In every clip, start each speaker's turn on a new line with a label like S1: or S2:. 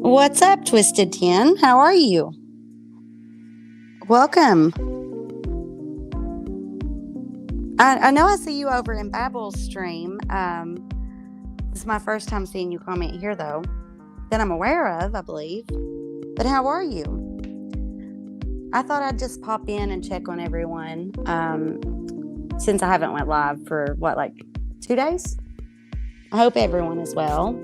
S1: What's up, Twisted Ten? How are you? Welcome. I know I see you over in Babel stream. This is my first time seeing you comment here, though, that I'm aware of, I believe. But how are you? I thought I'd just pop in and check on everyone since I haven't went live for, like 2 days? I hope everyone is well.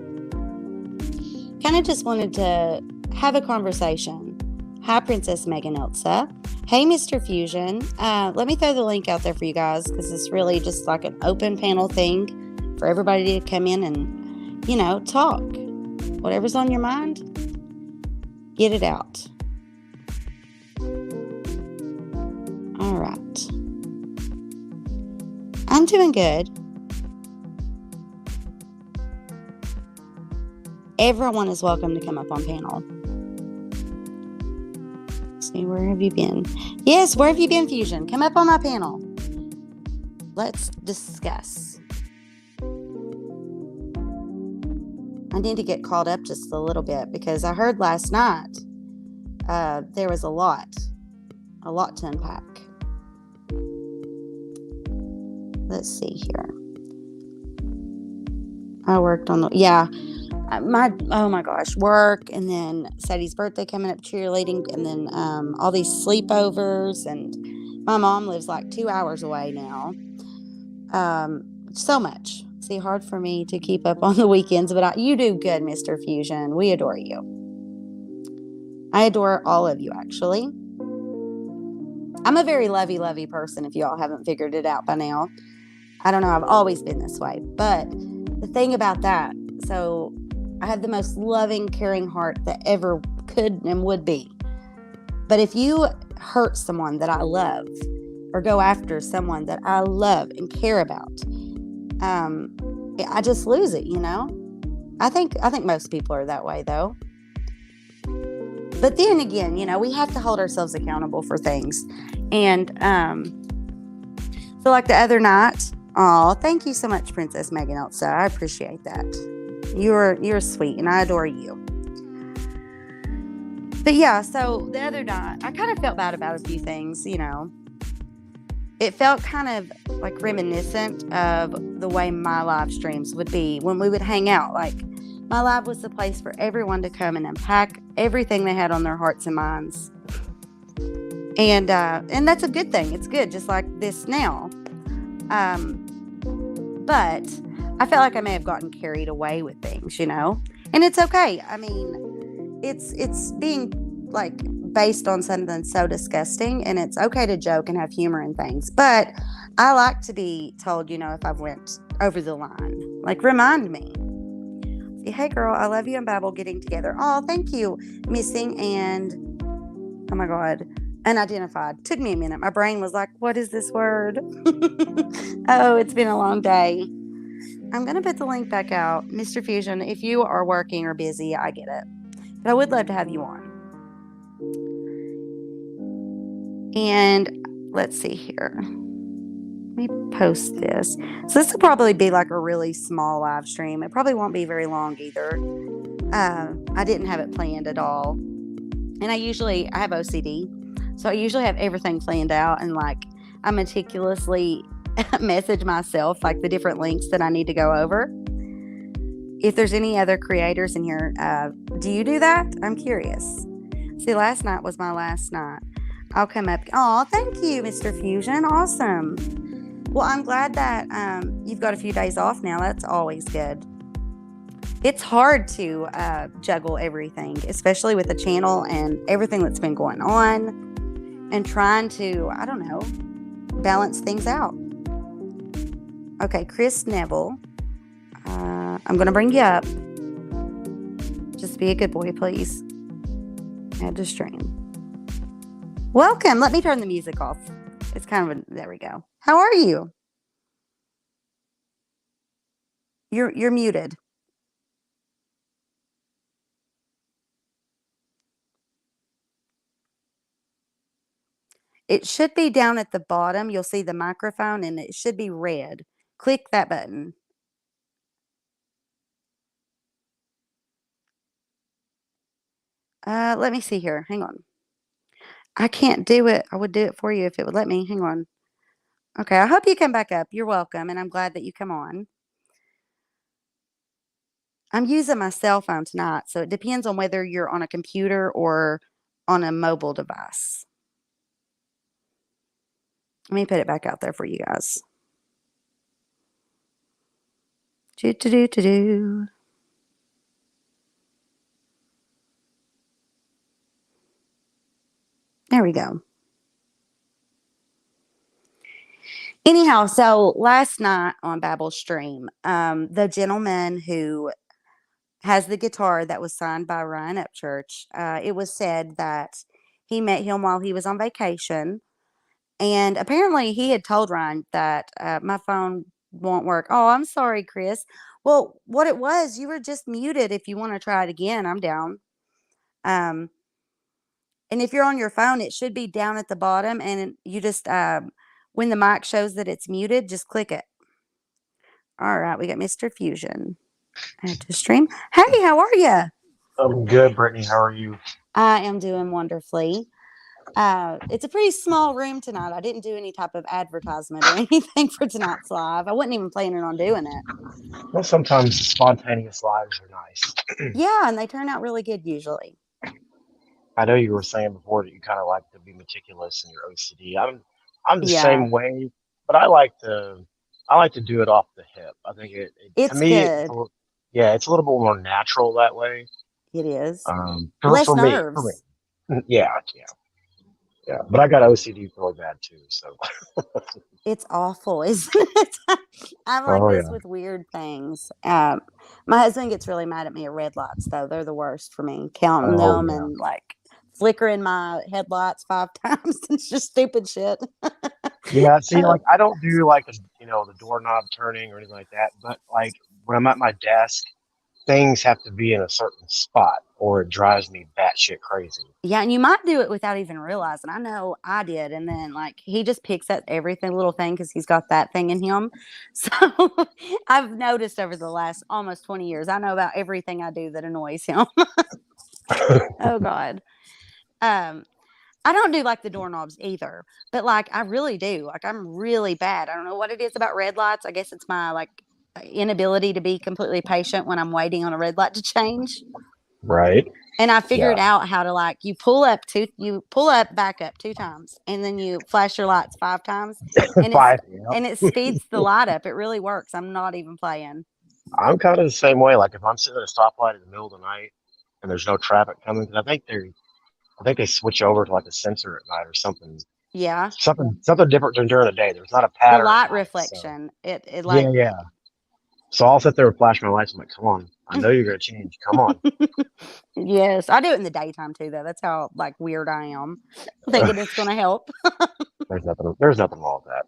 S1: Kind of just wanted to have a conversation. Hi, Princess Megan Elsa. Hey, Mr. Fusion. Let me throw the link out there for you guys because it's really just like an open panel thing for everybody to come in and, talk. Whatever's on your mind, get it out. All right. I'm doing good. Everyone is welcome to come up on panel. See, where have you been? Yes, where have you been, Fusion? Come up on my panel. Let's discuss. I need to get caught up just a little bit because I heard last night there was a lot to unpack. Let's see here. I worked on oh my gosh, work, and then Sadie's birthday coming up, cheerleading, and then all these sleepovers, and my mom lives like 2 hours away now. So much. See, hard for me to keep up on the weekends, but you do good, Mr. Fusion. We adore you. I adore all of you, actually. I'm a very lovey person, if you all haven't figured it out by now. I don't know, I've always been this way, but the thing about that, so I have the most loving, caring heart that ever could and would be. But if you hurt someone that I love or go after someone that I love and care about, I just lose it, I think most people are that way, though. But then again, we have to hold ourselves accountable for things. And so like the other night, thank you so much, Princess Megan Elsa. I appreciate that. You're sweet, and I adore you. But yeah, so the other night, I kind of felt bad about a few things, It felt kind of like reminiscent of the way my live streams would be when we would hang out. Like, my live was the place for everyone to come and unpack everything they had on their hearts and minds. And that's a good thing. It's good, just like this now. But I felt like I may have gotten carried away with things, and it's okay. I mean, it's being like based on something so disgusting, and it's okay to joke and have humor and things. But I like to be told, if I've went over the line, like remind me. See, hey girl, I love you and Babel getting together. Oh, thank you. Missing and oh my God. Unidentified. Took me a minute. My brain was like, what is this word? Oh, it's been a long day. I'm going to put the link back out. Mr. Fusion, if you are working or busy, I get it. But I would love to have you on. And let's see here. Let me post this. So this will probably be like a really small live stream. It probably won't be very long either. I didn't have it planned at all. And I have OCD. So I usually have everything planned out, and like I meticulously message myself like the different links that I need to go over. If there's any other creators in here, do you do that? I'm curious. See, last night was my last night. I'll come up. Oh, thank you, Mr. Fusion. Awesome. Well, I'm glad that you've got a few days off now. That's always good. It's hard to juggle everything, especially with the channel and everything that's been going on, and trying to, I don't know, balance things out. Okay, Chris Neville. I'm going to bring you up. Just be a good boy, please. Add to stream. Welcome. Let me turn the music off. It's kind of there we go. How are you? You're muted. It should be down at the bottom. You'll see the microphone, and it should be red. Click that button. Let me see here. Hang on. I can't do it. I would do it for you if it would let me. Hang on. Okay, I hope you come back up. You're welcome, and I'm glad that you come on. I'm using my cell phone tonight, so it depends on whether you're on a computer or on a mobile device. Let me put it back out there for you guys. Do do do do do. There we go. Anyhow, so last night on Babel Stream, the gentleman who has the guitar that was signed by Ryan Upchurch, it was said that he met him while he was on vacation. And apparently he had told Ryan that my phone won't work. Oh, I'm sorry, Chris. Well, what it was, you were just muted. If you want to try it again, I'm down. Um, and if you're on your phone, it should be down at the bottom. And you just, when the mic shows that it's muted, just click it. All right, we got Mr. Fusion. Add to stream. Hey, how are you?
S2: I'm good, Brittany. How are you?
S1: I am doing wonderfully. It's a pretty small room tonight. I didn't do any type of advertisement or anything for tonight's live. I wasn't even planning on doing it.
S2: Well, sometimes spontaneous lives are nice.
S1: Yeah, and they turn out really good usually.
S2: I know you were saying before that you kind of like to be meticulous in your OCD. I'm the
S1: Yeah,
S2: same way, but I like to do it off the hip. I think to
S1: it's
S2: me
S1: good.
S2: yeah, it's a little bit more natural that way.
S1: It is.
S2: For
S1: Less
S2: for me, for
S1: nerves.
S2: me, yeah, yeah, yeah. But I got OCD really bad too. So,
S1: It's awful, isn't it? I'm like
S2: oh
S1: this
S2: yeah,
S1: with weird things. My husband gets really mad at me at red lights, though. They're the worst for me. Counting
S2: oh
S1: them
S2: yeah.
S1: and like flickering my headlights 5 times. It's just stupid shit.
S2: Yeah, see,
S1: uh,
S2: like I don't do like the doorknob turning or anything like that, but like when I'm at my desk, things have to be in a certain spot or it drives me batshit crazy.
S1: Yeah, and you might do it without even realizing. I know I did, and then like he just picks at everything little thing because he's got that thing in him. So I've noticed over the last almost 20 years, I know about everything I do that annoys him. Oh God. Um, I don't do like the doorknobs either, but like I really do. Like I'm really bad. I don't know what it is about red lights. I guess it's my like inability to be completely patient when I'm waiting on a red light to change.
S2: Right?
S1: And I
S2: Yeah.
S1: figured out how to like you pull up, back up 2 times, and then you flash your lights 5 times, and
S2: Five. Yep.
S1: it speeds the light up. It really works. I'm not even playing.
S2: I'm kind of the same way. Like if I'm sitting at a stoplight in the middle of the night and there's no traffic coming, 'cause I think they switch over to like a sensor at night or something,
S1: Yeah,
S2: something different than during the day. There's not a
S1: the
S2: pattern at
S1: light
S2: night. So
S1: reflection. It
S2: yeah,
S1: like
S2: yeah. So I'll sit there and flash my lights. I'm like, come on, I know you're gonna change. Come on.
S1: yes, I do it in the daytime too, though. That's how like weird I am, thinking it's going to help.
S2: There's nothing wrong with that.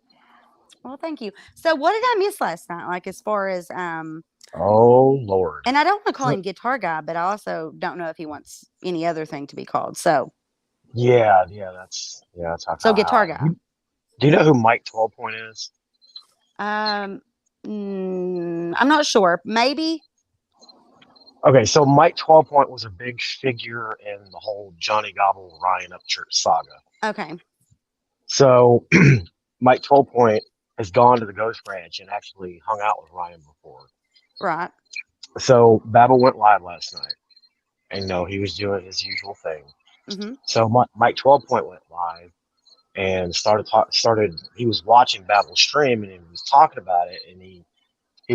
S1: Well, thank you. So, what did I miss last night? Like as far as
S2: Oh Lord.
S1: and I don't want to call
S2: So,
S1: him guitar guy, but I also don't know if he wants any other thing to be called. So,
S2: yeah, that's
S1: so
S2: how
S1: guitar
S2: I.
S1: guy.
S2: Do you know who Mike 12 Point is?
S1: Um, I'm not sure. Maybe.
S2: Okay, so Mike 12 Point was a big figure in the whole Johnny Gobble Ryan Upchurch saga.
S1: Okay.
S2: So Mike 12 Point has gone to the Ghost Ranch and actually hung out with Ryan before.
S1: Right.
S2: So Babel went live last night, and he was doing his usual thing.
S1: Mm-hmm.
S2: So Mike 12 Point went live and started. He was watching Babel stream and he was talking about it, and he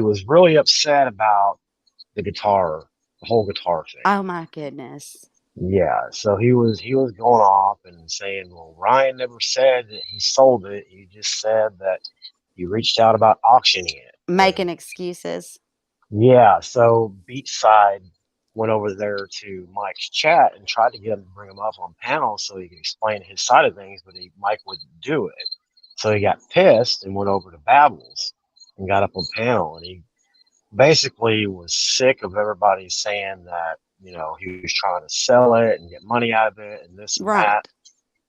S2: was really upset about the guitar, the whole guitar thing.
S1: Oh my goodness.
S2: Yeah, so he was going off and saying, well, Ryan never said that he sold it. He just said that he reached out about auctioning it.
S1: Making
S2: And
S1: excuses.
S2: yeah, so Beachside went over there to Mike's chat and tried to get him to bring him up on panel so he could explain his side of things, but Mike wouldn't do it. So he got pissed and went over to Babel's and got up on panel, and he basically was sick of everybody saying that he was trying to sell it and get money out of it and this and that.
S1: Right.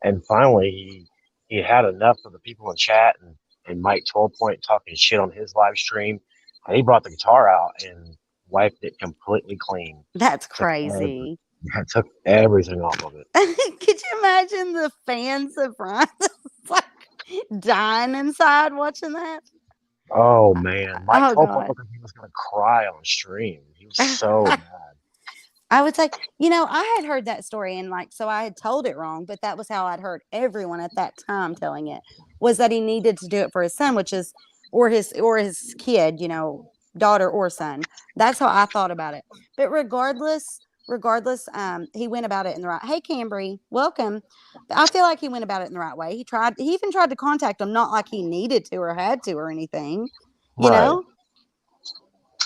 S2: And finally, he had enough of the people in chat and Mike 12 Point talking shit on his live stream, and he brought the guitar out and wiped it completely clean.
S1: That's
S2: Took care of
S1: crazy.
S2: I took everything off of it.
S1: Could you imagine the fans of Ryan like dying inside watching that?
S2: Oh man, Mike
S1: Oh
S2: told Point
S1: God.
S2: looked like he was gonna cry on stream. He was so mad.
S1: I would say, I had heard that story and like, so I had told it wrong, but that was how I'd heard everyone at that time telling it was that he needed to do it for his son, which is, or his kid, daughter or son. That's how I thought about it. But regardless, he went about it in the right. Hey, Cambry, welcome. I feel like he went about it in the right way. He even tried to contact him, not like he needed to or had to or anything, you
S2: Right.
S1: know?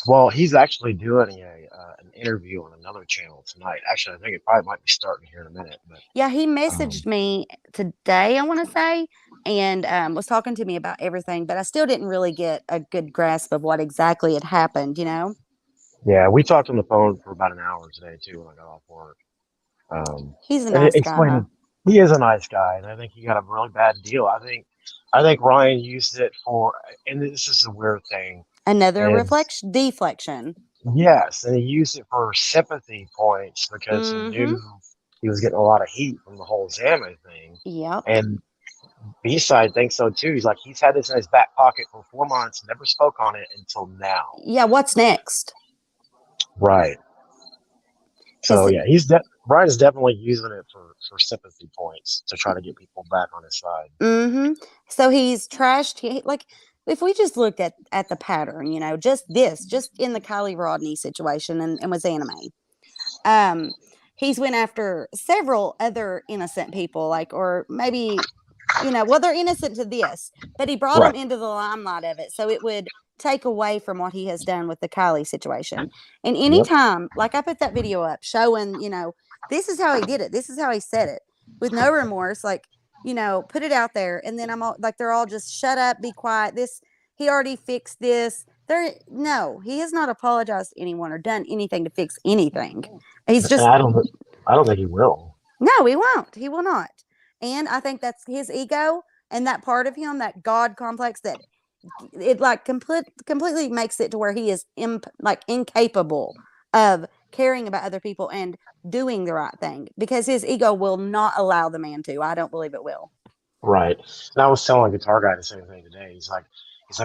S2: Well, he's actually doing an interview on another channel tonight. Actually, I think it probably might be starting here in a minute. But
S1: Yeah, he
S2: um,
S1: messaged me today, I want to say, and was talking to me about everything, but I still didn't really get a good grasp of what exactly had happened.
S2: yeah, we talked on the phone for about an hour today too when I got off work.
S1: He's a
S2: And it
S1: nice guy, huh?
S2: explained he is a nice guy, and I think he got a really bad deal. I think Ryan used it for, and this is a weird thing,
S1: Another
S2: is
S1: deflection.
S2: yes, and he used it for sympathy points because he
S1: Mm-hmm.
S2: knew he was getting a lot of heat from the whole Zama thing.
S1: Yep.
S2: And B-side thinks so too. He's like, he's had this in his back pocket for 4 months, never spoke on it until now.
S1: Yeah, what's next?
S2: Right. So
S1: Because
S2: yeah, Brian's definitely using it for sympathy points to try to get people back on his side.
S1: mm-hmm. So he's trashed like if we just looked at the pattern, just in the Kylie Rodney situation and was anime. um he's went after several other innocent people, like, or maybe, well, they're innocent to this, but he brought them
S2: Right.
S1: into the limelight of it so it would take away from what he has done with the Kylie situation. And
S2: Yep.
S1: anytime, like, I put that video up showing, this is how he did it, this is how he said it, with no remorse, like, put it out there, and then I'm all like, they're all just shut up, be quiet, this, he already fixed this. No, he has not apologized to anyone or done anything to fix anything. He's
S2: And
S1: just,
S2: I don't think he will.
S1: no, he won't. He will not. And I think that's his ego and that part of him, that God complex, that it like completely makes it to where he is like incapable of caring about other people and doing the right thing, because his ego will not allow the man to. I don't believe it will.
S2: Right. And I was telling a guitar guy the same thing today. He's like,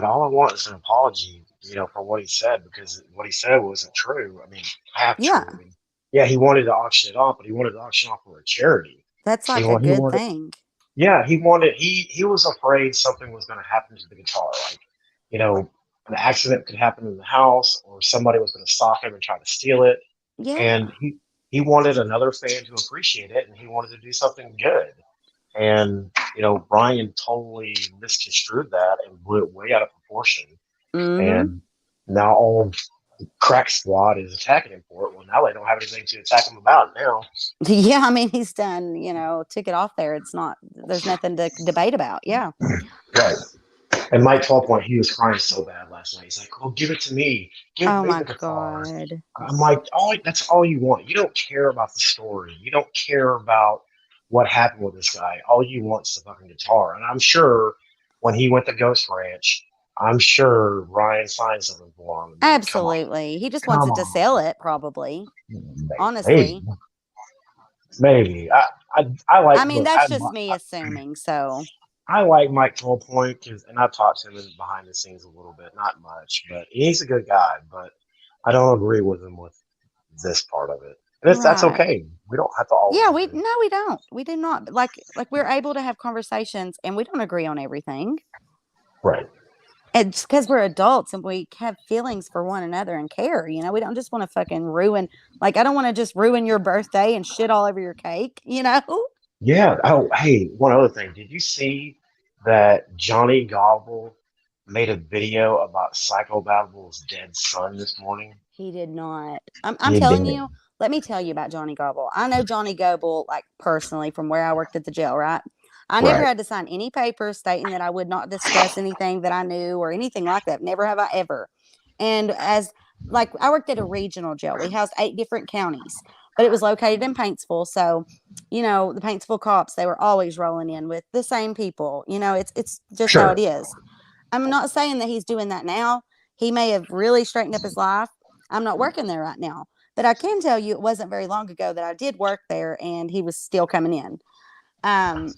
S2: all I want is an apology, for what he said, because what he said wasn't true. I mean, half true. I
S1: Yeah,
S2: mean, yeah, he wanted to auction it off, but he wanted to auction off for a charity.
S1: that's
S2: He
S1: like a
S2: wanted, he
S1: good
S2: wanted,
S1: thing.
S2: yeah, he was afraid something was going to happen to the guitar, like, you know, an accident could happen in the house, or somebody was going to stop him and try to steal it,
S1: Yeah.
S2: and he wanted another fan to appreciate it, and he wanted to do something good. And, Brian totally misconstrued that and blew it way out of proportion.
S1: Mm-hmm.
S2: And now all crack squad is attacking him for it. Well, now they don't have anything to attack him about now.
S1: Yeah, I mean, he's done, took it off there. It's not, there's nothing to debate about. Yeah.
S2: Right. And Mike 12 Point, he was crying so bad last night. He's like, "Oh, give it to me. Give
S1: Oh
S2: me
S1: my
S2: the guitar."
S1: God.
S2: I'm like, that's all you want. You don't care about the story. You don't care about what happened with this guy. All you want is the fucking guitar. And I'm sure when he went to Ghost Ranch, I'm sure Ryan signed something for him. I mean, come on.
S1: Absolutely. He just wants
S2: Come
S1: it to
S2: on.
S1: sell it, probably.
S2: Maybe.
S1: Honestly.
S2: Maybe. I like,
S1: I mean,
S2: look,
S1: that's just me assuming. So,
S2: I like Mike 12 Point, and I've talked to him behind the scenes a little bit, not much, but he's a good guy. But I don't agree with him with this part of it, and that's
S1: right.
S2: okay. We don't have to always
S1: Yeah,
S2: agree.
S1: we don't. We do not. Like we're able to have conversations and we don't agree on everything.
S2: Right.
S1: It's because we're adults and we have feelings for one another and care. We don't just want to fucking ruin, like, I don't want to just ruin your birthday and shit all over your cake.
S2: Yeah. Oh, hey, one other thing. Did you see that Johnny Gobble made a video about Psycho Babel's dead son this morning?
S1: He did not. I'm
S2: He did.
S1: telling you, let me tell you about Johnny Gobble. I know Johnny Gobble, like, personally, from where I worked at the jail, right? I never
S2: Right.
S1: had to sign any papers stating that I would not discuss anything that I knew or anything like that. Never have I ever. And like, I worked at a regional jail. We housed 8 different counties, but it was located in Paintsville. So, the Paintsville cops, they were always rolling in with the same people. It's just how it
S2: Sure.
S1: is. I'm not saying that he's doing that now. He may have really straightened up his life. I'm not working there right now. But I can tell you it wasn't very long ago that I did work there and he was still coming in. Um,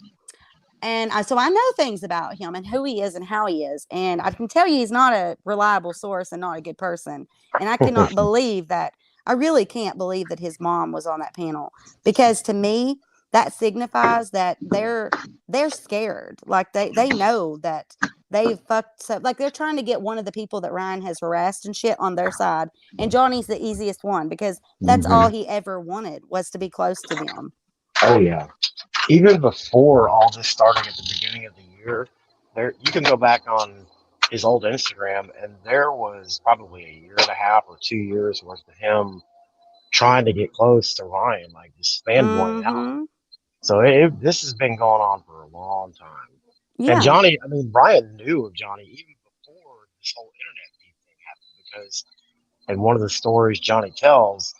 S1: so I know things about him and who he is and how he is. And I can tell you he's not a reliable source and not a good person. And I cannot believe that. I really can't believe that his mom was on that panel, because to me that signifies that they're scared. Like they know that they've fucked up. Like they're trying to get one of the people that Ryan has harassed and shit on their side. And Johnny's the easiest one, because that's
S2: Hmm.
S1: all he ever wanted, was to be close to them.
S2: Oh yeah. Even before all this started at the beginning of the year, there you can go back on his old Instagram, and there was probably a year and a half or 2 years worth of him trying to get close to Ryan, like just fanboying out.
S1: Mm-hmm.
S2: So this has been going on for a long time. And
S1: Yeah.
S2: Johnny, I mean, Brian knew of Johnny even before this whole internet beef thing happened, because in one of the stories Johnny tells,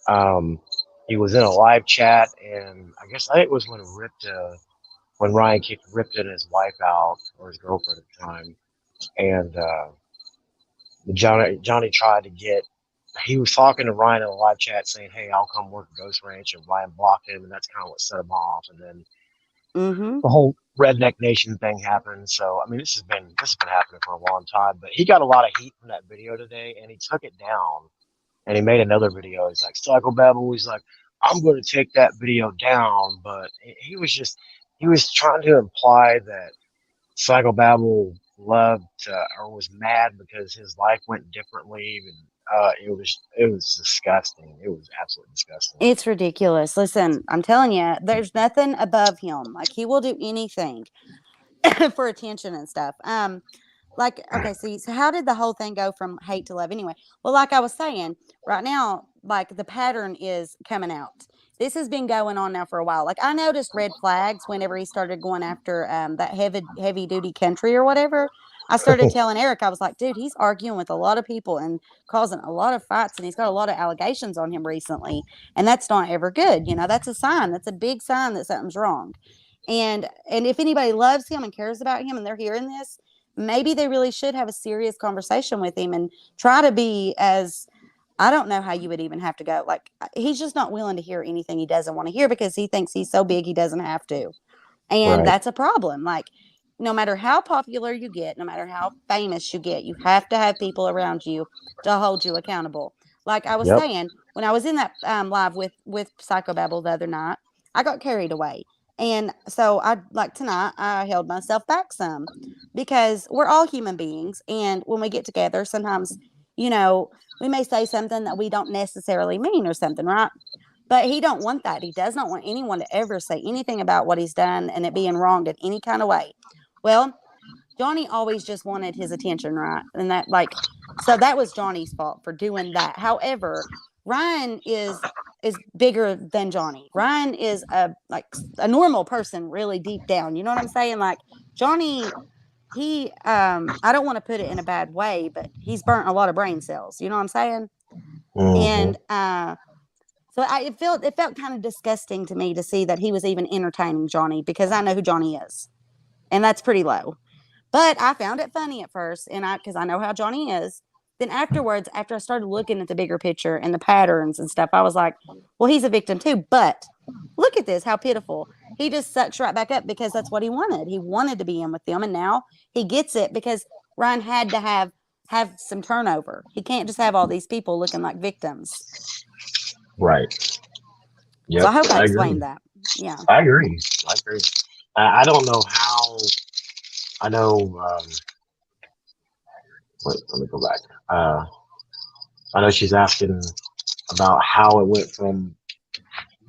S2: um, he was in a live chat, and I think it was when Ryan kicked Ripton and his wife out, or his girlfriend at the time, and Johnny tried to get. He was talking to Ryan in a live chat saying, "Hey, I'll come work at Ghost Ranch," and Ryan blocked him, and that's kind of what set him off. And then
S1: Mm-hmm.
S2: the whole Redneck Nation thing happened. So I mean, this has been happening for a long time. But he got a lot of heat from that video today, and he took it down. And he made another video. He's like, Psychobabble. He's like, I'm going to take that video down. But he was trying to imply that Psychobabble loved or was mad because his life went differently. And it was disgusting. It was absolutely disgusting.
S1: It's ridiculous. Listen, I'm telling you, there's nothing above him. Like he will do anything for attention and stuff. Like okay, so how did the whole thing go from hate to love anyway? Well, like I was saying, right now, like the pattern is coming out. This has been going on now for a while. Like I noticed red flags whenever he started going after that heavy duty country or whatever. I started telling Eric, I was like, dude, he's arguing with a lot of people and causing a lot of fights, and he's got a lot of allegations on him recently, and that's not ever good. That's a sign. That's a big sign that something's wrong. And if anybody loves him and cares about him and they're hearing this, maybe they really should have a serious conversation with him and try to be as, I don't know how you would even have to go. Like he's just not willing to hear anything he doesn't want to hear because he thinks he's so big he doesn't have to. And
S2: Right.
S1: that's a problem. Like no matter how popular you get, no matter how famous you get, you have to have people around you to hold you accountable. Like I was
S2: Yep.
S1: saying, when I was in that live with Psychobabble the other night, I got carried away. And so I like tonight I held myself back some, because we're all human beings, and when we get together sometimes, you know, we may say something that we don't necessarily mean or something, right? But he don't want that. He does not want anyone to ever say anything about what he's done and it being wronged in any kind of way. Well, Johnny always just wanted his attention, right? And that like so that was Johnny's fault for doing that. However, Ryan is bigger than Johnny. Ryan is a normal person really deep down. You know what I'm saying? Like Johnny, he I don't want to put it in a bad way, but he's burnt a lot of brain cells. You know what I'm saying?
S2: Hmm.
S1: And it felt kind of disgusting to me to see that he was even entertaining Johnny, because I know who Johnny is, and that's pretty low. But I found it funny at first, and because I know how Johnny is. Then afterwards, after I started looking at the bigger picture and the patterns and stuff, I was like, well, he's a victim too. But look at this, how pitiful. He just sucks right back up because that's what he wanted. He wanted to be in with them, and now he gets it because Ryan had to have some turnover. He can't just have all these people looking like victims.
S2: Right.
S1: So
S2: Yep.
S1: I hope I
S2: I agree.
S1: explained that. Yeah.
S2: I agree. I agree. I don't know how. I know. Wait, let me go back. I know she's asking about how it went from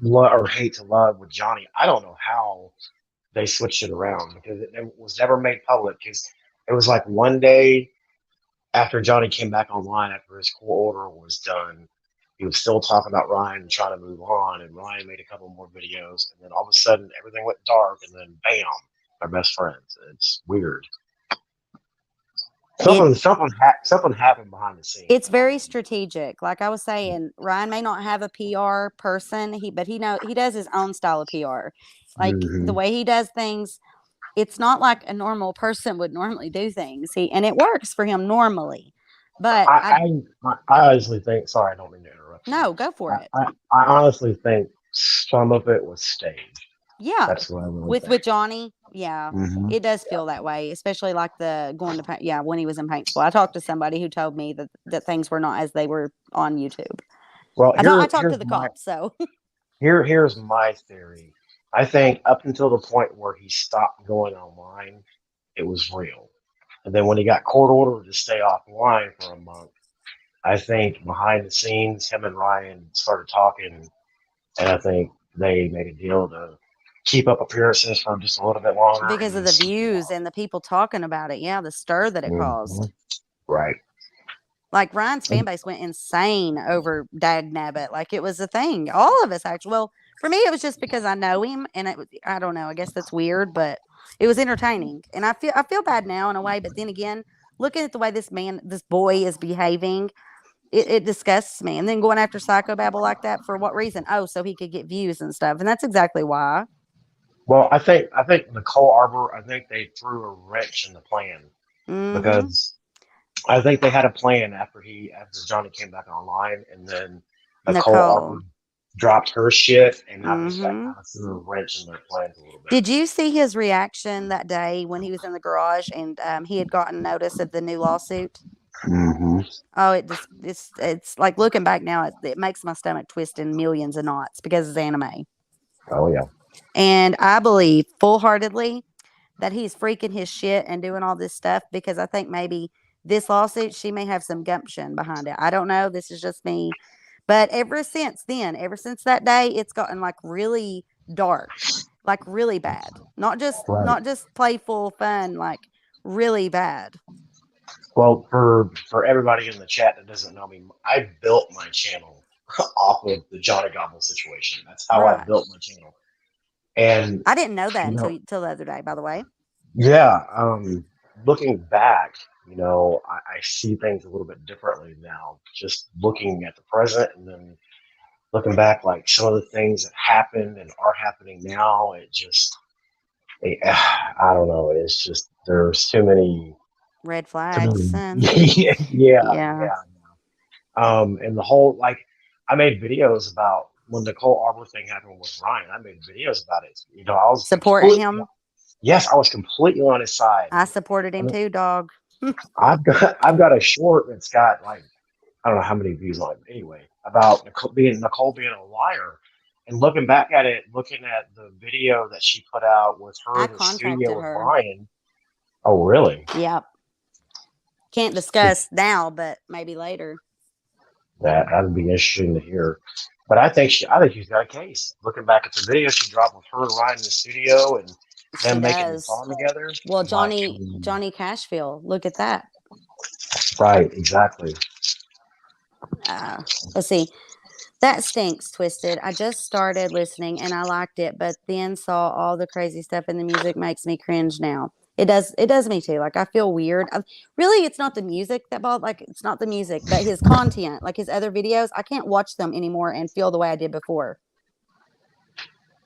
S2: love or hate to love with Johnny. I don't know how they switched it around, because it was never made public. Because it was like one day after Johnny came back online after his court order was done, he was still talking about Ryan and trying to move on. And Ryan made a couple more videos, and then all of a sudden everything went dark, and then bam, they're best friends. It's weird.
S1: It
S2: Something happened behind the scenes.
S1: it's very strategic. Like I was saying, Ryan may not have a PR person, but he does his own style of PR. Like the
S2: Mm-hmm.
S1: way he does things, it's not like a normal person would normally do things. And it works for him normally. But
S2: I, I I honestly think. Sorry, I don't mean to interrupt
S1: No, go for it.
S2: I honestly think some of it was staged.
S1: Yeah.
S2: That's what I really
S1: With
S2: think.
S1: Johnny, yeah.
S2: Hmm.
S1: It does feel that way, especially like the going to paint. Yeah, when he was in paint school. I talked to somebody who told me that things were not as they were on YouTube.
S2: Well,
S1: I talked to the cops, so
S2: here's my theory. I think up until the point where he stopped going online, it was real. And then when he got court ordered to stay offline for a month, I think behind the scenes, him and Ryan started talking, and I think they made a deal to keep up appearances for just a little bit longer and
S1: because of
S2: then
S1: the
S2: switch it
S1: views
S2: out.
S1: and the people talking about it, yeah, the stir that it
S2: Hmm.
S1: caused.
S2: Right.
S1: Like Ryan's fan base went insane over Dag Nabbit. Like it was a thing. All of us actually. Well, for me, it was just because I know him, and I don't know. I guess that's weird, but it was entertaining, and I feel bad now in a way. But then again, looking at the way this boy is behaving, it disgusts me. And then going after psychobabble like that for what reason? Oh, so he could get views and stuff, and that's exactly why.
S2: Well, I think Nicole Arbor. I think they threw a wrench in the plan
S1: Mm-hmm.
S2: because I think they had a plan after Johnny came back online, and then Nicole
S1: Nicole.
S2: Arbor dropped her shit, and I think that
S1: Mm-hmm.
S2: kind of threw a wrench in their plans a little bit.
S1: Did you see his reaction that day when he was in the garage and he had gotten notice of the new lawsuit?
S2: Hmm.
S1: Oh, it just it's like looking back now, it makes my stomach twist in millions of knots because it's anime,
S2: Oh yeah.
S1: and I believe full heartedly that he's freaking his shit and doing all this stuff because I think maybe this lawsuit she may have some gumption behind it. I don't know. This is just me, but ever since then, ever since that day, it's gotten like really dark, like really bad.
S2: Right.
S1: Not just playful fun, like really bad.
S2: Well, for everybody in the chat that doesn't know me, I built my channel off of the Johnny Gobble situation. That's how I
S1: Right.
S2: built my channel. And
S1: I didn't know that
S2: you know,
S1: until the other day. By the way.
S2: yeah, looking back, I see things a little bit differently now. Just looking at the present and then looking back, like some of the things that happened and are happening now, I don't know. It's just there's
S1: Red
S2: too
S1: flags,
S2: many.
S1: son.
S2: Yeah,
S1: Yeah.
S2: yeah. And the whole like, I made videos about when the Nicole Arbor thing happened with Ryan. I made videos about it. I was
S1: Supporting
S2: completely,
S1: him.
S2: yes, I was completely on his side.
S1: I supported
S2: I
S1: him
S2: mean,
S1: too, dog.
S2: I've got a short that's got like I don't know how many views on it. Anyway, about Nicole being a liar, and looking back at it, looking at the video that she put out with her
S1: I
S2: in the studio
S1: contacted
S2: with
S1: her.
S2: Ryan. Oh, really?
S1: Yep. Can't discuss now, but maybe later.
S2: That'd be interesting to hear. But I think she's got a case. Looking back at the video she dropped with her and Ryan in the studio and
S1: She
S2: them making the
S1: does.
S2: song together.
S1: Well,
S2: Like,
S1: Johnny Cashville. Look at that.
S2: right, exactly.
S1: Uh, let's see. That stinks, Twisted. I just started listening and I liked it, but then saw all the crazy stuff in the music makes me cringe now. It does me too. Like I feel weird. Really, it's not the music that bought. Like it's not the music, but his content, like his other videos. I can't watch them anymore and feel the way I did before.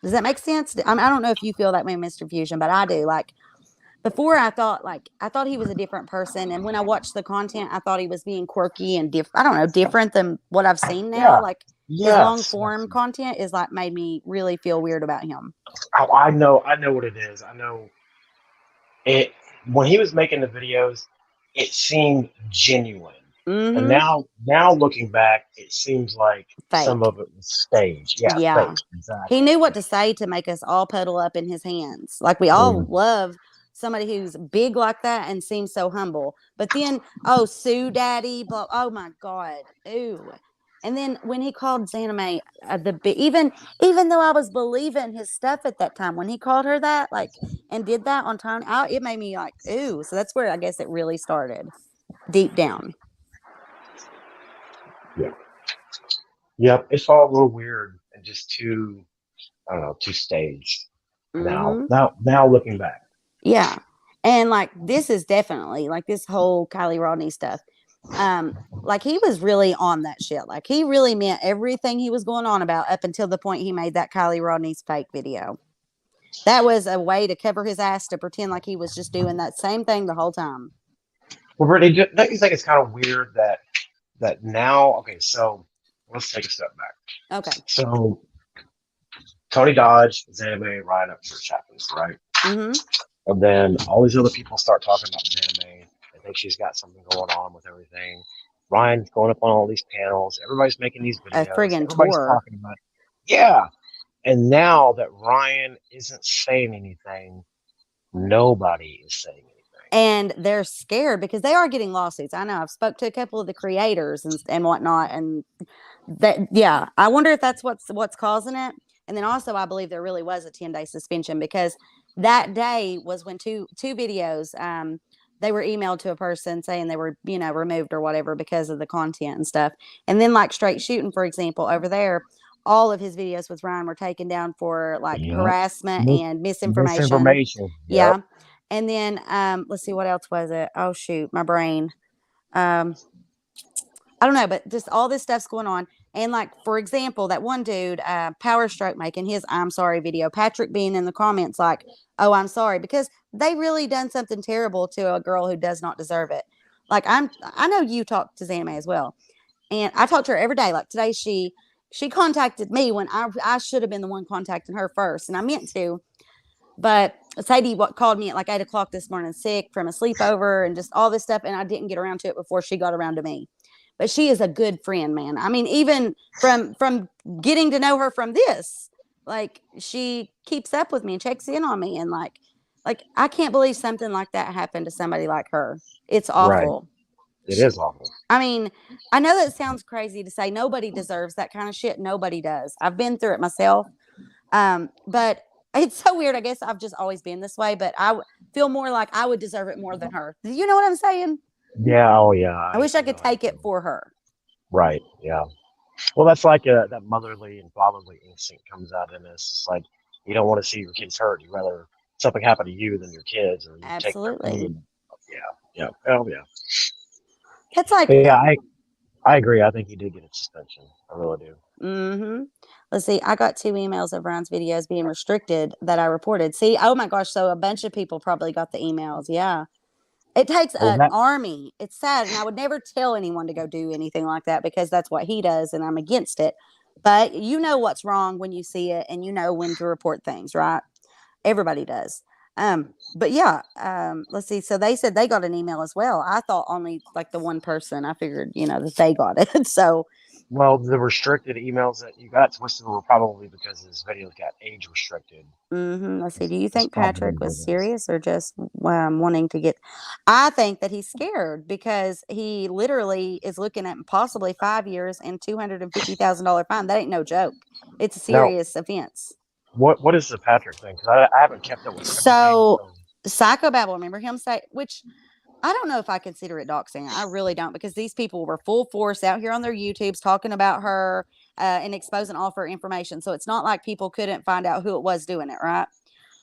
S1: Does that make sense? I don't know if you feel that way, Mr. Fusion, but I do. Like before, I thought he was a different person, and when I watched the content, I thought he was being quirky and different. I don't know, different than what I've seen now.
S2: Yeah.
S1: Like his long
S2: Yes.
S1: form content is like made me really feel weird about him.
S2: I know what it is. I know it when he was making the videos, it seemed genuine. And
S1: Mm-hmm.
S2: now looking back, it seems like some
S1: Fake.
S2: of it was staged. Yeah, fake.
S1: Yeah. He
S2: Exactly.
S1: knew what to say to make us all puddle up in his hands. Like we all
S2: Mm.
S1: love somebody who's big like that and seems so humble. But then, oh, Sue Daddy, blah, oh my God. Ooh. And then when he called Zanime even though I was believing his stuff at that time, when he called her that, like, and did that on time, it made me like, ooh. So that's where I guess it really started deep down.
S2: Yeah. Yep. It's all a little weird and just too, I don't know, too staged. Now,
S1: Mm-hmm.
S2: now, now looking back.
S1: Yeah. And like this is definitely like this whole Kylie Rodney stuff. Like he was really on that shit. Like he really meant everything he was going on about up until the point he made that Kylie Rodney's fake video. That was a way to cover his ass to pretend like he was just doing that same thing the whole time.
S2: Well, Brittany, don't you think it's kind of weird that now? Okay, so let's take a step back.
S1: Okay.
S2: So Tony Dodge, Zanime, Ryan up for Chapman's, right?
S1: Mm-hmm.
S2: And then all these other people start talking about Zanime. They think she's got something going on with everything. Ryan's going up on all these panels. Everybody's making these
S1: A
S2: videos.
S1: friggin'
S2: Everybody's
S1: tour.
S2: talking about it. Yeah. And now that Ryan isn't saying anything, nobody is saying anything.
S1: And they're scared because they are getting lawsuits. I know. I've spoke to a couple of the creators and whatnot, and that, yeah, I wonder if that's what's causing it. And then also, I believe there really was a 10-day suspension because that day was when two videos they were emailed to a person saying they were removed or whatever because of the content and stuff. And then like Straight Shooting, for example, over there, all of his videos with Ryan were taken down for like
S2: Yep.
S1: harassment and misinformation.
S2: Misinformation. Yep.
S1: Yeah. And then let's see, what else was it? Oh shoot, my brain. Um, I don't know, but just all this stuff's going on. And like, for example, that one dude, Power Stroke, making his "I'm sorry" video, Patrick being in the comments like, "Oh, I'm sorry," because they really done something terrible to a girl who does not deserve it. Like I know you talk to Zanime as well, and I talk to her every day. Like today, she contacted me when I should have been the one contacting her first, and I meant to. But Sadie called me at like 8 o'clock this morning, sick from a sleepover and just all this stuff, and I didn't get around to it before she got around to me. But she is a good friend, man. I mean, even from getting to know her from this, like she keeps up with me and checks in on me, and like I can't believe something like that happened to somebody like her. It's
S2: Right.
S1: awful.
S2: It is awful.
S1: I mean, I know that sounds crazy to say. Nobody deserves that kind of shit. Nobody does. I've been through it myself. But it's so weird. I guess I've just always been this way, but feel more like I would deserve it more than her. You know what I'm saying?
S2: Yeah. Oh, yeah.
S1: I wish I
S2: I
S1: could
S2: know how you
S1: take it
S2: feel.
S1: for her.
S2: Right. Yeah. Well, that's like that motherly and fatherly instinct comes out in us. It's like you don't want to see your kids hurt. You rather something happen to you than your kids, or you take their
S1: Absolutely.
S2: pain. Yeah. Yeah. Oh, yeah.
S1: It's like,
S2: But yeah, I agree. I think he did get a suspension. I really do.
S1: mm-hmm. Let's see. I got 2 emails of Ryan's videos being restricted that I reported. See, oh my gosh. So a bunch of people probably got the emails. Yeah. It takes
S2: Well,
S1: an
S2: that
S1: army. It's sad. And I would never tell anyone to go do anything like that because that's what he does and I'm against it. But you know what's wrong when you see it and you know when to report things, right? Everybody does. But yeah, let's see. So they said they got an email as well. I thought only like the one person. I figured, that they got it. So
S2: well, the restricted emails that you got twisted were probably because his videos got age restricted.
S1: let's see. Do you
S2: That's
S1: think
S2: probably
S1: Patrick
S2: what
S1: was
S2: it is.
S1: serious or just wanting to get? I think that he's scared because he literally is looking at possibly 5 years and $250,000 fine. That ain't no joke. It's a
S2: Now,
S1: serious offense.
S2: what is the Patrick thing? Because I haven't kept up with everything.
S1: So
S2: So
S1: Psychobabble, remember him say, which I don't know if I consider it doxing. I really don't because these people were full force out here on their YouTubes talking about her and exposing all of her information. So it's not like people couldn't find out who it was doing it, right?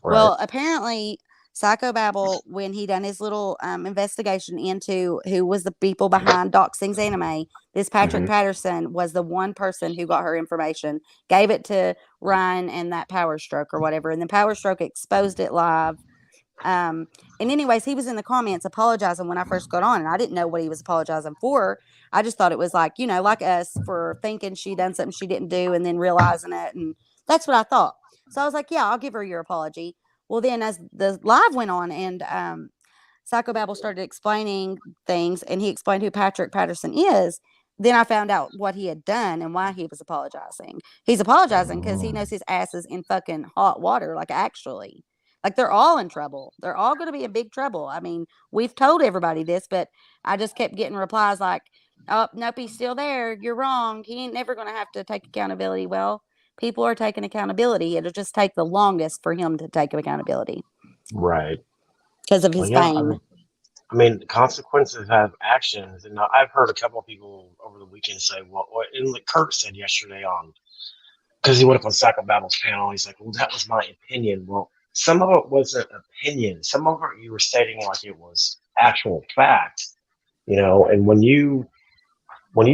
S2: right.
S1: Well, apparently, Psychobabble, when he done his little investigation into who was the people behind Doxing's anime, this Patrick
S2: Hmm.
S1: Patterson was the one person who got her information, gave it to Ryan and that Power Stroke or whatever, and then Power Stroke exposed it live. Um, and anyways, he was in the comments apologizing when I first got on, and I didn't know what he was apologizing for. I just thought it was like, like us for thinking she done something she didn't do and then realizing it, and that's what I thought. So I was like, yeah, I'll give her your apology. Well, then as the live went on and Psychobabble started explaining things, and he explained who Patrick Patterson is. Then I found out what he had done and why he was apologizing. He's apologizing because he knows his ass is in fucking hot water, like actually. Like they're all in trouble. They're all going to be in big trouble. I mean, we've told everybody this, but I just kept getting replies like, "Oh, nope, he's still there. You're wrong. He ain't never going to have to take accountability." Well, people are taking accountability. It'll just take the longest for him to take accountability
S2: Right.
S1: because of
S2: Well,
S1: his
S2: yeah.
S1: fame.
S2: I mean, consequences have actions, and I've heard a couple of people over the weekend say, "Well," and like Kurt said yesterday on because he went up on Psycho Battle's panel. He's like, "Well, that was my opinion." Well, some of it wasn't opinion. Some of it you were stating like it was actual fact. And when you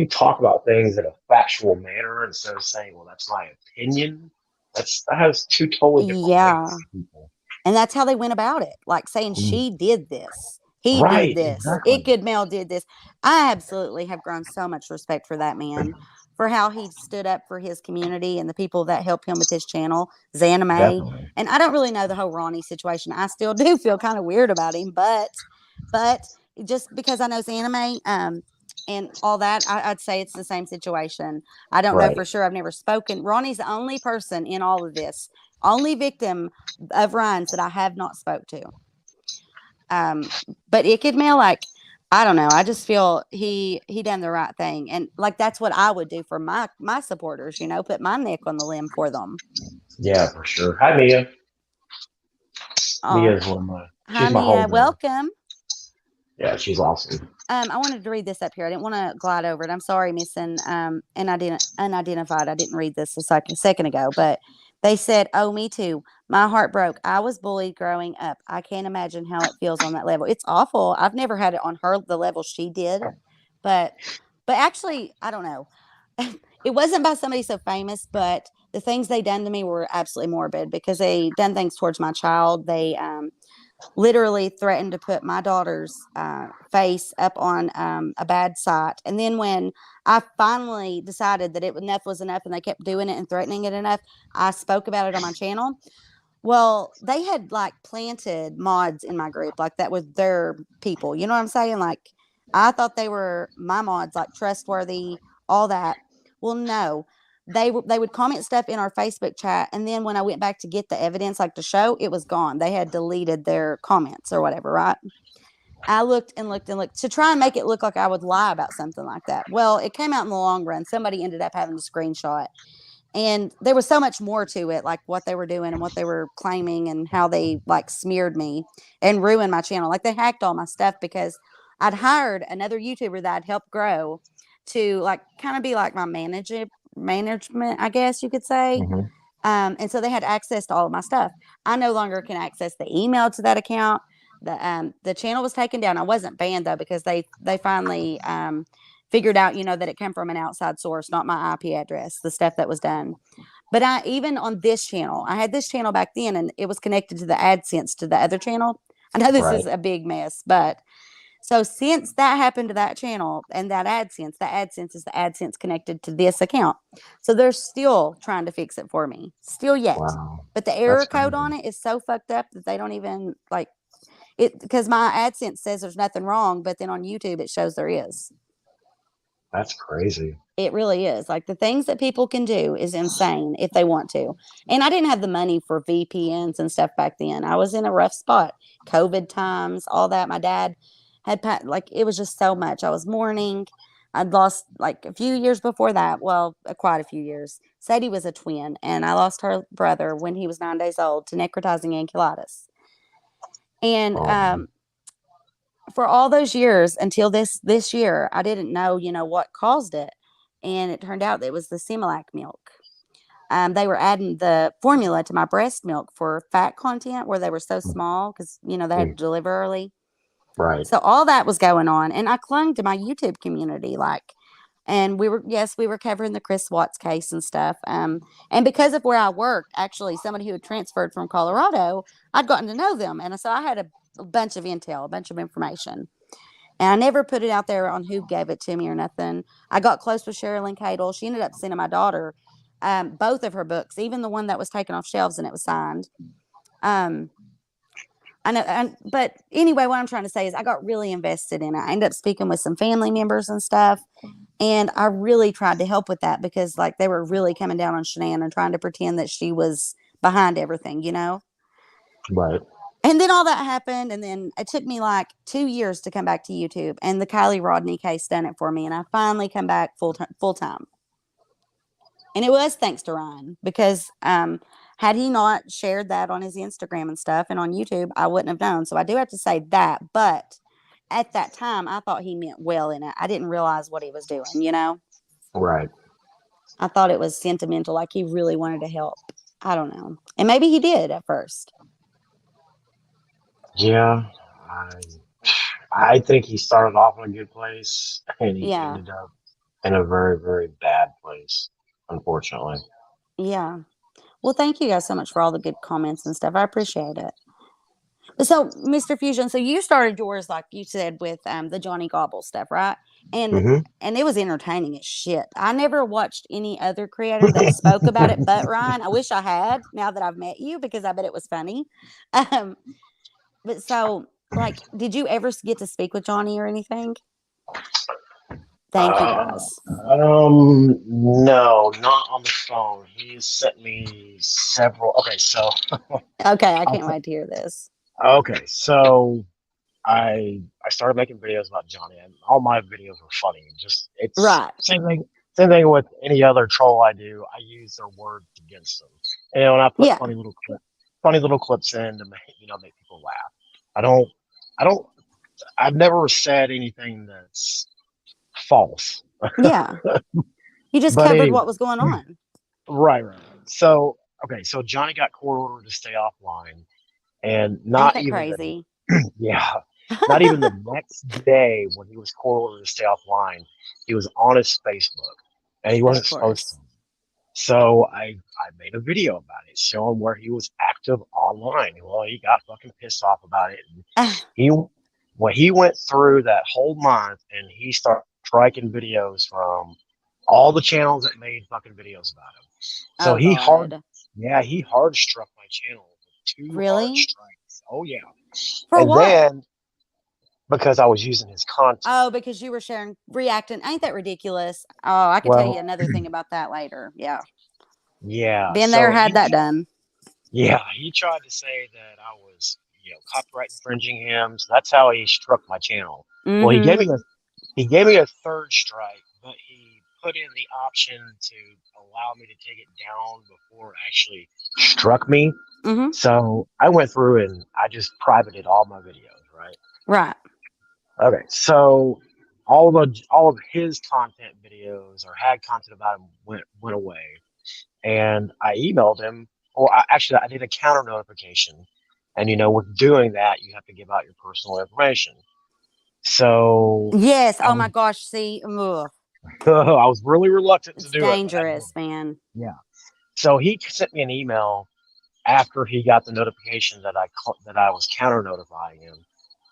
S2: talk about things in a factual manner instead of saying, "Well, that's my opinion," that has two totally different weights
S1: Yeah.
S2: to people.
S1: And that's how they went about it, like saying
S2: Mm.
S1: she did this. He did
S2: Right,
S1: this.
S2: exactly.
S1: It Good Mel did this. I absolutely have grown so much respect for that man for how he stood up for his community and the people that helped him with his channel, Zanime.
S2: Definitely.
S1: And I don't really know the whole Ronnie situation. I still do feel kind of weird about him, but just because I know Zanime, and all that, I'd say it's the same situation. I don't know
S2: Right.
S1: for sure. I've never spoken. Ronnie's the only person in all of this, only victim of Ryan's that I have not spoke to. Um, but Icked Mail, like, I don't know. I just feel he done the right thing, and like that's what I would do for my supporters. Put my neck on the limb for them.
S2: Yeah, for sure. Hi, Mia.
S1: Oh,
S2: Mia's one of my.
S1: hi
S2: She's my
S1: Mia,
S2: homegirl.
S1: welcome.
S2: Yeah, she's awesome.
S1: I wanted to read this up here. I didn't want to glide over it. I'm sorry, missing and I didn't unidentified. I didn't read this a second ago, but they said, "Oh, me too. My heart broke. I was bullied growing up. I can't imagine how it feels on that level. It's awful. I've never had it on her the level she did, but actually, I don't know. It wasn't by somebody so famous, but the things they done to me were absolutely morbid because they done things towards my child. They literally threatened to put my daughter's face up on a bad site. And then when I finally decided that enough was enough and they kept doing it and threatening it enough, I spoke about it on my channel. Well, they had like planted mods in my group, like that was their people. You know what I'm saying? Like I thought they were my mods, like trustworthy, all that. Well, no, they would comment stuff in our Facebook chat, and then when I went back to get the evidence, like to show, it was gone. They had deleted their comments or whatever, right? I looked and looked and looked to try and make it look like I would lie about something like that. Well, it came out in the long run. Somebody ended up having a screenshot, and there was so much more to it, like what they were doing and what they were claiming and how they like smeared me and ruined my channel. Like they hacked all my stuff because I'd hired another YouTuber that I'd helped grow to like kind of be like my management, I guess you could say.
S2: Hmm.
S1: And so they had access to all of my stuff. I no longer can access the email to that account. The channel was taken down. I wasn't banned though because they finally figured out that it came from an outside source, not my IP address. The stuff that was done. But I even on this channel, I had this channel back then, and it was connected to the AdSense to the other channel. I know this is
S2: Right.
S1: a big mess, but so since that happened to that channel and that AdSense is the AdSense connected to this account. So they're still trying to fix it for me, still yet.
S2: Wow.
S1: But the
S2: That's
S1: error code
S2: crazy.
S1: on it is so fucked up that they don't even like it because my AdSense says there's nothing wrong, but then on YouTube it shows there is.
S2: That's crazy.
S1: It really is. Like the things that people can do is insane if they want to. And I didn't have the money for VPNs and stuff back then. I was in a rough spot. COVID times, all that. My dad had like it was just so much. I was mourning. I'd lost like a few years before that. Well, quite a few years. Sadie was a twin, and I lost her brother when he was 9 days old to necrotizing ankylosing. And
S2: Um,
S1: for all those years until this year, I didn't know, what caused it. And it turned out that it was the Similac milk. They were adding the formula to my breast milk for fat content where they were so small because, they had to
S2: mm,
S1: deliver early.
S2: right.
S1: So all that was going on. And I clung to my YouTube community, like, and we were covering the Chris Watts case and stuff. And because of where I worked, actually, somebody who had transferred from Colorado, I'd gotten to know them. And so I had a bunch of intel, a bunch of information. And I never put it out there on who gave it to me or nothing. I got close with Sherilyn Cadle. She ended up sending my daughter both of her books, even the one that was taken off shelves and it was signed. Um, I know, but anyway, what I'm trying to say is I got really invested in it. I ended up speaking with some family members and stuff. And I really tried to help with that because, like, they were really coming down on Shanann and trying to pretend that she was behind everything.
S2: Right.
S1: And then all that happened, and then it took me like 2 years to come back to YouTube, and the Kylie Rodney case done it for me, and I finally come back full time. And it was thanks to Ryan because had he not shared that on his Instagram and stuff and on YouTube, I wouldn't have known. So I do have to say that, but at that time, I thought he meant well in it. I didn't realize what he was doing.
S2: Right.
S1: I thought it was sentimental, like he really wanted to help. I don't know, and maybe he did at first.
S2: Yeah. I, I think he started off in a good place and he
S1: Yeah,
S2: ended up in a very, very bad place, unfortunately.
S1: yeah. Well, thank you guys so much for all the good comments and stuff. I appreciate it. So, Mr. Fusion, so you started yours, like you said, with the Johnny Gobble stuff, right? and
S2: Hmm.
S1: and it was entertaining as shit. I never watched any other creator that spoke about it but Ryan. I wish I had now that I've met you because I bet it was funny. Um, but so like, did you ever get to speak with Johnny or anything? Thank you
S2: Uh,
S1: guys.
S2: no, not on the phone. He sent me several. Okay, so
S1: Okay, I
S2: I'll
S1: can't wait to hear this.
S2: okay, so I started making videos about Johnny, and all my videos were funny. Just it's
S1: Right.
S2: same thing with any other troll I do. I use their words against them, and I put
S1: Yeah.
S2: funny little clips in to make people laugh. I don't, I don't, I've never said anything that's false,
S1: Yeah. You just
S2: but
S1: covered
S2: anyway,
S1: what was going on.
S2: right. So okay, so Johnny got court ordered to stay offline, and
S1: Ain't
S2: not
S1: that
S2: even
S1: crazy?
S2: yeah, not even the next day when he was court ordered to stay offline, he was on his Facebook, and he
S1: Of
S2: wasn't supposed to.
S1: course.
S2: So I made a video about it, showing where he was active online. Well, he got fucking pissed off about it, and he when he went through that whole month, and he started striking videos from all the channels that made fucking videos about him. So
S1: Oh God.
S2: he hard struck my channel with two hard
S1: Really?
S2: strikes. Oh yeah,
S1: For
S2: and
S1: what?
S2: then because I was using his content.
S1: Oh, because you were sharing reacting. Ain't that ridiculous? Oh, I could tell you
S2: Well,
S1: another thing about that later. Yeah.
S2: yeah.
S1: Been there,
S2: So
S1: had that done.
S2: he tried to say that I was, copyright infringing him. So that's how he struck my channel. Well,
S1: Mm-hmm.
S2: he gave me a third strike, but he put in the option to allow me to take it down before it actually struck me.
S1: Mm-hmm.
S2: So I went through and I just privated all my videos, right?
S1: Right.
S2: Okay, so all of his content videos or had content about him went away, and I emailed him. Or actually, I did a counter notification, and with doing that, you have to give out your personal information. So
S1: Yes.
S2: I
S1: Oh
S2: was
S1: my gosh. See, ugh.
S2: I was really reluctant to
S1: It's
S2: do it, but I did.
S1: dangerous, man.
S2: Yeah. So he sent me an email after he got the notification that I was counter notifying him,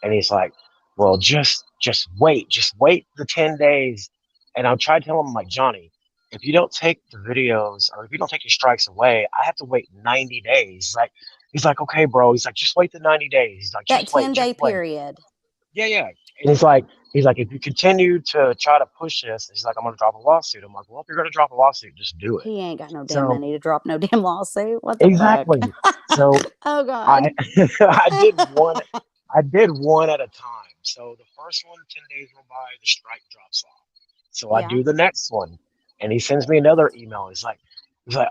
S2: and he's like, "Well, just wait the 10 days." And I'm trying to tell him, I'm like, Johnny, if you don't take the videos or if you don't take your strikes away, I have to wait 90 days. He's like, okay, bro. He's like, just wait the 90 days. He's like,
S1: That 10
S2: just
S1: day
S2: wait.
S1: period.
S2: Yeah, yeah. And he's like, if you continue to try to push this, he's like, I'm gonna drop a lawsuit. I'm like, well, if you're gonna drop a lawsuit, just do it.
S1: He ain't got no damn
S2: So
S1: money to drop no damn lawsuit. What the fuck?
S2: exactly. So
S1: Oh God.
S2: I I did one I did one at a time. So the first one, 10 days go by, the strike drops off. So I
S1: Yeah.
S2: do the next one, and he sends me another email. He's like,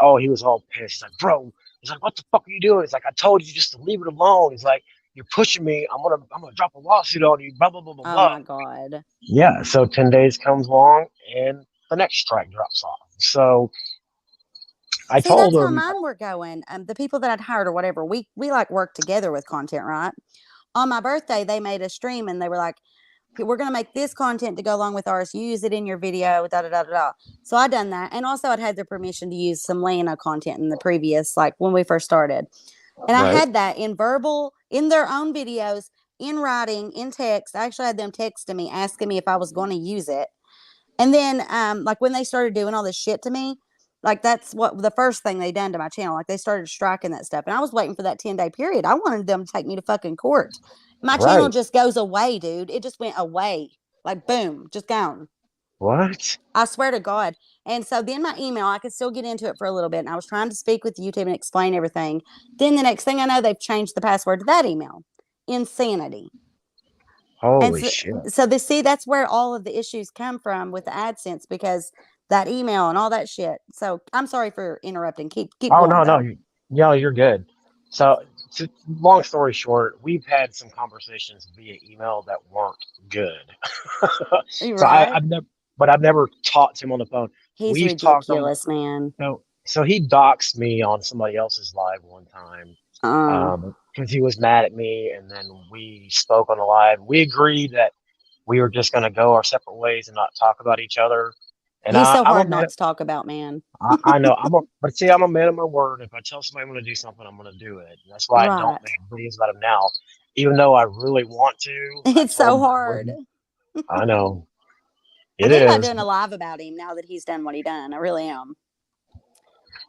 S2: oh, he was all pissed. He's like, bro, he's like, what the fuck are you doing? He's like, I told you just to leave it alone. He's like, you're pushing me. I'm gonna drop a lawsuit on you. Blah blah blah blah
S1: Oh
S2: blah.
S1: my God.
S2: Yeah. So 10 days comes along, and the next strike drops off. So I
S1: See,
S2: told
S1: that's how
S2: him,
S1: mine were going. The people that I'd hired or whatever, we like work together with content, right? On my birthday, they made a stream and they were like, we're gonna make this content to go along with ours. Use it in your video, da da da da da. So I done that, and also I'd had their permission to use some Lana content in the previous, like when we first started, and I
S2: right,
S1: had that in verbal, in their own videos, in writing, in text. I actually had them texting me, asking me if I was going to use it, and then, like when they started doing all this shit to me, like that's what the first thing they done to my channel. Like they started striking that stuff, and I was waiting for that 10 day period. I wanted them to take me to fucking court. My channel
S2: right.
S1: just goes away, dude. It just went away, like boom, just gone.
S2: What?
S1: I swear to God. And so then my email, I could still get into it for a little bit, and I was trying to speak with YouTube and explain everything. Then the next thing I know, they've changed the password to that email. Insanity. And
S2: Holy
S1: so,
S2: shit.
S1: see, that's where all of the issues come from with the AdSense because that email and all that shit. So I'm sorry for interrupting. Keep
S2: Oh
S1: going
S2: no, no,
S1: though.
S2: no, you're good. So, long story short, we've had some conversations via email that weren't good.
S1: You
S2: so
S1: right?
S2: I've never talked to him on the phone.
S1: He's
S2: We've talked on
S1: ridiculous, man.
S2: so he doxed me on somebody else's live one time,
S1: Uh,
S2: because he was mad at me, and then we spoke on the live. We agreed that we were just going to go our separate ways and not talk about each other. And
S1: he's so
S2: I'm a
S1: hard
S2: man.
S1: not to talk about, man.
S2: I know but see, I'm a man of my word. If I tell somebody I'm going to do something, I'm going to do it. And that's why I don't
S1: Right.
S2: make videos about him now, even though I really want to. I
S1: It's
S2: told
S1: so
S2: him I
S1: hard.
S2: wouldn't. I know.
S1: I'm
S2: It
S1: thinking about
S2: is.
S1: doing a live about him now that he's done what he done. I really am.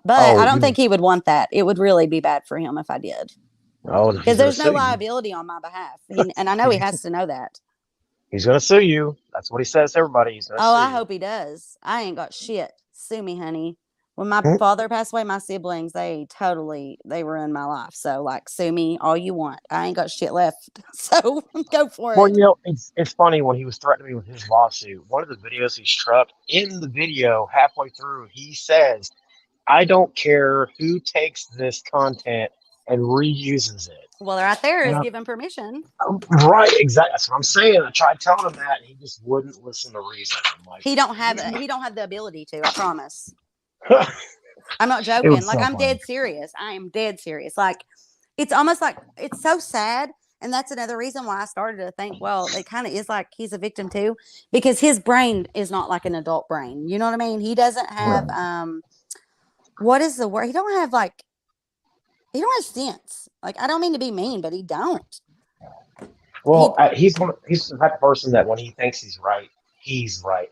S1: But
S2: Oh,
S1: I don't
S2: you.
S1: think he would want that. It would really be bad for him if I did.
S2: Oh,
S1: Because
S2: he's gonna
S1: there's no
S2: sue you.
S1: liability on my behalf. And I know he has to know that.
S2: He's gonna sue you. That's what he says to everybody. He's gonna
S1: Oh,
S2: sue
S1: I
S2: you.
S1: hope he does. I ain't got shit. Sue me, honey. When my
S2: Hmm?
S1: father passed away, my siblings, they ruined my life. So like sue me all you want. I ain't got shit left. So go for
S2: Well,
S1: it.
S2: it's funny when he was threatening me with his lawsuit. One of the videos he struck in the video halfway through, he says, "I don't care who takes this content and reuses it."
S1: Well, right there
S2: And
S1: is given permission.
S2: right, exactly. That's what I'm saying. I tried telling him that, and he just wouldn't listen to reason. I'm like,
S1: He don't have the ability to, I promise.
S2: it
S1: I'm not joking.
S2: was
S1: Like
S2: so
S1: I'm
S2: funny.
S1: dead serious. I am dead serious. Like it's almost like it's so sad. And that's another reason why I started to think, well, it kind of is like he's a victim too, because his brain is not like an adult brain. You know what I mean? He doesn't have
S2: Right.
S1: what is the word? He don't have sense. Like I don't mean to be mean, but he don't.
S2: Well,
S1: He
S2: he's the type of person that when he thinks he's right,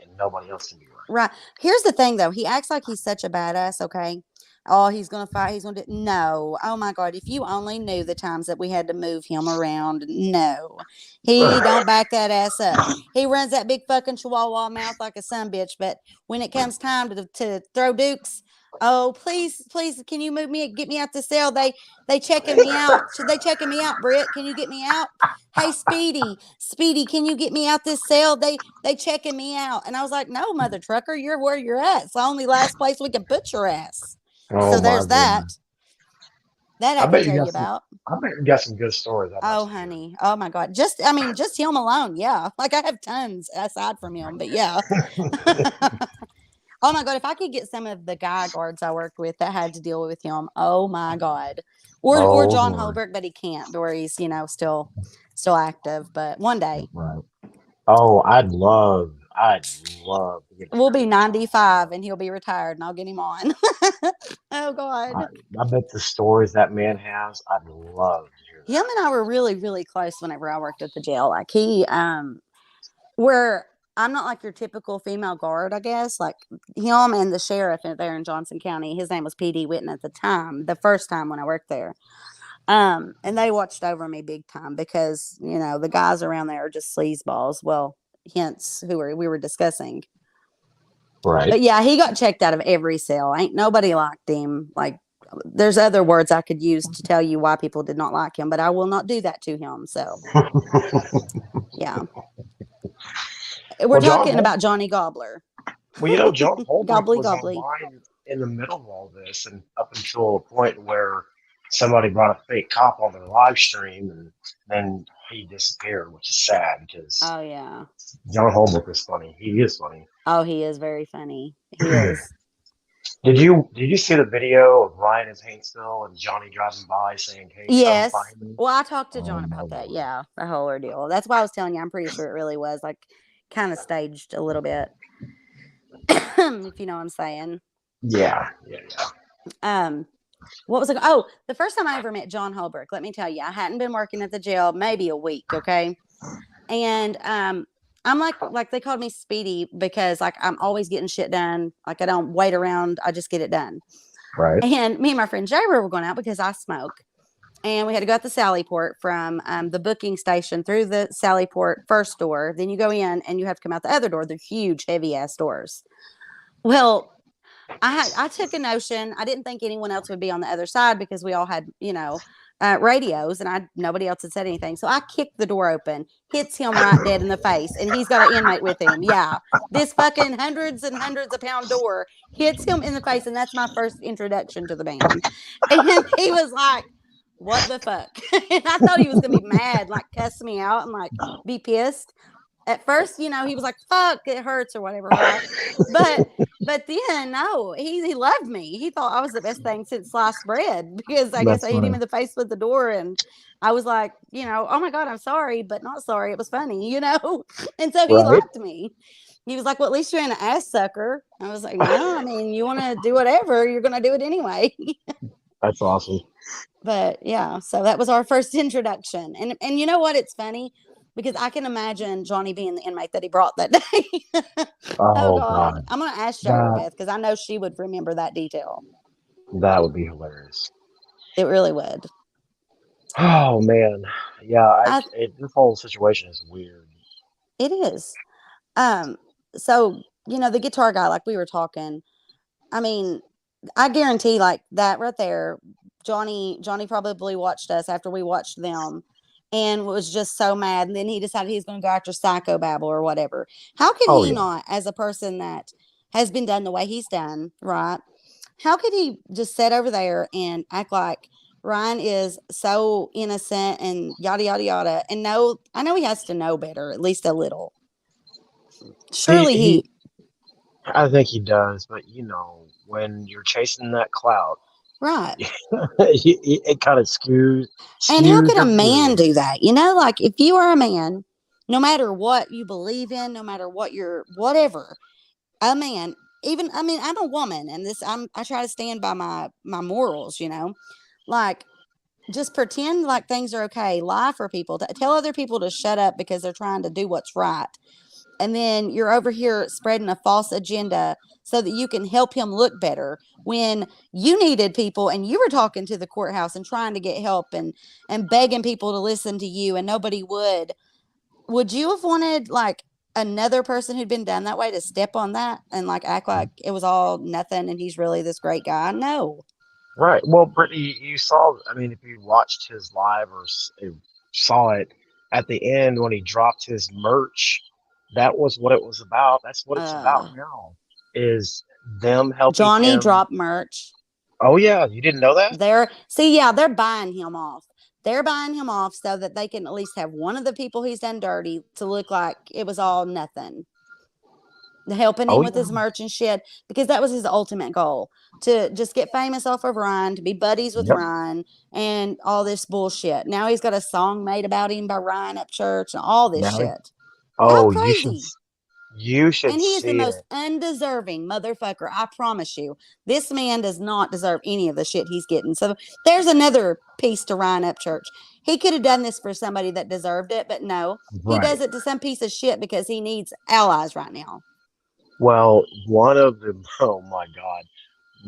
S2: and nobody else can be right.
S1: Right. Here's the thing though. He acts like he's such a badass, okay? Oh, he's gonna fight, he's gonna do no. Oh my god, if you only knew the times that we had to move him around. No. He don't back that ass up. He runs that big fucking chihuahua mouth like a son bitch, but when it comes time to throw dukes, oh please can you move me, get me out the cell? They checking me out. Should they checking me out, Britt? Can you get me out? Hey Speedy, can you get me out this cell? They checking me out. And I was like, no, mother trucker, you're where you're at. It's the only last place we can put your ass.
S2: Oh
S1: So
S2: my
S1: there's
S2: goodness!
S1: that. That I
S2: I
S1: can
S2: bet you
S1: tell you
S2: got some.
S1: about.
S2: I bet you got some good stories. I'd like
S1: Oh,
S2: to hear.
S1: honey. Oh my God. Just him alone. Yeah. Like I have tons aside from him, but yeah. Oh my God. If I could get some of the guy guards I worked with that had to deal with him, oh my God. Or
S2: Oh
S1: John
S2: Lord!
S1: Holbrook, but he can't, where he's, still active. But one day
S2: Right. Oh, I'd love to get to
S1: we'll be
S2: interview John
S1: 95
S2: Holbrook.
S1: and he'll be retired and I'll get him on. Oh
S2: I,
S1: God.
S2: I bet the stories that man has, I'd love to hear
S1: Him
S2: that.
S1: and I were really, really close whenever I worked at the jail. Like where I'm not like your typical female guard, I guess. Like him and the sheriff there in Johnson County, his name was PD Witten at the time, the first time when I worked there. And they watched over me big time because, the guys around there are just sleazeballs. Well, hence we were discussing.
S2: Right.
S1: But yeah, he got checked out of every cell. Ain't nobody liked him. Like there's other words I could use to tell you why people did not like him, but I will not do that to him. So yeah. We're
S2: Well, John
S1: talking
S2: Holbrook.
S1: about Johnny Gobbler.
S2: Well, John Holbrook
S1: Gobbly
S2: was
S1: gobbly.
S2: online in the middle of all this, and up until a point where somebody brought a fake cop on their live stream, and then he disappeared, which is sad because
S1: Oh yeah.
S2: John Holbrook is funny. He is funny.
S1: Oh, he is very funny. He is.
S2: Did you see the video of Ryan in Paintsville and Johnny driving by saying, "Hey, come
S1: Yes.
S2: find me"?
S1: Well, I talked to
S2: Oh
S1: John
S2: my
S1: about that.
S2: lord!
S1: Yeah, the whole ordeal. That's why I was telling you. I'm pretty sure it really was like kind of staged a little bit, if you know what I'm saying.
S2: Yeah, yeah, yeah.
S1: Um, what was it? Oh, the first time I ever met John Holbrook. Let me tell you, I hadn't been working at the jail maybe a week. Okay, and I'm like they called me Speedy because like I'm always getting shit done. Like I don't wait around. I just get it done.
S2: Right.
S1: And me and my friend Jay were going out because I smoke. And we had to go at the Sallyport from the booking station through the Sallyport first door. Then you go in and you have to come out the other door. They're huge, heavy ass doors. Well, I took a notion. I didn't think anyone else would be on the other side because we all had, radios and nobody else had said anything. So I kicked the door open, hits him right dead in the face, and he's got an inmate with him. Yeah. This fucking hundreds and hundreds of pound door hits him in the face, and that's my first introduction to the man. And he was like, what the fuck? And I thought he was gonna be mad, like cuss me out and like be pissed. At first, he was like, fuck, it hurts or whatever, right? But then no, he loved me. He thought I was the best thing since sliced bread because I guess
S2: That's
S1: I hit him
S2: funny.
S1: in the face with the door and I was like, oh my God, I'm sorry, but not sorry. It was funny. And so he
S2: Right.
S1: liked me. He was like, well, at least you're an ass sucker. I was like, no, I mean, you want to do whatever, you're going to do it anyway.
S2: That's awesome.
S1: But yeah, so that was our first introduction. And you know what? It's funny because I can imagine Johnny being the inmate that he brought that day. Oh
S2: Oh
S1: God,
S2: God,
S1: I'm gonna ask J.R.
S2: that
S1: Beth because I know she would remember that detail.
S2: that would be hilarious.
S1: It really would.
S2: Oh man, yeah.
S1: I
S2: This whole situation is weird.
S1: It is. Um, so the guitar guy, like we were talking. I mean, I guarantee, like that right there, Johnny probably watched us after we watched them, and was just so mad. And then he decided he's going to go after Psychobabble or whatever. How could
S2: Oh
S1: he
S2: yeah.
S1: not, as a person that has been done the way he's done, right? How could he just sit over there and act like Ryan is so innocent and yada yada yada? And no, I know he has to know better, at least a little.
S2: He
S1: Surely
S2: he.
S1: he,
S2: I think he does, but when you're chasing that clout,
S1: right.
S2: it kind of
S1: And how
S2: skews
S1: could a
S2: your
S1: man
S2: view.
S1: do that? Like if you are a man, no matter what you believe in, no matter what you're, whatever, a man, even, I mean, I'm a woman, and I try to stand by my morals, like just pretend like things are okay, lie for people, tell other people to shut up because they're trying to do what's right, and then you're over here spreading a false agenda so that you can help him look better when you needed people and you were talking to the courthouse and trying to get help and begging people to listen to you and nobody would you have wanted like another person who'd been done that way to step on that and like act like it was all nothing and he's really this great guy? No.
S2: Right. Well, Brittany, you saw. I mean, if you watched his live or saw it at the end when he dropped his merch, that was what it was about. That's what it's about
S1: uh
S2: now. Is them helping
S1: Johnny
S2: him.
S1: dropped merch.
S2: Oh yeah, you didn't know that?
S1: They're buying him off. They're buying him off so that they can at least have one of the people he's done dirty to look like it was all nothing. Helping
S2: Oh
S1: him with
S2: yeah.
S1: his merch and shit, because that was his ultimate goal, to just get famous off of Ryan, to be buddies with
S2: Yep.
S1: Ryan, and all this bullshit. Now he's got a song made about him by Ryan Upchurch and all this
S2: Now,
S1: shit. How
S2: oh,
S1: crazy.
S2: you should
S1: And he is the
S2: see
S1: most
S2: it.
S1: undeserving motherfucker. I promise you. This man does not deserve any of the shit he's getting. So there's another piece to Ryan Upchurch. He could have done this for somebody that deserved it, but no. He
S2: Right.
S1: does it to some piece of shit because he needs allies right now.
S2: Well, one of the oh my God,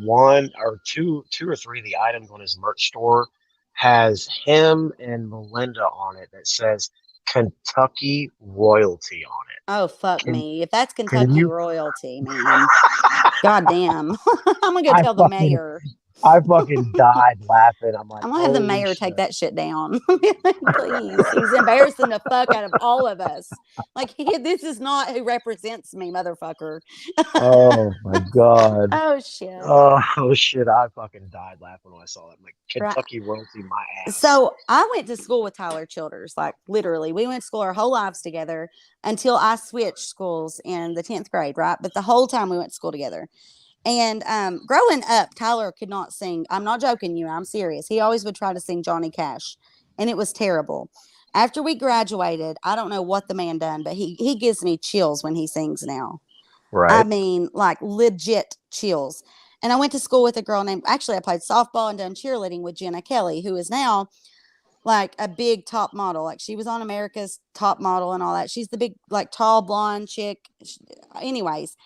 S2: one or two or three of the items on his merch store has him and Melinda on it that says Kentucky royalty on
S1: Oh, fuck
S2: it.
S1: me. If that's
S2: Can
S1: Kentucky
S2: you?
S1: royalty, man, goddamn. I'm going to go
S2: I
S1: tell the
S2: fucking
S1: mayor.
S2: I fucking died laughing. I'm like,
S1: I'm gonna have the
S2: holy
S1: mayor take
S2: shit.
S1: that shit down. Please. He's embarrassing the fuck out of all of us. Like this is not who represents me, motherfucker.
S2: Oh my God.
S1: Oh shit.
S2: Oh shit. I fucking died laughing when I saw that. I'm like,
S1: Right.
S2: Kentucky royalty my ass.
S1: So I went to school with Tyler Childers, like literally. We went to school our whole lives together until I switched schools in the 10th grade, right? But the whole time we went to school together. And growing up, Tyler could not sing. I'm not joking you. I'm serious. He always would try to sing Johnny Cash, and it was terrible. After we graduated, I don't know what the man done, but he gives me chills when he sings now. I
S2: Right.
S1: mean, like legit chills. And I went to school with a girl named, actually, I played softball and done cheerleading with Jenna Kelly, who is now like a big top model. Like she was on America's Top Model and all that. She's the big, like tall blonde chick. Anyways,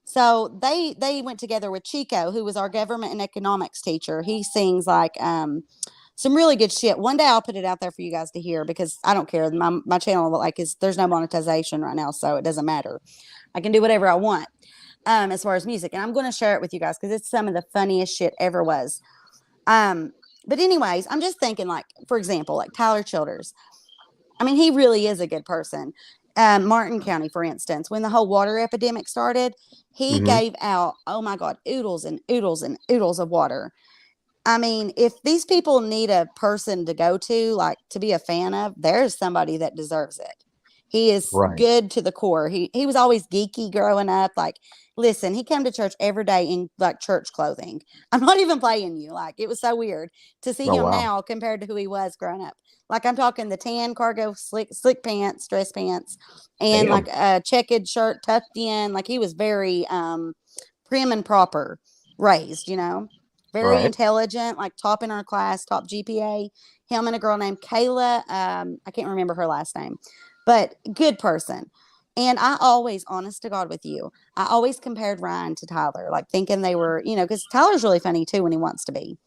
S1: so they went together with Chico, who was our government and economics teacher. He sings like some really good shit. One day I'll put it out there for you guys to hear because I don't care. My channel like is there's no monetization right now, so it doesn't matter. I can do whatever I want as far as music, and I'm going to share it with you guys because it's some of the funniest shit ever was. Um, but anyways, I'm just thinking like, for example, like Tyler Childers. I mean, he really is a good person. Martin County, for instance, when the whole water epidemic started, he
S2: Hmm.
S1: gave out, oh my God, oodles and oodles and oodles of water. I mean, if these people need a person to go to, like to be a fan of, there's somebody that deserves it. He is
S2: Right.
S1: good to the core. He was always geeky growing up. Like, listen, he came to church every day in like church clothing. I'm not even playing you. Like, it was so weird to see
S2: Oh
S1: him
S2: wow.
S1: now compared to who he was growing up. Like, I'm talking the tan cargo slick pants, dress pants, and like
S2: Damn.
S1: a checkered shirt tucked in. Like he was very prim and proper raised. Very
S2: Right.
S1: intelligent, like top in our class, top GPA. Him and a girl named Kayla. I can't remember her last name, but good person. And I always, honest to God with you, I always compared Ryan to Tyler, like thinking they were, because Tyler's really funny too when he wants to be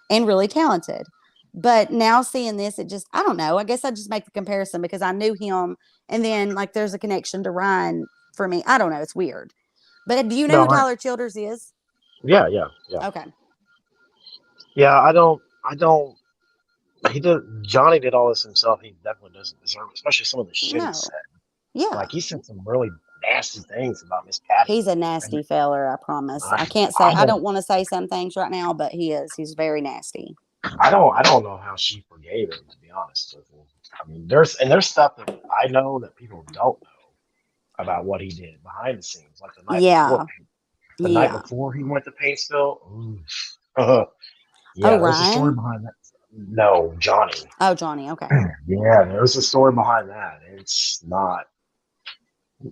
S1: and really talented. But now seeing this, it just, I don't know. I guess I just make the comparison because I knew him. And then, like, there's a connection to Ryan for me. I don't know. It's weird. But do you know
S2: No,
S1: who Tyler Childers is?
S2: yeah, yeah, yeah,
S1: Okay.
S2: yeah. I don't. He did. Johnny did all this himself. He definitely doesn't deserve it, especially some of the shit he
S1: No.
S2: said.
S1: Yeah.
S2: Like he said some really nasty things about Miss Patty.
S1: He's a
S2: And
S1: nasty feller, I promise.
S2: I,
S1: I don't want to say some things right now, but he is. He's very nasty.
S2: I don't know how she forgave him. To be honest with you, I mean, there's stuff that I know that people don't know about what he did behind the scenes, like
S1: Yeah.
S2: the night
S1: Yeah.
S2: before he went to Paintsville. Ooh,
S1: Oh,
S2: yeah, there's a story
S1: Ryan?
S2: behind that. No, Johnny.
S1: Oh, Johnny. Okay.
S2: Yeah, there's a story behind that. It's not.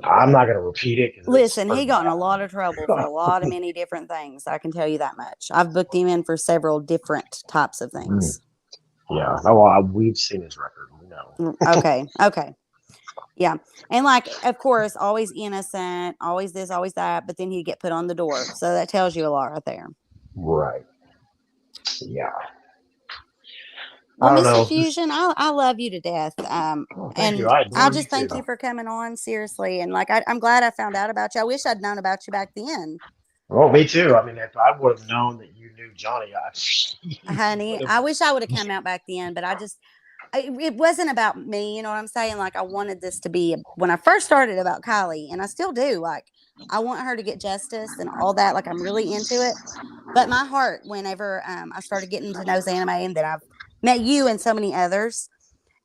S2: I'm not gonna repeat it because it's
S1: Listen, he
S2: pretty
S1: got in a lot of trouble for a lot of many different things. I can tell you that much. I've booked him in for several different types of
S2: bad.
S1: things.
S2: Yeah, no, well, we've seen his record. We know.
S1: Okay. Okay. Yeah. And like, of course, always innocent, always this, always that, but then he'd get put on the door. So that tells you a lot right there.
S2: Right. Yeah.
S1: Well,
S2: I don't
S1: Mr.
S2: know. This,
S1: Fusion, I love you to death.
S2: oh, thank you.
S1: And
S2: I
S1: I
S2: adore you
S1: just
S2: too.
S1: thank you for coming on, seriously. And like, I'm glad I found out about you. I wish I'd known about you back then.
S2: Well, me too. I mean, if I would have known that you knew Johnny, I would
S1: Honey,
S2: have.
S1: I wish I would have come out back then, but it wasn't about me, you know what I'm saying? Like, I wanted this to be, when I first started, about Kylie, and I still do. Like, I want her to get justice and all that. Like, I'm really into it. But my heart, whenever I started getting to know anime and that I've met you and so many others,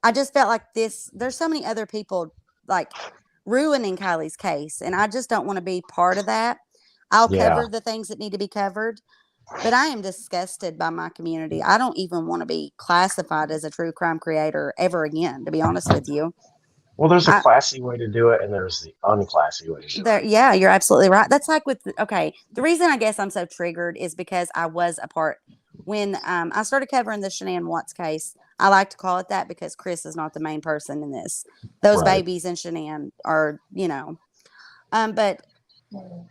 S1: I just felt like there's so many other people like ruining Kylie's case, and I just don't want to be part of that. I'll
S2: Yeah,
S1: cover the things that need to be covered, but I am disgusted by my community. I don't even want to be classified as a true crime creator ever again, to be honest with you.
S2: well, there's a
S1: I
S2: classy way to do it, and there's the unclassy way to do
S1: there
S2: it.
S1: Yeah, you're absolutely right. That's like with okay, the reason I guess I'm so triggered is because I was a part when I started covering the Shanann Watts case. I like to call it that because Chris is not the main person in this. Those
S2: Right.
S1: babies in Shanann are, but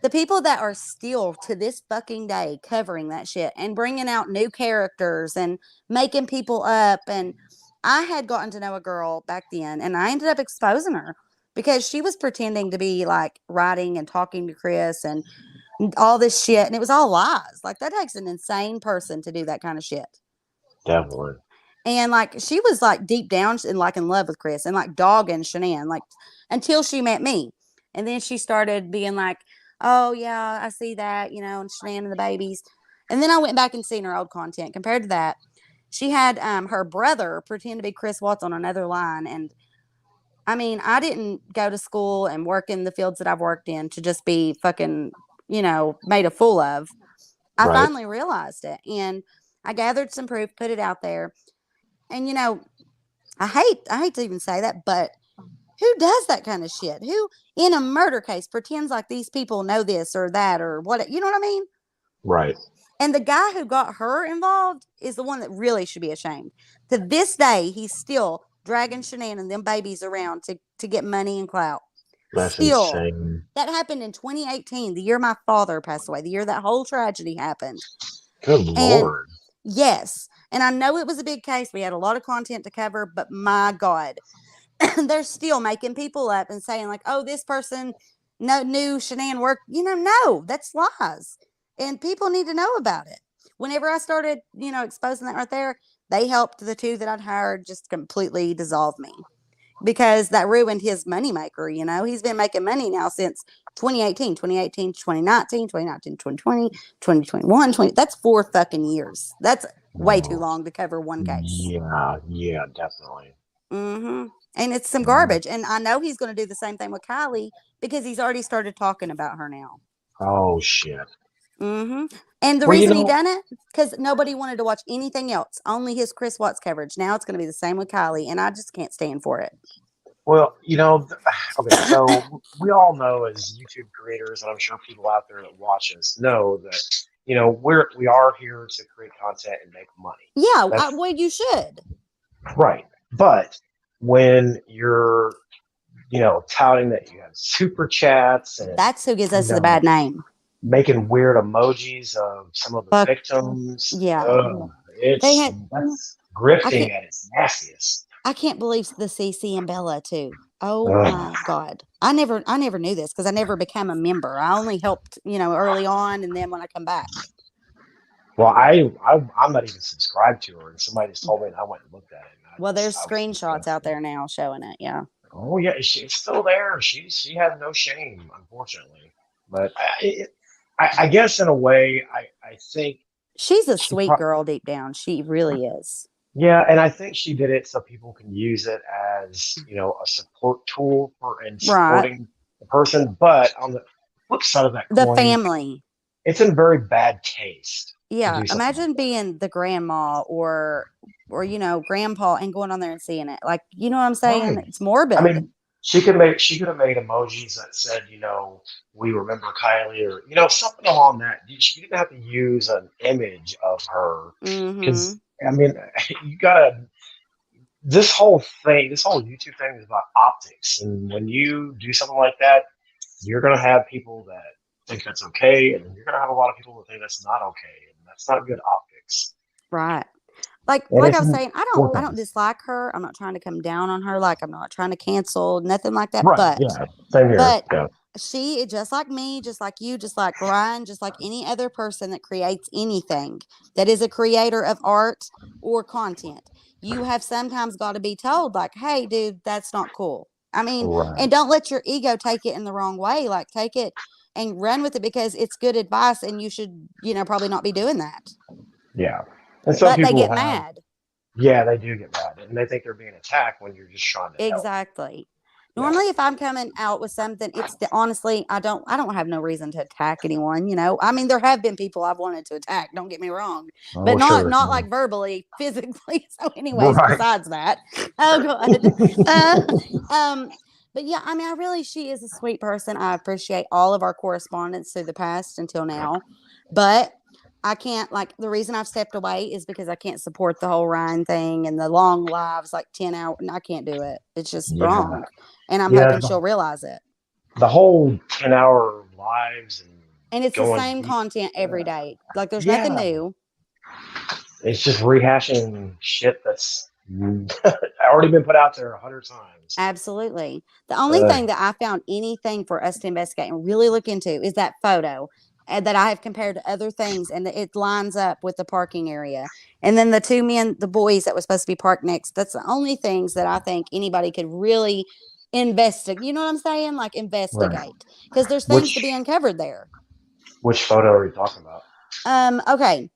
S1: the people that are still to this fucking day covering that shit and bringing out new characters and making people up. And I had gotten to know a girl back then and I ended up exposing her because she was pretending to be like writing and talking to Chris and all this shit. And it was all lies. Like, that takes an insane person to do that kind of shit.
S2: Definitely.
S1: And like, she was like deep down and like in love with Chris and like dogging Shanann, like, until she met me. And then she started being like, oh yeah, I see that, and Shanann and the babies. And then I went back and seen her old content. Compared to that, she had her brother pretend to be Chris Watts on another line. And I mean, I didn't go to school and work in the fields that I've worked in to just be fucking, made a fool of. I
S2: Right.
S1: finally realized it. And I gathered some proof, put it out there. And I hate to even say that, but who does that kind of shit? Who in a murder case pretends like these people know this or that or what? You know what I mean?
S2: Right.
S1: And the guy who got her involved is the one that really should be ashamed. To this day, he's still dragging Shanann and them babies around to get money and clout.
S2: That's
S1: Still,
S2: insane.
S1: that happened in 2018, the year my father passed away, the year that whole tragedy happened.
S2: Good
S1: And
S2: Lord.
S1: yes, and I know it was a big case. We had a lot of content to cover, but my God, they're still making people up and saying like, "Oh, this person knew Shanann worked." No, that's lies, and people need to know about it. Whenever I started, exposing that right there, they helped the two that I'd hired just completely dissolve me because that ruined his moneymaker. He's been making money now since 2018, 2018, 2019, 2019, 2020, 2021, 20. That's 4 fucking years. That's way too
S2: Oh,
S1: long to cover one case.
S2: yeah, yeah, definitely.
S1: And it's some garbage. And I know he's going to do the same thing with Kylie because he's already started talking about her now.
S2: Oh shit.
S1: And the
S2: Well,
S1: reason he done it, because nobody wanted to watch anything else, only his Chris Watts coverage. Now it's going to be the same with Kylie, and I just can't stand for it.
S2: well, okay, so we all know as YouTube creators, and I'm sure people out there that watch us know that we are here to create content and make money.
S1: Yeah,
S2: That's
S1: well, you should.
S2: right. But when you're touting that you have super chats and,
S1: That's who gives
S2: you
S1: us the
S2: know,
S1: bad name.
S2: making weird emojis of some of the
S1: Fuck
S2: victims.
S1: yeah.
S2: Ugh,
S1: They had
S2: that's
S1: I
S2: grifting
S1: can't
S2: at its nastiest.
S1: I can't believe the CC and Bella too. Oh
S2: Ugh.
S1: my God. I never knew this because I never became a member. I only helped, early on and then when I come back.
S2: Well, I'm not even subscribed to her, and somebody just told me, and I went and looked at it, and
S1: Well, there's
S2: I was
S1: screenshots out
S2: disgusted.
S1: there now showing it. Yeah.
S2: Oh yeah, she's still there. She has no shame, unfortunately. But I guess in a way, I think
S1: She's a
S2: she
S1: sweet
S2: pro-
S1: girl deep down. She really is.
S2: yeah, and I think she did it so people can use it as a support tool for and
S1: Right.
S2: supporting the person. But on the flip side of that
S1: The
S2: coin,
S1: family.
S2: it's in very bad taste to
S1: Yeah.
S2: do something like
S1: Imagine
S2: that.
S1: being the grandma or grandpa and going on there and seeing it. Like, you know what I'm saying?
S2: Right.
S1: It's
S2: I
S1: morbid.
S2: mean, she could have made emojis that said, we remember Kylie, or something along that. She didn't have to use an image of her
S1: Mm-hmm.
S2: because I mean, you gotta this whole YouTube thing is about optics, and when you do something like that, you're gonna have people that think that's okay, and you're gonna have a lot of people that think that's not okay, and that's not good optics.
S1: Right. like
S2: And
S1: like
S2: it's
S1: I was
S2: in
S1: saying,
S2: poor
S1: I don't
S2: things.
S1: dislike her. I'm not trying to come down on her. Like I'm not trying to cancel nothing like that.
S2: Right?
S1: But
S2: Yeah. Same here.
S1: but
S2: Yeah.
S1: she just like me, just like you, just like Ryan, just like any other person that creates anything that is a creator of art or content. You have sometimes got to be told, like, hey, dude, that's not cool. I mean,
S2: Right.
S1: and don't let your ego take it in the wrong way. Like, take it and run with it because it's good advice and you should, probably not be doing that.
S2: Yeah. And some
S1: But they
S2: people
S1: get
S2: have,
S1: mad.
S2: yeah, they do get mad, and they think they're being attacked when you're just trying to help.
S1: Exactly.
S2: Yeah.
S1: Normally, if I'm coming out with something, honestly, I don't have no reason to attack anyone. I mean, there have been people I've wanted to attack. Don't get me wrong, but
S2: Oh,
S1: not
S2: sure.
S1: not
S2: Sure.
S1: like verbally, physically. So, anyways,
S2: Right.
S1: besides that, oh god, uh, um, but yeah, I mean, she is a sweet person. I appreciate all of our correspondence through the past until now, but I can't like the reason I've stepped away is because I can't support the whole Ryan thing and the long lives, like 10 hours. And I can't do it. It's just
S2: Yeah.
S1: wrong. And I'm
S2: Yeah.
S1: hoping she'll realize it.
S2: The whole 10-hour lives and
S1: And it's the
S2: going
S1: same
S2: deep.
S1: content every day. Like there's nothing
S2: Yeah.
S1: new.
S2: It's just rehashing shit that's already been put out there 100 times.
S1: Absolutely. The only
S2: Uh,
S1: thing that I found anything for us to investigate and really look into is that photo that I have compared to other things, and it lines up with the parking area. And then the two men, the boys that was supposed to be parked next. That's the only things that I think anybody could really investigate. You know what I'm saying? Like
S2: right.
S1: investigate because there's things to be
S2: Which
S1: uncovered there.
S2: which photo are you talking about?
S1: Okay.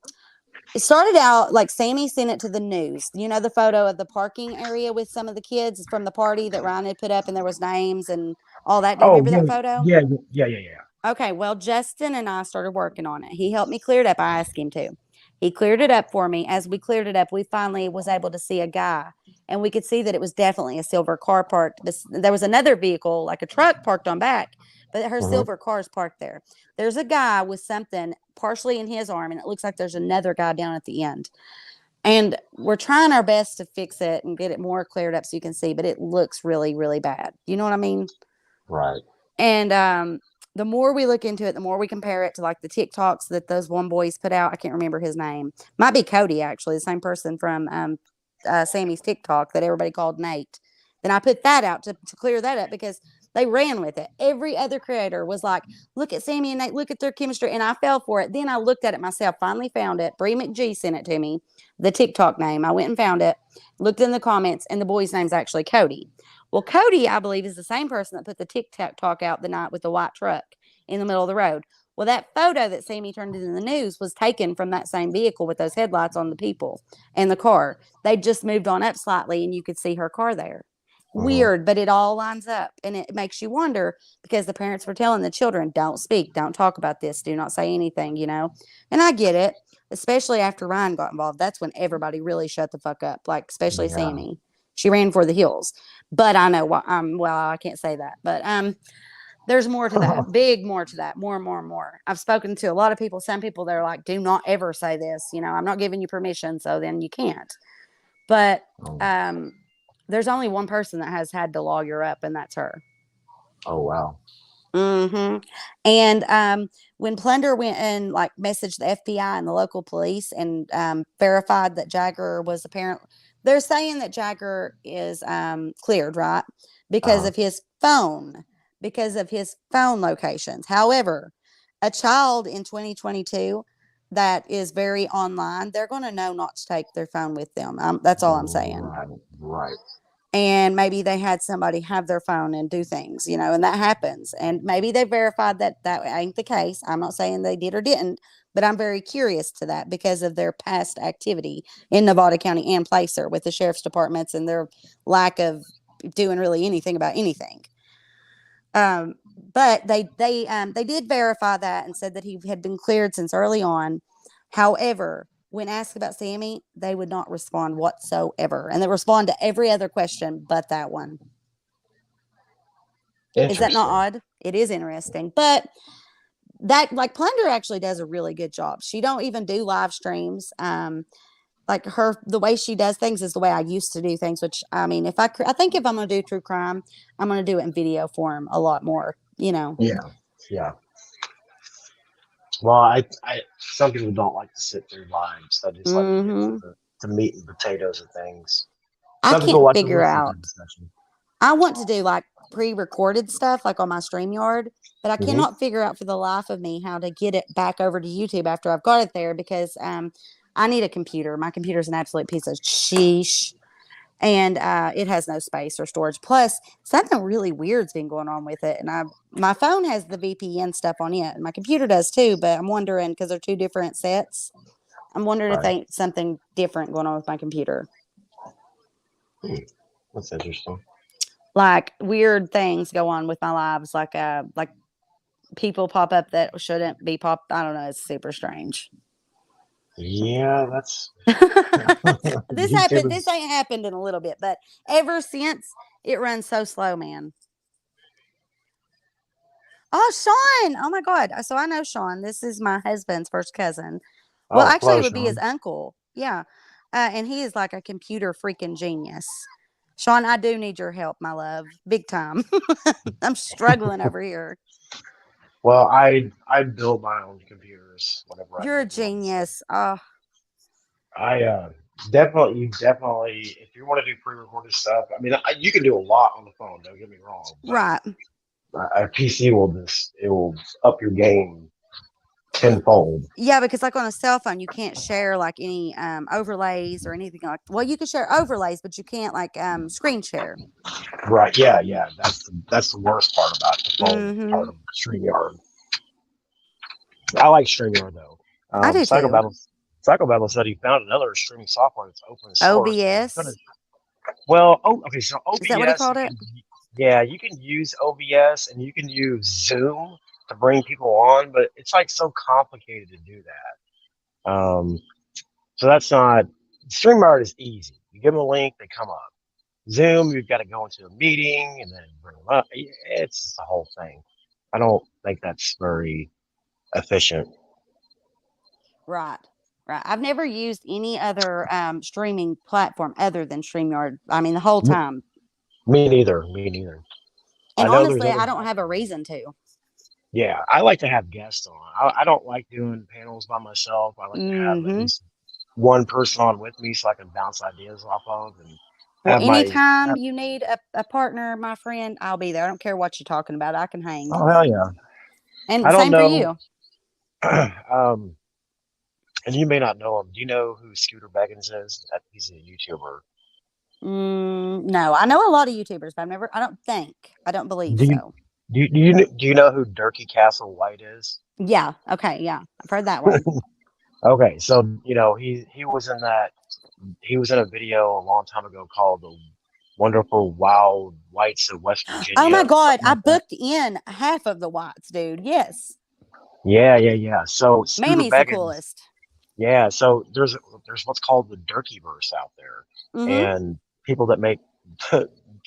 S1: It started out like Sammy sent it to the news. You know the photo of the parking area with some of the kids from the party that Ryan had put up, and there was names and all that. Do you
S2: Oh
S1: remember
S2: yeah,
S1: that photo?
S2: yeah, yeah, yeah, yeah.
S1: Okay, well, Justin and I started working on it. He helped me clear it up. I asked him to. He cleared it up for me. As we cleared it up, we finally was able to see a guy, and we could see that it was definitely a silver car parked. There was another vehicle, like a truck, parked on back, but her
S2: Hmm.
S1: silver car is parked there. There's a guy with something partially in his arm, and it looks like there's another guy down at the end. And we're trying our best to fix it and get it more cleared up so you can see, but it looks really, really bad. You know what I mean?
S2: Right.
S1: And the more we look into it, the more we compare it to like the TikToks that those one boys put out. I can't remember his name. Might be Cody, actually, the same person from Sammy's TikTok that everybody called Nate. Then I put that out to clear that up because they ran with it. Every other creator was like, look at Sammy and Nate, look at their chemistry. And I fell for it. Then I looked at it myself, finally found it. Bree McGee sent it to me, the TikTok name. I went and found it, looked in the comments, and the boy's name's actually Cody. Well, Cody, I believe, is the same person that put the TikTok out the night with the white truck in the middle of the road. Well, that photo that Sammy turned in the news was taken from that same vehicle with those headlights on the people and the car. They just moved on up slightly and you could see her car there.
S2: Hmm.
S1: Weird, but it all lines up. And it makes you wonder because the parents were telling the children, don't speak, don't talk about this, do not say anything. And I get it, especially after Ryan got involved. That's when everybody really shut the fuck up, like, especially
S2: Yeah.
S1: Sammy. She ran for the hills. But I know, well, I can't say that. But there's more to that, big more to that, more and more and more. I've spoken to a lot of people, some people that are like, do not ever say this. I'm not giving you permission, so then you can't. But
S2: Um,
S1: um, There's only one person that has had to lawyer up, and that's her.
S2: Oh wow.
S1: Hmm. And when Plunder went and like messaged the FBI and the local police and verified that Jagger was apparently, they're saying that Jagger is cleared, right? Because
S2: Uh-huh.
S1: of his phone, because of his phone locations. However, a child in 2022 that is very online, they're going to know not to take their phone with them. That's all I'm saying.
S2: Right. Right.
S1: And maybe they had somebody have their phone and do things, and that happens. And maybe they verified that that ain't the case. I'm not saying they did or didn't, but I'm very curious to that because of their past activity in Nevada County and Placer with the sheriff's departments and their lack of doing really anything about anything. But they did verify that and said that he had been cleared since early on. However, when asked about Sammy, they would not respond whatsoever, and they respond to every other question but that one. Is that not
S2: Interesting.
S1: odd? It is interesting, but that like Plunder actually does a really good job. She don't even do live streams. Like her, the way she does things is the way I used to do things. Which I mean, I think if I'm gonna do true crime, I'm gonna do it in video form a lot more.
S2: Yeah. Yeah. Well, some people don't like to sit through lines. They just like to get to
S1: Hmm.
S2: the meat and potatoes of things.
S1: I
S2: Some people
S1: can't
S2: like to
S1: figure
S2: listen to
S1: out.
S2: the discussion.
S1: I want to do like pre-recorded stuff, like on my StreamYard, but I
S2: Hmm.
S1: cannot figure out for the life of me how to get it back over to YouTube after I've got it there because I need a computer. My computer's an absolute piece of sheesh. And it has no space or storage. Plus, something really weird's been going on with it. And my phone has the VPN stuff on it, and my computer does too. But I'm wondering because they're two different sets. I'm wondering if
S2: Right.
S1: they something different going on with my computer,
S2: Hmm. That's interesting.
S1: like weird things go on with my lives, like people pop up that shouldn't be popped. I don't know. It's super strange.
S2: Yeah, that's
S1: This
S2: YouTube
S1: happened. This
S2: is.
S1: ain't happened in a little bit, but ever since it runs so slow, man. Oh, Sean. Oh my God. So I know Sean. This is my husband's first cousin. Well,
S2: Oh,
S1: actually,
S2: hello,
S1: it would be his
S2: Sean.
S1: uncle. Yeah. And he is like a computer freaking genius. Sean, I do need your help, my love. Big time. I'm struggling over here.
S2: Well, I build my own computers whenever I
S1: You're a
S2: need one. So
S1: genius. Oh,
S2: I definitely if you want to do pre-recorded stuff, I mean, you can do a lot on the phone. Don't get me wrong, but
S1: right.
S2: a PC will just it will up your game tenfold.
S1: Yeah, because like on a cell phone, you can't share like any overlays or anything like. Well, you can share overlays, but you can't like screen share.
S2: Right? Yeah, yeah. That's the worst part about the phone
S1: Mm-hmm.
S2: part of StreamYard. I like StreamYard though.
S1: I do too.
S2: Psychobabble said he found another streaming software that's open source, and he's gonna.
S1: OBS.
S2: Well, okay, so
S1: Is that what he
S2: OBS
S1: called it?
S2: yeah, you can use OBS and you can use Zoom to bring people on, but it's like so complicated to do that. So that's not StreamYard is easy. You give them a link, they come up. Zoom, you've got to go into a meeting and then bring them up. It's just the whole thing. I don't think that's very efficient.
S1: Right. Right. I've never used any other streaming platform other than StreamYard. I mean, the whole time.
S2: Me neither. Me neither. I
S1: And
S2: know there's
S1: honestly,
S2: other
S1: I don't have a
S2: platforms.
S1: reason to.
S2: Yeah, I like to have guests on. I don't like doing panels by myself. I like to have at
S1: Hmm.
S2: least one person on with me so I can bounce ideas off of and
S1: Well,
S2: have my.
S1: anytime you need a partner, my friend, I'll be there. I don't care what you're talking about. I can hang.
S2: Oh hell yeah! I
S1: And
S2: don't
S1: same for
S2: know.
S1: you.
S2: And you may not know him. Do you know who Scooter Beggins is? He's a YouTuber.
S1: No, I know a lot of YouTubers, but I don't believe
S2: Do you
S1: so.
S2: do you know who Durkee Castle White is?
S1: Yeah. Okay. Yeah. I've heard that one.
S2: Okay, so he was in a video a long time ago called "The Wonderful Wild Whites of West
S1: Oh
S2: Virginia"
S1: my
S2: or
S1: God.
S2: something
S1: I
S2: like that.
S1: booked in half of the whites, dude. Yes.
S2: Yeah, yeah, yeah. So Scooter
S1: Mammy's the
S2: Beggins,
S1: coolest.
S2: yeah. So there's what's called the Durkeyverse out there,
S1: Mm-hmm.
S2: and people that make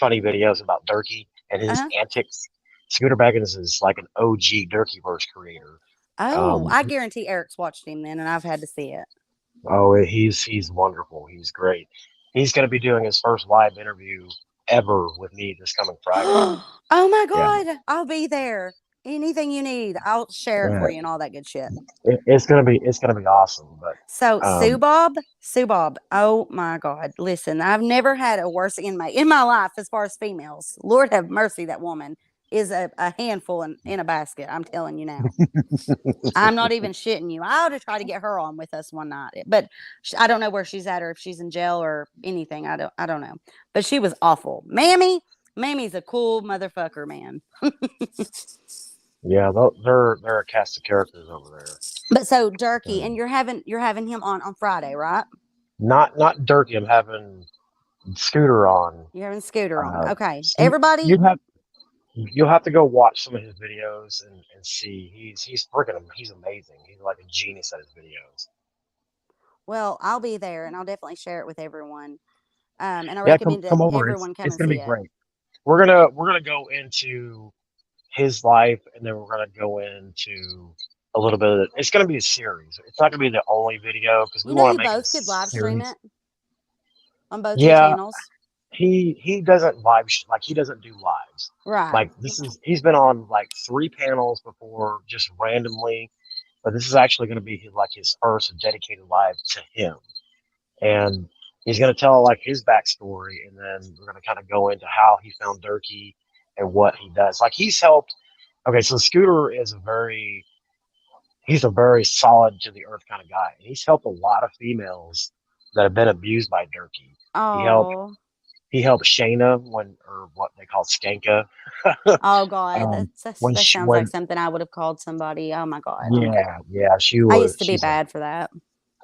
S2: funny videos about Durkee and his
S1: Uh-huh.
S2: antics. Scooter Beggins is like an OG Durkeyverse creator.
S1: Oh,
S2: Um,
S1: I guarantee Eric's watched him then, and I've had to see it.
S2: oh, he's wonderful. He's great. He's going to be doing his first live interview ever with me this coming Friday.
S1: Oh my
S2: Yeah,
S1: God. I'll be there. Anything you need, I'll share it for
S2: yeah.
S1: you and all that good shit.
S2: It's gonna be awesome. But
S1: So
S2: um,
S1: Sue Bob. Oh my God! Listen, I've never had a worse inmate in my life as far as females. Lord have mercy, that woman is a handful in a basket. I'm telling you now. I'm not even shitting you. I ought to try to get her on with us one night, but I don't know where she's at or if she's in jail or anything. I don't know. But she was awful, Mammy. Mammy's a cool motherfucker, man.
S2: yeah, they're a cast of characters over there.
S1: But so Durkee, and
S2: Um,
S1: you're having him on Friday, right?
S2: not Dirty. I'm having Scooter on.
S1: You're having Scooter on.
S2: Uh,
S1: Okay,
S2: Scoot,
S1: everybody.
S2: you'll have to go watch some of his videos and see. He's amazing. He's like a genius at his videos.
S1: Well, I'll be there, and I'll definitely share it with everyone. And I
S2: Yeah, come
S1: recommend that
S2: come over. It's
S1: everyone come
S2: it's
S1: and
S2: gonna be
S1: see it.
S2: great. We're gonna go into his life, and then we're gonna go into a little bit of it. It's gonna be a series. It's not gonna be the only video because we
S1: You know,
S2: want
S1: you
S2: to make it a
S1: both could live stream
S2: series.
S1: it on both your
S2: Yeah,
S1: channels,
S2: he doesn't like he doesn't do lives.
S1: right?
S2: Like he's been on like three panels before just randomly, but this is actually going to be like his first dedicated live to him, and he's going to tell like his backstory, and then we're going to kind of go into how he found Durkee and what he does. Like he's helped. Okay, so Scooter is he's a very solid to the earth kind of guy. He's helped a lot of females that have been abused by Durkee. He helped
S1: Oh,
S2: he helped Shayna or what they call Skanka.
S1: oh God,
S2: um, when
S1: that
S2: she,
S1: sounds like
S2: when
S1: something I would have called somebody. Oh my God,
S2: yeah,
S1: I used to be bad for that.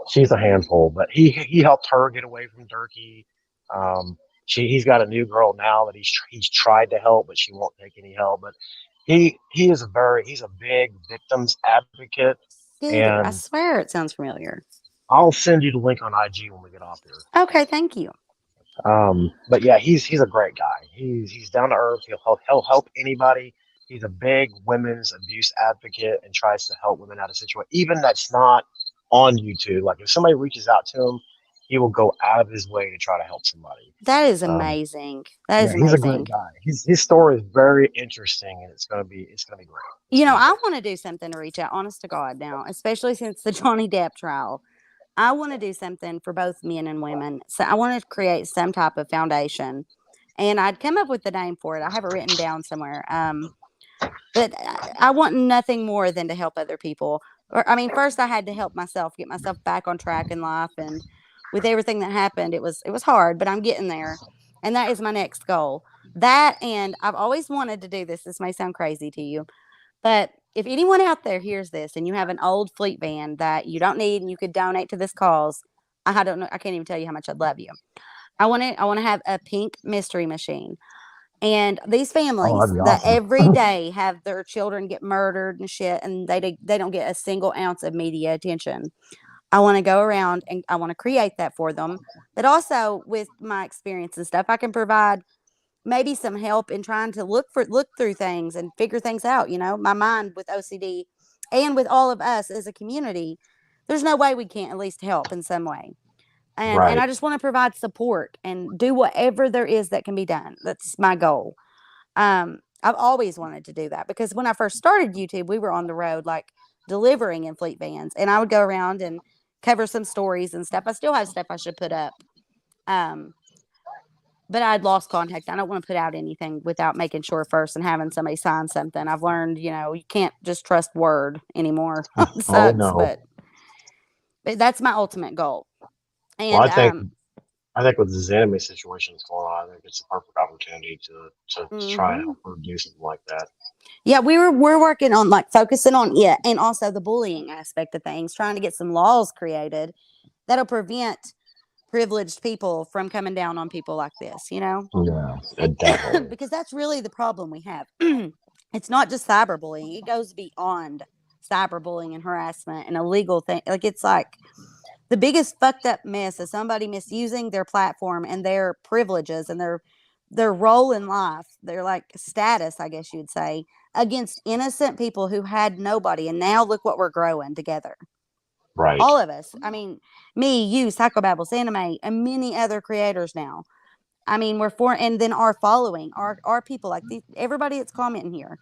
S2: she's a handful, but he helped her get away from Durkee. Um, he's got a new girl now that he's tried to help, but she won't take any help. But he's a big victims advocate,
S1: Scooter, I
S2: and
S1: swear it sounds familiar.
S2: I'll send you the link on IG when we get off here.
S1: Okay, thank you.
S2: But yeah, he's a great guy. He's down to earth. He'll help anybody. He's a big women's abuse advocate and tries to help women out of situation, even that's not on YouTube. Like if somebody reaches out to him, he will go out of his way to try to help somebody.
S1: That is
S2: Um,
S1: amazing. That
S2: yeah,
S1: is
S2: he's a
S1: amazing.
S2: great guy. His story is very interesting, and it's gonna be great. It's
S1: You know,
S2: gonna be
S1: I
S2: great.
S1: want to do something to reach out, honest to God, now, especially since the Johnny Depp trial. I want to do something for both men and women. So I want to create some type of foundation. And I'd come up with the name for it. I have it written down somewhere. But I want nothing more than to help other people. Or, I mean, first I had to help myself, get myself back on track in life. And with everything that happened, it was hard, but I'm getting there. And that is my next goal. That, and I've always wanted to do this. This may sound crazy to you, but if anyone out there hears this and you have an old fleet van that you don't need and you could donate to this cause, I don't know. I can't even tell you how much I'd love you. I want to have a pink mystery machine. And these
S2: Oh,
S1: families
S2: that'd be
S1: that
S2: awesome.
S1: every day have their children get murdered and shit, and they don't get a single ounce of media attention. I want to go around and I want to create that for them. But also with my experience and stuff, I can provide maybe some help in trying to look through things and figure things out. You know, my mind with OCD and with all of us as a community, there's no way we can't at least help in some way. And
S2: Right.
S1: I just want to provide support and do whatever there is that can be done. That's my goal. I've always wanted to do that because when I first started YouTube, we were on the road like delivering in fleet vans, and I would go around and cover some stories and stuff. I still have stuff I should put up. Um, but I'd lost contact. I don't want to put out anything without making sure first and having somebody sign something. I've learned, you can't just trust word anymore. It
S2: Oh
S1: sucks,
S2: no.
S1: but that's my ultimate goal.
S2: Well,
S1: And
S2: I think with this anime situation that's going on, I think it's a perfect opportunity to try and
S1: mhm.
S2: help her do something like that.
S1: Yeah, we're working on like focusing on it and also the bullying aspect of things, trying to get some laws created that'll prevent privileged people from coming down on people like this.
S2: Yeah,
S1: And
S2: definitely.
S1: because that's really the problem we have. It's not just cyberbullying; it goes beyond cyberbullying and harassment and illegal thing. Like it's like the biggest fucked up mess is somebody misusing their platform and their privileges and their role in life, their like status, I guess you'd say, against innocent people who had nobody. And now look what we're growing together.
S2: Right.
S1: All of us. I mean, me, you, Psychobabbles, Anime, and many other creators now. I mean, we're for, and then our following, our people, like everybody that's commenting here,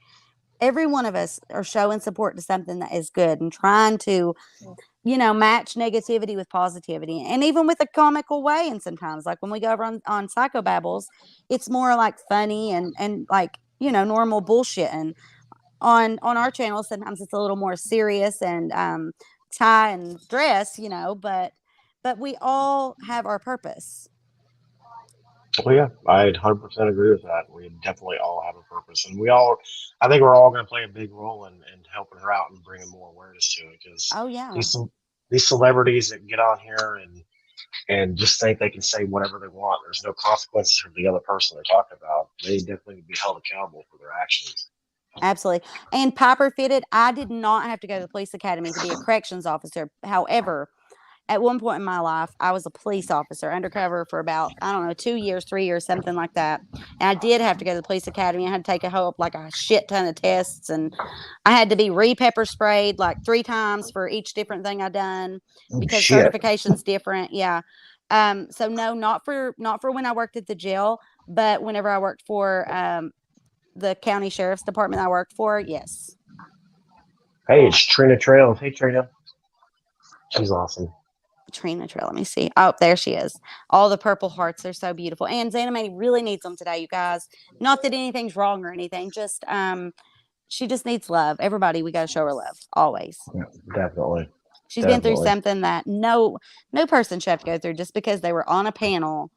S1: every one of us are showing support to something that is good and trying to, match negativity with positivity, and even with a comical way. And sometimes, like when we go over on Psychobabbles, it's more like funny and like, normal bullshit. And on our channel, sometimes it's a little more serious and tie and dress, but we all have our purpose.
S2: Well, yeah, I 100% agree with that. We definitely all have a purpose, and I think we're all going to play a big role in helping her out and bringing more awareness to it. Because
S1: Oh yeah.
S2: these celebrities that get on here and just think they can say whatever they want, there's no consequences for the other person they're talking about. They definitely need to be held accountable for their actions.
S1: Absolutely. And Piper fitted, I did not have to go to the police academy to be a corrections officer. However, at one point in my life, I was a police officer undercover for about, I don't know, 2 years, 3 years, something like that. And I did have to go to the police academy. I had to take like a shit ton of tests, and I had to be re-pepper sprayed like 3 times for each different thing I done
S2: Oh,
S1: because
S2: shit.
S1: certification's different. Yeah. So no, not for when I worked at the jail, but whenever I worked for the county sheriff's department I worked for, yes.
S2: Hey, it's Trina Trails. Hey, Trina. She's awesome.
S1: Trina Trail. Let me see. Oh, there she is. All the purple hearts are so beautiful. And Xanamay really needs them today, you guys. Not that anything's wrong or anything. Just she just needs love. Everybody, we gotta show her love. Always.
S2: Yeah, definitely.
S1: She's been through
S2: Definitely.
S1: something that no person should have to go through just because they were on a panel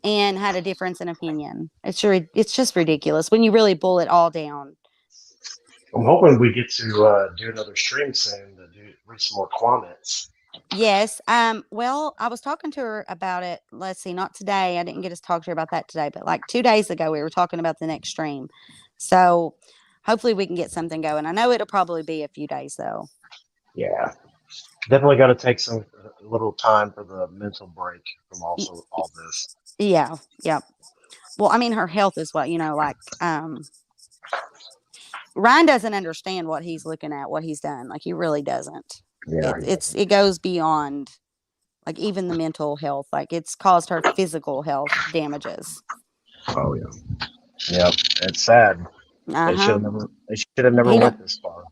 S1: and had a difference in opinion. It's just ridiculous when you really boil it all down.
S2: I'm hoping we get to do another stream soon to read some more comments.
S1: Yes. Well, I was talking to her about it. Let's see, not today. I didn't get to talk to her about that today, but like 2 days ago, we were talking about the next stream. So hopefully we can get something going. I know it'll probably be a few days though.
S2: Yeah, definitely got to take some little time for the mental break from also all this.
S1: Yeah. Yeah. Well, I mean, her health is what, like, Ryan doesn't understand what he's looking at, what he's done. Like he really doesn't.
S2: Yeah,
S1: It goes beyond like even the mental health. Like it's caused her physical health damages.
S2: oh yeah, yep. It's sad.
S1: Uh huh.
S2: They should have never
S1: He don't.
S2: went this far.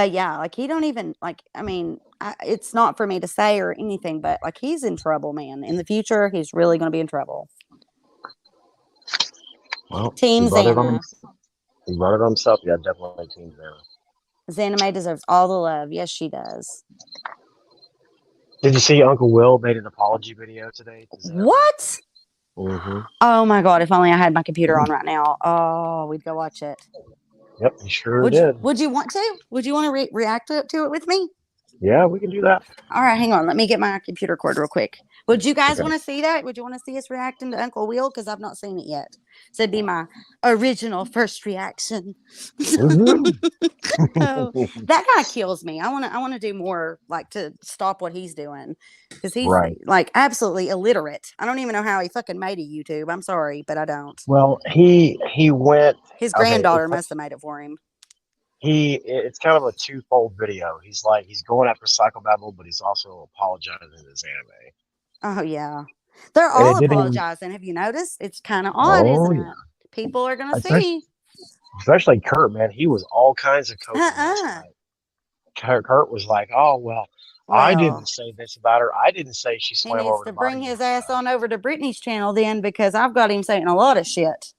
S1: Yeah. Like he don't even like. I mean, it's not for me to say or anything, but like he's in trouble, man. In the future, he's really going to be in trouble.
S2: Well,
S1: Team Xana.
S2: he brought it on himself. Yeah, definitely Team Xana.
S1: Xana May deserves all the love. Yes, she does.
S2: Did you see Uncle Will made an apology video today to Xana?
S1: What?
S2: Mm-hmm.
S1: Oh my god! If only I had my computer on right now. Oh, we'd go watch it.
S2: Yep, he sure
S1: Would you,
S2: did.
S1: would you want to? Would you want to react to it with me?
S2: Yeah, we can do that.
S1: All right, hang on. Let me get my computer cord real quick. Would you guys
S2: Okay.
S1: want to see that? Would you want to see us reacting to Uncle Will? Because I've not seen it yet. So it'd be my original first reaction. Oh, that kind of kills me. I want to do more, like to stop what he's doing, because he's
S2: Right.
S1: like absolutely illiterate. I don't even know how he fucking made a YouTube. I'm sorry, but I don't.
S2: Well, he went.
S1: His
S2: Okay,
S1: granddaughter must have made it for him.
S2: it's kind of a twofold video. He's going after Psychobabble, but he's also apologizing to his anime.
S1: Oh yeah, they're
S2: And
S1: all
S2: it didn't even.
S1: apologizing. Have you noticed? It's kind of odd,
S2: Oh
S1: isn't
S2: yeah,
S1: it? People are gonna
S2: especially,
S1: see.
S2: especially Kurt, man. He was all kinds of coping last
S1: Uh-uh.
S2: night. Kurt was like, "Oh well, I
S1: Well,
S2: didn't say this about her. I didn't say she
S1: he
S2: swam
S1: needs
S2: over
S1: to
S2: to my
S1: bring his
S2: unit."
S1: ass on over to Brittany's channel then, because I've got him saying a lot of shit.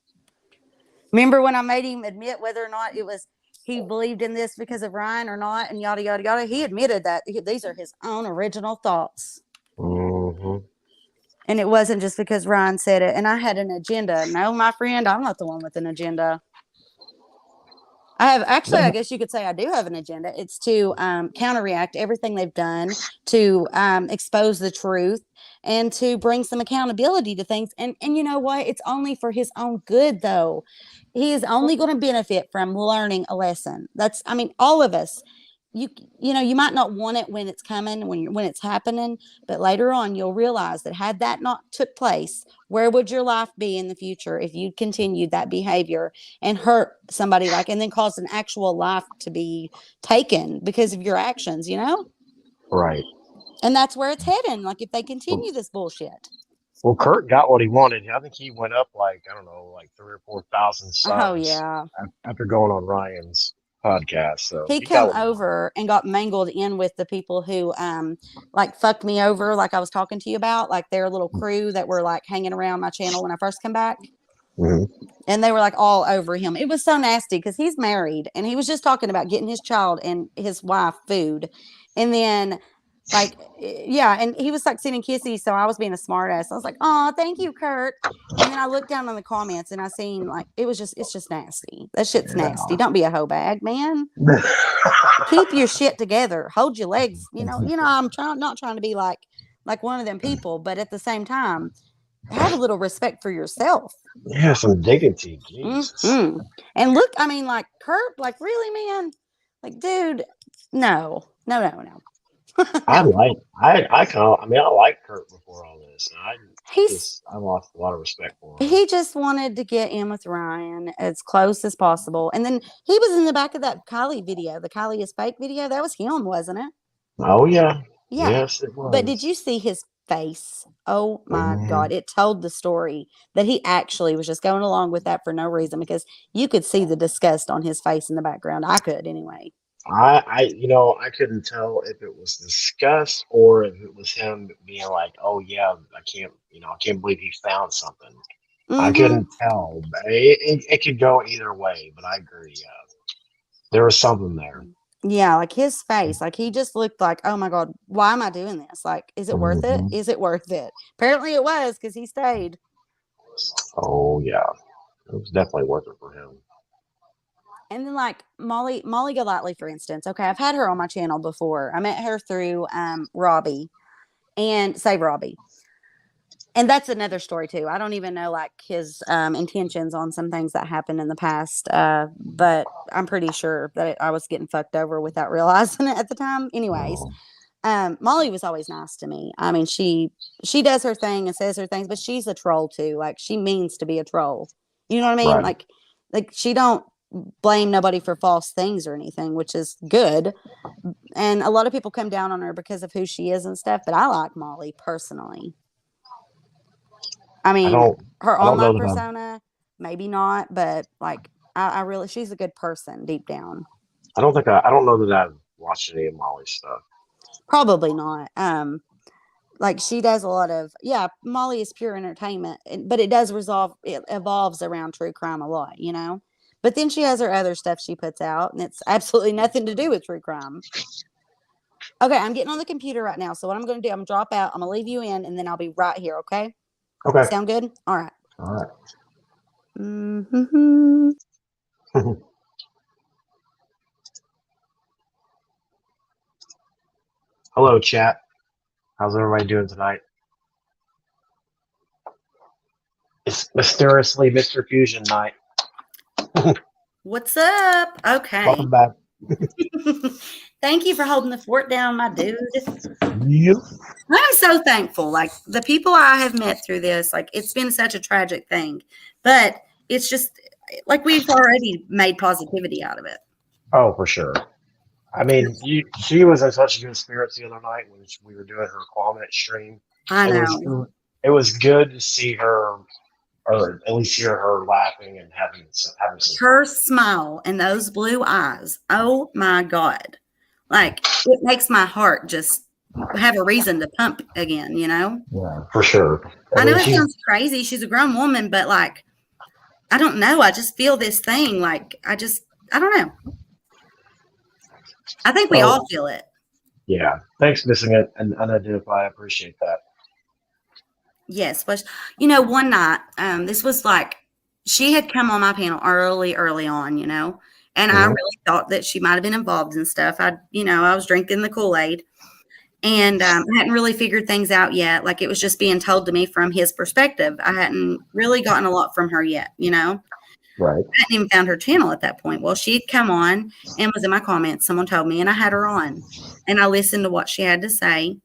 S1: Remember when I made him admit whether or not it was he believed in this because of Ryan or not, and yada yada yada. He admitted that these are his own original thoughts,
S2: Mm-hmm.
S1: and it wasn't just because Ryan said it. And I had an agenda. No, my friend, I'm not the one with an agenda. I have actually, I guess you could say I do have an agenda. It's to counteract everything they've done, to expose the truth, and to bring some accountability to things. And you know what? It's only for his own good, though. He is only going to benefit from learning a lesson. I mean, all of us. You might not want it when it's coming, when it's happening, but later on you'll realize that had that not took place, where would your life be in the future if you continued that behavior and hurt somebody, like, and then caused an actual life to be taken because of your actions?
S2: Right.
S1: And that's where it's heading. Like if they
S2: Well,
S1: continue this bullshit.
S2: well, Kurt got what he wanted. I think he went up like I don't know, like 3 or 4 thousand
S1: Oh
S2: subs
S1: yeah.
S2: after going on Ryan's podcast. So
S1: He
S2: he got
S1: come
S2: what he wanted.
S1: over and got mangled in with the people who like fucked me over, like I was talking to you about, like their little crew that were like hanging around my channel when I first come back.
S2: Hmm.
S1: And they were like all over him. It was so nasty because he's married and he was just talking about getting his child and his wife food. And then like yeah, and he was like sending kisses, so I was being a smartass. I was like, "Oh, thank you, Kurt." And then I looked down on the comments and I seen like it's just nasty. That shit's nasty. Don't be a hoe bag, man.
S2: Yeah.
S1: Keep your shit together. Hold your legs. I'm trying not trying to be like one of them people, but at the same time, have a little respect for yourself.
S2: Yeah, some dignity. Jesus.
S1: Hmm. And look, I mean, like Kurt, like really, man, like dude, no, no, no, no,
S2: I
S1: no.
S2: like I kind of I mean I liked Kurt before all this.
S1: He's
S2: I lost a lot of respect for him.
S1: he just wanted to get in with Ryan as close as possible, and then he was in the back of that Kylie video, the Kylie is fake video. That was him, wasn't it?
S2: Oh yeah,
S1: Yeah.
S2: yes it
S1: But did
S2: was.
S1: you see his face? Oh my
S2: Hmm.
S1: God. It told the story that he actually was just going along with that for no reason because you could see the disgust on his face in the background. I could anyway.
S2: I couldn't tell if it was disgust or if it was him being like, oh yeah, I can't believe he found something. I
S1: Mm-hmm.
S2: couldn't tell. It could go either way, but I agree. Yeah, there was something there.
S1: Yeah, like his face, like he just looked like, oh my God, why am I doing this? Like, is it worth it?
S2: Hmm.
S1: Is it worth it? Apparently it was because he stayed.
S2: Oh yeah, it was definitely worth it for him.
S1: And then like Molly Golightly, for instance. Okay, I've had her on my channel before. I met her through Robbie and Save Robbie. And that's another story too. I don't even know like his intentions on some things that happened in the past, but I'm pretty sure that I was getting fucked over without realizing it at the time. Anyways,
S2: Oh,
S1: Molly was always nice to me. I mean, she does her thing and says her things, but she's a troll too. Like she means to be a troll. You know what I mean?
S2: right.
S1: Like she don't blame nobody for false things or anything, which is good. And a lot of people come down on her because of who she is and stuff. But I like Molly personally. I
S2: I
S1: mean,
S2: don't.
S1: her
S2: I don't know
S1: online
S2: that I.
S1: persona, maybe not, but like I really she's a good person deep down.
S2: I don't think I. I don't know that I've watched any of Molly's stuff.
S1: Probably not. Like she does a lot of yeah, Molly is pure entertainment, but it evolves around true crime a lot, you know. But then she has her other stuff she puts out, and it's absolutely nothing to do with true crime. Okay, I'm getting on the computer right now, so what I'm going to do, I'm gonna drop out. I'm gonna leave you in, and then I'll be right here. Okay,
S2: Okay.
S1: sound good? All right.
S2: All right.
S1: Mm-hmm.
S2: Hello, chat. How's everybody doing tonight? It's mysteriously Mr. Fusion night.
S1: What's up? Okay.
S2: Welcome back.
S1: Thank you for holding the fort down, my dude.
S2: Yep.
S1: I'm so thankful. Like the people I have met through this, like it's been such a tragic thing, but it's just like we've already made positivity out of it.
S2: Oh, for sure. I mean, she was in such good spirits the other night when we were doing her comment stream.
S1: I
S2: It was
S1: know.
S2: it was good to see her, or at least hear her laughing and having some fun.
S1: Her smile and those blue eyes. Oh my God. Like it makes my heart just have a reason to pump again, you know?
S2: Yeah, for sure. I
S1: I know
S2: mean,
S1: it
S2: she's
S1: sounds crazy. She's a grown woman, but like, I don't know. I just feel this thing. Like, I don't know. I think we all
S2: oh
S1: feel it.
S2: yeah. Thanks, missing it and unidentified. I appreciate that.
S1: Yes, but one night, this was like she had come on my panel early on, and I
S2: Hmm.
S1: really thought that she might have been involved in stuff. I was drinking the Kool-Aid and I hadn't really figured things out yet. Like it was just being told to me from his perspective. I hadn't really gotten a lot from her yet,
S2: Right.
S1: I hadn't even found her channel at that point. Well, she'd come on and was in my comments. Someone told me, and I had her on, and I listened to what she had to say.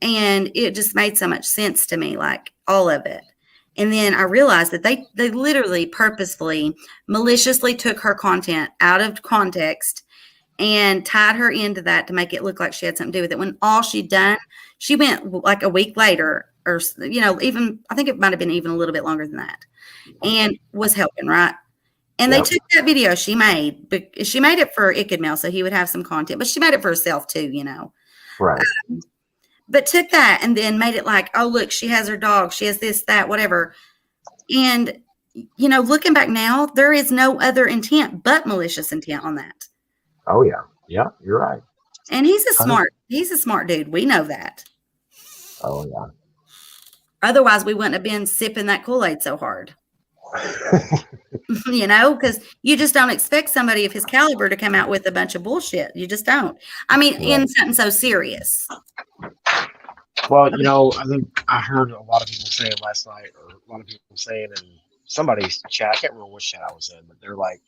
S1: And it just made so much sense to me, like all of it. And then I realized that they literally purposefully, maliciously took her content out of context and tied her into that to make it look like she had something to do with it. When all she'd done, she went like a week later, or even I think it might have been even a little bit longer than that, and was helping, right? And they took that video she made, but she made it for It Mail, so he would have some content, but she made it for herself too,
S2: Right.
S1: But took that and then made it like, oh, look, she has her dog, she has this, that, whatever. And, looking back now, there is no other intent but malicious intent on that.
S2: Oh yeah. Yeah, you're right.
S1: And he's a smart dude. We know that.
S2: Oh yeah.
S1: Otherwise, we wouldn't have been sipping that Kool-Aid so hard. Because you just don't expect somebody of his caliber to come out with a bunch of bullshit. You just don't. I mean, in something so serious.
S2: Well, I think I heard a lot of people saying last night, or a lot of people saying in somebody's chat, I can't remember which chat I was in, but they're like,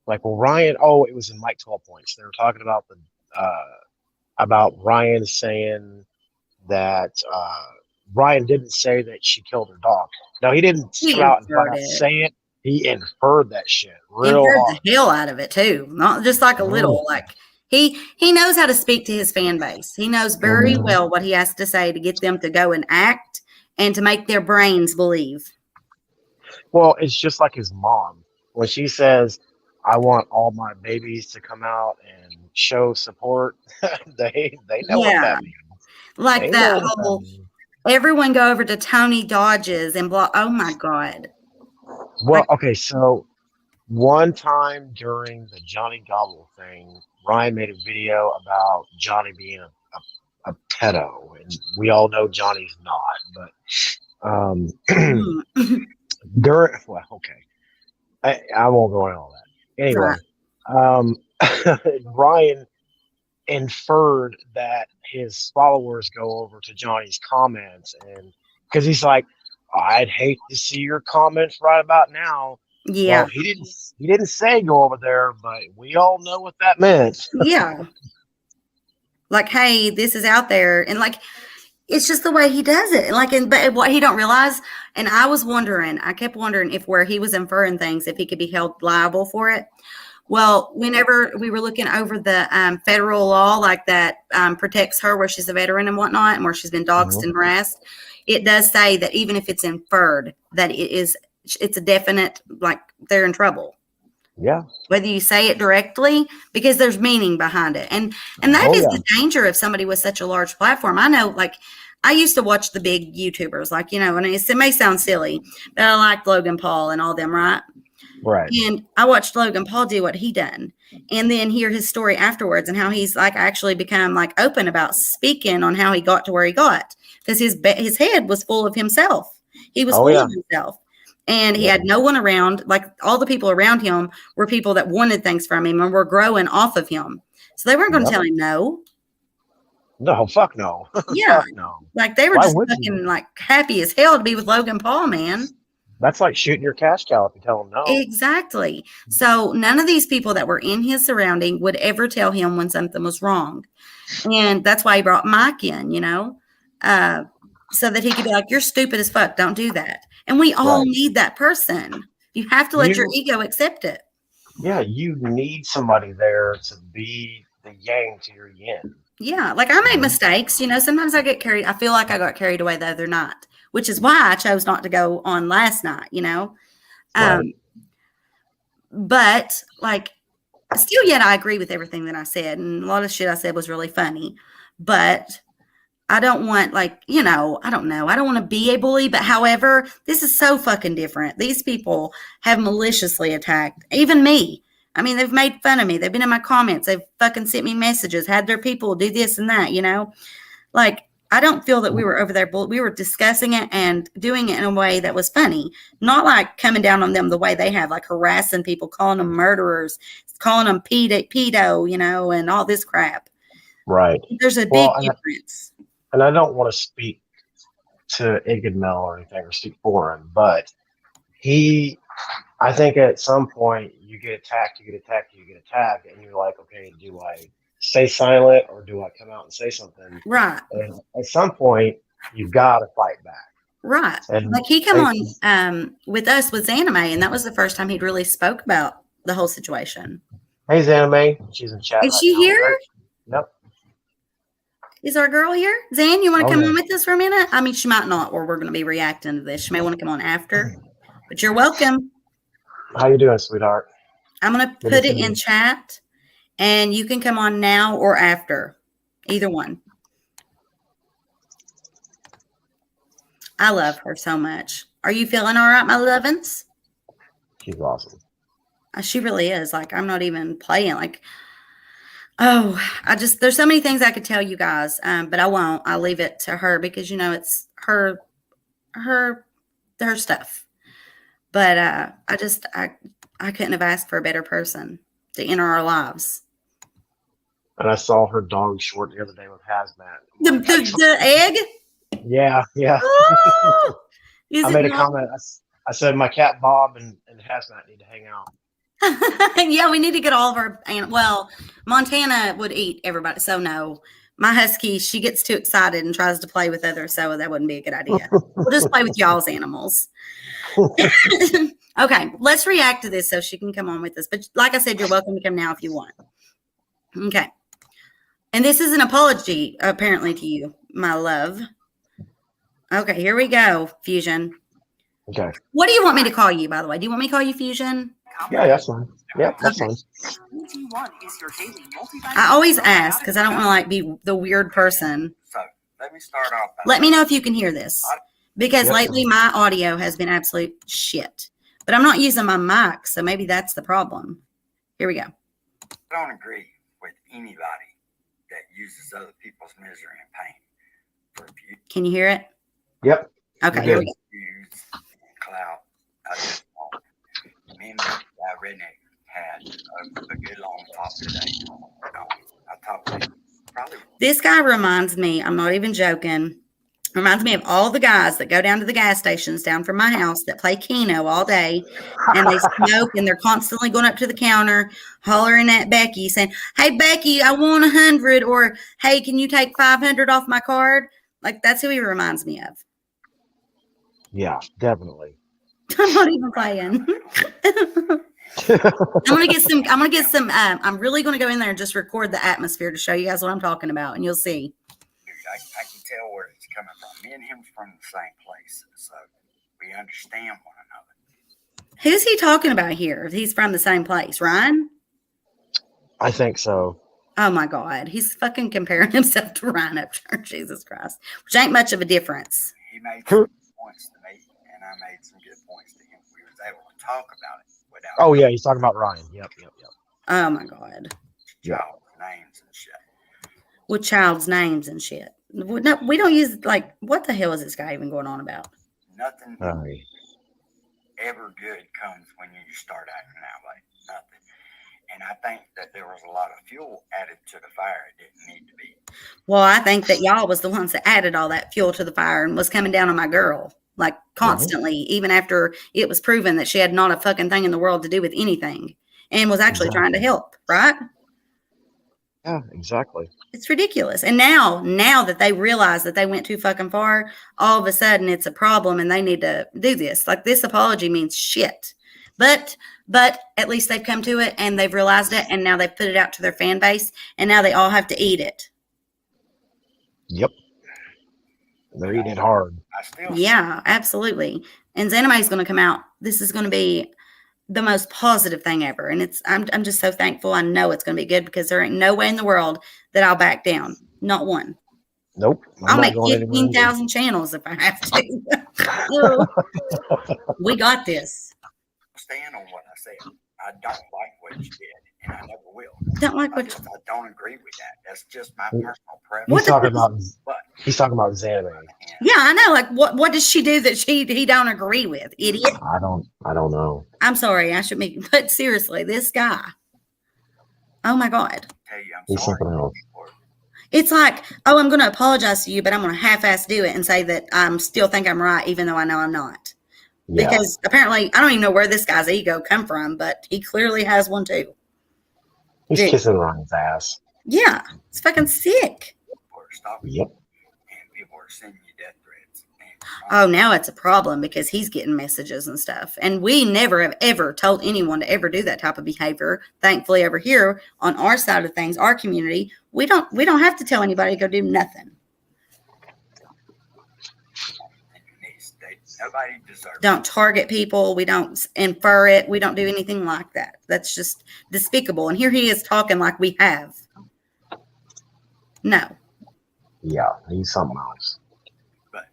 S2: well, Ryan, it was in Mike 12 Points. They were talking about Ryan saying that Ryan didn't say that she killed her dog. No, he didn't come out and flat out say it. He inferred that shit real hard.
S1: The hell out of it too. Not just like a little, like he knows how to speak to his fan base. He knows very well what he has to say to get them to go and act and to make their brains believe.
S2: Well, it's just like his mom. When she says, I want all my babies to come out and show support, they know what that means.
S1: Like they that whole everyone go over to Tony Dodge's and blah. Oh my God.
S2: Well, okay, so one time during the Johnny Gobble thing, Ryan made a video about Johnny being a pedo, and we all know Johnny's not, but I won't go into all that. Anyway, Ryan inferred that his followers go over to Johnny's comments, and because he's like, I'd hate to see your comments right about now. Yeah, well, he didn't say go over there, but we all know what that meant.
S1: Yeah, like, hey, this is out there, and like, it's just the way he does it. Like, but what he don't realize, and I kept wondering if where he was inferring things, if he could be held liable for it. Well, whenever we were looking over the federal law, like that protects her where she's a veteran and whatnot, and where she's been doxxed and harassed, it does say that even if it's inferred, that it's a definite, like they're in trouble.
S2: Yeah.
S1: Whether you say it directly, because there's meaning behind it. And that is the danger of somebody with such a large platform. I know, like, I used to watch the big YouTubers, like, and it may sound silly, but I like Logan Paul and all them, right?
S2: Right.
S1: And I watched Logan Paul do what he done, and then hear his story afterwards and how he's like actually become like open about speaking on how he got to where he got, because his head was full of himself. He was full of himself, and he had no one around. Like, all the people around him were people that wanted things from him and were growing off of him. So they weren't going to tell him no.
S2: No, fuck no.
S1: Yeah.
S2: Fuck no.
S1: Like, they were just fucking like happy as hell to be with Logan Paul, man.
S2: That's like shooting your cash cow if you tell him no.
S1: Exactly. So none of these people that were in his surrounding would ever tell him when something was wrong. And that's why he brought Mike in, so that he could be like, you're stupid as fuck. Don't do that. And we all need that person. You have to let your ego accept it.
S2: Yeah, you need somebody there to be the yang to your yin.
S1: Yeah, like, I make mistakes. Sometimes I get carried. I feel like I got carried away the other night, which is why I chose not to go on last night, But, like, still yet I agree with everything that I said. And a lot of shit I said was really funny. But I don't want, like, I don't know. I don't want to be a bully. But however, this is so fucking different. These people have maliciously attacked even me. I mean, they've made fun of me. They've been in my comments. They've fucking sent me messages, had their people do this and that, Like, I don't feel that we were over there. We were discussing it and doing it in a way that was funny, not like coming down on them the way they have, like harassing people, calling them murderers, calling them pedo, and all this crap.
S2: Right.
S1: There's a big difference.
S2: And I don't want to speak to Igmel or anything or speak for him, but I think at some point you get attacked, and you're like, okay, do I stay silent or do I come out and say something?
S1: Right.
S2: And at some point, you've got to fight back.
S1: Right. And like, he come on with us with anime, and that was the first time he'd really spoke about the whole situation.
S2: Hey, Zanime. She's in chat
S1: Is
S2: right
S1: she
S2: now.
S1: here?
S2: Yep.
S1: Is our girl here? Zan, you want to
S2: Oh,
S1: come
S2: yeah.
S1: on with us for a minute? I mean, she might not, or we're going to be reacting to this. She may want to come on after, but you're welcome.
S2: How you doing, sweetheart?
S1: I'm going to
S2: Good
S1: put
S2: to
S1: it
S2: see
S1: in
S2: you.
S1: chat, and you can come on now or after. Either one. I love her so much. Are you feeling all right, my lovin's?
S2: She's awesome.
S1: She really is. Like, I'm not even playing. Like, oh, there's so many things I could tell you guys, but I won't. I'll leave it to her because, it's her stuff. But I couldn't have asked for a better person to enter our lives.
S2: And I saw her dog short the other day with hazmat.
S1: The egg?
S2: Yeah.
S1: Oh,
S2: I made a comment. I said my cat Bob and hazmat need to hang out.
S1: Yeah, we need to get all of our well, Montana would eat everybody. So no. My husky, she gets too excited and tries to play with others, so that wouldn't be a good idea. We'll just play with y'all's animals. Okay, let's react to this so she can come on with us. But like I said, you're welcome to come now if you want. Okay. And this is an apology, apparently, to you, my love. Okay, here we go, Fusion.
S2: Okay.
S1: What do you want me to call you, by the way? Do you want me to call you Fusion?
S2: Yeah, that's fine. Yep, that's fine.
S1: I always ask because I don't want to be the weird person.
S3: So let me start off.
S1: Let me know if you can hear this because lately my audio has been absolute shit. But I'm not using my mic, so maybe that's the problem. Here we go.
S3: I don't agree with anybody that uses other people's misery and pain.
S1: Can you hear it?
S2: Yep.
S1: Okay, here we go.
S3: Use clout. I just don't. Me and that redneck had a good long talk today. I talked to him probably.
S1: This guy reminds me, I'm not even joking, reminds me of all the guys that go down to the gas stations down from my house that play Keno all day and they smoke and they're constantly going up to the counter hollering at Becky saying, "Hey, Becky, I want 100," or "Hey, can you take 500 off my card?" Like, that's who he reminds me of.
S2: Yeah, definitely.
S1: I'm not even playing. I'm really going to go in there and just record the atmosphere to show you guys what I'm talking about, and you'll see.
S3: I can tell where it's coming from. Me and him's from the same place, so we understand one another.
S1: Who's he talking about here? If he's from the same place, Ryan?
S2: I think so.
S1: Oh my God. He's fucking comparing himself to Ryan Upchurch. Jesus Christ. Which ain't much of a difference.
S3: He made some good points to me, and I made some good points to him. We was able to talk about it without.
S2: Oh yeah, he's talking about Ryan. Yep.
S1: Oh my God.
S3: Child names and shit.
S1: With child's names and shit. No, we don't use what the hell is this guy even going on about?
S3: Nothing ever good comes when you start acting that way. Nothing. And I think that there was a lot of fuel added to the fire. It didn't need to be.
S1: Well, I think that y'all was the ones that added all that fuel to the fire and was coming down on my girl, constantly, even after it was proven that she had not a fucking thing in the world to do with anything and was actually trying to help, right?
S2: Yeah, exactly.
S1: It's ridiculous. And now that they realize that they went too fucking far, all of a sudden it's a problem and they need to do this. Like, this apology means shit. But at least they've come to it and they've realized it, and now they've put it out to their fan base, and now they all have to eat it.
S2: Yep. They're eating it hard.
S1: Yeah, absolutely. And Zanime is going to come out. This is going to be the most positive thing ever. And I'm just so thankful. I know it's going to be good because there ain't no way in the world that I'll back down. Not one.
S2: Nope.
S1: I'll make 15,000 channels if I have to. We got this.
S3: Stand on what I said. I don't like what you did, and I never will. I don't agree with that. That's just my personal preference.
S2: He's talking about Zanime.
S1: Yeah, I know. What does she do that he don't agree with? Idiot.
S2: I don't know.
S1: I'm sorry. I should make. But seriously, this guy. Oh my God.
S2: He's something else.
S1: It's like, I'm going to apologize to you, but I'm going to half-ass do it and say that I still think I'm right, even though I know I'm not. Yeah. Because apparently, I don't even know where this guy's ego come from, but he clearly has one too.
S2: He's kissing Ryan's ass.
S1: Yeah, it's fucking sick.
S3: Yep. And people are sending you death threats.
S1: Oh, now it's a problem because he's getting messages and stuff. And we never have ever told anyone to ever do that type of behavior. Thankfully, over here on our side of things, our community, we don't have to tell anybody to go do nothing.
S3: Nobody deserves it.
S1: Don't target people. We don't infer it. We don't do anything like that. That's just despicable. And here he is talking like we have. No.
S2: Yeah, he's something else.
S3: But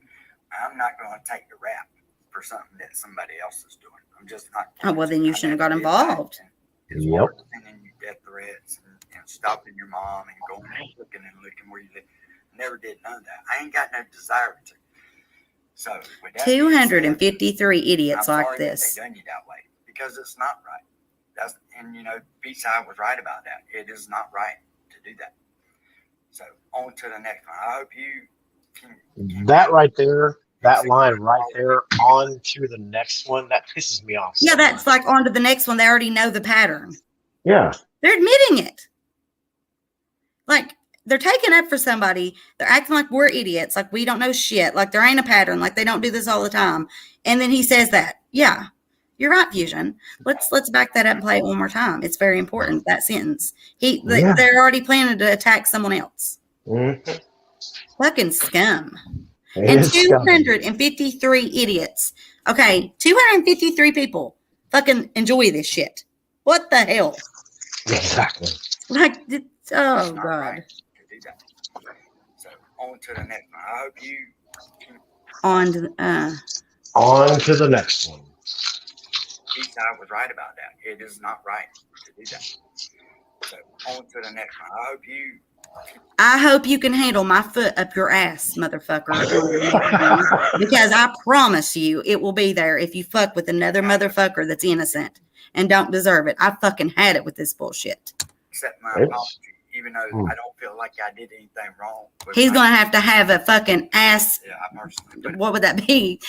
S3: I'm not going to take the rap for something that somebody else is doing. I'm just not.
S1: Oh, well, then you shouldn't have got involved.
S2: Yep.
S3: Sending you death threats and stopping your mom and going and looking where you live. Never did none of that. I ain't got no desire to. So,
S1: 253 idiots
S3: I'm
S1: like
S3: sorry
S1: this.
S3: that they done you that way because it's not right. And B-side was right about that. It is not right to do that. So on to the next one. I hope you can
S2: that right there, that line right there, on to the next one. That pisses me off.
S1: Yeah, that's like on to the next one. They already know the pattern.
S2: Yeah.
S1: They're admitting it. Like, they're taking up for somebody. They're acting like we're idiots, like we don't know shit, like there ain't a pattern, like they don't do this all the time. And then he says that. Yeah, you're right, Fusion. Let's back that up and play it one more time. It's very important, that sentence. They're already planning to attack someone else.
S2: Mm-hmm.
S1: Fucking scum. And 253 idiots. Okay, 253 people fucking enjoy this shit. What the hell?
S2: Exactly.
S1: Like, oh, God.
S3: So, on to the next one. I hope you can.
S1: On
S2: to the next one.
S3: B-side was right about that. It is not right to do that. So, on to the next one. I hope you
S1: can handle my foot up your ass, motherfucker. Because I promise you it will be there if you fuck with another motherfucker that's innocent and don't deserve it. I fucking had it with this bullshit.
S3: Accept my apology, even though I don't feel like I did anything wrong.
S1: He's going to have a fucking ass.
S3: Yeah, I personally.
S1: What would that be?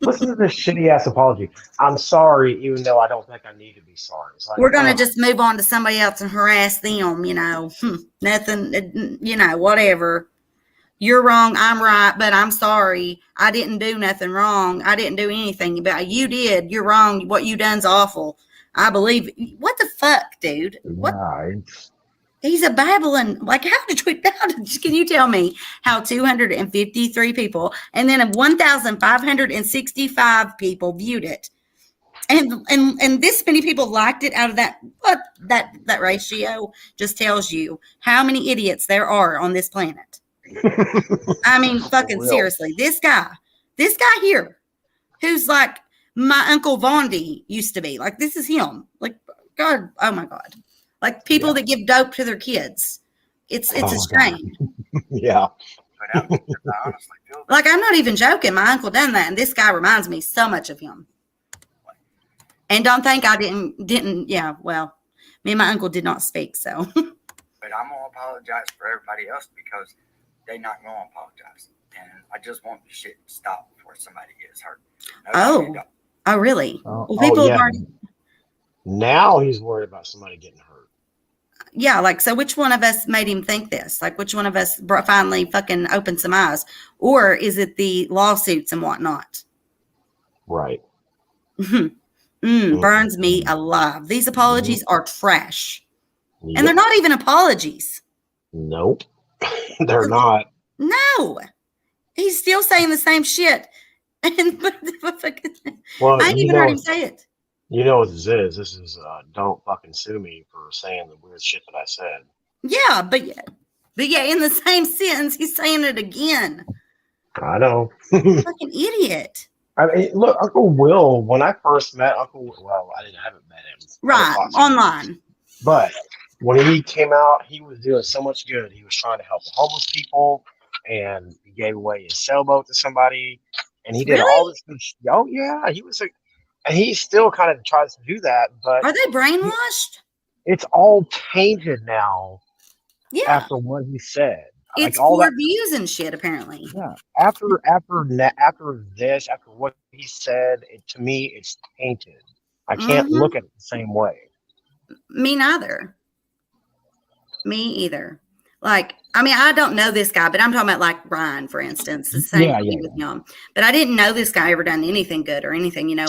S2: Listen to this shitty ass apology. I'm sorry, even though I don't think I need to be sorry. Like,
S1: we're going to just move on to somebody else and harass them, nothing, whatever. You're wrong, I'm right, but I'm sorry. I didn't do nothing wrong. I didn't do anything. But you did. You're wrong. What you done's awful. I believe. What the fuck, dude? What?
S2: Yeah,
S1: He's a babbling. Like, can you tell me how 253 people and then 1,565 people viewed it? And this many people liked it out of that. What that ratio just tells you how many idiots there are on this planet. I mean, fucking seriously, this guy here, who's like my Uncle Vondi used to be. Like, this is him. Like, God, oh my God. Like people that give dope to their kids. It's a shame.
S2: Yeah.
S1: Like, I'm not even joking. My uncle done that, and this guy reminds me so much of him. And don't think I didn't. Yeah, well, me and my uncle did not speak, so.
S3: But I'm gonna apologize for everybody else because they not gonna apologize, and I just want the shit to stop before somebody gets hurt.
S1: Oh really? Well, people have already.
S2: Now he's worried about somebody getting hurt.
S1: Yeah, like, so which one of us made him think this? Like, which one of us finally fucking opened some eyes? Or is it the lawsuits and whatnot?
S2: Right.
S1: Burns me alive. These apologies are trash. Yep. And they're not even apologies.
S2: Nope. They're not.
S1: No. He's still saying the same shit.
S2: Well,
S1: I ain't even heard him say it.
S2: You know what this is? This is don't fucking sue me for saying the weird shit that I said.
S1: Yeah, but in the same sentence, he's saying it again.
S2: I know.
S1: Fucking idiot.
S2: I mean, look, Uncle Will, when I first met Uncle Will, well, I haven't met him.
S1: Right, online.
S2: But when he came out, he was doing so much good. He was trying to help the homeless people, and he gave away his sailboat to somebody, and he did all this good shit. Oh, yeah, he was and he still kind of tries to do that, but
S1: are they brainwashed?
S2: It's all tainted now.
S1: Yeah.
S2: After what he said,
S1: it's like all for views and shit. Apparently.
S2: Yeah. After this, after what he said, to me, it's tainted. I can't look at it the same way.
S1: Me neither. Me either. Like, I mean, I don't know this guy, but I'm talking about like Ryan, for instance. The same
S2: Yeah,
S1: thing
S2: yeah,
S1: with
S2: yeah.
S1: him. But I didn't know this guy ever done anything good or anything, you know.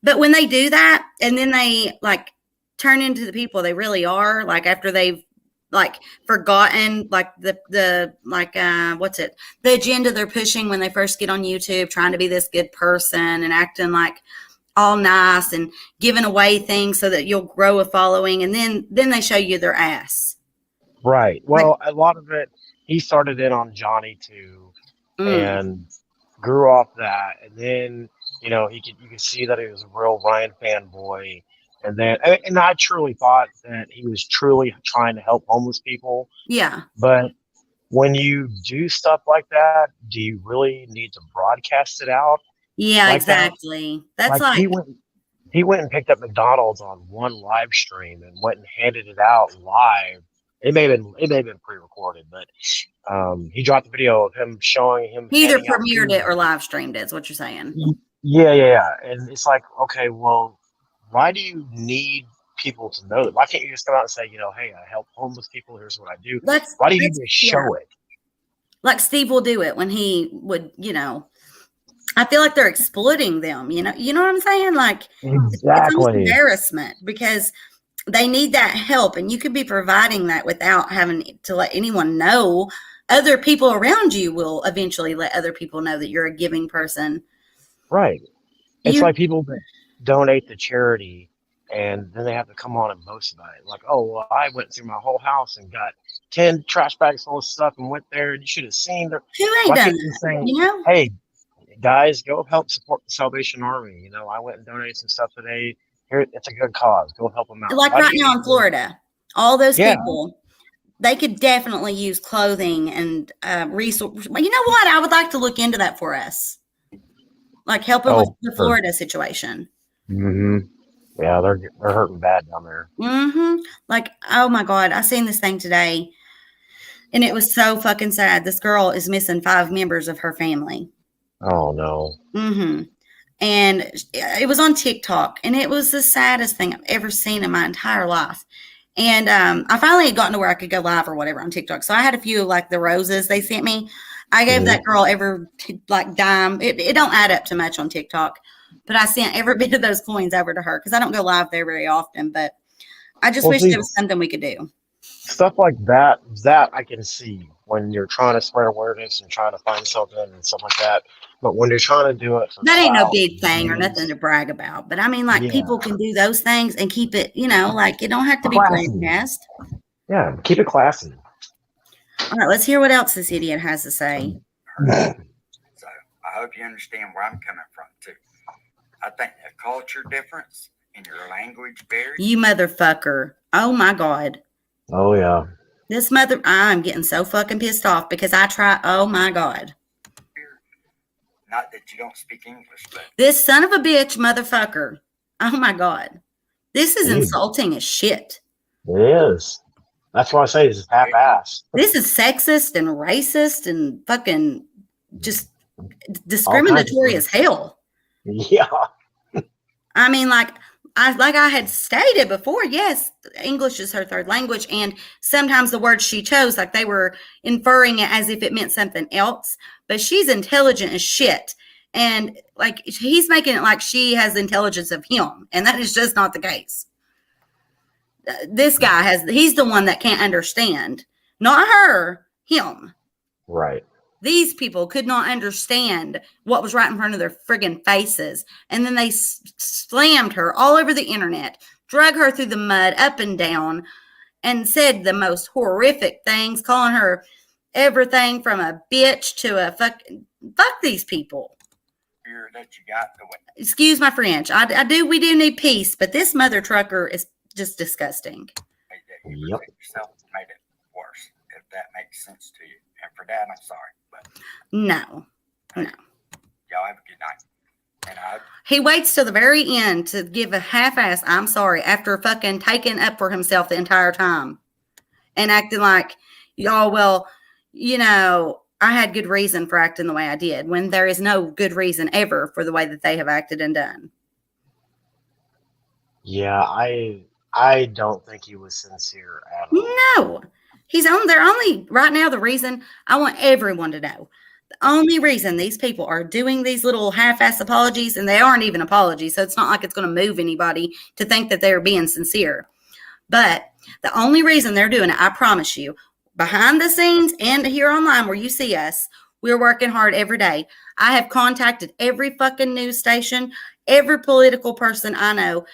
S1: But when they do that and then they like turn into the people they really are, like after they've like forgotten like the like what's it, the agenda they're pushing when they first get on YouTube, trying to be this good person and acting like all nice and giving away things so that you'll grow a following, and then they show you their ass.
S2: Right.
S1: Like,
S2: Well, a lot of it, he started in on Johnny too,
S1: mm,
S2: and grew off that, and then you could see that he was a real Ryan fanboy, and then and I truly thought that he was truly trying to help homeless people,
S1: yeah.
S2: but when you do stuff like that, do you really need to broadcast it out
S1: Yeah,
S2: like that?
S1: exactly. That's
S2: Like
S1: like,
S2: he went and picked up McDonald's on one live stream and went and handed it out live. It may have been pre-recorded, but he dropped the video of him showing him
S1: he either
S2: handing out
S1: premiered it
S2: food.
S1: or live streamed it, is what you're saying.
S2: Yeah, yeah, yeah. And it's like, okay, well, why do you need people to know that? Why can't you just come out and say, hey, I help homeless people. Here's what I do. Why do you need to
S1: Yeah.
S2: show it?
S1: Like Steve will do it when he would, you know, I feel like they're exploiting them, you know what I'm saying? Like it's almost
S2: Exactly.
S1: embarrassment because they need that help, and you could be providing that without having to let anyone know. Other people around you will eventually let other people know that you're a giving person.
S2: Right. It's
S1: You
S2: like people that donate to charity and then they have to come on and boast about it. Like, oh, well, I went through my whole house and got 10 trash bags full of stuff and went there. You should have seen there.
S1: who ain't
S2: Why
S1: done
S2: can't you
S1: that,
S2: say,
S1: you know?
S2: hey, guys, go help support the Salvation Army? I went and donated some stuff today. Here, it's a good cause. Go help them out.
S1: Like
S2: Why do
S1: right
S2: you
S1: now
S2: need
S1: in
S2: to?
S1: Florida, all those
S2: Yeah.
S1: people, they could definitely use clothing and resources. You know what? I would like to look into that for us, like helping with
S2: Oh,
S1: the
S2: sure.
S1: Florida situation.
S2: Mm-hmm. Yeah, they're hurting bad down there.
S1: Like, oh my God, I seen this thing today, and it was so fucking sad. This girl is missing 5 members of her family.
S2: Oh no.
S1: And it was on TikTok, and it was the saddest thing I've ever seen in my entire life. And I finally had gotten to where I could go live or whatever on TikTok. So I had a few like the roses they sent me. I gave that girl every like dime. It don't add up to much on TikTok, but I sent every bit of those coins over to her because I don't go live there very often. But I just
S2: Well,
S1: wish
S2: see,
S1: there was something we could do.
S2: stuff like that I can see when you're trying to spread awareness and trying to find something and stuff like that. But when you're trying to do it for
S1: That ain't no
S2: clout,
S1: big thing or nothing
S2: views,
S1: to brag about. But I mean, like
S2: yeah,
S1: people can do those things and keep it, like it don't have to be
S2: classy.
S1: broadcast.
S2: Yeah, keep it classy.
S1: All right, let's hear what else this idiot has to say.
S3: So I hope you understand where I'm coming from too. I think the culture difference in your language barrier.
S1: You motherfucker. Oh my God.
S2: Oh yeah.
S1: I'm getting so fucking pissed off because I try. Oh my God.
S3: Not that you don't speak English, but
S1: This son of a bitch motherfucker. Oh my God. This is
S2: It
S1: insulting as shit.
S2: is. That's why I say it's half-assed.
S1: This is sexist and racist and fucking just
S2: All kinds of
S1: discriminatory as
S2: things.
S1: hell.
S2: Yeah.
S1: I mean, like I had stated before, yes, English is her third language, and sometimes the words she chose, like they were inferring it as if it meant something else. But she's intelligent as shit, and like he's making it like she has the intelligence of him, and that is just not the case. This guy he's the one that can't understand, not her, him.
S2: Right.
S1: These people could not understand what was right in front of their friggin' faces. And then they slammed her all over the internet, drug her through the mud up and down, and said the most horrific things, calling her everything from a bitch to a fuck these people.
S3: that you got the way.
S1: Excuse my French. We do need peace, but this mother trucker is just disgusting.
S3: That you
S2: Yep.
S3: yourself made it worse, if that makes sense to you. And for that, I'm sorry. But
S1: No.
S3: y'all have a good night. And
S1: he waits till the very end to give a half-ass I'm sorry after fucking taking up for himself the entire time and acting like, well, I had good reason for acting the way I did, when there is no good reason ever for the way that they have acted and done.
S2: Yeah, I don't think he was sincere at all.
S1: No. They're only right now. The reason I want everyone to know, the only reason these people are doing these little half-ass apologies, and they aren't even apologies, so it's not like it's going to move anybody to think that they're being sincere. But the only reason they're doing it, I promise you, behind the scenes and here online where you see us, we're working hard every day. I have contacted every fucking news station, every political person I know,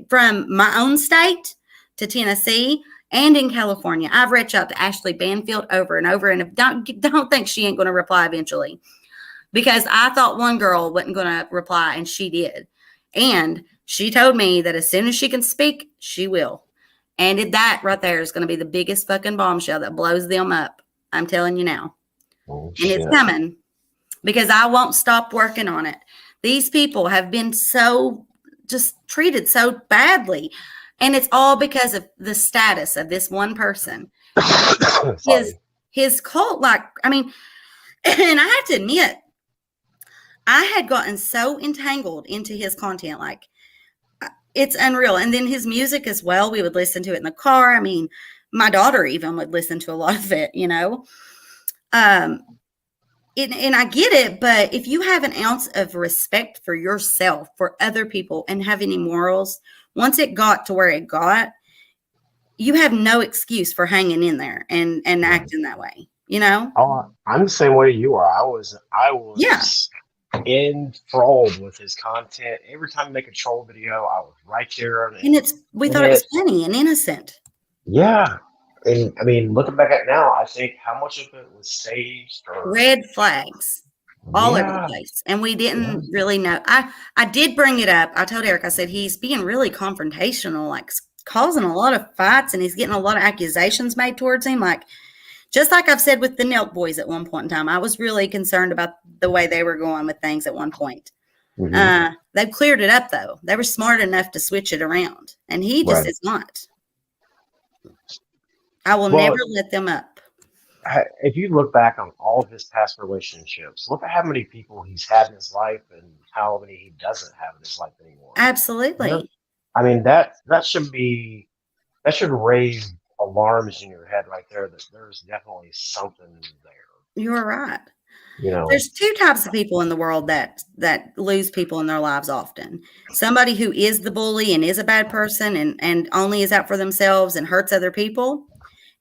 S1: from my own state to Tennessee and in California. I've reached out to Ashley Banfield over and over, and don't think she ain't going to reply eventually, because I thought one girl wasn't going to reply, and she did. And she told me that as soon as she can speak, she will. And that right there is going to be the biggest fucking bombshell that blows them up. I'm telling you now.
S2: Oh,
S1: and
S2: shit.
S1: It's coming, because I won't stop working on it. These people have been so just treated so badly. And it's all because of the status of this one person. his cult, like, I mean, and I have to admit, I had gotten so entangled into his content, like, it's unreal. And then his music as well. We would listen to it in the car. I mean, my daughter even would listen to a lot of it, you know. And I get it, but if you have an ounce of respect for yourself, for other people, and have any morals, once it got to where it got, you have no excuse for hanging in there and acting that way, you know?
S2: Oh, I'm the same way you are. I was
S1: Yeah.
S2: enthralled with his content. Every time I make a troll video, I was right there.
S1: And we thought it was funny and innocent.
S2: Yeah. And I mean, looking back at it now, I think how much of it was staged or
S1: red flags all over the place. And we didn't really know. I did bring it up. I told Eric, I said, he's being really confrontational, like causing a lot of fights, and he's getting a lot of accusations made towards him. Like, just like I've said with the Nelk boys at one point in time, I was really concerned about the way they were going with things at one point. They've cleared it up, though. They were smart enough to switch it around, and he just is not. I will never let them up.
S2: If you look back on all of his past relationships, look at how many people he's had in his life and how many he doesn't have in his life anymore.
S1: Absolutely.
S2: You know? I mean, that should raise alarms in your head right there, that there's definitely something there.
S1: You're right.
S2: You know,
S1: there's two types of people in the world that lose people in their lives often. Somebody who is the bully and is a bad person and only is out for themselves and hurts other people.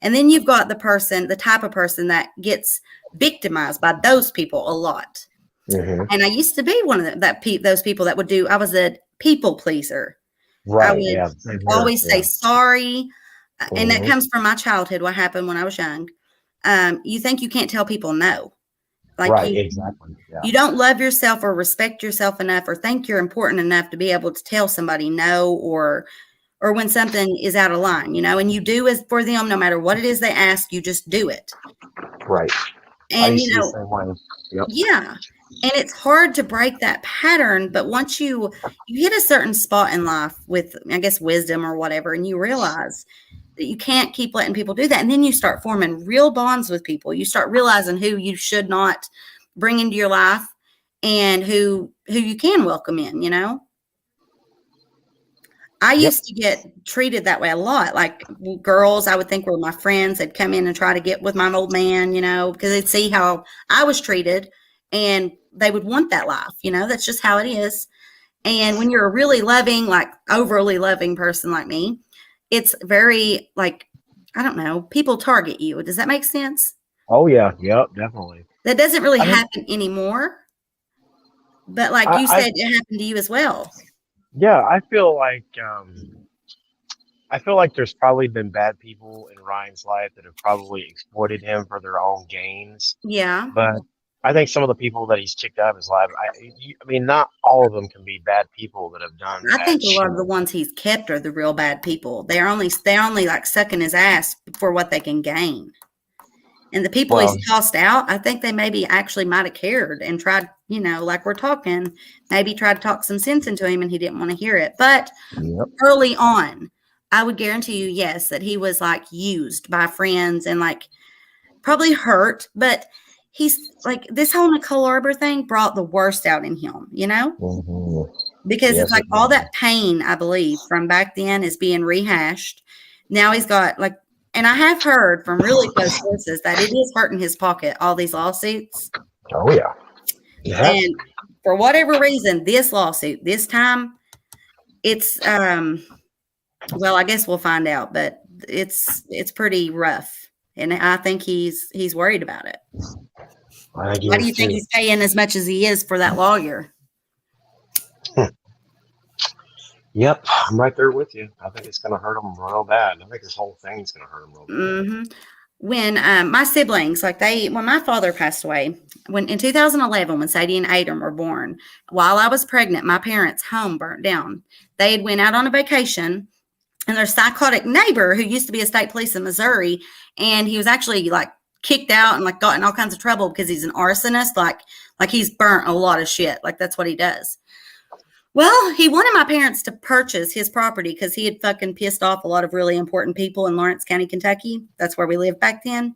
S1: And then you've got the type of person that gets victimized by those people a lot. And I used to be one of those people that would do, I was a people pleaser.
S2: Right.
S1: I would always say sorry. And that comes from my childhood, what happened when I was young. You think you can't tell people no. Like
S2: exactly. Yeah.
S1: You don't love yourself or respect yourself enough or think you're important enough to be able to tell somebody no, or when something is out of line, you know, and you do as for them, no matter what it is they ask, you just do it.
S2: Right.
S1: And
S2: you know, the same way. Yep.
S1: Yeah. And it's hard to break that pattern, but once you hit a certain spot in life with, I guess, wisdom or whatever, and you realize that you can't keep letting people do that. And then you start forming real bonds with people. You start realizing who you should not bring into your life and who you can welcome in, you know? I used to get treated that way a lot. Like girls, I would think were my friends. They'd come in and try to get with my old man, you know, because they'd see how I was treated and they would want that life, you know, that's just how it is. And when you're a really loving, like overly loving person like me, it's very like, I don't know, people target you. Does that make sense?
S2: Oh, yeah. Yep, definitely.
S1: That doesn't really happen anymore. But like you said, it happened to you as well.
S2: Yeah, I feel like there's probably been bad people in Ryan's life that have probably exploited him for their own gains.
S1: Yeah.
S2: But I think some of the people that he's kicked out of his life, I mean, not all of them can be bad people that have done.
S1: I think a lot of the ones he's kept are the real bad people. They're only like sucking his ass for what they can gain. And the people he's tossed out, I think they maybe actually might have cared and tried, you know, like we're talking, maybe tried to talk some sense into him and he didn't want to hear it. But early on, I would guarantee you, yes, that he was like used by friends and like probably hurt, but he's like this whole Nicole Arbor thing brought the worst out in him, you know, because it's like all that pain, I believe, from back then is being rehashed. Now he's got like And I have heard from really close sources that it is hurting his pocket, all these lawsuits.
S2: Oh yeah. Yeah.
S1: And for whatever reason, this lawsuit, this time, it's well, I guess we'll find out, but it's pretty rough. And I think he's worried about it.
S2: I think
S1: Why do you think he's paying as much as he is for that lawyer?
S2: Yep, I'm right there with you. I think it's going to hurt him real bad. I think this whole thing's going to hurt him real bad.
S1: Mm-hmm. When my siblings, when my father passed away, in 2011, when Sadie and Adam were born, while I was pregnant, my parents' home burnt down. They had went out on a vacation, and their psychotic neighbor, who used to be a state police in Missouri, and he was actually like kicked out and like got in all kinds of trouble because he's an arsonist, like he's burnt a lot of shit. Like that's what he does. Well, he wanted my parents to purchase his property because he had fucking pissed off a lot of really important people in Lawrence County, Kentucky. That's where we lived back then.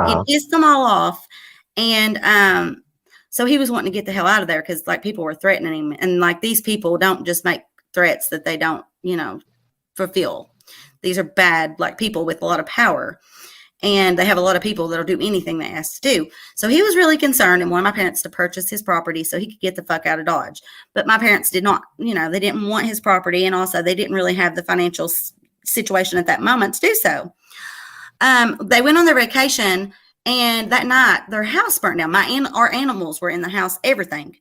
S1: He pissed them all off. And so he was wanting to get the hell out of there because like people were threatening him. And like these people don't just make threats that they don't, fulfill. These are bad, like people with a lot of power. And they have a lot of people that'll do anything they ask to do. So he was really concerned and wanted my parents to purchase his property so he could get the fuck out of Dodge. But my parents did not, they didn't want his property. And also they didn't really have the financial situation at that moment to do so. They went on their vacation, and that night their house burnt down. Our animals were in the house. Everything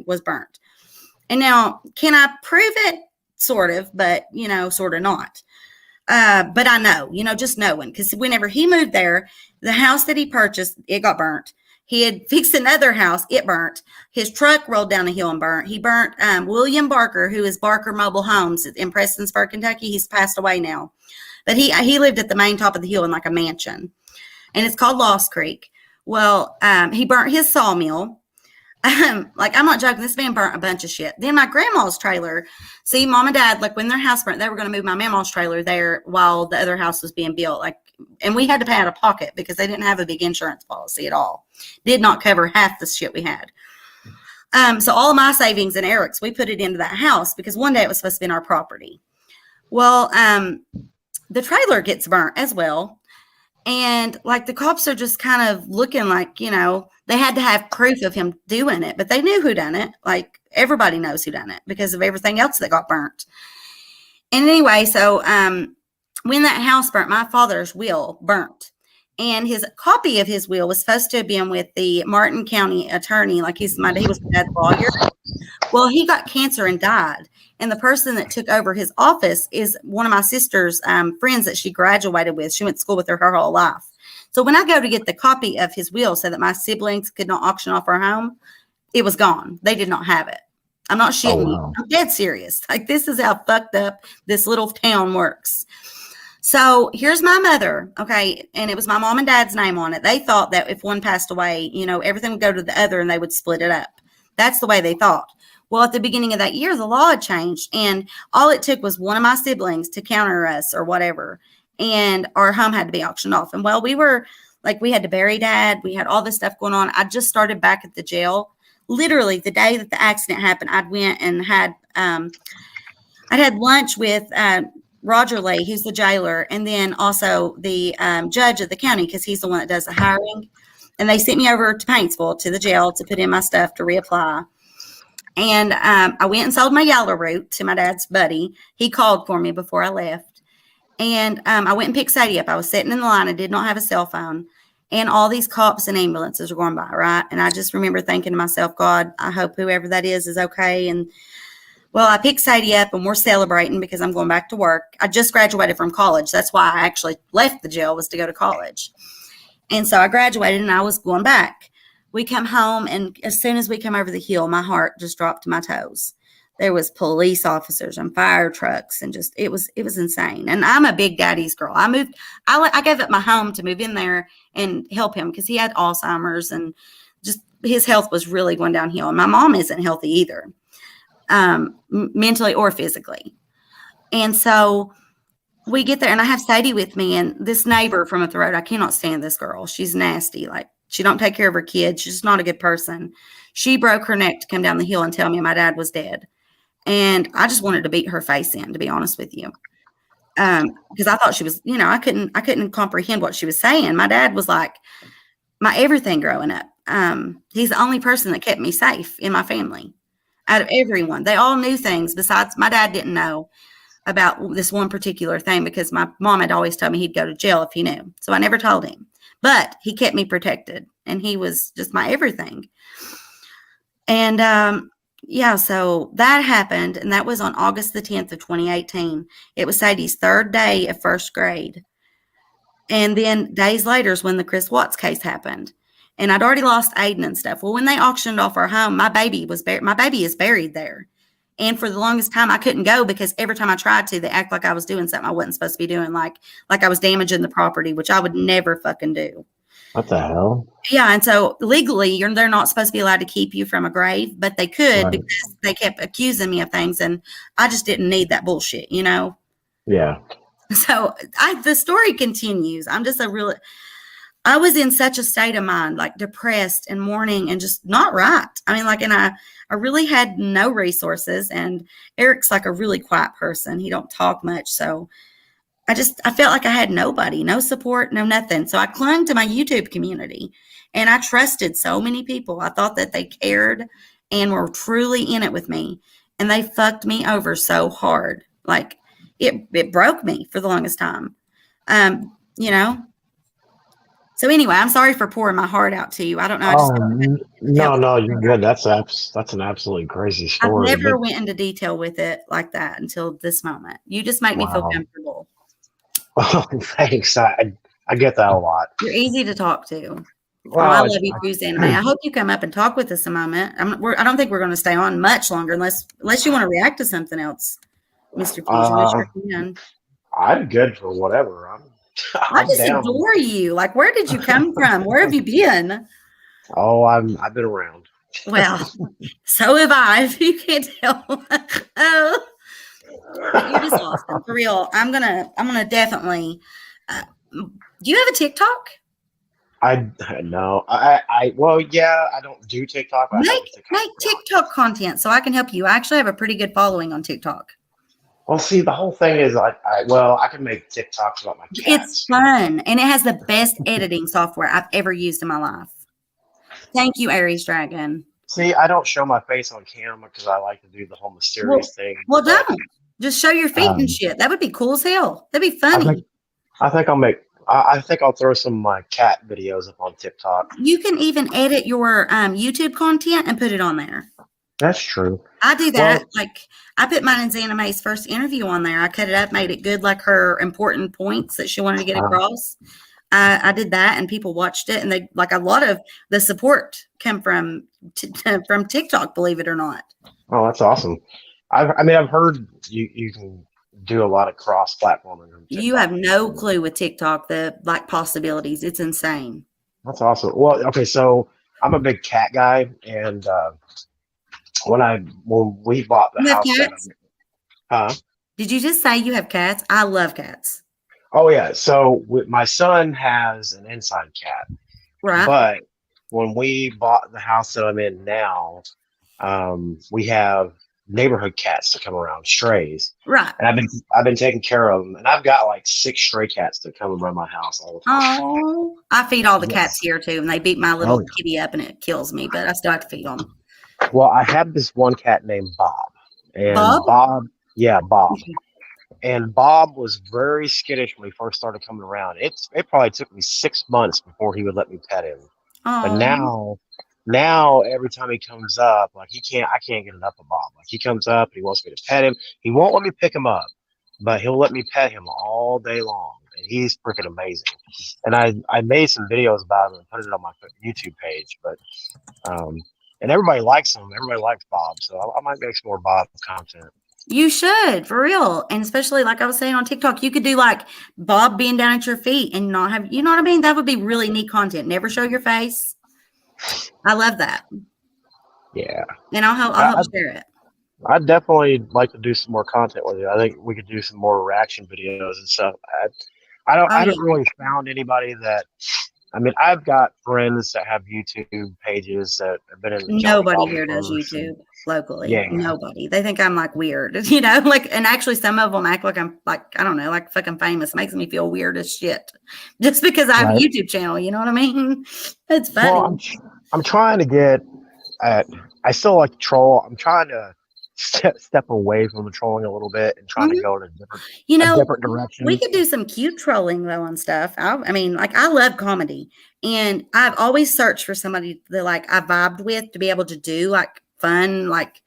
S1: was burnt. And now, can I prove it? Sort of, but, sort of not. But I know, just knowing, because whenever he moved there, the house that he purchased, it got burnt. He had fixed another house, it burnt. His truck rolled down a hill and burnt. He burnt William Barker, who is Barker Mobile Homes in Prestonsburg, Kentucky. He's passed away now. But he lived at the main top of the hill in like a mansion. And it's called Lost Creek. Well, he burnt his sawmill. Like, I'm not joking. This man burnt a bunch of shit. Then my grandma's trailer. See, mom and dad, like when their house burnt, they were going to move my mama's trailer there while the other house was being built. And we had to pay out of pocket because they didn't have a big insurance policy at all. Did not cover half the shit we had. So all of my savings and Eric's, we put it into that house because one day it was supposed to be in our property. Well, the trailer gets burnt as well. And like the cops are just kind of looking like, they had to have proof of him doing it, but they knew who done it. Like everybody knows who done it because of everything else that got burnt. And anyway, so when that house burnt, my father's will burnt. And his copy of his will was supposed to have been with the Martin County attorney. Like he was my dad's lawyer. Well, he got cancer and died. And the person that took over his office is one of my sister's friends that she graduated with. She went to school with her whole life. So when I go to get the copy of his will so that my siblings could not auction off our home, it was gone. They did not have it. I'm not shitting you. I'm dead serious. Like this is how fucked up this little town works. So here's my mother, okay, and it was my mom and dad's name on it. They thought that if one passed away, everything would go to the other and they would split it up. That's the way they thought. Well, at the beginning of that year, the law had changed, and all it took was one of my siblings to counter us or whatever, and our home had to be auctioned off. And we were like, we had to bury dad. We had all this stuff going on. I just started back at the jail. Literally, the day that the accident happened, I went and had lunch with Roger Lee, who's the jailer, and then also the judge of the county, because he's the one that does the hiring. And they sent me over to Paintsville to the jail to put in my stuff to reapply. And I went and sold my yellow root to my dad's buddy. He called for me before I left. And I went and picked Sadie up. I was sitting in the line. I did not have a cell phone. And all these cops and ambulances were going by, right? And I just remember thinking to myself, God, I hope whoever that is okay. And, well, I picked Sadie up, and we're celebrating because I'm going back to work. I just graduated from college. That's why I actually left the jail, was to go to college. And so I graduated, and I was going back. We come home, and as soon as we come over the hill, my heart just dropped to my toes. There was police officers and fire trucks, and just it was insane. And I'm a big daddy's girl. I gave up my home to move in there and help him because he had Alzheimer's, and just his health was really going downhill. And my mom isn't healthy either, mentally or physically. And so we get there, and I have Sadie with me, and this neighbor from up the road. I cannot stand this girl. She's nasty. Like, she don't take care of her kids. She's just not a good person. She broke her neck to come down the hill and tell me my dad was dead. And I just wanted to beat her face in, to be honest with you. because I thought she was, I couldn't comprehend what she was saying. My dad was like my everything growing up. He's the only person that kept me safe in my family out of everyone. They all knew things besides my dad didn't know about this one particular thing because my mom had always told me he'd go to jail if he knew. So I never told him. But he kept me protected and he was just my everything. And yeah, so that happened, and that was on August the 10th of 2018. It was Sadie's third day of first grade. And then days later is when the Chris Watts case happened. And I'd already lost Aiden and stuff. Well, when they auctioned off our home, my baby is buried there. And for the longest time, I couldn't go because every time I tried to, they act like I was doing something I wasn't supposed to be doing, like I was damaging the property, which I would never fucking do.
S2: What the hell?
S1: Yeah, and so legally, they're not supposed to be allowed to keep you from a grave, but they could
S2: Right.
S1: because they kept accusing me of things, and I just didn't need that bullshit,
S2: Yeah.
S1: So the story continues. I was in such a state of mind, like depressed and mourning and just not right. I mean, and I really had no resources, and Eric's like a really quiet person. He don't talk much, so I felt like I had nobody, no support, no nothing. So I clung to my YouTube community, and I trusted so many people. I thought that they cared and were truly in it with me, and they fucked me over so hard. Like it broke me for the longest time. So anyway, I'm sorry for pouring my heart out to you. I don't know. I just
S2: No, you're good. That's an absolutely crazy
S1: I've
S2: story.
S1: never went into detail with it like that until this moment. You just make me feel comfortable.
S2: Oh, thanks. I get that a lot.
S1: You're easy to talk to.
S2: Well,
S1: I love you too, Anime. I hope you come up and talk with us a moment. I don't think we're going to stay on much longer unless you want to react to something else, Mr. Fusion.
S2: I'm good for whatever.
S1: I just
S2: down.
S1: adore you. Like, where did you come from? Where have you been?
S2: Oh, I've been around.
S1: Well, so have I. If you can't tell. Oh, but you're just awesome for real. I'm gonna definitely. Do you have a TikTok?
S2: No. I don't do TikTok.
S1: Make TikTok content so I can help you. I actually have a pretty good following on TikTok.
S2: Well, see, the whole thing is I can make TikToks about my cats.
S1: It's fun, and it has the best editing software I've ever used in my life. Thank you, Aries Dragon.
S2: See, I don't show my face on camera because I like to do the whole mysterious thing.
S1: Well, don't. Just show your feet and shit. That would be cool as hell. That'd be funny.
S2: I think I'll throw some of my cat videos up on TikTok.
S1: You can even edit your YouTube content and put it on there.
S2: That's true.
S1: I do that. Well, I put mine in Xanime's first interview on there. I cut it up, made it good, like her important points that she wanted to get across. I did that, and people watched it, and they a lot of the support come from TikTok. Believe it or not.
S2: Oh, that's awesome. I've heard you can do a lot of cross-platforming.
S1: You have no clue with TikTok the possibilities. It's insane.
S2: That's awesome. Well, okay, so I'm a big cat guy, and when we bought the house,
S1: Did you just say you have cats? I love cats.
S2: Oh yeah. So my son has an inside cat,
S1: right?
S2: But when we bought the house that I'm in now, we have neighborhood cats that come around, strays,
S1: right?
S2: And I've been taking care of them, and I've got like 6 stray cats that come around my house all the time.
S1: Oh, I feed all the cats here too, and they beat my little kitty up, and it kills me, but I still have to feed them.
S2: Well, I have this one cat named Bob, and Bob. And Bob was very skittish when he first started coming around. It probably took me 6 months before he would let me pet him. But now every time he comes up, I can't get enough of Bob. He comes up, he wants me to pet him. He won't let me pick him up, but he'll let me pet him all day long. And he's freaking amazing. And I made some videos about him and put it on my YouTube page, but and everybody likes him. Everybody likes Bob, so I might make some more Bob content.
S1: You should, for real. And especially, like I was saying on TikTok, you could do Bob being down at your feet and not have, you know what I mean? That would be really neat content. Never show your face. I love that.
S2: Yeah.
S1: And I'll help share it.
S2: I'd definitely like to do some more content with you. I think we could do some more reaction videos and stuff. I haven't really found anybody that I mean, I've got friends that have YouTube pages that have been in the Johnny
S1: Nobody
S2: Goblin
S1: here does
S2: verse, and
S1: YouTube locally.
S2: yeah,
S1: Nobody. They think I'm like weird, like, and actually some of them act like I'm like, I don't know, like fucking famous. It makes me feel weird as shit just because I have a
S2: right.
S1: YouTube channel. You know what I mean? It's
S2: Well,
S1: funny.
S2: I'm trying to get at. I still like to troll. I'm trying to step away from the trolling a little bit and trying to
S1: Mhm.
S2: go in
S1: You
S2: a
S1: know,
S2: different
S1: we
S2: direction.
S1: could do some cute trolling though on stuff. I mean, like I love comedy, and I've always searched for somebody that like I vibed with to be able to do like fun, like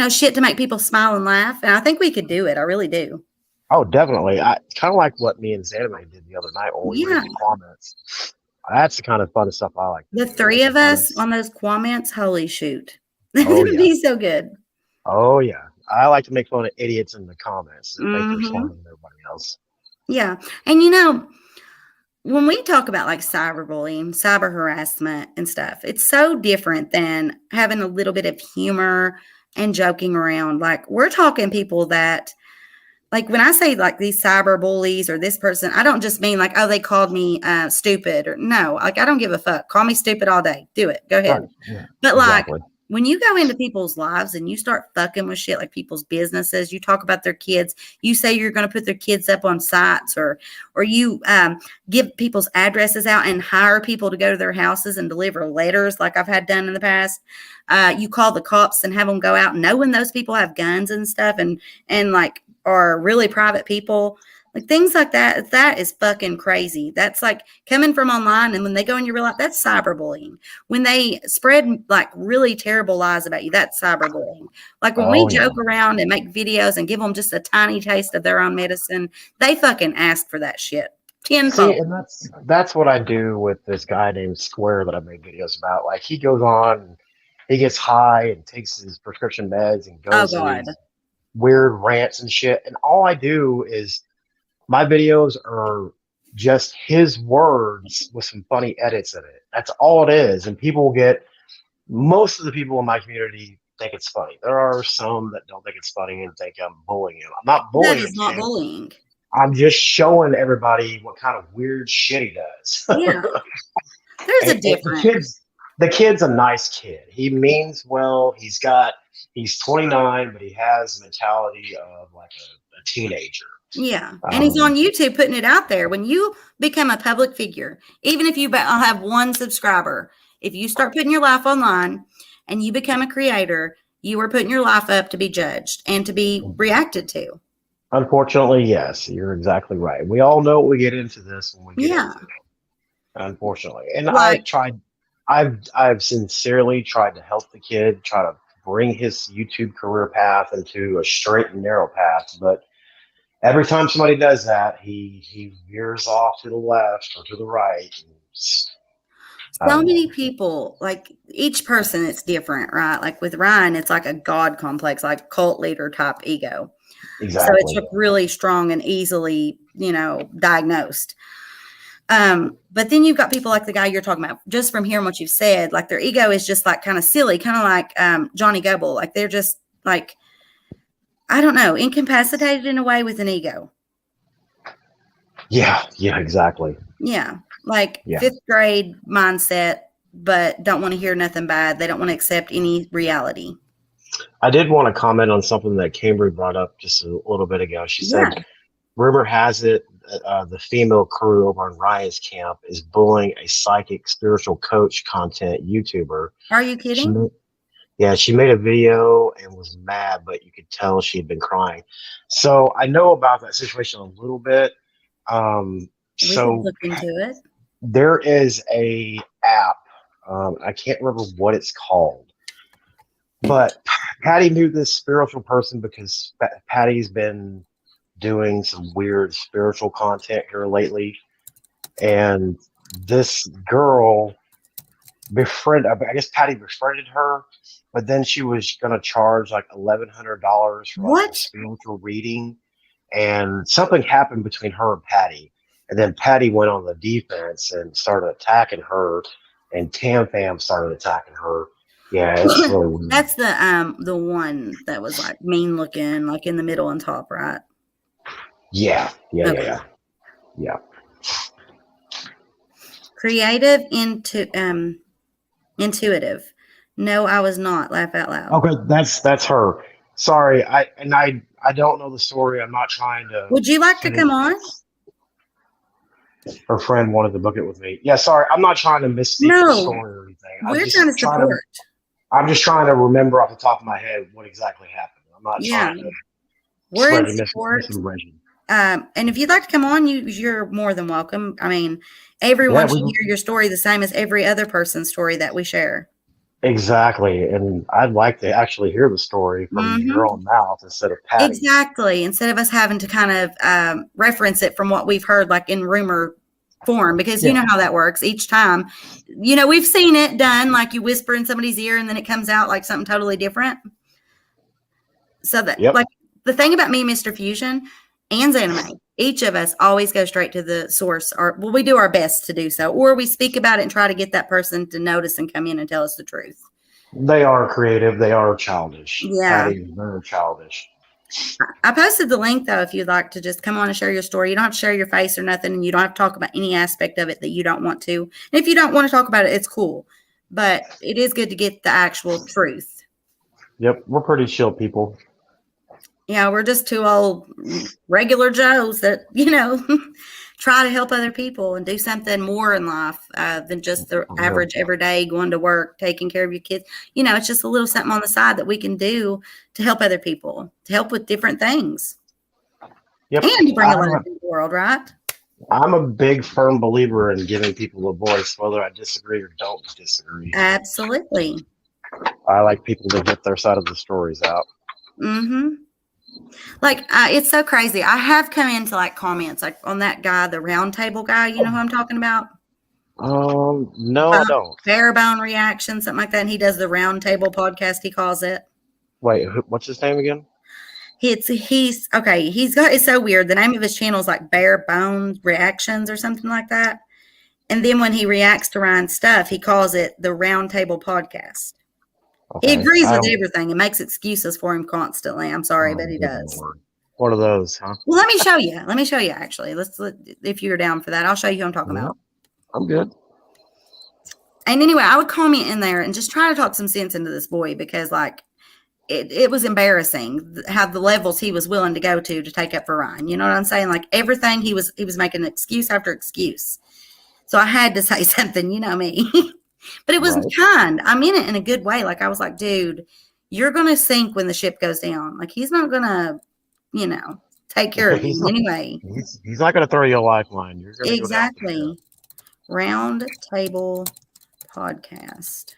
S1: shit to make people smile and laugh. And I think we could do it. I really do.
S2: Oh, definitely. Kind of like what me and Zanime did the other night when we read
S1: Yeah,
S2: the comments. That's the kind of fun stuff I like to
S1: the
S2: do.
S1: three
S2: Making
S1: of
S2: fun of.
S1: us on those comments, holy shoot,
S2: Oh
S1: it'd
S2: yeah.
S1: be so good.
S2: Oh yeah. I like to make fun of idiots in the comments that think they're
S1: Hmm.
S2: smarter than everybody else.
S1: Yeah, and when we talk about like cyberbullying, cyber harassment and stuff, it's so different than having a little bit of humor and joking around. Like we're talking people that like when I say like these cyber bullies or this person, I don't just mean like, oh, they called me stupid or no, like I don't give a fuck. Call me stupid all day. Do it. Go
S2: Right.
S1: ahead.
S2: Yeah.
S1: But like
S2: Exactly.
S1: when you go into people's lives and you start fucking with shit like people's businesses, you talk about their kids, you say you're going to put their kids up on sites or you give people's addresses out and hire people to go to their houses and deliver letters like I've had done in the past. You call the cops and have them go out knowing those people have guns and stuff and like are really private people. Like things like that, that is fucking crazy. That's like coming from online, and when they go in your real life, that's cyberbullying. When they spread like really terrible lies about you, that's cyberbullying. Like when we
S2: Oh yeah.
S1: joke around and make videos and give them just a tiny taste of their own medicine, they fucking ask for that shit
S2: See,
S1: tenfold.
S2: and that's what I do with this guy named Square that I made videos about. Like he goes on, and he gets high and takes his prescription meds and
S1: Oh
S2: goes in
S1: God.
S2: these weird rants and shit. And all I do is my videos are just his words with some funny edits in it. That's all it is. And people get most of the people in my community think it's funny. There are some that don't think it's funny and think I'm bullying him. I'm not
S1: That
S2: bullying
S1: is not
S2: him.
S1: bullying.
S2: I'm just showing everybody what kind of weird shit he does.
S1: Yeah. There's a
S2: And
S1: difference.
S2: the kid's a nice kid. He means well. He's 29, but he has the mentality of like a teenager.
S1: Yeah. And he's
S2: Um,
S1: on YouTube putting it out there. When you become a public figure, even if you have one subscriber, if you start putting your life online and you become a creator, you are putting your life up to be judged and to be reacted to.
S2: Unfortunately, yes, you're exactly right. We all know what we get into this when we get
S1: Yeah.
S2: into it. Unfortunately, and
S1: Like,
S2: I've sincerely tried to help the kid, try to bring his YouTube career path into a straight and narrow path, but every time somebody does that, he veers off to the left or to the right. I
S1: so
S2: don't know.
S1: many people, like each person, it's different, right? Like with Ryan, it's like a God complex, like cult leader type ego. So it's
S2: Exactly.
S1: like really strong and easily, diagnosed. But then you've got people like the guy you're talking about, just from hearing what you've said, like their ego is just like kind of silly, kind of like Johnny Goble. Like they're just like, I don't know, incapacitated in a way with an ego.
S2: Yeah, yeah, exactly.
S1: Yeah. Like
S2: Yeah.
S1: fifth grade mindset, but don't want to hear nothing bad. They don't want to accept any reality.
S2: I did want to comment on something that Cambry brought up just a little bit ago. She
S1: Yeah.
S2: said, rumor has it the female crew over on Ryan's camp is bullying a psychic spiritual coach content YouTuber.
S1: Are you
S2: She
S1: kidding?
S2: made, yeah, she made a video and was mad, but you could tell she had been crying. So I know about that situation a little bit.
S1: We could
S2: So
S1: look into it.
S2: there is a app. I can't remember what it's called, but Patty knew this spiritual person because Patty's been doing some weird spiritual content here lately, and this girl I guess Patty befriended her, but then she was gonna charge like $1,100 for like a
S1: What?
S2: spiritual reading, and something happened between her and Patty, and then Patty went on the defense and started attacking her, and Tam Fam started attacking her. Yeah, it's really weird.
S1: That's the one that was like mean looking, like in the middle and top, right?
S2: Yeah, yeah, yeah,
S1: Okay.
S2: yeah, yeah.
S1: Creative, intuitive. No, I was not. Laugh out loud.
S2: Okay, that's her. Sorry, I don't know the story. I'm not trying to
S1: Would you like to
S2: fit it.
S1: come on?
S2: Her friend wanted to book it with me. Yeah, sorry, I'm not trying to mystique the
S1: No,
S2: story or anything.
S1: we're trying to support.
S2: I'm just trying to remember off the top of my head what exactly happened. I'm not
S1: Yeah,
S2: trying to
S1: we're in
S2: spread
S1: support.
S2: misinformation.
S1: And if you'd like to come on, you're more than welcome. I mean, everyone should hear your story the same as every other person's story that we share.
S2: Exactly, and I'd like to actually hear the story from your own mouth instead of Patty's.
S1: Exactly, instead of us having to kind of reference it from what we've heard, like in rumor form, because you know how that works. Each time, we've seen it done, like you whisper in somebody's ear and then it comes out like something totally different. So that, like, the thing about me, Mr. Fusion, and Xanime, each of us always go straight to the source, or we do our best to do so, or we speak about it and try to get that person to notice and come in and tell us the truth.
S2: They are creative. They are childish.
S1: Yeah.
S2: Patty is very childish.
S1: I posted the link, though, if you'd like to just come on and share your story. You don't have to share your face or nothing, and you don't have to talk about any aspect of it that you don't want to. And if you don't want to talk about it, it's cool. But it is good to get the actual truth.
S2: Yep, we're pretty chill people.
S1: Yeah, we're just two old regular Joes that, try to help other people and do something more in life than just the average everyday going to work, taking care of your kids. It's just a little something on the side that we can do to help other people, to help with different things.
S2: Yep.
S1: And to bring a light into the world, right?
S2: I'm a big, firm believer in giving people a voice, whether I disagree or don't disagree.
S1: Absolutely.
S2: I like people to get their side of the stories out.
S1: Mm-hmm. Like, it's so crazy. I have come into comments on that guy, the round table guy. You know who I'm talking about?
S2: No, I don't.
S1: Barebone reaction, something like that. And he does the round table podcast, he calls it.
S2: Wait, what's his name again?
S1: He's okay. It's so weird. The name of his channel is like Barebone Reactions or something like that. And then when he reacts to Ryan's stuff, he calls it the Round Table Podcast. Okay. He agrees with everything and makes excuses for him constantly. I'm sorry, but he does.
S2: Lord. What are those, huh?
S1: Well, let me show you. Actually, if you're down for that, I'll show you who I'm talking about.
S2: I'm good.
S1: And anyway, I would comment in there and just try to talk some sense into this boy, because it was embarrassing how the levels he was willing to go to take up for Ryan. You know what I'm saying? Like, everything he was making excuse after excuse. So I had to say something, you know me. But it was kind. I mean it in a good way. Like, I was like, dude, you're going to sink when the ship goes down. Like, he's not going to, take care of you anyway.
S2: He's not going to throw you a lifeline. You're going to
S1: exactly. Round Table Podcast.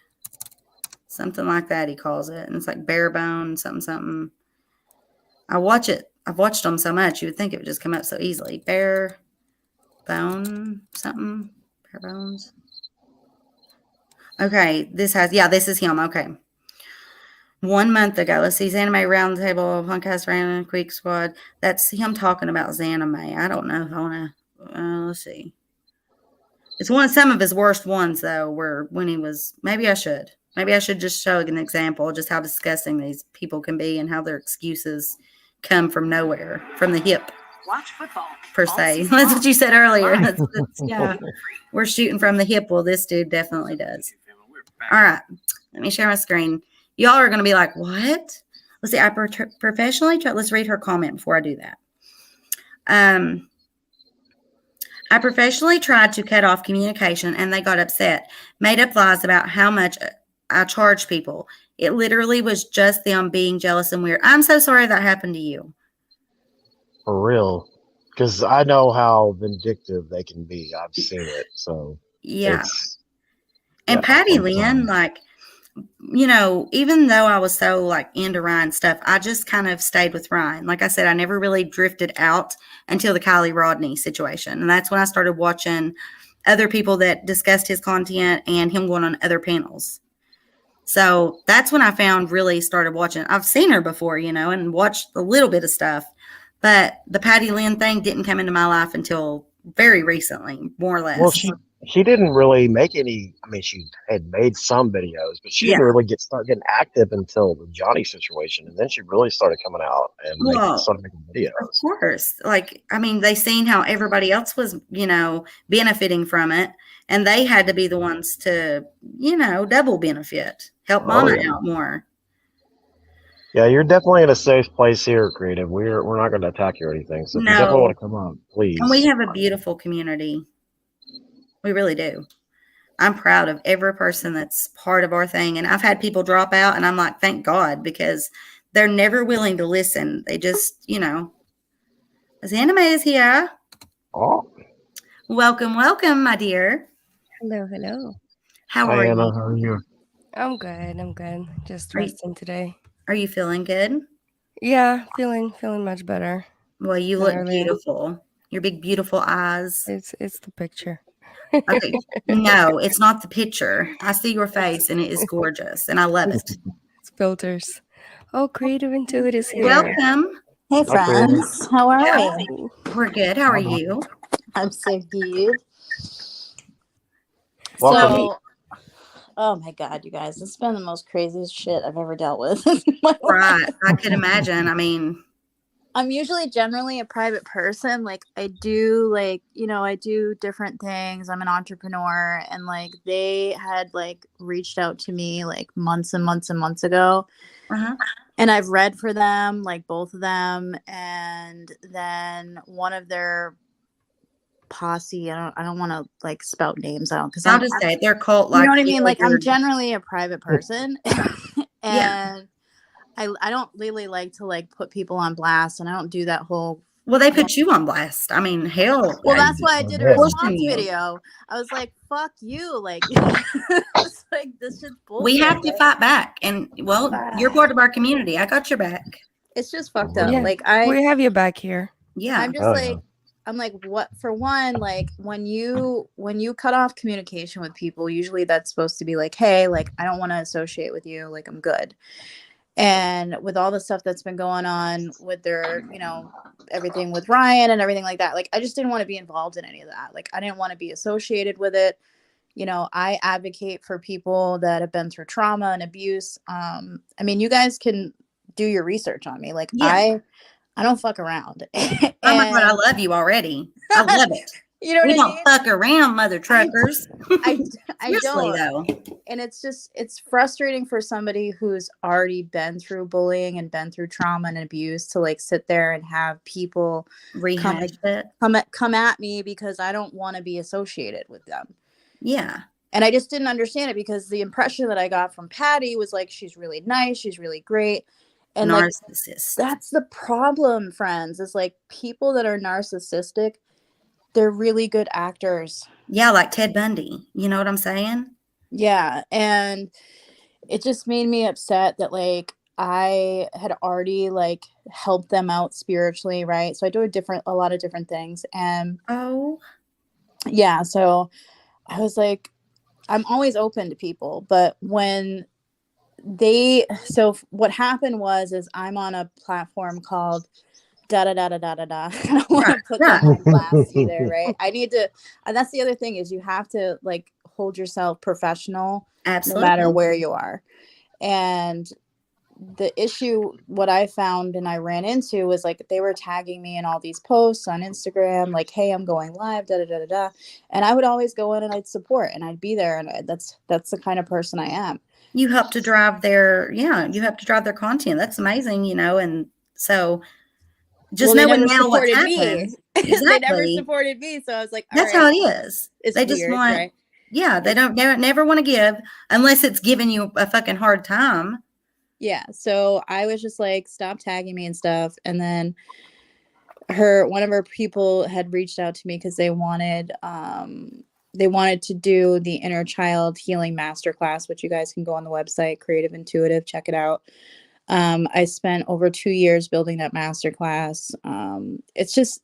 S1: Something like that, he calls it. And it's like Barebone, something. I've watched them so much, you would think it would just come up so easily. Barebone, something. Barebones. Okay, this is him. Okay. 1 month ago, let's see, Xanime Roundtable Podcast Random Quick Squad. That's him talking about Xanime. I don't know if I want to, let's see. It's some of his worst ones, though, when he was, maybe I should just show an example of just how disgusting these people can be and how their excuses come from nowhere, from the hip. Watch football. Per se. That's what you said earlier. Yeah. We're shooting from the hip. Well, this dude definitely does. All right. Let me share my screen. Y'all are going to be like, what? Let's see. I professionally try. Let's read her comment before I do that. I professionally tried to cut off communication and they got upset, made up lies about how much I charge people. It literally was just them being jealous and weird. I'm so sorry that happened to you.
S2: For real. Because I know how vindictive they can be. I've seen it. So,
S1: yeah. And Patty Lynn, even though I was so into Ryan stuff, I just kind of stayed with Ryan. Like I said, I never really drifted out until the Kylie Rodney situation. And that's when I started watching other people that discussed his content and him going on other panels. So that's when I started watching. I've seen her before, and watched a little bit of stuff. But the Patty Lynn thing didn't come into my life until very recently, more or less.
S2: Well, she didn't really make any. I mean, she had made some videos, but she didn't really start getting active until the Johnny situation, and then she really started coming out and started making videos.
S1: Of course, they seen how everybody else was, benefiting from it, And they had to be the ones to, double benefit, help
S2: Oh
S1: Mama
S2: yeah.
S1: out more.
S2: Yeah, you're definitely in a safe place here, Creative. We're not going to attack you or anything. So if you definitely want
S1: No.
S2: to come up,
S1: And we
S2: please.
S1: have a beautiful community. We really do. I'm proud of every person that's part of our thing. And I've had people drop out, and I'm like, thank God, because they're never willing to listen. They just, as anime is here.
S2: Oh,
S1: Welcome, welcome, my dear.
S4: Hello, hello.
S1: How
S2: hi
S1: are
S2: Anna,
S1: you?
S2: how are you?
S4: I'm good. I'm good. Just
S1: Are you,
S4: resting today.
S1: are you feeling good?
S4: Yeah, feeling much better
S1: Well, you
S4: than
S1: look
S4: earlier.
S1: beautiful. Your big, beautiful eyes.
S4: It's the picture.
S1: Okay. No, it's not the picture. I see your face, and it is gorgeous, and I love it.
S4: It's filters. Oh, Creative Intuit is here.
S1: Welcome.
S5: Hey
S2: Hi, Creative.
S5: friends, how are
S1: How-
S5: we?
S4: Ooh.
S1: We're good. How are you?
S5: I'm so good.
S2: Welcome.
S5: So, oh my god, you guys, this has been the most craziest shit I've ever dealt with in my
S1: Right.
S5: life.
S1: I could imagine. I mean,
S5: I'm usually generally a private person. Like I do I do different things. I'm an entrepreneur, and like they had like reached out to me like months and months and months ago.
S1: uh-huh.
S5: And I've read for them, like both of them, and then one of their posse. I don't want to like spout names out because
S1: I'll just say they're cult
S5: you
S1: like
S5: know what I mean.
S1: you.
S5: Like I'm
S1: You're,
S5: generally a private person,
S1: yeah.
S5: and I don't really like to like put people on blast, and I don't do that whole.
S1: Well, they put you on blast. I mean, hell.
S5: Well, that's why I did a
S2: Yeah.
S5: response
S1: you.
S5: video. I was like, "Fuck you!" Like, it's like this shit's bullshit.
S1: We have to fight back, and well, you're part of our community. I got your back.
S5: It's just fucked up.
S4: Yeah,
S5: Like
S4: we have you back here.
S1: Yeah.
S5: I'm just
S2: Oh,
S5: like,
S2: yeah.
S5: I'm like, what? For one, like when you cut off communication with people, usually that's supposed to be like, hey, like I don't want to associate with you. Like I'm good. And with all the stuff that's been going on with their, everything with Ryan and everything like that, like I just didn't want to be involved in any of that. Like I didn't want to be associated with it. I advocate for people that have been through trauma and abuse. I mean, you guys can do your research on me. Like
S1: Yeah.
S5: I don't fuck around.
S1: Oh my God, I love you already. I love it.
S5: You know
S1: We
S5: what I
S1: don't
S5: mean?
S1: fuck around, mother truckers.
S5: I
S1: Seriously,
S5: don't.
S1: though.
S5: And it's frustrating for somebody who's already been through bullying and been through trauma and abuse to like sit there and have people
S1: Rehash it.
S5: come at me because I don't want to be associated with them.
S1: Yeah.
S5: And I just didn't understand it because the impression that I got from Patty was like she's really nice, she's really great. And
S1: Narcissist.
S5: like that's the problem, friends, is like people that are narcissistic, they're really good actors.
S1: Yeah, like Ted Bundy. You know what I'm saying?
S5: Yeah. And it just made me upset that like I had already like helped them out spiritually, right? So I do a lot of different things. And
S1: Oh.
S5: yeah, so I was like, I'm always open to people, but when what happened is I'm on a platform called da da da da da da da. I don't want to put them on blast either, right? I need to, and that's the other thing is you have to like hold yourself professional
S1: Absolutely.
S5: no matter where you are. And the issue, what I found and I ran into was like they were tagging me in all these posts on Instagram, like, hey, I'm going live, da da da da da. And I would always go in and I'd support and I'd be there. And that's the kind of person I am.
S1: You help to drive their content. That's amazing, and so just knowing now what's happened. Exactly.
S5: They never supported me. So I was like,
S1: that's how it is.
S5: It's
S1: they
S5: weird,
S1: just want,
S5: right?
S1: Yeah, they never want to give unless it's giving you a fucking hard time.
S5: Yeah. So I was just like, stop tagging me and stuff. And then one of her people had reached out to me because they wanted to do the inner child healing masterclass, which you guys can go on the website, Creative Intuitive, check it out. I spent over 2 years building that masterclass. It's just,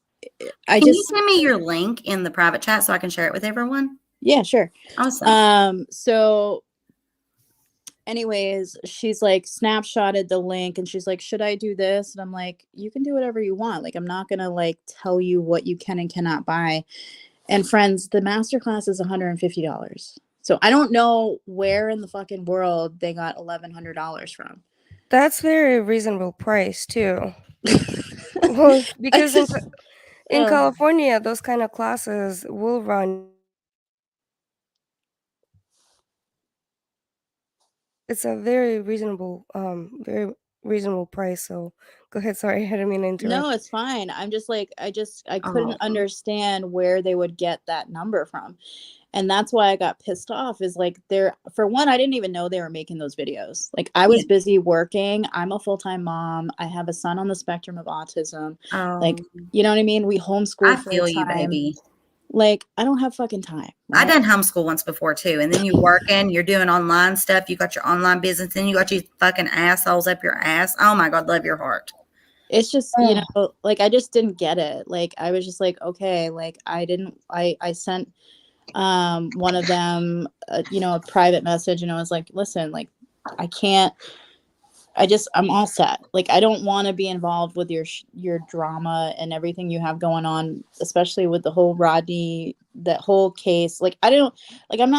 S1: Can you send me your link in the private chat so I can share it with everyone?
S5: Yeah, sure.
S1: Awesome.
S5: So anyways, she's like snapshotted the link and she's like, should I do this? And I'm like, you can do whatever you want. Like, I'm not going to like tell you what you can and cannot buy. And friends, the masterclass is $150. So I don't know where in the fucking world they got $1,100 from.
S4: That's very reasonable price too. Well, because in California, those kind of classes will run it's a very reasonable price. So go ahead. Sorry, I didn't mean to
S5: No,
S4: interrupt.
S5: it's fine. I'm just like, I couldn't
S1: Oh,
S5: understand where they would get that number from. And that's why I got pissed off is like for one, I didn't even know they were making those videos. Like I was
S6: Yeah.
S5: busy working. I'm a full-time mom. I have a son on the spectrum of autism. Like,
S6: Oh,
S5: you know what I mean? We
S6: I
S5: homeschool
S6: feel you,
S5: full-time.
S6: baby.
S5: Like, I don't have fucking time.
S6: I
S5: Right?
S6: done homeschool once before too, and then you're working, you're doing online stuff, you got your online business, and you got these fucking assholes up your ass. Oh my God, love your heart.
S5: It's just, you
S6: Oh,
S5: know, like I just didn't get it. Like I was just like, okay, like I sent one of them you know, a private message, and I was like, listen, like I can't, I'm all set. Like I don't want to be involved with your drama and everything you have going on, especially with the whole Rodney, that whole case. Like I don't, like I'm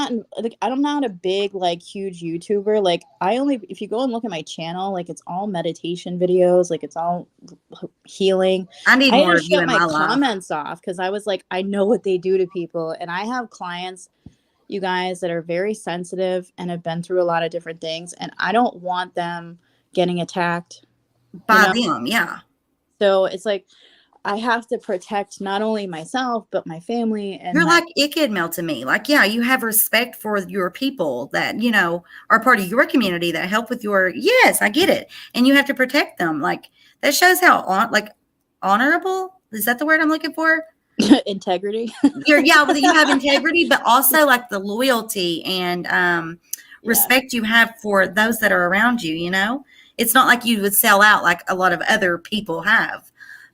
S5: not a big like huge YouTuber. Like if you go and look at my channel, like it's all meditation videos, like it's all healing.
S6: I need
S5: I had
S6: more
S5: to
S6: of you
S5: shut
S6: in
S5: my
S6: my life.
S5: comments off because I was like, I know what they do to people, and I have clients, you guys, that are very sensitive and have been through a lot of different things, and I don't want them getting attacked, you
S6: By
S5: know?
S6: them, yeah.
S5: So it's like I have to protect not only myself but my family and
S6: You're
S5: my
S6: like Ickid Mel to me. Like, yeah, you have respect for your people that, are part of your community that help with yes, I get it. And you have to protect them. Like, that shows how, honorable, is that the word I'm looking for?
S5: integrity.
S6: Well, you have integrity, but also like the loyalty and
S5: Yeah.
S6: respect you have for those that are around you, It's not like you would sell out like a lot of other people have.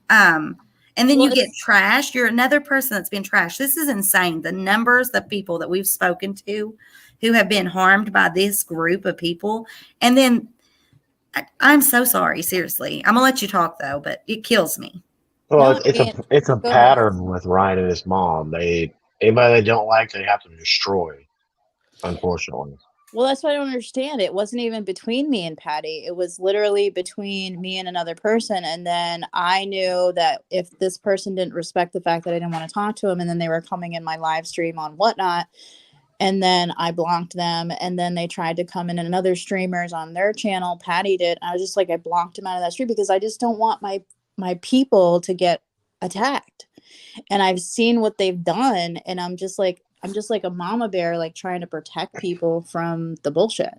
S6: And then
S5: Well,
S6: you get trashed. You're another person that's been trashed. This is insane. The numbers of people that we've spoken to who have been harmed by this group of people. And then I'm so sorry. Seriously. I'm going to let you talk though, but it kills me.
S2: Well,
S5: no,
S2: it's
S5: I
S2: it's a
S5: mean,
S2: it's a
S5: go ahead.
S2: pattern with Ryan and his mom. Anybody they don't like, they have to destroy. Unfortunately.
S5: Well, that's what I don't understand. It wasn't even between me and Patty. It was literally between me and another person. And then I knew that if this person didn't respect the fact that I didn't want to talk to him, and then they were coming in my live stream on whatnot, and then I blocked them, and then they tried to come in, and another streamers on their channel, Patty did. I was just like, I blocked him out of that stream because I just don't want my people to get attacked. And I've seen what they've done, and I'm just like a mama bear, like trying to protect people from the bullshit.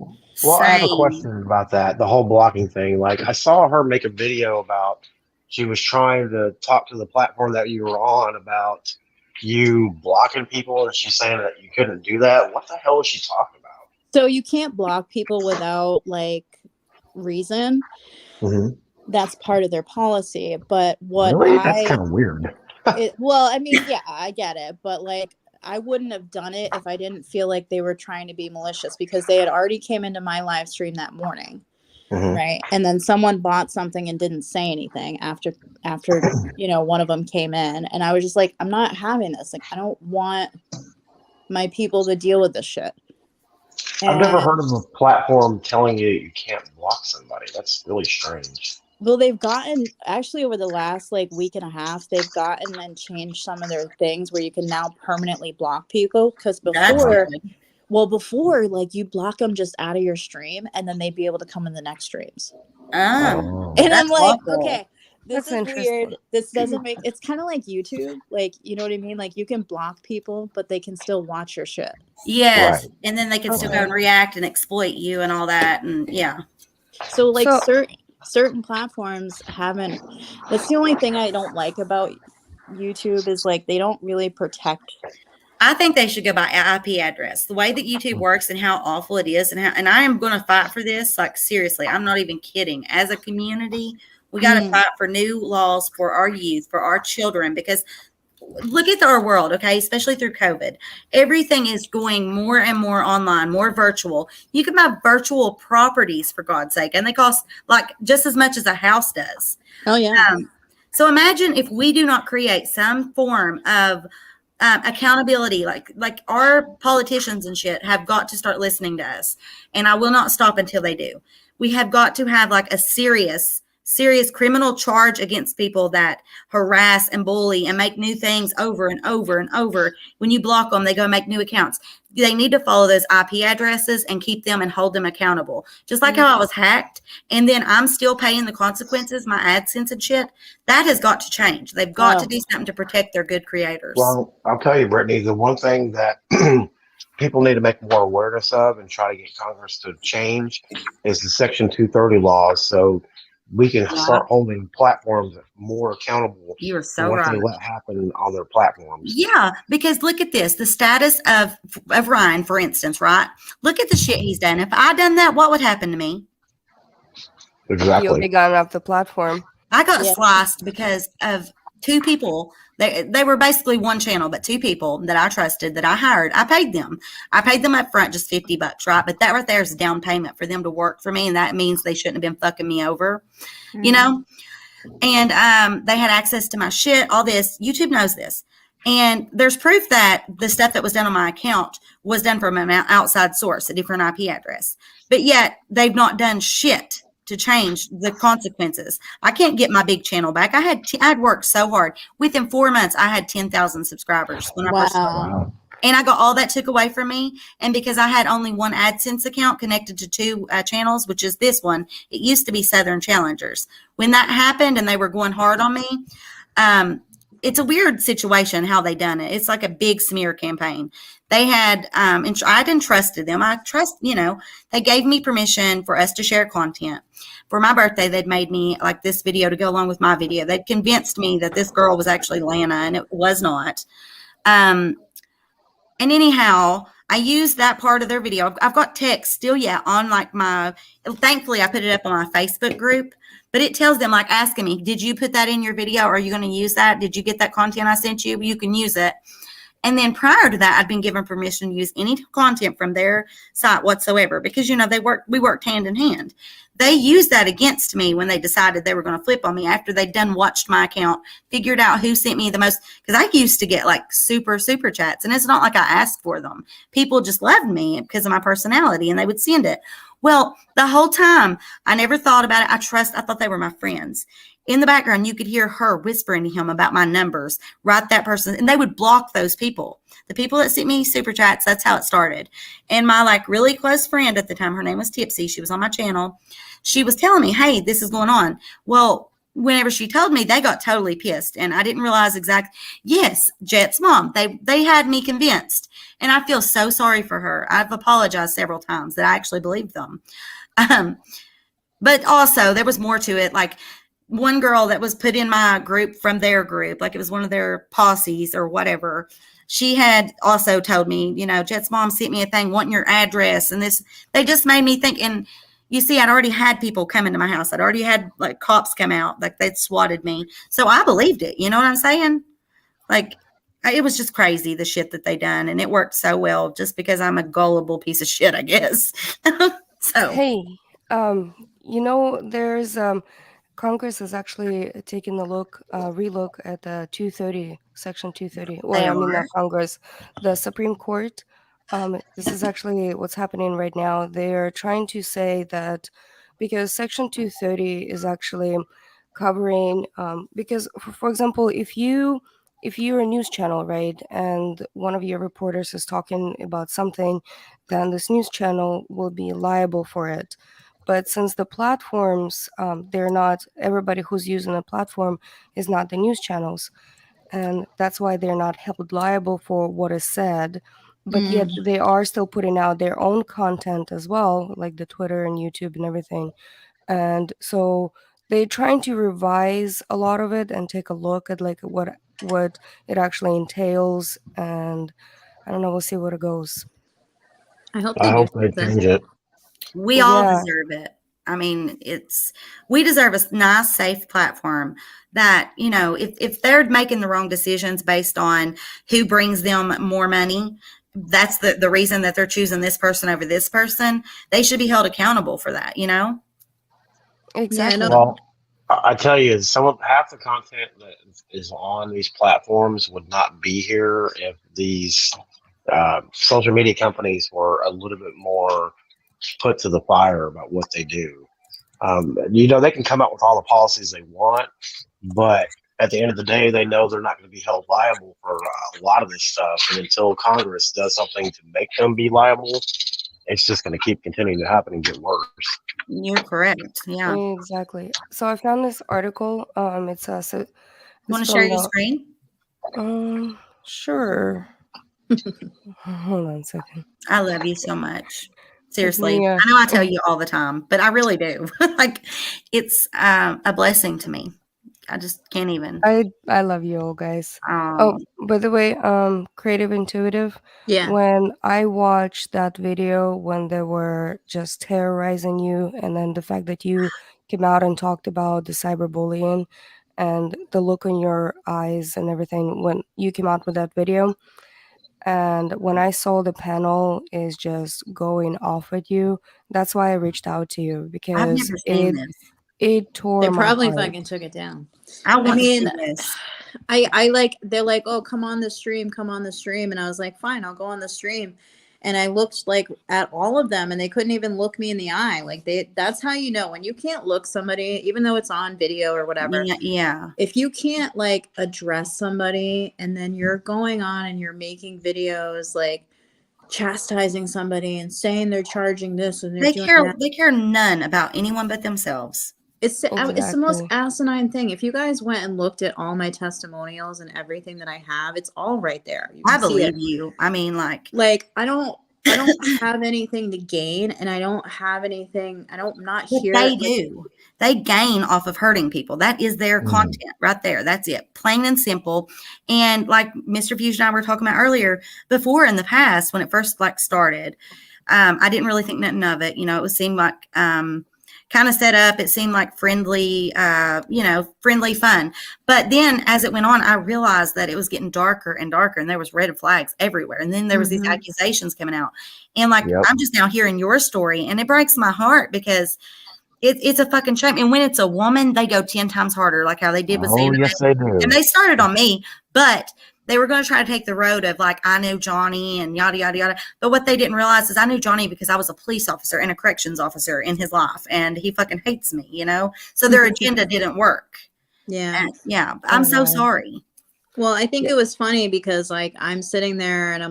S2: Well, I have a
S6: Same.
S2: question about that, the whole blocking thing. Like, I saw her make a video about she was trying to talk to the platform that you were on about you blocking people, and she's saying that you couldn't do that. What the hell is she talking about?
S5: So you can't block people without like reason.
S2: Mm-hmm.
S5: That's part of their policy. But
S2: Really? That's kind of weird.
S5: well, I mean, yeah, I get it, but like I wouldn't have done it if I didn't feel like they were trying to be malicious, because they had already came into my live stream that morning.
S2: Mm-hmm.
S5: Right. And then someone bought something and didn't say anything after one of them came in, and I was just like, I'm not having this. Like, I don't want my people to deal with this shit.
S2: I've never
S5: And
S2: heard of a platform telling you you can't block somebody. That's really strange.
S5: well, they've gotten, actually over the last like week and a half, they've gotten and changed some of their things where you can now permanently block people. Because
S6: That's
S5: before,
S6: good.
S5: before, like, you block them just out of your stream, and then they'd be able to come in the next streams.
S6: Oh,
S5: And I'm
S6: that's
S5: like,
S6: awful.
S5: okay, this
S4: That's
S5: is
S4: interesting.
S5: weird. This doesn't make, it's kind of like YouTube. Like, you know what I mean? Like, you can block people, but they can still watch your shit.
S6: Yes.
S2: Right.
S6: And then they can still go
S5: Okay.
S6: and react and exploit you and all that. And yeah.
S5: So like
S4: So
S5: certain platforms haven't, that's the only thing I don't like about YouTube is like they don't really protect.
S6: I think they should go by IP address. The way that YouTube works and how awful it is, and I am going to fight for this. Like, seriously, I'm not even kidding. As a community, we got to fight for new laws for our youth, for our children, because look at our world, okay, especially through COVID. Everything is going more and more online, more virtual. You can buy virtual properties, for God's sake, and they cost like just as much as a house does.
S5: Oh yeah.
S6: So imagine if we do not create some form of accountability, like our politicians and shit have got to start listening to us, and I will not stop until they do. We have got to have like a serious serious criminal charge against people that harass and bully and make new things over and over and over. When you block them, they go make new accounts. They need to follow those IP addresses and keep them and hold them accountable. Just like how I was hacked and then I'm still paying the consequences, my AdSense and shit. That has got to change. They've got to do something to protect their good creators.
S2: Well, I'll tell you, Brittany, the one thing that people need to make more awareness of and try to get Congress to change is the Section 230 laws. So we can start holding platforms more accountable
S6: You are
S2: for
S6: so
S2: what
S6: right.
S2: they let happen on their platforms.
S6: Yeah, because look at this, the status of Ryan, for instance, right? Look at the shit he's done. If I done that, what would happen to me?
S4: You'll
S2: Exactly.
S4: be gone off the platform.
S6: I got
S5: Yeah.
S6: sliced because of two people. They were basically one channel, but two people that I trusted that I hired. I paid them. I paid them up front just $50, right? But that right there is a down payment for them to work for me, and that means they shouldn't have been fucking me over, you know? And they had access to my shit, all this. YouTube knows this. And there's proof that the stuff that was done on my account was done from an outside source, a different IP address. But yet they've not done shit to change the consequences. I can't get my big channel back. I'd worked so hard. Within 4 months, I had 10,000 subscribers when I first started.
S5: Wow.
S6: And I got all that took away from me. And because I had only one AdSense account connected to two channels, which is this one, it used to be Southern Challengers. When that happened and they were going hard on me, it's a weird situation how they done it. It's like a big smear campaign. They had, and I'd entrusted them. They gave me permission for us to share content. For my birthday, they'd made me like this video to go along with my video. They'd convinced me that this girl was actually Lana, and it was not. And anyhow, I used that part of their video. I've got text still yet on like thankfully I put it up on my Facebook group, but it tells them like asking me, did you put that in your video? Are you going to use that? Did you get that content I sent you? You can use it. And then prior to that, I'd been given permission to use any content from their site whatsoever because, we worked hand in hand. They used that against me when they decided they were going to flip on me after they'd watched my account, figured out who sent me the most. Because I used to get like super chats, and it's not like I asked for them. People just loved me because of my personality, and they would send it. Well, the whole time, I never thought about it. I thought they were my friends. In the background, you could hear her whispering to him about my numbers, write that person, and they would block those people. The people that sent me super chats, that's how it started. And my like really close friend at the time, her name was Tipsy. She was on my channel. She was telling me, hey, this is going on. Well, whenever she told me, they got totally pissed. And I didn't realize yes, Jet's mom, they had me convinced. And I feel so sorry for her. I've apologized several times that I actually believed them. But also there was more to it. Like one girl that was put in my group from their group, like it was one of their posses or whatever. She had also told me, Jet's mom sent me a thing wanting your address. And they just made me think. And you see, I'd already had people come into my house. I'd already had like cops come out, like they'd swatted me. So I believed it. You know what I'm saying? Like it was just crazy, the shit that they done. And it worked so well just because I'm a gullible piece of shit, I guess. So.
S4: Hey, there's Congress is actually taking a relook at the 230, Section 230. Not Congress, the Supreme Court. This is actually what's happening right now. They're trying to say that because Section 230 is actually covering, because, for example, if you're a news channel, right, and one of your reporters is talking about something, then this news channel will be liable for it. But since the platforms, they're not, everybody who's using the platform is not the news channels. And that's why they're not held liable for what is said. But yet they are still putting out their own content as well, like the Twitter and YouTube and everything. And so they're trying to revise a lot of it and take a look at like what it actually entails. And I don't know, we'll see where it goes.
S5: I hope
S2: I
S5: they
S2: hope
S5: do
S2: they change it.
S6: We all deserve it. I mean, we deserve a nice, safe platform that, if they're making the wrong decisions based on who brings them more money, that's the reason that they're choosing this person over this person. They should be held accountable for that,
S4: Exactly.
S5: Yeah,
S2: Well, I tell you, half the content that is on these platforms would not be here if these social media companies were a little bit more put to the fire about what they do. They can come out with all the policies they want, but at the end of the day, they know they're not going to be held liable for a lot of this stuff. And until Congress does something to make them be liable, it's just going to keep continuing to happen and get worse.
S6: You're correct. Yeah.
S4: Exactly. So I found this article. It's
S6: You want to share your screen?
S4: Sure. Hold on a second.
S6: I love you so much. Seriously.
S4: Yeah.
S6: I know I tell you all the time, but I really do. Like, it's a blessing to me. I just can't even.
S4: I love you all, guys. Oh, by the way, Creative Intuitive.
S5: Yeah.
S4: When I watched that video when they were just terrorizing you, and then the fact that you came out and talked about the cyberbullying and the look in your eyes and everything when you came out with that video, and when I saw the panel is just going off at you, that's why I reached out to you,
S6: I've
S4: because
S6: never seen this.
S4: it tore
S5: They
S4: my
S5: probably
S4: heart.
S5: fucking took it down.
S6: I want to see
S5: mean,
S6: this.
S5: I like, they're like, oh, come on the stream. And I was like, fine, I'll go on the stream. And I looked like at all of them and they couldn't even look me in the eye. Like that's how you know when you can't look somebody, even though it's on video or whatever.
S6: Yeah.
S5: If you can't like address somebody and then you're going on and you're making videos like chastising somebody and saying they're charging this and they're doing that.
S6: They care none about anyone but themselves.
S5: It's the most asinine thing. If you guys went and looked at all my testimonials and everything that I have, it's all right there.
S6: I believe you. I mean, like
S5: I don't have anything to gain, and I don't have anything. I'm not here.
S6: They do. They gain off of hurting people. That is their content right there. That's it. Plain and simple. And like Mr. Fusion and I were talking about earlier, before in the past, when it first started, I didn't really think nothing of it. It seemed like kind of set up. It seemed like friendly, friendly fun. But then as it went on, I realized that it was getting darker and darker and there was red flags everywhere. And then there was these accusations coming out. And I'm just now hearing your story and it breaks my heart because it's a fucking shame. And when it's a woman, they go 10 times harder, like how they did with Xander.
S2: Yes, they do.
S6: And they started on me, but they were going to try to take the road of I knew Johnny and yada, yada, yada. But what they didn't realize is I knew Johnny because I was a police officer and a corrections officer in his life. And he fucking hates me, So their agenda didn't work.
S5: Yeah.
S6: And, yeah. I'm so sorry.
S5: Well, I think it was funny because I'm sitting there and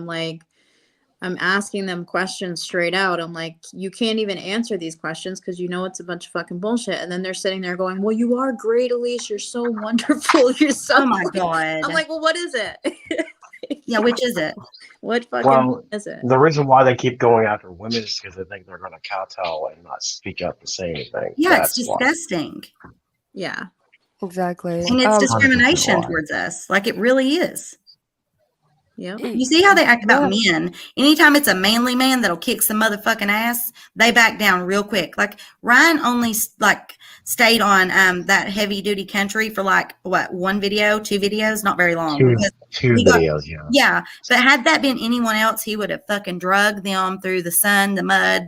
S5: I'm asking them questions straight out. I'm like, you can't even answer these questions because it's a bunch of fucking bullshit. And then they're sitting there going, well, you are great, Elise. You're so wonderful. You're so.
S6: Oh my God.
S5: I'm like, well, what is it?
S6: Yeah, which is it?
S5: What fucking is it?
S2: The reason why they keep going after women is because they think they're going to kowtow and not speak up and say anything.
S6: Yeah, it's disgusting.
S5: Yeah.
S4: Exactly.
S6: And it's discrimination towards us. Like it really is.
S5: Yeah.
S6: You see how they act about men. Anytime it's a manly man that'll kick some motherfucking ass, they back down real quick. Like Ryan only stayed on that heavy duty country for one video, 2 videos, not very long.
S2: Two videos, yeah.
S6: Yeah. But had that been anyone else, he would have fucking drugged them through the sun, the mud,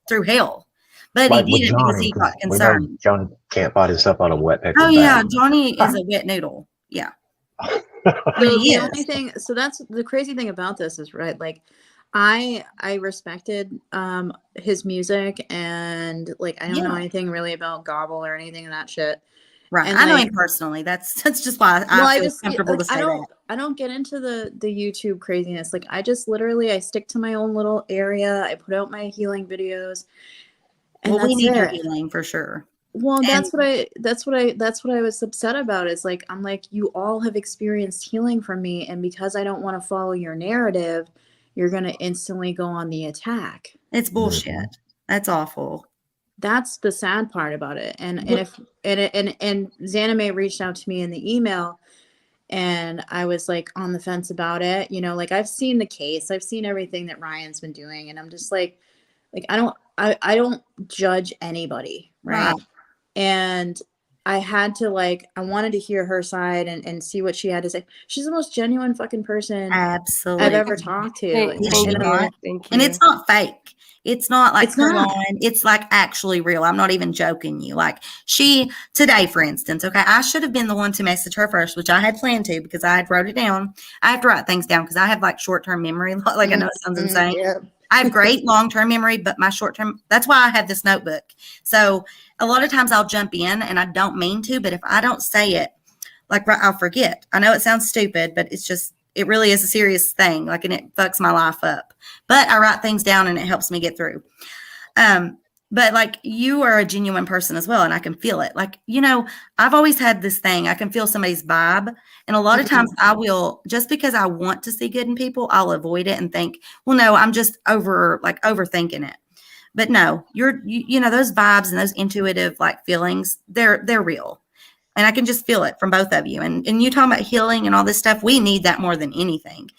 S6: through hell. But he didn't because he got concerned.
S2: Johnny can't fight himself on a wet paper bag.
S6: Oh yeah, Johnny is a wet noodle. Yeah.
S5: The only thing, so that's the crazy thing about this is I respected his music and I don't know anything really about Gobble or anything of that shit.
S6: Right. And I know him personally. That's just why I feel comfortable to say that.
S5: I don't get into the YouTube craziness. I just literally I stick to my own little area. I put out my healing videos. And
S6: we need your healing for sure.
S5: Well, that's what I was upset about. Is I'm like, you all have experienced healing from me, and because I don't want to follow your narrative, you're gonna instantly go on the attack.
S6: It's bullshit. That's awful.
S5: That's the sad part about it. And Xaname reached out to me in the email, and I was on the fence about it. I've seen the case, I've seen everything that Ryan's been doing, and I'm just I don't judge anybody, right? And I had to I wanted to hear her side and see what she had to say. She's the most genuine fucking person
S6: absolutely
S5: I've ever talked to.
S6: Thank you. And it's not fake. It's not it's actually real. I'm not even joking you. Today, for instance, okay, I should have been the one to message her first, which I had planned to because I had wrote it down. I have to write things down because I have short-term memory. I know it sounds insane.
S5: Yeah.
S6: I have great long-term memory, but my short-term, that's why I have this notebook. So a lot of times I'll jump in and I don't mean to, but if I don't say it, like I'll forget. I know it sounds stupid, but it's just, it really is a serious thing. Like, and it fucks my life up, but I write things down and it helps me get through. But like, you are a genuine person as well, and I can feel it. Like, I've always had this thing. I can feel somebody's vibe. And a lot of times I will, just because I want to see good in people, I'll avoid it and think, well, no, I'm just overthinking it. But no, those vibes and those intuitive like feelings, they're real. And I can just feel it from both of you. And you talking about healing and all this stuff, we need that more than anything.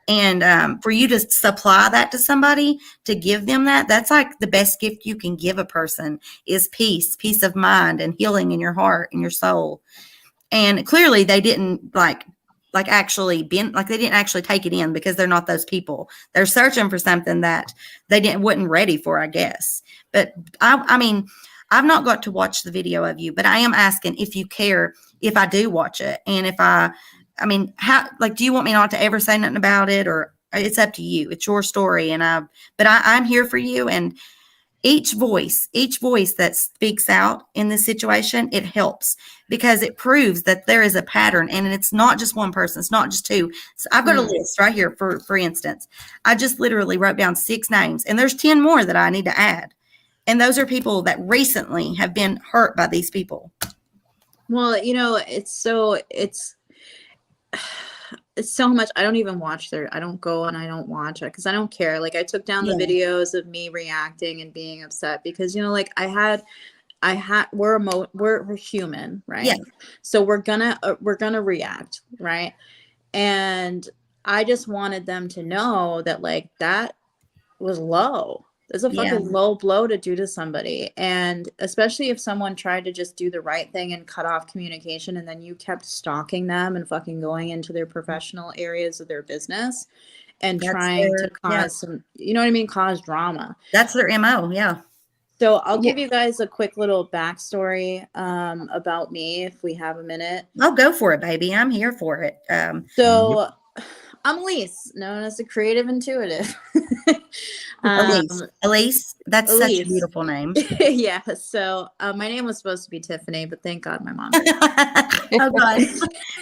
S6: And for you to supply that to somebody, to give them that, that's like the best gift you can give a person is peace of mind and healing in your heart and your soul. And clearly they didn't actually they didn't actually take it in, because they're not those people. They're searching for something that they wasn't ready for, I guess. But I mean, I've not got to watch the video of you, but I am asking if you care if I do watch it. And if I mean, do you want me not to ever say nothing about it, or it's up to you? It's your story. But I'm here for you. And each voice that speaks out in this situation, it helps, because it proves that there is a pattern, and it's not just one person. It's not just two. So I've got a list right here. For instance, I just literally wrote down 6 names, and there's 10 more that I need to add. And those are people that recently have been hurt by these people.
S5: Well, it's so much. I don't even watch I don't go and I don't watch it because I don't care. Like, I took down the videos of me reacting and being upset because, like, we're human, right?
S6: Yeah.
S5: So we're gonna react, right? And I just wanted them to know that, like, that was low. It's a fucking low blow to do to somebody. And especially if someone tried to just do the right thing and cut off communication, and then you kept stalking them and fucking going into their professional areas of their business and trying to cause some, cause drama.
S6: That's their MO. Yeah.
S5: So I'll give you guys a quick little backstory about me if we have a minute.
S6: I'll go for it, baby. I'm here for it.
S5: So I'm Elise, known as the Creative Intuitive.
S6: Elise, that's such a beautiful name.
S5: Yeah. So my name was supposed to be Tiffany, but thank God my mom did.
S6: Oh God,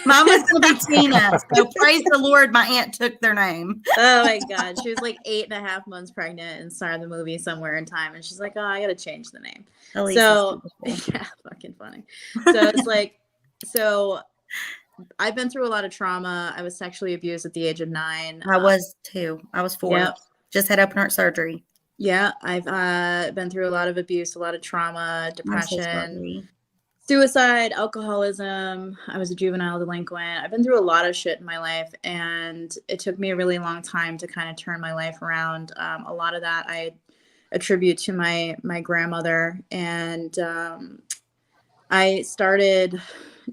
S6: mine was going to be Tina. So praise the Lord, my aunt took their name.
S5: Oh my God, she was like 8.5 months pregnant and started the movie Somewhere in Time, and she's like, "Oh, I got to change the name."
S6: Elise,
S5: so yeah, fucking funny. So it's like, I've been through a lot of trauma. I was sexually abused at the age of 9.
S6: I was too. I was 4. Yep. Just had open heart surgery.
S5: Yeah, I've been through a lot of abuse, a lot of trauma, depression, suicide, alcoholism. I was a juvenile delinquent. I've been through a lot of shit in my life, and it took me a really long time to kind of turn my life around. A lot of that I attribute to my grandmother, and I started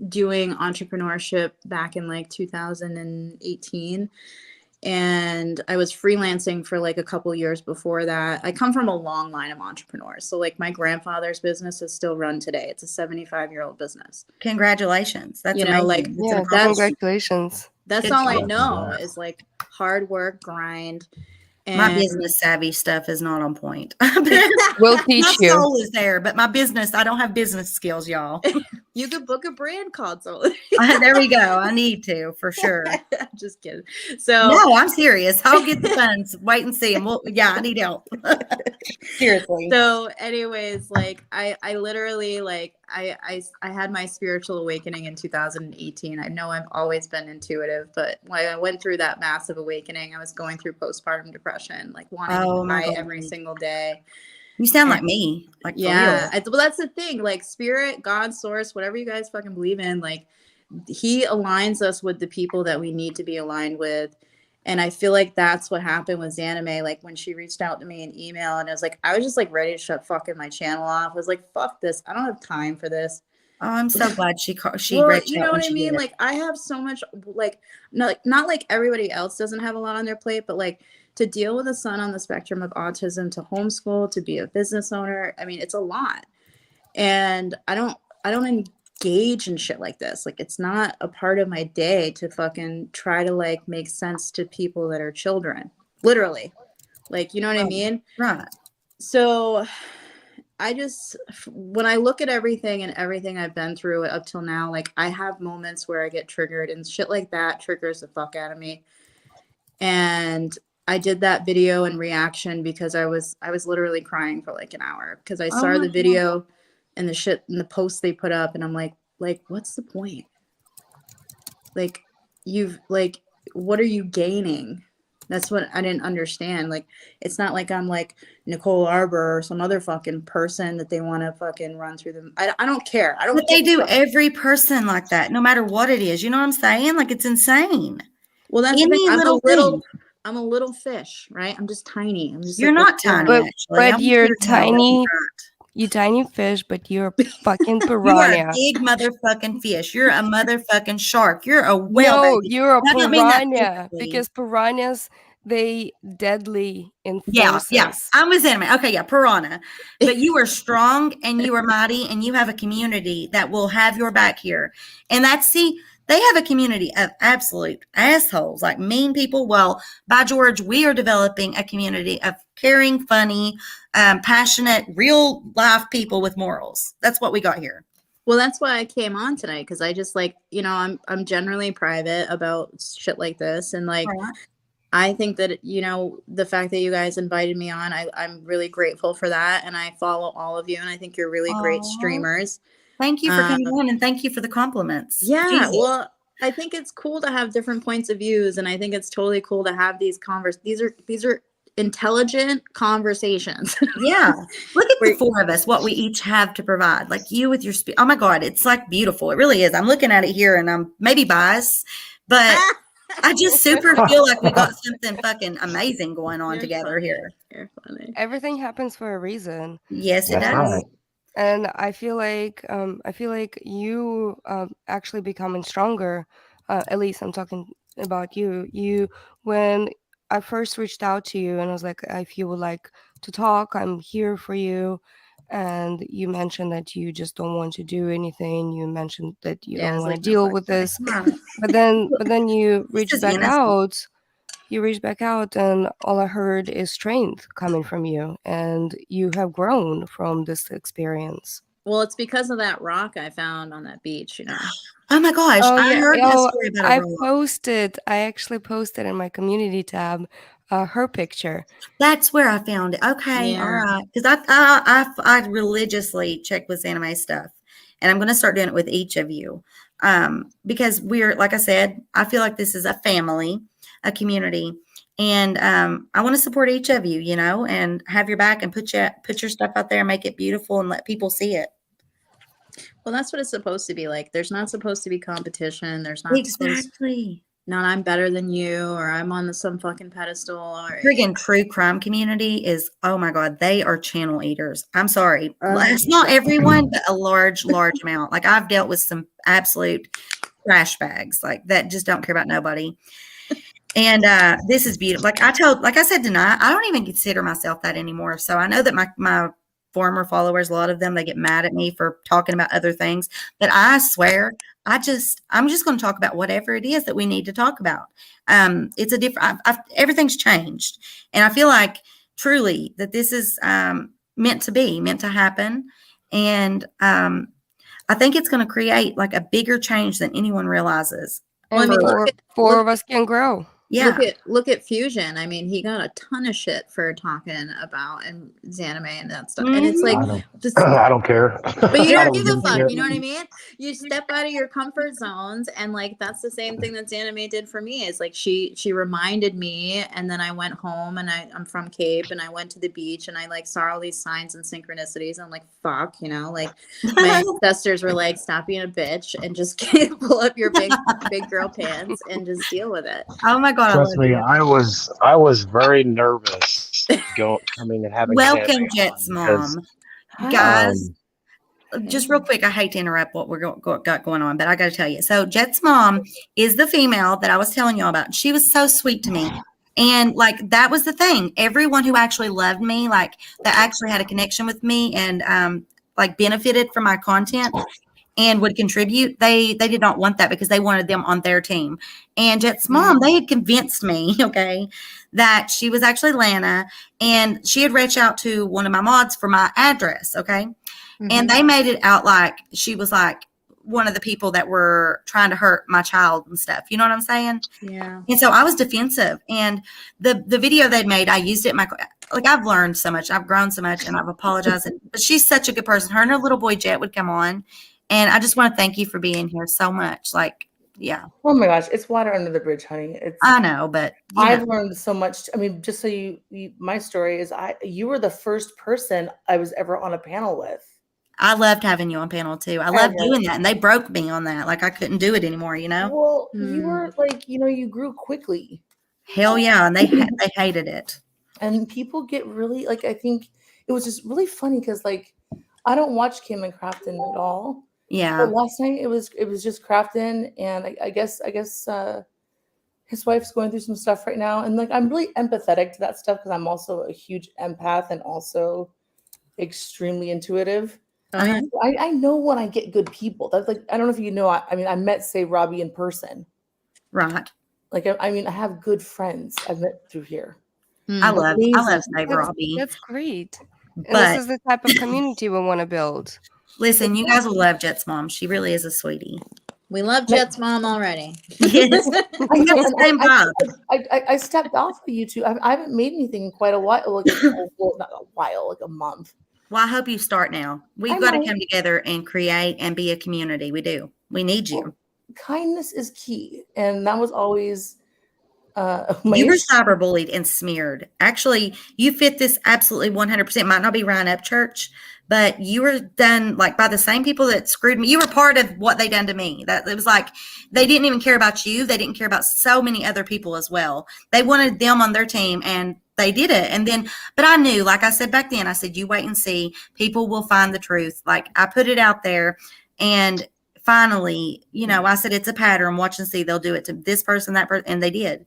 S5: doing entrepreneurship back in like 2018. And I was freelancing for like a couple years before that. I come from a long line of entrepreneurs. So like my grandfather's business is still run today. It's a 75-year-old business.
S6: Congratulations. That's amazing.
S4: Congratulations.
S5: That's all I know is like hard work, grind. And
S6: my business savvy stuff is not on point.
S4: We'll teach you.
S6: My soul is there, but my business, I don't have business skills, y'all.
S5: You could book a brand called Soul.
S6: There we go. I need to, for sure.
S5: Just kidding. So
S6: no, I'm serious. I'll get the funds. Wait and see. And I need help. Seriously.
S5: So anyways, like I literally like I had my spiritual awakening in 2018. I know I've always been intuitive, but when I went through that massive awakening, I was going through postpartum depression, like wanting to die every single day.
S6: You sound like me. Like,
S5: yeah. Well, that's the thing. Like spirit, God, source, whatever you guys fucking believe in, like he aligns us with the people that we need to be aligned with. And I feel like that's what happened with Zanime. Like when she reached out to me in email, and I was just like ready to shut fucking my channel off. I was like, fuck this. I don't have time for this.
S6: Oh, I'm so glad she
S5: well,
S6: reached
S5: you know what I mean? Like I have so much, like, not like everybody else doesn't have a lot on their plate, but like to deal with a son on the spectrum of autism, to homeschool, to be a business owner. I mean, it's a lot. And I don't engage in shit like this. Like it's not a part of my day to fucking try to like make sense to people that are children. Literally. Like, you know what I mean?
S6: Right.
S5: So when I look at everything and everything I've been through up till now, like I have moments where I get triggered and shit like that triggers the fuck out of me. And I did that video in reaction because I was literally crying for like an hour because I saw the video and the shit and the posts they put up, and I'm like, what's the point? Like, what are you gaining? That's what I didn't understand. Like, it's not like I'm like Nicole Arbor or some other fucking person that they want to fucking run through them. I don't care. I don't.
S6: But they do every person like that, no matter what it is. You know what I'm saying? Like, it's insane.
S5: Well, that's
S6: Any
S5: the thing.
S6: little thing.
S5: I'm a little fish, right? I'm just tiny. I'm just.
S6: You're
S5: like
S6: not tiny,
S4: But
S6: actually. I'm
S4: you're
S6: here to
S4: tiny. You tiny fish, but you're a fucking
S6: You are
S4: piranha.
S6: a big motherfucking fish. You're a motherfucking shark. You're a whale.
S4: No,
S6: Baby.
S4: you're a
S6: I don't mean that
S4: piranha
S6: physically.
S4: because piranhas, they deadly in
S6: Yeah,
S4: forces.
S6: yeah. I'm with anime. Okay, yeah, piranha. But you are strong and you are mighty and you have a community that will have your back here. And they have a community of absolute assholes, like mean people. Well, by George, we are developing a community of caring, funny, passionate, real life people with morals. That's what we got here.
S5: Well, that's why I came on tonight, because I just like, I'm generally private about shit like this, and like, I think that the fact that you guys invited me on, I'm really grateful for that, and I follow all of you, and I think you're really great streamers.
S6: Thank you for coming on, and thank you for the compliments.
S5: Yeah,
S6: Jesus.
S5: well, I think it's cool to have different points of views, and I think it's totally cool to have these these are intelligent conversations.
S6: Yeah, look at the four of us, what we each have to provide. Like you with your oh my God, it's like beautiful. It really is. I'm looking at it here, and I'm maybe biased, but I just super feel like we got something fucking amazing going on together here.
S5: You're funny.
S4: Everything happens for a reason.
S6: Yes, it
S2: That's
S6: does.
S2: right.
S4: And I feel like you actually becoming stronger. At least I'm talking about you. When I first reached out to you and I was like, if you would like to talk, I'm here for you. And you mentioned that you just don't want to do anything. You mentioned that you don't want to deal with this. But then you reached back out. You reached back out, and all I heard is strength coming from you, and you have grown from this experience.
S5: Well, it's because of that rock I found on that beach,
S6: Oh my gosh, I heard that story about a rock.
S4: I actually posted in my community tab her picture.
S6: That's where I found it. Okay, all right. Because I religiously check with anime stuff, and I'm going to start doing it with each of you, because we're, like I said, I feel like this is a family, a community, and I want to support each of you, and have your back and put your stuff out there and make it beautiful and let people see it.
S5: Well, that's what it's supposed to be like. There's not supposed to be competition. There's not
S6: exactly.
S5: Not I'm better than you, or I'm on some fucking pedestal. Or
S6: friggin' true crime community is, oh my God, they are channel eaters. I'm sorry. It's not everyone, but a large amount. Like I've dealt with some absolute trash bags like that just don't care about nobody. And this is beautiful. Like I said tonight, I don't even consider myself that anymore. So I know that my former followers, a lot of them, they get mad at me for talking about other things, but I swear I'm just going to talk about whatever it is that we need to talk about. It's a different, everything's changed. And I feel like truly that this is meant to happen. And I think it's going to create like a bigger change than anyone realizes.
S4: And four of us can grow.
S6: Yeah.
S5: Look at Fusion. I mean, he got a ton of shit for talking about and anime and that stuff. And it's like,
S2: I don't care.
S5: But you don't give a fuck. You know what I mean? You step out of your comfort zones, and like that's the same thing that anime did for me. Is like she reminded me, and then I went home, and I'm from Cape, and I went to the beach, and I like saw all these signs and synchronicities. And I'm like, fuck, like my ancestors were like, stop being a bitch and just pull up your big girl pants and just deal with it.
S6: Oh my God!
S2: Trust me, I was very nervous coming and having.
S6: Welcome, Jet's mom. Guys, just real quick, I hate to interrupt what we're got going on, but I got to tell you. So Jet's mom is the female that I was telling y'all about. She was so sweet to me. And like, that was the thing. Everyone who actually loved me, like that actually had a connection with me and like benefited from my content. and would contribute, they did not want that because they wanted them on their team. And Jet's mom, they had convinced me, okay, that she was actually Lana, and she had reached out to one of my mods for my address, okay? And they made it out like she was like one of the people that were trying to hurt my child and stuff. You know what I'm saying?
S5: Yeah.
S6: And so I was defensive. And the video they'd made, I used it in my, like, I've learned so much. I've grown so much, and I've apologized. But she's such a good person. Her and her little boy Jet would come on. And I just want to thank you for being here so much. Like, yeah.
S7: Oh my gosh, it's water under the bridge, honey. It's
S6: I know, but
S7: I've learned so much. I mean, just so you my story is you were the first person I was ever on a panel with.
S6: I loved having you on panel too. I loved doing that. And they broke me on that. Like, I couldn't do it anymore, you know?
S7: Well, you were like, you grew quickly.
S6: Hell yeah. And they hated it.
S7: And people get really, like, I think it was just really funny because, like, I don't watch Kim and Crafton at all.
S6: Yeah.
S7: But last night it was just Crafton, and I guess his wife's going through some stuff right now, and like I'm really empathetic to that stuff because I'm also a huge empath and also extremely intuitive. I know when I get good people. That's like, I don't know if you know. I mean, I met Say Robbie in person.
S6: Right.
S7: Like, I mean, I have good friends I've met through here.
S6: I love Say Robbie.
S4: That's great. And
S6: But
S4: this is the type of community we want to build.
S6: listen, you guys will love Jet's mom. She really is a sweetie.
S5: We love Jet's mom already.
S6: Yes. We got the same vibe.
S7: I stepped off of YouTube. I haven't made anything in quite a while. Like not a while, like a month.
S6: Well, I hope you start now. We've got to come together and create and be a community. We do. We need you.
S7: Kindness is key, and that was always.
S6: You were cyberbullied and smeared. Actually, you fit this absolutely 100%. Might not be Ryan Upchurch, but you were done like by the same people that screwed me. You were part of what they done to me. That it was like they didn't even care about you. They didn't care about so many other people as well. They wanted them on their team, and they did it. And then, but I knew, like I said back then, I said, you wait and see. People will find the truth. Like, I put it out there, and finally, I said, it's a pattern. Watch and see. They'll do it to this person, that person, and they did.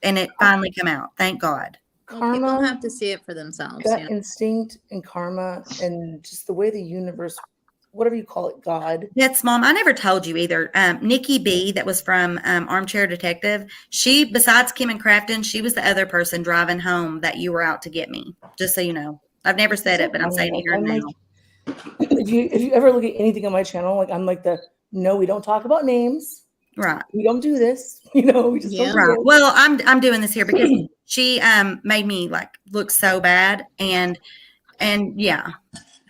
S6: And it finally came out. Thank God.
S5: Well, people have to see it for themselves.
S7: Gut instinct and karma and just the way the universe, whatever you call it, God.
S6: Yes, Mom. I never told you either. Nikki B, that was from Armchair Detective, she, besides Kim and Crafton, she was the other person driving home that you were out to get me. Just so you know. I've never said it, but I'm saying it here now.
S7: Like, if you ever look at anything on my channel, like I'm like no, we don't talk about names.
S6: Right.
S7: We don't do this. We just don't do it.
S6: Well, I'm doing this here because she made me like look so bad, and yeah,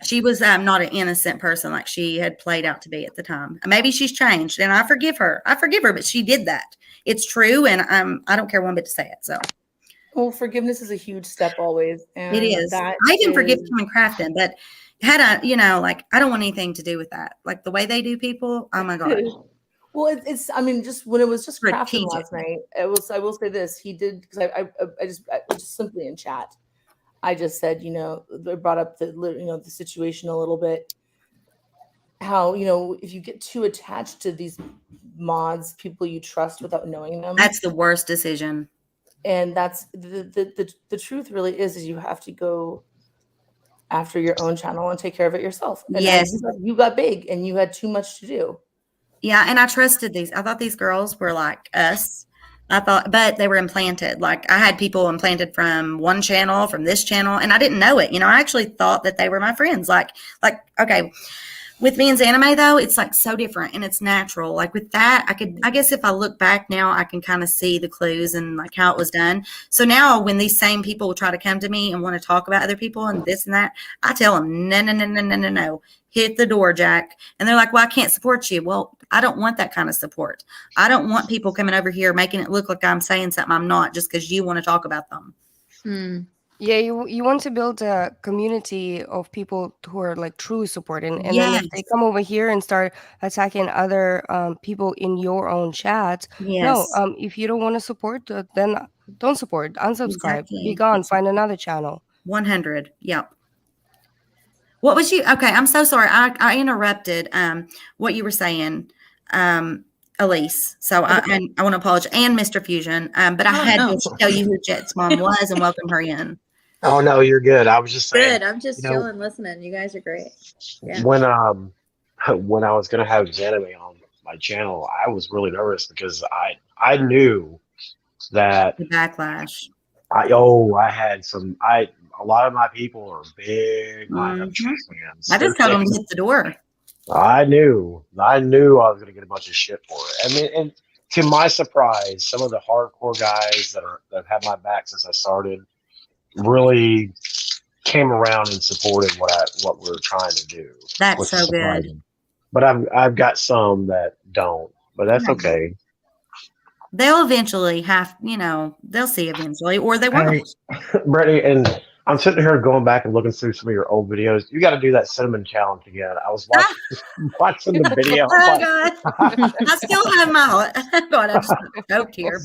S6: she was not an innocent person like she had played out to be at the time. Maybe she's changed, and I forgive her. But she did that. It's true, and I don't care one bit to say it. So,
S7: well, forgiveness is a huge step always. And
S6: it is. I even forgive Kim and Crafton, but had I, like, I don't want anything to do with that. Like the way they do people. Oh my God.
S7: Well, it's. I mean, just when it was just Crafton last night, I will say this. He did because I just simply in chat, I just said, they brought up the situation a little bit. How if you get too attached to these mods, people you trust without knowing them,
S6: that's the worst decision.
S7: And that's the truth. Really is you have to go after your own channel and take care of it yourself. And
S6: yes,
S7: you got big and you had too much to do.
S6: Yeah, and I trusted these. I thought these girls were like us. But they were implanted. Like I had people implanted from one channel, from this channel, and I didn't know it. I actually thought that they were my friends. Like, okay. With me and anime though, it's like so different and it's natural. Like with that, I guess if I look back now, I can kind of see the clues and like how it was done. So now when these same people will try to come to me and want to talk about other people and this and that, I tell them, no. Hit the door, Jack. And they're like, well, I can't support you. Well, I don't want that kind of support. I don't want people coming over here making it look like I'm saying something I'm not just because you want to talk about them.
S4: Yeah, you want to build a community of people who are like truly supporting, and
S6: yes.
S4: then if they come over here and start attacking other people in your own chat,
S6: yes.
S4: No, if you don't want to support, then don't support, unsubscribe,
S6: exactly.
S4: Be gone, find another channel. 100,
S6: yep. What was you? Okay, I'm so sorry. I interrupted what you were saying, Elise. So I want to apologize, and Mr. Fusion. But I had to tell you who Jet's mom was and welcome her in.
S2: Oh no, you're good. I was just saying.
S5: Good. I'm just chilling, listening. You guys are great. Yeah.
S2: When when I was gonna have Zanime on my channel, I was really nervous because I knew that
S6: The backlash.
S2: I had a lot of my people are big lineup
S6: Mhm.
S2: fans.
S6: I just told them to hit the door.
S2: I knew I was gonna get a bunch of shit for it. I mean, and to my surprise, some of the hardcore guys that have my back since I started really came around and supported what we were trying to do,
S6: That's
S2: which
S6: so
S2: is
S6: good.
S2: surprising. But I've got some that don't, but that's
S6: Right.
S2: okay.
S6: They'll eventually have, they'll see eventually, or they won't.
S2: Hey, Brittany, and I'm sitting here going back and looking through some of your old videos. You got to do that cinnamon challenge again. I was watching the video.
S6: Oh God! I still have my hot. God, I just choked here.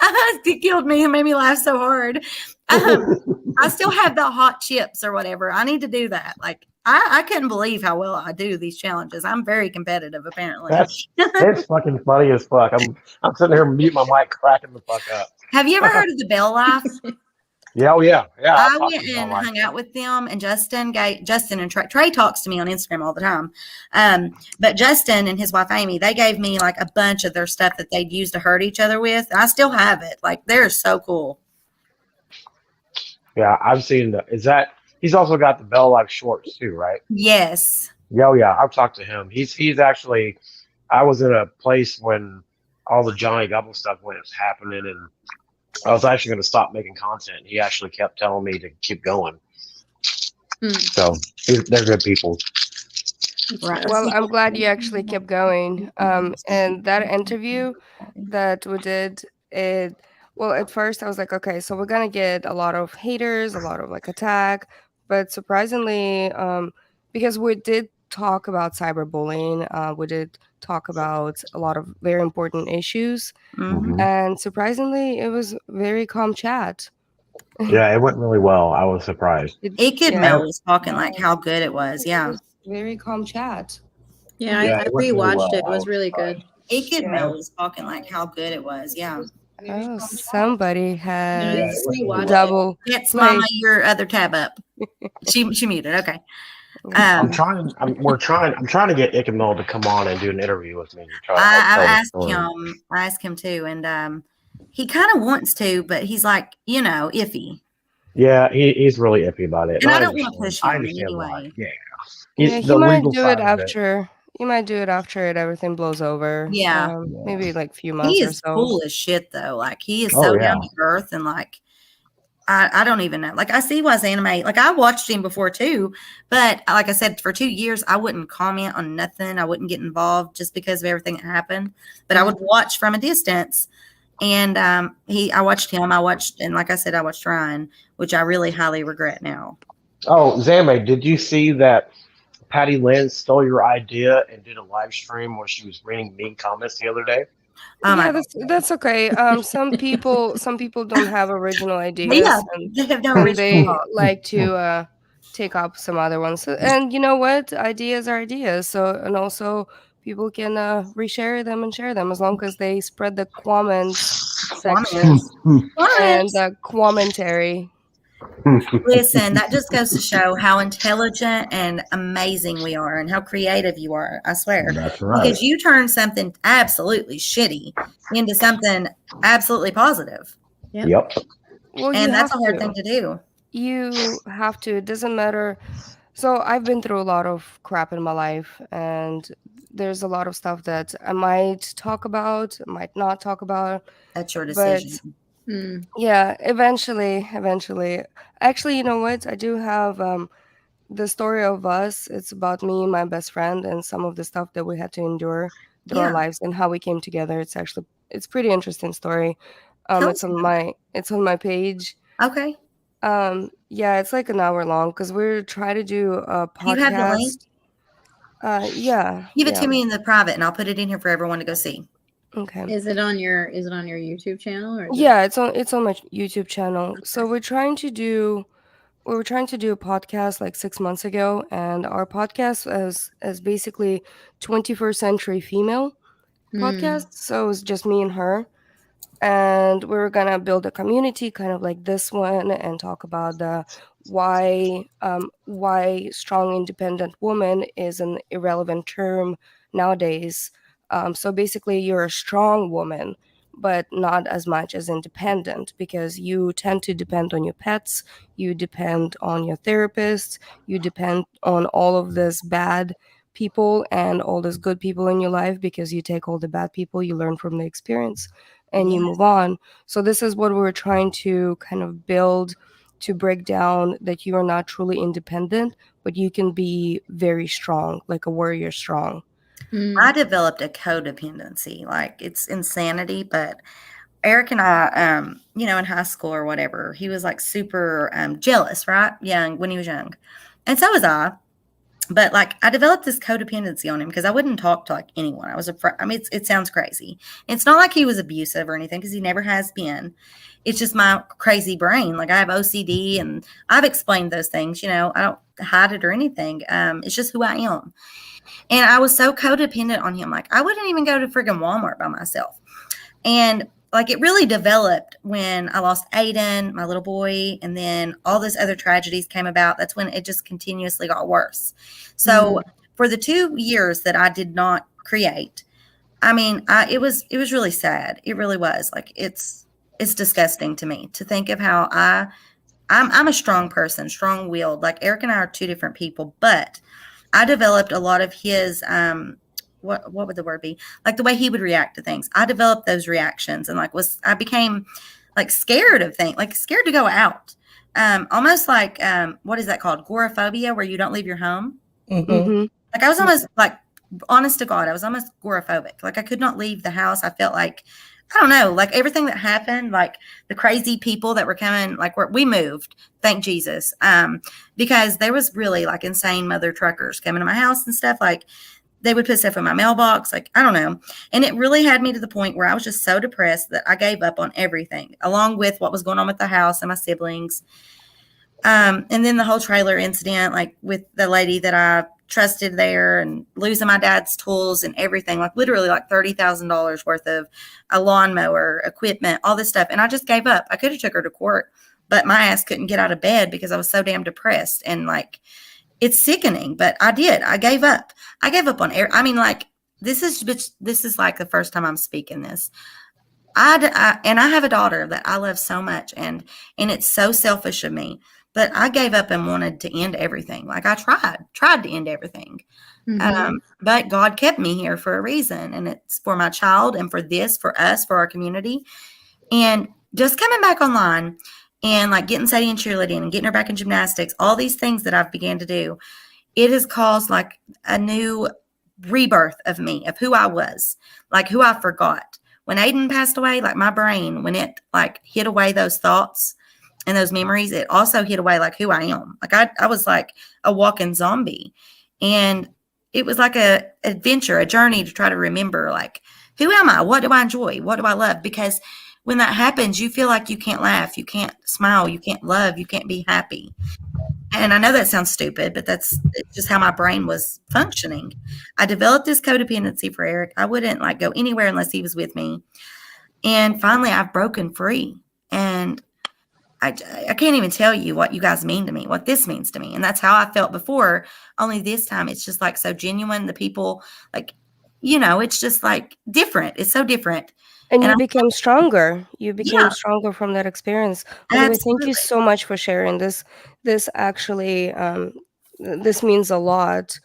S6: It killed me and made me laugh so hard. I still have the hot chips or whatever. I need to do that. Like I couldn't believe how well I do these challenges. I'm very competitive, apparently.
S2: It's fucking funny as fuck. I'm sitting here mute my mic, cracking the fuck up.
S6: Have you ever heard of the Bell Life?
S2: Yeah, yeah.
S6: I went and hung out with them, and Justin and Trey talks to me on Instagram all the time. But Justin and his wife Amy, they gave me like a bunch of their stuff that they'd use to hurt each other with. And I still have it. Like they're so cool.
S2: Yeah, I've seen he's also got the Bell Life shorts too, right?
S6: Yes.
S2: Yeah. I've talked to him. He's actually. I was in a place when all the Johnny Gobble stuff was happening, and I was actually going to stop making content. He actually kept telling me to keep going. So they're good people.
S6: Right.
S4: Well, I'm glad you actually kept going. And that interview that we did, at first I was like, okay, so we're gonna get a lot of haters, a lot of like attack, but surprisingly, because we did talk about cyberbullying, we did talk about a lot of very important issues, and surprisingly, it was very calm chat.
S2: Yeah, it went really well. I was surprised.
S6: Mel was talking like how good it was. Yeah.
S4: It was very calm chat.
S5: Yeah, I
S2: it went really
S5: rewatched
S2: well.
S5: it. It was really good.
S6: Mel was talking like how good it was. Yeah.
S4: Oh, somebody has
S5: rewatched
S4: double.
S6: Yes,
S4: play.
S6: Mama, your other tab up. She muted. Okay.
S2: I'm trying to get Ikamil to come on and do an interview with me.
S6: I asked him too, and he kind of wants to, but he's like, iffy.
S2: Yeah, he's really iffy about it.
S6: And I don't want to push him
S2: I understand
S6: anyway.
S2: why. Yeah.
S4: He might do it after. You might do it after everything blows over.
S6: Yeah.
S4: Maybe like a few months
S6: He
S4: or
S6: is
S4: so.
S6: cool as shit though. Like he is so down to earth, and like I don't even know. Like I see why Zanime. Like I watched him before too, but like I said, for 2 years I wouldn't comment on nothing. I wouldn't get involved just because of everything that happened. But I would watch from a distance. And I watched him. And like I said, I watched Ryan, which I really highly regret now.
S2: Oh, Zanime, did you see that Patty Lynn stole your idea and did a live stream where she was reading mean comments the other day?
S4: Yeah, that's okay. Some people don't have original ideas.
S6: Yeah, they have no original.
S4: They like to take up some other ones. And you know what? Ideas are ideas. So and also people can reshare them and share them as long as they spread the comments section and the commentary.
S6: Listen, that just goes to show how intelligent and amazing we are and how creative you are. I swear.
S2: That's right.
S6: Because you turn something absolutely shitty into something absolutely positive.
S2: Yep.
S4: Well,
S6: and that's a hard thing to do.
S4: You have to. It doesn't matter. So I've been through a lot of crap in my life, and there's a lot of stuff that I might talk about, might not talk about.
S6: That's your decision.
S4: Yeah, eventually. Actually, you know what? I do have the story of us. It's about me, my best friend, and some of the stuff that we had to endure through our lives and how we came together. It's pretty interesting story. It's on my page.
S6: Okay.
S4: Yeah, it's like an hour long because we're trying to do a podcast.
S6: You have the link?
S4: Yeah.
S6: Give it to me in the private, and I'll put it in here for everyone to go see.
S4: Okay.
S5: Is it on your YouTube channel or?
S4: It's on my YouTube channel. Okay. So we were trying to do a podcast like 6 months ago, and our podcast is basically 21st century female podcast. So it's just me and her. And we were gonna build a community kind of like this one and talk about the why strong independent woman is an irrelevant term nowadays. So basically, you're a strong woman, but not as much as independent, because you tend to depend on your pets, you depend on your therapist, you depend on all of this bad people and all those good people in your life, because you take all the bad people, you learn from the experience, and you
S6: Yes.
S4: move on. So this is what we're trying to kind of build, to break down that you are not truly independent, but you can be very strong, like a warrior strong.
S6: I developed a codependency. Like, it's insanity, but Eric and I, in high school or whatever, he was like super jealous, right? Young, when he was young. And so was I. But like, I developed this codependency on him because I wouldn't talk to like anyone. I was afraid. I mean, it sounds crazy. It's not like he was abusive or anything, because he never has been. It's just my crazy brain. Like, I have OCD, and I've explained those things. I don't hide it or anything. It's just who I am. And I was so codependent on him. Like, I wouldn't even go to friggin' Walmart by myself. And like, it really developed when I lost Aiden, my little boy, and then all those other tragedies came about. That's when it just continuously got worse. So for the 2 years that I did not create, I mean, it was really sad. It really was. Like, it's disgusting to me to think of how I'm a strong person, strong willed. Like, Eric and I are two different people, but I developed a lot of his what would the word be? Like, the way he would react to things. I developed those reactions, and like, I became like scared of things, like scared to go out. Almost like what is that called? Agoraphobia, where you don't leave your home.
S4: Mm-hmm.
S6: Like, I was almost like, honest to God, I was almost agoraphobic. Like, I could not leave the house. I felt like, I don't know, like everything that happened, like the crazy people that were coming, like we moved, thank Jesus. Because there was really like insane mother truckers coming to my house and stuff. Like, they would put stuff in my mailbox. Like, I don't know. And it really had me to the point where I was just so depressed that I gave up on everything, along with what was going on with the house and my siblings. And then the whole trailer incident, like with the lady that I trusted there, and losing my dad's tools and everything, like literally like $30,000 worth of a lawnmower, equipment, all this stuff. And I just gave up. I could have took her to court, but my ass couldn't get out of bed because I was so damn depressed. And like, it's sickening, but I did. I gave up. I gave up on air. I mean, like, this is like the first time I'm speaking this. And I have a daughter that I love so much, and it's so selfish of me, but I gave up and wanted to end everything. Like, I tried to end everything. But God kept me here for a reason, and it's for my child and for us, for our community. And just coming back online and like getting Sadie in cheerleading and getting her back in gymnastics, all these things that I've began to do, it has caused like a new rebirth of me, of who I was, like who I forgot. When Aiden passed away, like my brain, when it like hid away those thoughts and those memories, it also hid away like who I am. Like, I was like a walking zombie. And it was like a adventure, a journey to try to remember, like, who am I? What do I enjoy? What do I love? Because when that happens, you feel like you can't laugh, you can't smile, you can't love, you can't be happy. And I know that sounds stupid, but it's just how my brain was functioning. I developed this codependency for Eric. I wouldn't like go anywhere unless he was with me. And finally, I've broken free. And I can't even tell you what you guys mean to me, what this means to me. And that's how I felt before. Only this time, it's just like so genuine. The people, like, it's just like different. It's so different.
S4: And you
S6: I,
S4: became stronger. You became
S6: yeah,
S4: stronger from that experience. By the way, thank you
S6: absolutely.
S4: so much for sharing this. This actually, this means a lot,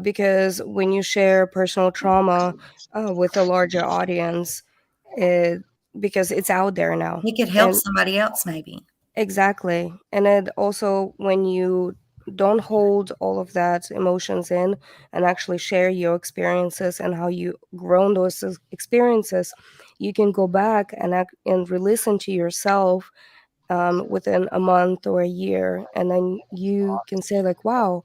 S4: because when you share personal trauma with a larger audience, it because it's out there now,
S6: It could help
S4: and
S6: somebody else, maybe.
S4: exactly. And it also, when you don't hold all of that emotions in and actually share your experiences and how you grown those experiences, you can go back and re-listen to yourself within a month or a year, and then you can say like, wow,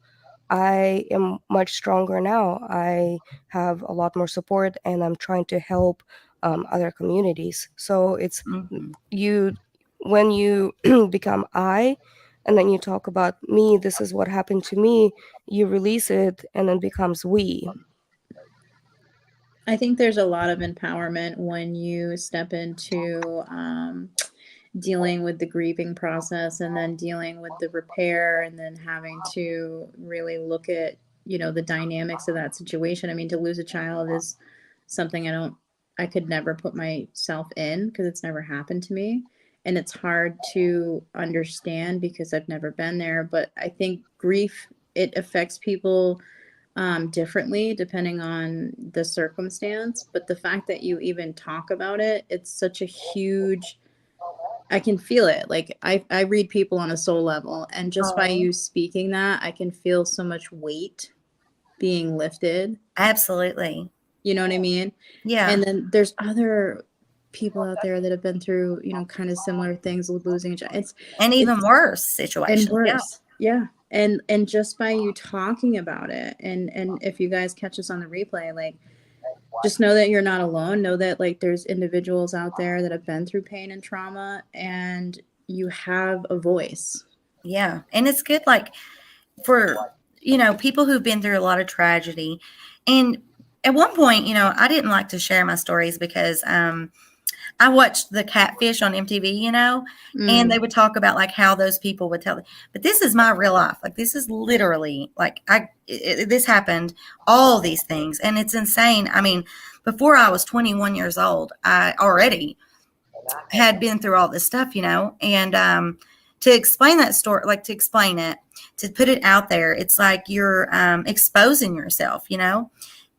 S4: I am much stronger now. I have a lot more support, and I'm trying to help other communities. So it's
S6: Mm-hmm.
S4: you when you become I, and then you talk about me, this is what happened to me, you release it, and then becomes we.
S5: I think there's a lot of empowerment when you step into dealing with the grieving process and then dealing with the repair and then having to really look at, you know, the dynamics of that situation. I mean, to lose a child is something I could never put myself in because it's never happened to me. And it's hard to understand because I've never been there. But I think grief, it affects people differently depending on the circumstance. But the fact that you even talk about it, it's such a huge, I can feel it. Like I read people on a soul level, and just by you speaking that, I can feel so much weight being lifted.
S6: Absolutely.
S5: You know what I mean?
S6: Yeah.
S5: And then there's other people out there that have been through, you know, kind of similar things with losing a child.
S6: And even worse situations.
S5: And worse. Yeah. And just by you talking about it, and if you guys catch us on the replay, like, just know that you're not alone. Know that, like, there's individuals out there that have been through pain and trauma, and you have a voice.
S6: Yeah. And it's good, like, for, you know, people who've been through a lot of tragedy. And at one point, you know, I didn't like to share my stories because I watched the Catfish on MTV, you know, and they would talk about like how those people would tell. But this is my real life. Like, this is literally like this happened, all these things, and it's insane. I mean, before I was 21 years old, I already had been through all this stuff, you know, and to explain that story, like to explain it, to put it out there, it's like you're exposing yourself, you know.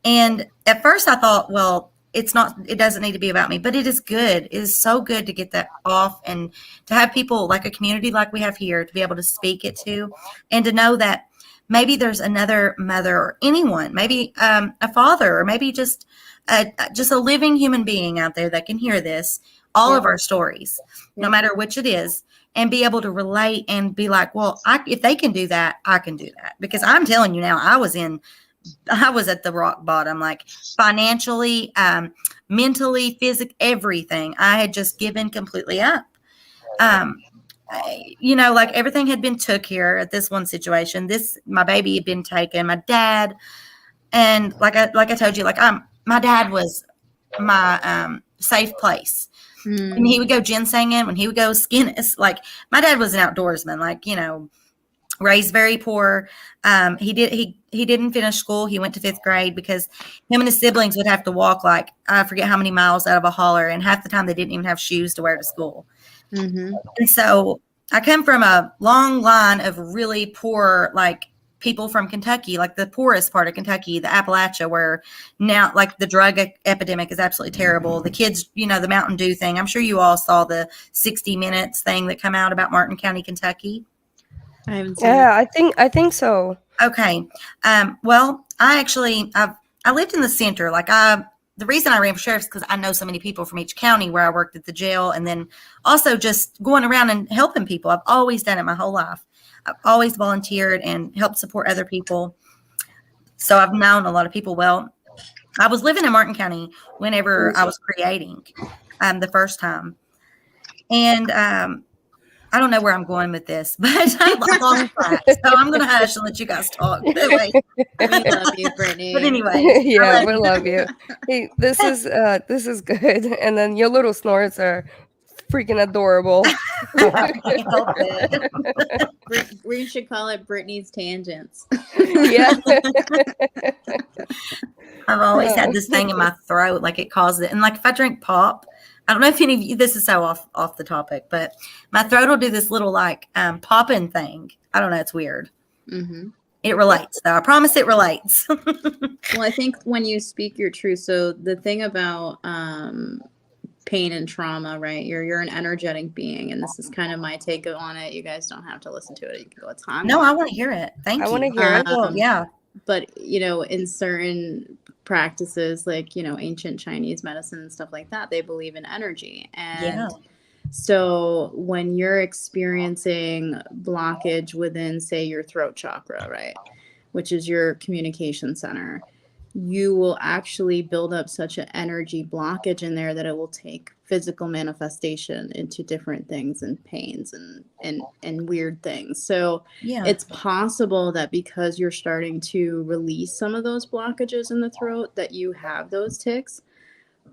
S6: And at first I thought, well, it doesn't need to be about me, but it is good. It is so good to get that off and to have people like a community like we have here to be able to speak it to, and to know that maybe there's another mother or anyone, maybe a father, or maybe just a living human being out there that can hear this, all of our stories, no matter which it is, and be able to relate and be like, well, if they can do that, I can do that. Because I'm telling you now, I was at the rock bottom, like financially, mentally, physically, everything. I had just given completely up. You know, like everything had been took here at this one situation. My baby had been taken, my dad, and like I told you, like my dad was my safe place. When he would go ginsenging, when he would go skin, like my dad was an outdoorsman, like, you know, raised very poor. He didn't finish school. He went to 5th grade because him and his siblings would have to walk, like, I forget how many miles out of a holler, and half the time they didn't even have shoes to wear to school. And so I come from a long line of really poor, like, people from Kentucky, like the poorest part of Kentucky, the Appalachia, where now, like, the drug epidemic is absolutely terrible. The kids, you know, the Mountain Dew thing. I'm sure you all saw the 60 Minutes thing that come out about Martin County, Kentucky.
S5: I haven't seen it.
S4: I think so.
S6: Okay. Well, I lived in the center. Like, the reason I ran for sheriff is because I know so many people from each county where I worked at the jail, and then also just going around and helping people. I've always done it my whole life. I've always volunteered and helped support other people. So I've known a lot of people. Well, I was living in Martin County whenever I was creating the first time. And I don't know where I'm going with this, but I lost track. So I'm going to hush and let you guys talk.
S5: We love you, Brittany.
S6: But anyway,
S4: Yeah, we love you. Hey, this is good. And then your little snorts are freaking adorable.
S5: We should call it Brittany's Tangents.
S4: Yeah.
S6: I've always had this thing in my throat, like it causes it. And like if I drink pop, I don't know if any of you, this is so off the topic, but my throat will do this little like popping thing. I don't know. It's weird. It relates though. I promise it relates.
S5: Well, I think when you speak your truth, so the thing about pain and trauma, right? You're an energetic being, and this is kind of my take on it. You guys don't have to listen to it. You can go, it's time.
S6: No, I want to hear it. Thank you.
S4: I want to hear it.
S6: Yeah.
S5: But, you know, in certain practices, like, you know, ancient Chinese medicine and stuff like that, they believe in energy. And so when you're experiencing blockage within, say, your throat chakra, right, which is your communication center, you will actually build up such an energy blockage in there that it will take physical manifestation into different things and pains and weird things. So it's possible that because you're starting to release some of those blockages in the throat that you have those tics.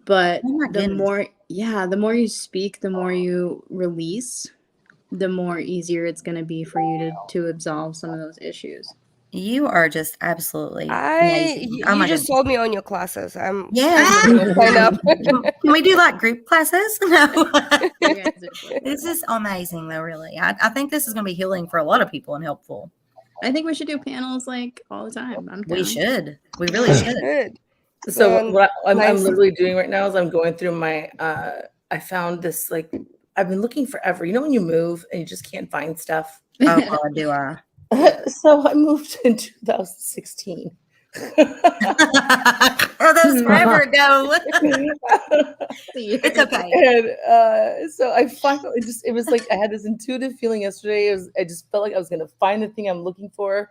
S5: But
S6: Oh my
S5: the
S6: goodness.
S5: more you speak, the more you release, the more easier it's going to be for you to absolve some of those issues.
S6: You are just absolutely amazing. Oh
S4: You
S6: my
S4: just
S6: goodness.
S4: sold me on your classes. I'm
S6: Yes.
S4: gonna sign up.
S6: Can we do like group classes? No.
S5: You guys are so
S6: This is amazing though, really. I think this is going to be healing for a lot of people and helpful.
S5: I think we should do panels like all the time. I'm
S6: We
S5: down.
S6: should. We really should.
S4: Good.
S7: So what I'm
S4: nice.
S7: literally doing right now is I'm going through my I found this, like, I've been looking forever. You know when you move and you just can't find stuff?
S6: Oh God, do I?
S7: So I moved in 2016.
S6: Oh, that was forever ago. It's okay.
S7: And so I finally it was like I had this intuitive feeling yesterday. I just felt like I was gonna find the thing I'm looking for.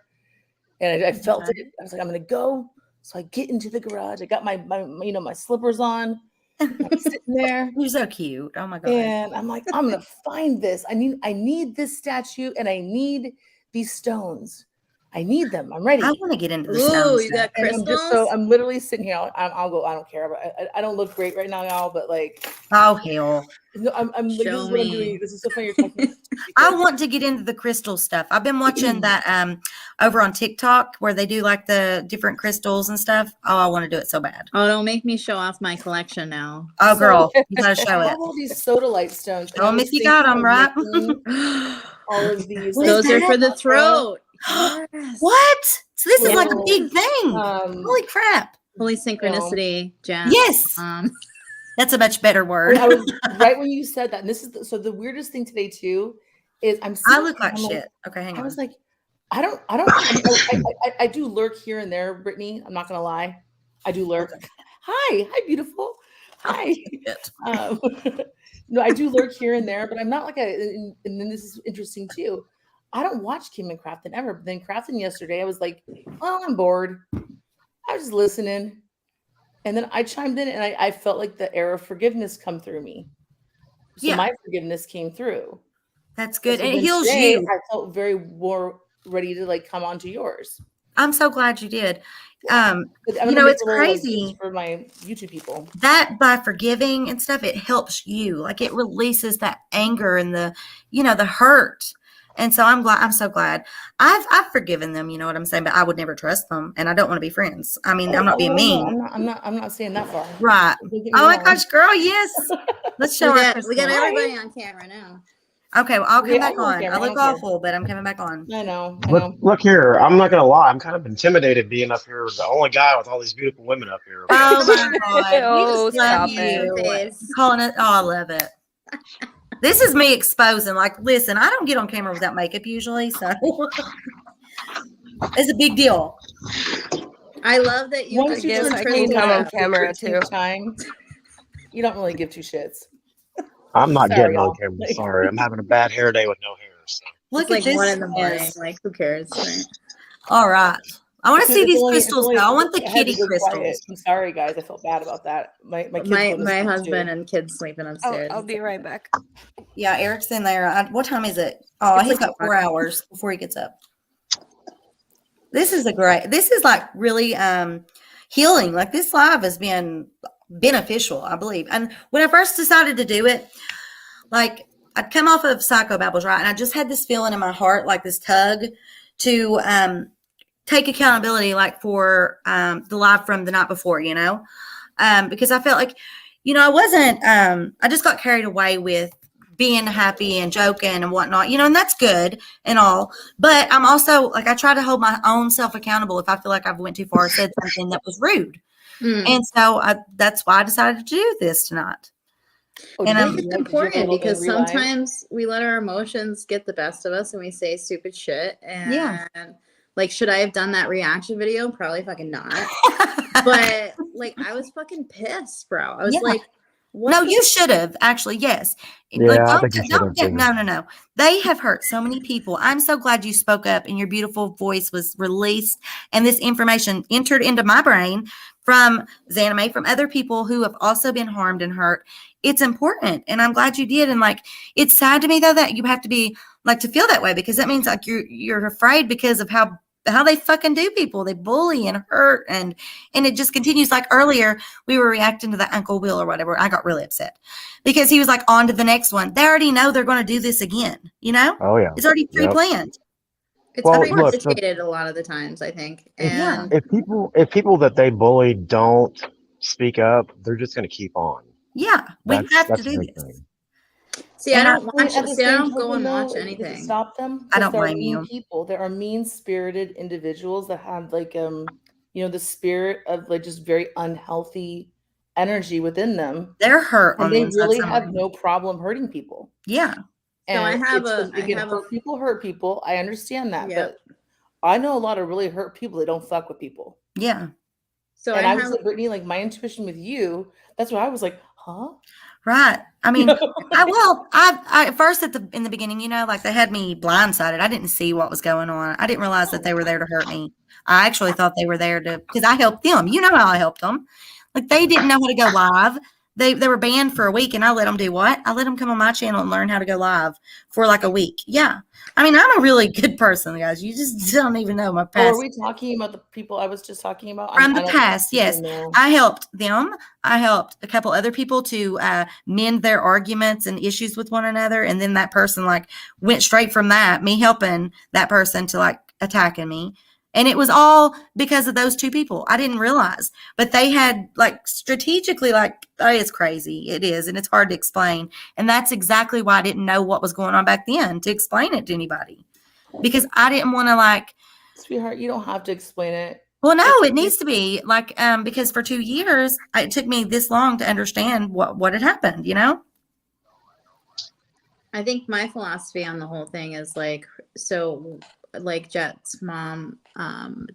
S7: And I felt it. I was like, I'm gonna go. So I get into the garage. I got my my slippers on. I'm sitting there.
S6: You're so cute. Oh my God.
S7: And I'm like, I'm gonna find this. I need this statue and I need these stones. I need them. I'm ready.
S6: I want to get into the
S5: Ooh,
S6: stones.
S5: you got
S7: And
S5: crystals?
S7: I'm literally sitting here. I'll go. I don't care. But I don't look great right now, y'all. But like,
S6: Oh hell.
S7: no, I'm like, this
S5: Show
S7: is what I'm
S5: me.
S7: doing. This is so funny. You're talking.
S6: I want to get into the crystal stuff. I've been watching that over on TikTok where they do like the different crystals and stuff. Oh, I want to do it so bad.
S5: Oh, don't make me show off my collection now.
S6: Oh,
S7: So-
S6: girl, you gotta show
S7: I
S6: it.
S7: have all these sodalite stones. and
S6: Show
S7: I
S6: 'em
S7: was
S6: if you
S7: thinking
S6: got 'em,
S7: of
S6: right?
S7: making all of these.
S6: What is
S5: Those are
S6: that?
S5: for the throat. Yes.
S6: What? So this is like a
S7: Little,
S6: big thing.
S7: Um,
S6: Holy crap.
S5: Holy synchronicity, Jen.
S6: Yes. That's a much better word.
S7: I was right when you said that. And this is so the weirdest thing today too is I'm.
S6: I
S7: sitting
S6: look
S7: there,
S6: like
S7: I'm
S6: shit. Okay, hang
S7: I
S6: on.
S7: was like, I do lurk here and there, Brittany. I'm not gonna lie, I do lurk. Hi, beautiful. Hi.
S6: Shit.
S7: No, I do lurk here and there, but I'm not like and then this is interesting too. I don't watch Kim and Crafton ever. But then Crafton yesterday, I was like, well, I'm bored. I was just listening. And then I chimed in and I felt like the air of forgiveness come through me. So
S6: Yeah.
S7: my forgiveness came through.
S6: That's good.
S7: So
S6: And it
S7: then
S6: heals
S7: today,
S6: you.
S7: I felt very more ready to like come onto yours.
S6: I'm so glad you did.
S7: But I'm
S6: You
S7: gonna
S6: know,
S7: make
S6: it's
S7: a little, like,
S6: crazy.
S7: just for my YouTube people.
S6: That by forgiving and stuff, it helps you. Like it releases that anger and the, the hurt. And so I'm so glad. I've forgiven them, you know what I'm saying? But I would never trust them and I don't want to be friends. I mean, I'm not being mean.
S7: No, I'm not saying that far.
S6: Right.
S7: Don't get me
S6: Oh my
S7: wrong.
S6: gosh, girl, yes. Let's show
S5: We
S6: our
S5: got
S6: crystals.
S5: everybody on camera now.
S6: Okay, well, I'll come
S7: Yeah,
S6: back
S7: I'm on
S6: on.
S7: camera,
S6: I
S7: I
S6: look
S7: don't care.
S6: awful, but I'm coming back on.
S7: I know.
S2: Look here. I'm not gonna lie. I'm kind of intimidated being up here, the only guy with all these beautiful women up here. Okay?
S6: Oh my God.
S4: Oh,
S6: We just love
S4: stop
S6: you.
S5: it.
S6: Calling it. Oh, I love it. This is me exposing. Like, listen, I don't get on camera without makeup usually, so it's a big deal.
S5: I love that you
S7: Once you
S4: guess
S7: turn
S4: I
S7: 21
S4: can come on
S7: for the
S4: camera,
S7: 13th
S4: too.
S7: time, you don't really give two shits.
S2: I'm not
S7: Sorry,
S2: getting on
S7: y'all.
S2: camera. Sorry, I'm having a bad hair day with no hair. So.
S6: Look
S5: It's
S6: at
S5: like
S6: this.
S5: 1 in the morning.
S6: mess.
S5: Like, who cares? Right?
S6: All right. I want to see
S7: It's
S6: these
S7: only-
S6: crystals
S7: it's
S6: though. I
S7: only-
S6: want the
S7: I had to
S6: kitty
S7: go quiet.
S6: crystals.
S7: I'm sorry, guys. I felt bad about that. My kids
S5: My
S7: go to sleep,
S5: husband
S7: too.
S5: and kids sleeping upstairs.
S4: I'll be right back.
S6: Yeah, Eric's in there. What time is it? Oh,
S5: It's
S6: he's
S5: like
S6: got 4 hours before he gets up. This is like really healing. Like this live has been beneficial, I believe. And when I first decided to do it, like I'd come off of psychobabbles, right? And I just had this feeling in my heart, like this tug to take accountability, like for the live from the night before, because I felt like, I wasn't, I just got carried away with being happy and joking and whatnot, and that's good and all. But I'm also like, I try to hold my own self accountable if I feel like I've went too far, said something that was rude. And so that's why I decided to do this tonight.
S7: Oh,
S6: And
S7: did
S6: I'm-
S7: you-
S5: It's
S7: did you
S5: important
S7: go
S5: because
S7: in real life?
S5: sometimes we let our emotions get the best of us and we say stupid shit. And
S6: Yeah.
S5: like, should I have done that reaction video? Probably fucking not. But like, I was fucking pissed, bro. I was
S6: Yeah.
S5: like, what?
S6: No,
S5: the-
S6: you should have actually. Yes.
S2: Yeah, I think you should have, too.
S6: No. They have hurt so many people. I'm so glad you spoke up and your beautiful voice was released and this information entered into my brain from Zanime, from other people who have also been harmed and hurt. It's important. And I'm glad you did. And like, it's sad to me though, that you have to be like to feel that way because that means like you're afraid because of how how they fucking do people. They bully and hurt, and it just continues. Like earlier, we were reacting to that Uncle Will or whatever. I got really upset because he was like, on to the next one. They already know they're going to do this again. You know,
S2: Oh yeah.
S6: it's already pre-planned.
S5: It's
S2: Well, look,
S5: premeditated a lot of the times, I think. And
S2: if people that they bully don't speak up, they're just going to keep on.
S6: Yeah, we have to
S2: That's
S6: do
S2: a big
S6: this.
S2: thing.
S5: see, I don't watch.
S7: At the
S5: See, I
S7: same
S5: don't go and
S7: token,
S5: watch
S7: though, does it
S5: anything.
S7: stop them?
S6: I don't
S7: Because there are
S6: blame
S7: mean
S6: you.
S7: people. There are mean-spirited individuals that have like the spirit of like just very unhealthy energy within them,
S6: They're hurt on
S7: and
S6: the
S7: they
S6: inside.
S7: really
S6: Some of
S7: have
S6: them.
S7: no problem hurting people.
S6: Yeah,
S5: So I
S7: And
S5: have
S7: it's
S5: a.
S7: just,
S5: I
S7: again,
S5: have a.
S7: hurt people. I understand that,
S5: Yep.
S7: but I know a lot of really hurt people that don't fuck with people.
S6: yeah.
S5: So
S7: And
S5: I
S7: I would
S5: have.
S7: say, Brittany, like my intuition with you, that's what I was like, huh?
S6: Right. I mean, I at first in the beginning, like they had me blindsided. I didn't see what was going on. I didn't realize that they were there to hurt me. I actually thought they were there because I helped them. You know how I helped them. Like they didn't know how to go live. They were banned for a week, and I let them do what? I let them come on my channel and learn how to go live for like a week. Yeah. I mean, I'm a really good person, guys. You just don't even know my
S7: Oh,
S6: past.
S7: are we talking about the people I was just talking about?
S6: From
S7: I
S6: the
S7: don't
S6: past,
S7: even
S6: yes.
S7: know.
S6: I helped them. I helped a couple other people to mend their arguments and issues with one another. And then that person like went straight from that, me helping that person to like attacking me. And it was all because of those two people. I didn't realize, but they had like strategically like, oh, it's crazy. It is. And it's hard to explain. And that's exactly why I didn't know what was going on back then to explain it to anybody, because I didn't want to like,
S7: Sweetheart, you don't have to explain it.
S6: well, no, it needs to be like, because for 2 years, it took me this long to understand what had happened,
S5: I think my philosophy on the whole thing is like, so like Jet's mom,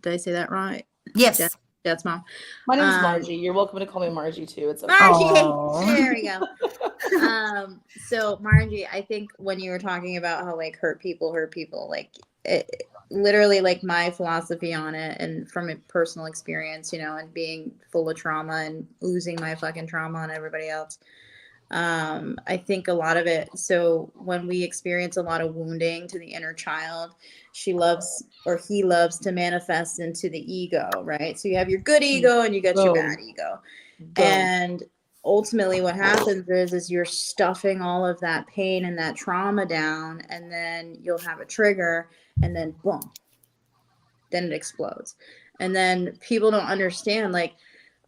S5: did I say that right?
S6: Yes.
S5: Jet's mom.
S7: My name's Margie. You're welcome to call me Margie too. It's okay.
S5: Margie. There we go. So Margie, I think when you were talking about how like hurt people, like it literally like my philosophy on it, and from a personal experience, and being full of trauma and losing my fucking trauma on everybody else. I think a lot of it. So when we experience a lot of wounding to the inner child, he loves to manifest into the ego, right? So you have your good ego and you got your bad ego. And ultimately what happens is you're stuffing all of that pain and that trauma down, and then you'll have a trigger, and then boom, then it explodes. And then people don't understand, like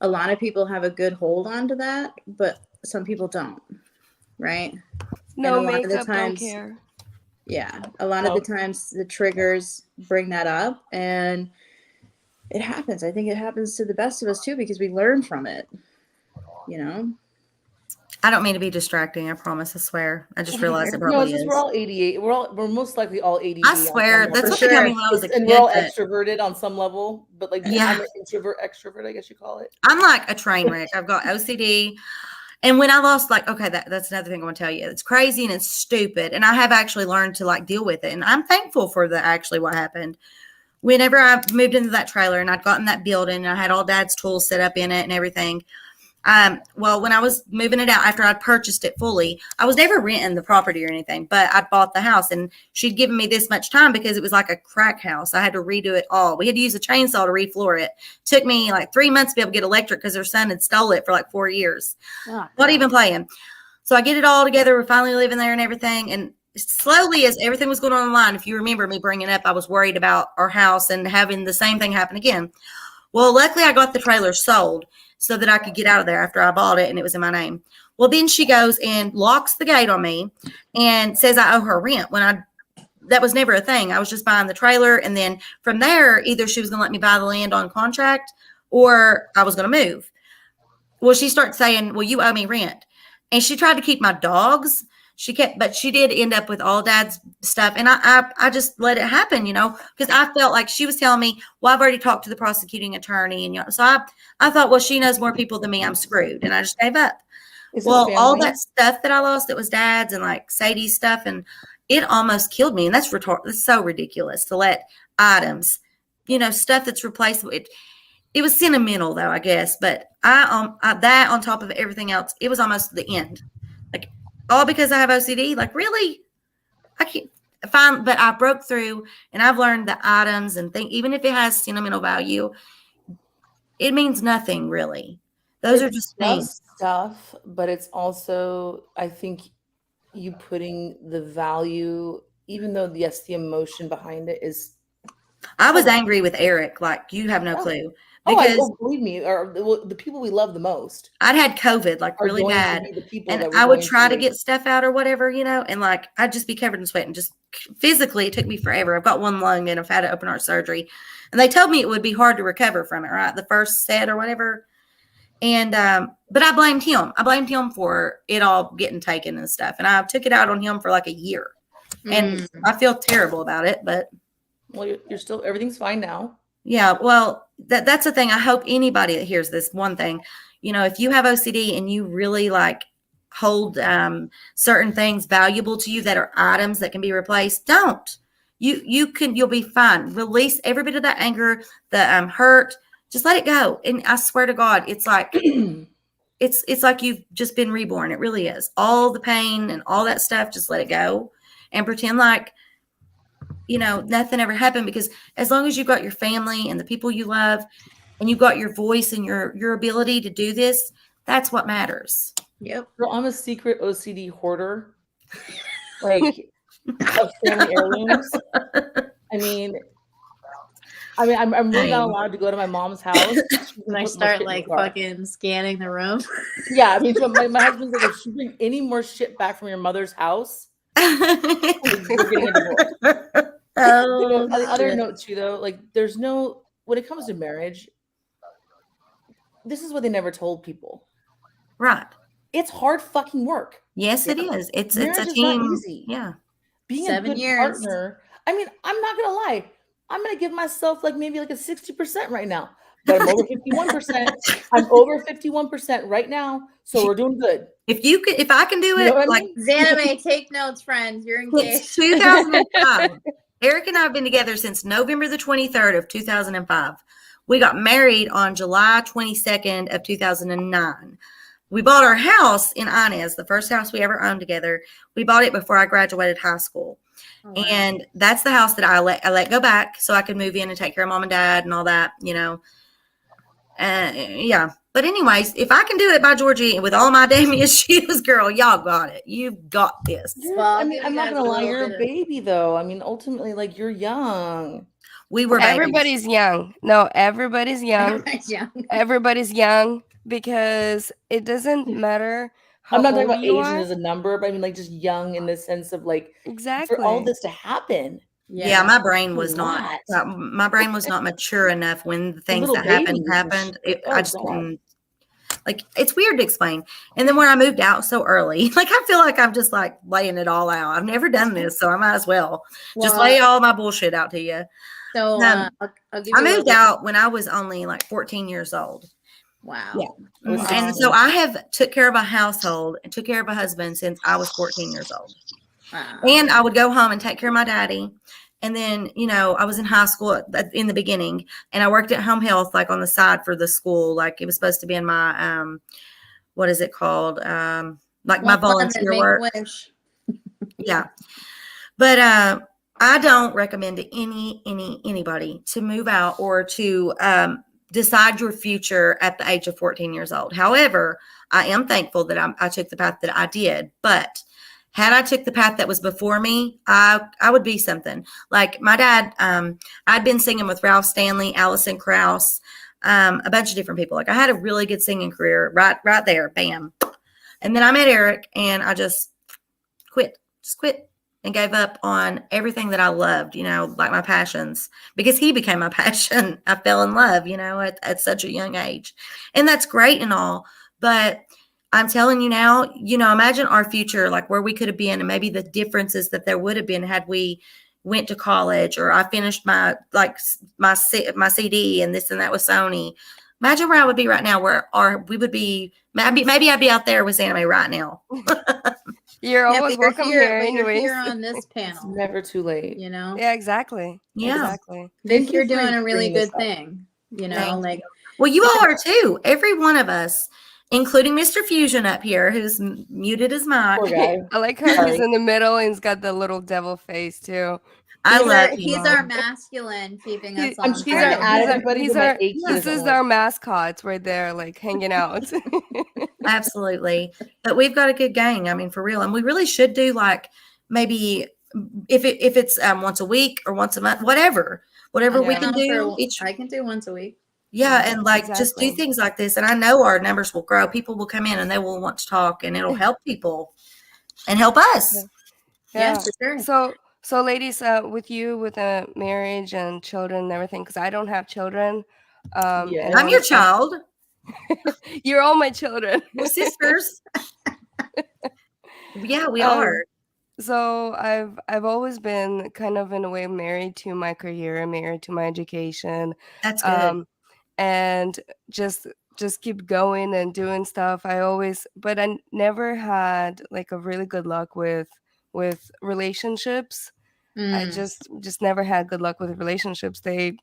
S5: a lot of people have a good hold on to that, but some people don't, right?
S4: No
S5: and a lot
S4: makeup,
S5: of the times,
S4: don't care.
S5: Yeah, a lot of the times the triggers bring that up, and it happens. I think it happens to the best of us too, because we learn from it.
S6: I don't mean to be distracting. I promise. I swear. I just realized it
S7: No,
S6: probably
S7: it's just
S6: is.
S7: we're all ADD. We're most likely all ADD.
S6: I swear. That's what they told me when I was a kid.
S7: And we're all extroverted on some level, but like
S6: Yeah.
S7: I'm an introvert, extrovert, I guess you call it.
S6: I'm like a train wreck. I've got OCD. And when I lost, like, okay, that's another thing I want to tell you. It's crazy and it's stupid. And I have actually learned to like deal with it. And I'm thankful for actually what happened. Whenever I moved into that trailer and I'd gotten that building and I had all Dad's tools set up in it and everything. Well, when I was moving it out after I'd purchased it fully, I was never renting the property or anything, but I bought the house, and she'd given me this much time because it was like a crack house. I had to redo it all. We had to use a chainsaw to refloor it. Took me like 3 months to be able to get electric because her son had stole it for like 4 years. Not even playing. So I get it all together. We're finally living there and everything. And slowly, as everything was going on online, if you remember me bringing up, I was worried about our house and having the same thing happen again. Well, luckily I got the trailer sold so that I could get out of there after I bought it and it was in my name. Well, then she goes and locks the gate on me and says I owe her rent when that was never a thing. I was just buying the trailer. And then from there, either she was going to let me buy the land on contract or I was going to move. Well, she starts saying, well, you owe me rent. And she tried to keep my dogs. But she did end up with all Dad's stuff. And I just let it happen, because I felt like she was telling me, well, I've already talked to the prosecuting attorney. And, so I thought, well, she knows more people than me. I'm screwed. And I just gave up. Well, all that stuff that I lost, that was Dad's and like Sadie's stuff. And it almost killed me. And that's so ridiculous to let items, stuff that's replaceable. It was sentimental though, I guess. But that on top of everything else, it was almost the end. Like, all because I have OCD? Like, really? I can't. fine, but I broke through and I've learned that items and things, even if it has sentimental value, it means nothing really. Those are just things.
S7: Stuff, but it's also, I think, you putting the value, even though yes, the emotion behind it is.
S6: I was angry with Eric, like you have no clue.
S7: Because believe me, or the people we love the most.
S6: I'd had COVID like really bad, and I would try to get stuff out or whatever, you know, and like I'd just be covered in sweat and just physically it took me forever. I've got one lung and I've had open heart surgery, and they told me it would be hard to recover from it, right? The first set or whatever. And but I blamed him. I blamed him for it all getting taken and stuff, and I took it out on him for like a year, and I feel terrible about it. But
S7: well, you're still, everything's fine now.
S6: Yeah, well, that's the thing. I hope anybody that hears this, one thing, you know, if you have OCD and you really like hold certain things valuable to you that are items that can be replaced, don't. You'll be fine. Release every bit of that anger, the hurt. Just let it go. And I swear to God, it's like it's like you've just been reborn. It really is. All the pain and all that stuff, just let it go and pretend like, you know, nothing ever happened, because as long as you've got your family and the people you love and you've got your voice and your ability to do this, that's what matters.
S5: Yep.
S7: Girl, I'm a secret OCD hoarder, like of family heirlooms. I'm really not allowed to go to my mom's house.
S5: And I start like fucking scanning the room.
S7: Yeah, I mean, so my husband's like, if you bring any more shit back from your mother's house, we're getting a divorce. On the other note too, though, like there's no, when it comes to marriage, this is what they never told people.
S6: Right.
S7: It's hard fucking work.
S6: Yes, it is. It's
S7: marriage
S6: a
S7: is
S6: team.
S7: not easy.
S6: Yeah.
S7: Being
S5: 7
S7: a good
S5: years.
S7: partner. I mean, I'm not gonna lie. I'm gonna give myself like maybe like a 60% right now. But I'm over 51%. I'm over 51% right now. So we're doing good.
S6: If I can do it, like
S5: Zanime, take notes, friends. You're engaged.
S6: since 2005. Eric and I have been together since November the 23rd of 2005. We got married on July 22nd of 2009. We bought our house in Inez, the first house we ever owned together. We bought it before I graduated high school. Oh, wow. And that's the house that I let go back so I could move in and take care of mom and dad and all that, you know. Yeah. But anyways, if I can do it by Georgie with all my damn issues, girl, y'all got it. You've got this.
S7: Well, I mean, I'm not gonna lie, you're a baby though. I mean, ultimately, like you're young.
S6: We were
S4: everybody's young. No, everybody's young. Everybody's young because it doesn't matter how
S7: I'm not talking about
S4: Asian
S7: as a number, but I mean like just young in the sense of like
S4: exactly
S7: for all this to happen.
S6: Yeah, my brain was not mature enough when the things that happened. I just didn't, like, it's weird to explain. And then when I moved out so early, like I feel like I'm just like laying it all out. I've never done this, so I might as well just lay all my bullshit out to you.
S5: So
S6: I moved out when I was only like 14 years old.
S5: Wow.
S6: Yeah. And so I have took care of a household and took care of a husband since I was 14 years old. Wow. And I would go home and take care of my daddy. And then, you know, I was in high school in the beginning, and I worked at home health, like on the side for the school. Like it was supposed to be in my, what is it called? Like my volunteer work. Yeah. But I don't recommend to anybody to move out or to decide your future at the age of 14 years old. However, I am thankful that I took the path that I did. But had I took the path that was before me, I would be something. Like my dad, I'd been singing with Ralph Stanley, Allison Krauss, a bunch of different people. Like I had a really good singing career right there, bam. And then I met Eric, and I just quit and gave up on everything that I loved, you know, like my passions, because he became my passion. I fell in love, you know, at such a young age. And that's great and all, but I'm telling you now, you know, imagine our future, like where we could have been, and maybe the differences that there would have been had we went to college, or I finished my CD and this and that with Sony. Imagine where I would be right now, we would be, maybe I'd be out there with anime right now.
S4: You're always welcome here.
S5: You're here on this panel.
S7: It's never too late,
S5: you know?
S4: Yeah, exactly.
S6: Yeah.
S4: Exactly.
S5: I think you're doing a really good thing, you know, like.
S6: Well, you all are too. Every one of us. including Mr. Fusion up here, who's muted his mic.
S7: Poor guy.
S4: I like how he's
S7: Sorry.
S4: in the middle and he's got the little devil face too.
S6: I love
S5: He's
S6: him.
S5: our masculine, keeping
S4: He-
S5: us
S7: I'm
S5: on
S7: just
S4: He's
S7: trying
S5: track.
S7: to add everybody,
S4: he's
S7: but my
S4: our
S7: A key
S4: this
S7: doesn't
S4: is
S7: work.
S4: our mascots right there, like hanging out.
S6: Absolutely. But we've got a good gang. I mean, for real. And we really should do like maybe if it's once a week or once a month, whatever we
S4: Yeah.
S6: can do each.
S5: I can do once a week.
S6: Yeah, and like just do
S4: Exactly.
S6: things like this. And I know our numbers will grow. People will come in and they will want to talk, and it'll help people and help us.
S5: Yeah,
S4: Yeah.
S5: for sure.
S4: So ladies, with you with a marriage and children and everything, because I don't have children.
S7: Yeah.
S4: And
S6: I'm your child.
S4: You're all my children.
S6: We're sisters. Yeah, we
S4: Um,
S6: are.
S4: So I've always been kind of in a way married to my career, married to my education,
S6: That's good.
S4: and just keep going and doing stuff. But I never had like a really good luck with relationships. I
S5: Mm,
S4: just never had good luck with relationships. I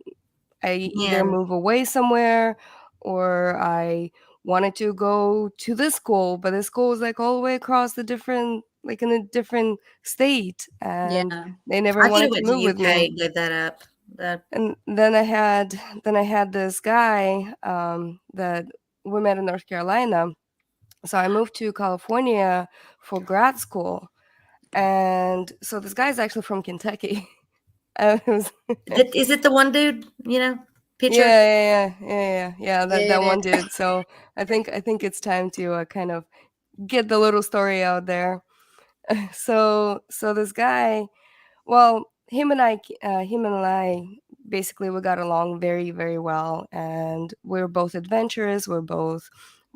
S4: either
S6: Man,
S4: move away somewhere or I wanted to go to this school, but the school was like all the way across the different, like in a different state, and
S5: yeah.
S4: they never
S6: I could have
S4: wanted to
S6: went
S4: move
S6: to
S4: with
S6: UK
S4: me.
S6: and gave that up.
S4: And then I had this guy that we met in North Carolina. So I moved to California for grad school, and so this guy's actually from Kentucky. I was
S6: Is it the one dude, picture?
S4: Yeah. That
S5: Yeah.
S4: one dude. So I think it's time to kind of get the little story out there. So this guy, well, him and I, basically we got along very very well, and we're both adventurous.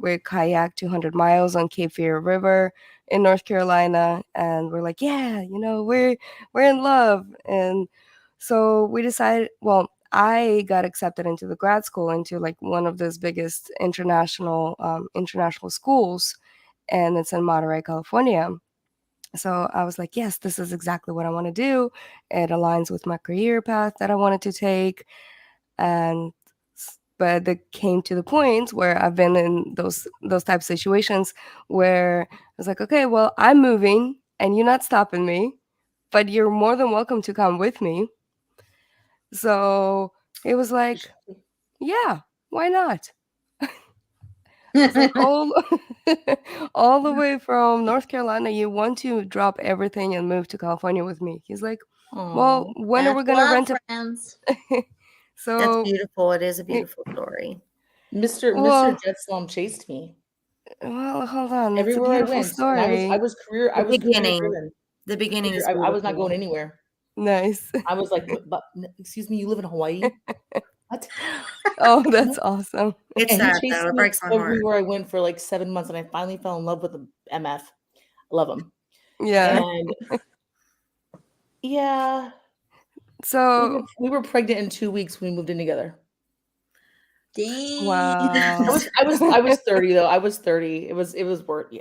S4: We kayak 200 miles on Cape Fear River in North Carolina, and we're like, yeah, we're in love. And so we decided, well, I got accepted into the grad school, into like one of those biggest international schools, and it's in Monterey, California. So I was like, yes, this is exactly what I want to do. It aligns with my career path that I wanted to take. And but it came to the point where I've been in those type of situations where I was like, okay, well, I'm moving and you're not stopping me, but you're more than welcome to come with me. So it was like, yeah, why not? It's like all the way from North Carolina, you want to drop everything and move to California with me. He's like, well,
S7: Aw.
S4: when are we
S5: That's
S4: gonna
S5: love,
S4: rent a
S5: friends.
S6: That's
S4: so
S6: beautiful. It is a
S4: he-
S6: beautiful story.
S7: Mr.
S4: well
S7: Jetslom chased me
S4: well, hold on, it's a
S7: everywhere I
S4: beautiful
S7: went, and I
S4: story.
S7: was career
S6: The
S7: I was career
S6: beginning.
S7: driven.
S6: The beginning is
S7: I was not
S6: beautiful.
S7: going anywhere.
S4: Nice.
S7: I was like, but excuse me, you live in Hawaii? What?
S4: Oh, that's awesome.
S6: It's
S7: And he
S6: sad
S7: chased
S6: though. It
S7: me
S6: breaks my heart.
S7: everywhere I went for like 7 months, and I finally fell in love with the MF. I love him.
S4: Yeah.
S7: And yeah,
S4: So
S7: we were pregnant in 2 weeks when we moved in together.
S5: Dang.
S4: wow.
S7: I was 30 though. I was 30. It was worth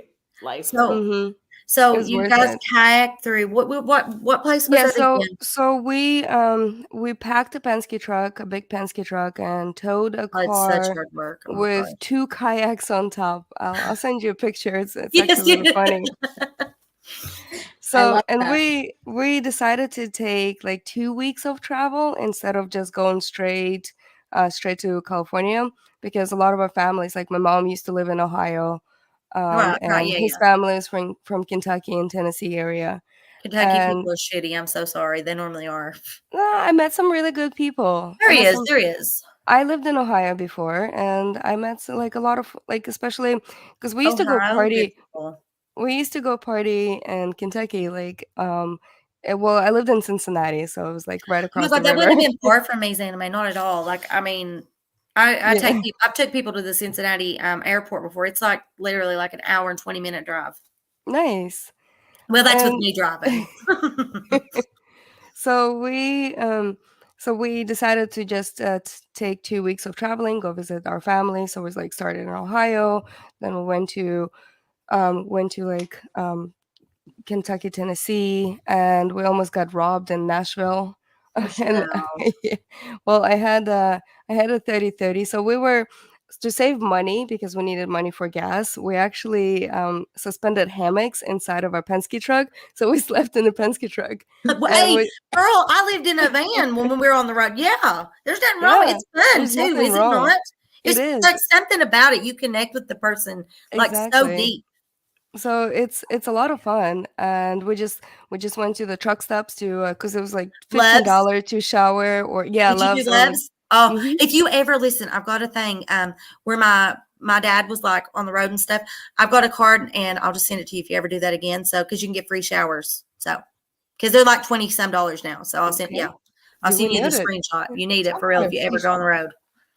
S7: life.
S6: So,
S4: Mhm. It
S6: so
S4: was
S6: you
S4: worth
S6: guys
S4: it.
S6: kayak through what place was
S4: Yeah,
S6: that again?
S4: so we packed a Penske truck, a big Penske truck, and towed a
S6: Oh, it's such
S4: car
S6: hard work. Oh my
S4: with
S6: God.
S4: 2 kayaks on top. I'll send you a picture. It's
S6: Yes,
S4: actually really
S6: you
S4: funny.
S5: I
S4: So,
S5: love
S4: and
S5: that.
S4: we decided to take like 2 weeks of travel instead of just going straight to California, because a lot of our families, like my mom used to live in Ohio,
S6: Right,
S4: and
S6: yeah,
S4: his
S6: yeah.
S4: family is from Kentucky and Tennessee area.
S6: Kentucky
S4: And
S6: people are shitty. I'm so sorry. They normally are.
S4: I met some really good people.
S6: There
S4: I
S6: he
S4: met
S6: is.
S4: some.
S6: There he is.
S4: I lived in Ohio before, and I met like a lot of, like, especially because we used to go
S6: Ohio, good
S4: party.
S6: people.
S4: We used to go party in Kentucky, like well, I lived in Cincinnati, so it was like right
S6: Oh my
S4: across the
S6: God, that
S4: river.
S6: wouldn't have been far from me, Zanime. Not at all. Like, I mean, I've
S4: Yeah,
S6: took people to the Cincinnati airport before. It's like literally like an hour and 20-minute drive.
S4: nice.
S6: Well, that's with
S4: And
S6: me driving.
S4: so we decided to just take 2 weeks of traveling, go visit our family. So it was like started in Ohio, then we went to like Kentucky, Tennessee, and we almost got robbed in Nashville.
S6: Oh, shut
S4: And
S6: up.
S4: yeah, well, I had a 30-30, so we were to save money, because we needed money for gas, we actually suspended hammocks inside of our Penske truck. So we slept in the Penske truck.
S6: Hey, girl, I lived in a van when we were on the road. Yeah, there's nothing wrong.
S4: Yeah,
S6: It's fun
S4: there's
S6: too,
S4: nothing
S6: is it
S4: wrong.
S6: not?
S4: It
S6: It's
S4: is.
S6: like something about it. You connect with the person like so
S4: Exactly.
S6: deep.
S4: So it's a lot of fun, and we just went to the truck stops to because it was like $15
S6: Loves.
S4: to shower, or
S6: Did you
S4: Loves,
S6: do
S4: or like,
S6: Loves? Oh,
S4: mhm.
S6: if you ever listen, I've got a thing where my dad was like on the road and stuff. I've got a card, and I'll just send it to you if you ever do that again. So because you can get free showers, so because they're like $20 some now. So I'll send
S4: Okay.
S6: I'll
S4: Duly
S6: send you the
S4: noted.
S6: screenshot. You need it for real if you ever go on the road.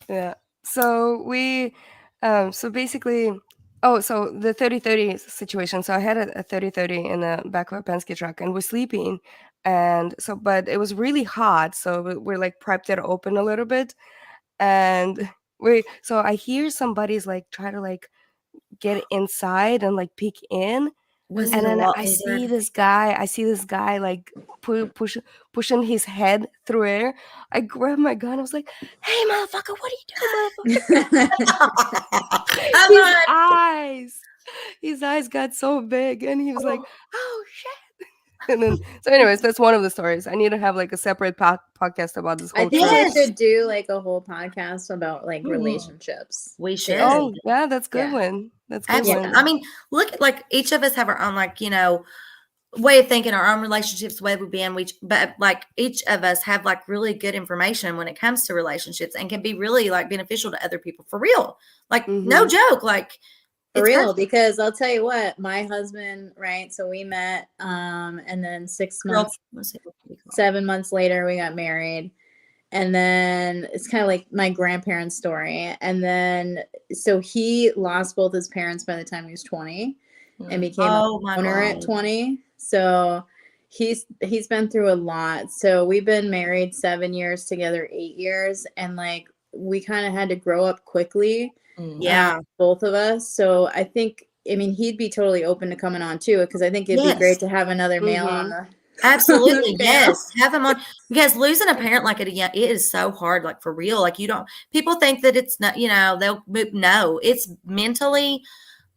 S4: Yeah. So we, so basically, so the 30-30 situation. So I had a 30-30 in the back of a Penske truck, and we're sleeping, and so, but it was really hot, so we're like prepped it open a little bit, and so I hear somebody's like try to like get inside and like peek in.
S6: Was
S4: And
S6: it a
S4: then
S6: lot
S4: I see
S6: lizard?
S4: this guy like pushing his head through air. I grabbed my gun. I was like, "Hey, motherfucker, what are you doing, motherfucker?" His eyes got so big, and he was like, "Oh shit!" And then, so, anyways, that's one of the stories. I need to have like a separate podcast about this
S5: I
S4: whole
S5: think
S4: trip.
S5: we should do like a whole podcast about like relationships.
S6: We should.
S4: Oh yeah, that's good
S5: Yeah.
S4: one. That's good
S6: Absolutely.
S4: one.
S6: I mean, look at like each of us have our own like way of thinking, our own relationships, the way we've been. But like each of us have like really good information when it comes to relationships, and can be really like beneficial to other people for real. Like no joke, like
S5: For
S6: it's
S5: real,
S6: perfect.
S5: because I'll tell you what, my husband, right? So we met, and then 7 months later, we got married. And then it's kind of like my grandparents' story. And then, so he lost both his parents by the time he was 20 and became a owner at 20. So he's been through a lot. So we've been married 7 years, together 8 years. And like, we kind of had to grow up quickly.
S6: Yeah.
S5: Both of us. So I think, I mean, he'd be totally open to coming on too, because I think it'd be great to have another male on the
S6: Absolutely. Yes. Have them on, because losing a parent like it is so hard, like for real. Like people think that it's not, no, it's mentally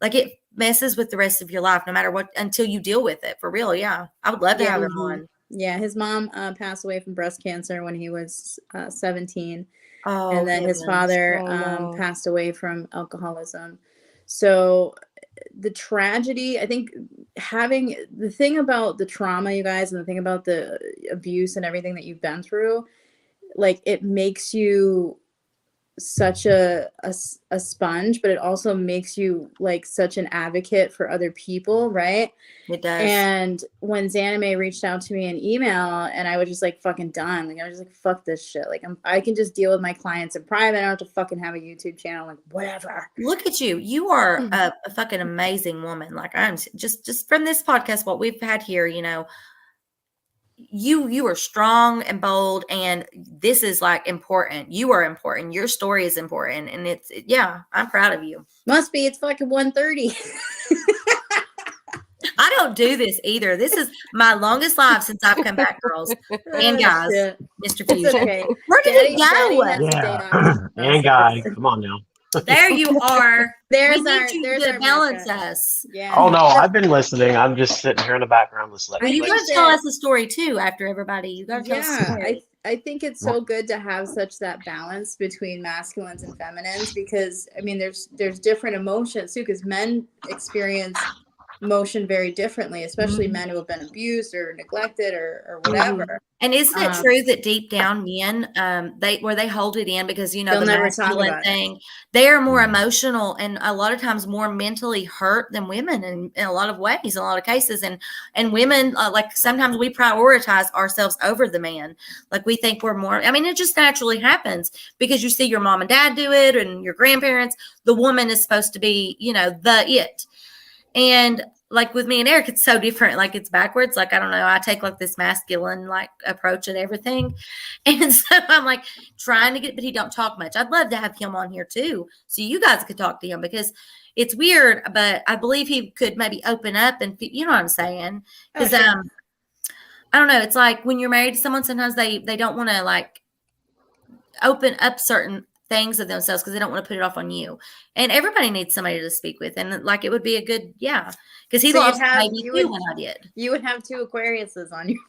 S6: like it messes with the rest of your life, no matter what, until you deal with it for real. Yeah. I would love to have him on.
S5: Yeah. His mom passed away from breast cancer when he was 17.
S6: Oh,
S5: and then his father passed away from alcoholism. So the tragedy, I think, having the thing about the trauma, you guys, and the thing about the abuse and everything that you've been through, like it makes you such a sponge, but it also makes you like such an advocate for other people, right?
S6: It does.
S5: And when Zanime reached out to me in email, and I was just like fucking done. Like I was just like, fuck this shit. Like I can just deal with my clients in private. I don't have to fucking have a YouTube channel. Like whatever.
S6: Look at you. You are a fucking amazing woman. Like I'm just from this podcast, what we've had here, you are strong and bold, and this is like important. You are important. Your story is important, and I'm proud of you.
S5: Must be. It's fucking 1:30.
S6: I don't do this either. This is my longest live since I've come back, girls and guys.
S5: Shit.
S6: Mr. Fusion,
S5: okay.
S6: where did it go?
S2: Yeah, and guy, come on now.
S6: There you are.
S5: There's
S6: we need you to balance
S5: Becca.
S6: us.
S5: Yeah.
S2: Oh no, I've been listening. I'm just sitting here in the background listening.
S6: Well, you got to tell us a story too. After everybody, you got to tell us a story.
S5: I think it's so good to have such that balance between masculines and feminines, because I mean there's different emotions too, because men experience emotion very differently, especially men who have been abused or neglected or whatever.
S6: And isn't it true that deep down men, they hold it in because the masculine thing, they are more emotional and a lot of times more mentally hurt than women in a lot of ways, in a lot of cases. And women, like sometimes we prioritize ourselves over the man. Like we think we're more, I mean, it just naturally happens because you see your mom and dad do it and your grandparents. The woman is supposed to be, the it. And like with me and Eric, it's so different. Like it's backwards. Like, I don't know. I take like this masculine like approach at everything. And so I'm like trying to but he don't talk much. I'd love to have him on here too. So you guys could talk to him because it's weird, but I believe he could maybe open up and you know what I'm saying? Because I don't know. It's like when you're married to someone, sometimes they don't want to like open up certain things of themselves because they don't want to put it off on you. And everybody needs somebody to speak with. And like it would be a good, yeah. Because he
S5: So
S6: lost a baby
S5: you
S6: too
S5: would
S6: when I did.
S5: you would have 2 Aquariuses on you.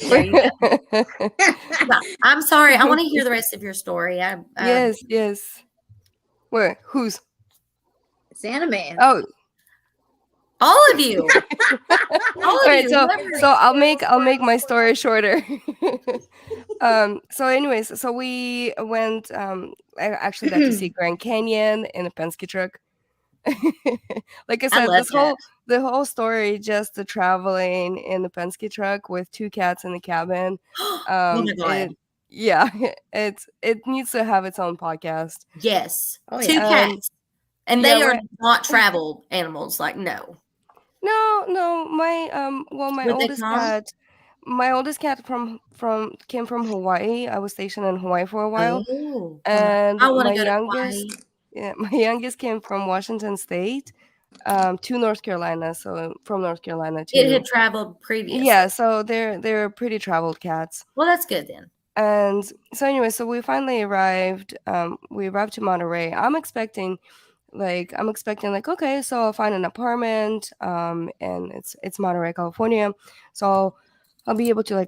S6: There you go. Yeah, I'm sorry. I want to hear the rest of your story.
S4: Yes, yes. Where? Who's?
S5: It's anime.
S4: Oh,
S6: all of you. All
S4: all
S6: of
S4: right.
S6: you.
S4: So
S6: whoever-
S4: I'll make my story shorter. So anyways, so we went. I actually got to see Grand Canyon in a Penske truck. Like I
S6: I
S4: said,
S6: love that.
S4: the whole story, just the traveling in the Penske truck with 2 cats in the cabin.
S6: Oh my God.
S4: Yeah, it needs to have its own podcast.
S6: Yes.
S5: Oh,
S6: 2
S5: yeah.
S6: cats. And
S4: yeah,
S6: they are
S4: we're-
S6: not travel animals. Like, no.
S4: No, my
S6: Would they come?
S4: my oldest cat came from Hawaii. I was stationed in Hawaii for a while,
S6: Oh.
S4: and
S6: I want
S4: my
S6: to go to Hawaii.
S4: my youngest came from Washington State, to North Carolina. So from North Carolina
S6: It
S4: to
S6: had traveled previously.
S4: yeah. So they're pretty traveled cats.
S6: Well, that's good then.
S4: And so anyway, so we finally arrived. We arrived to Monterey. I'm expecting like okay, so I'll find an apartment, and it's Monterey, California, so I'll be able to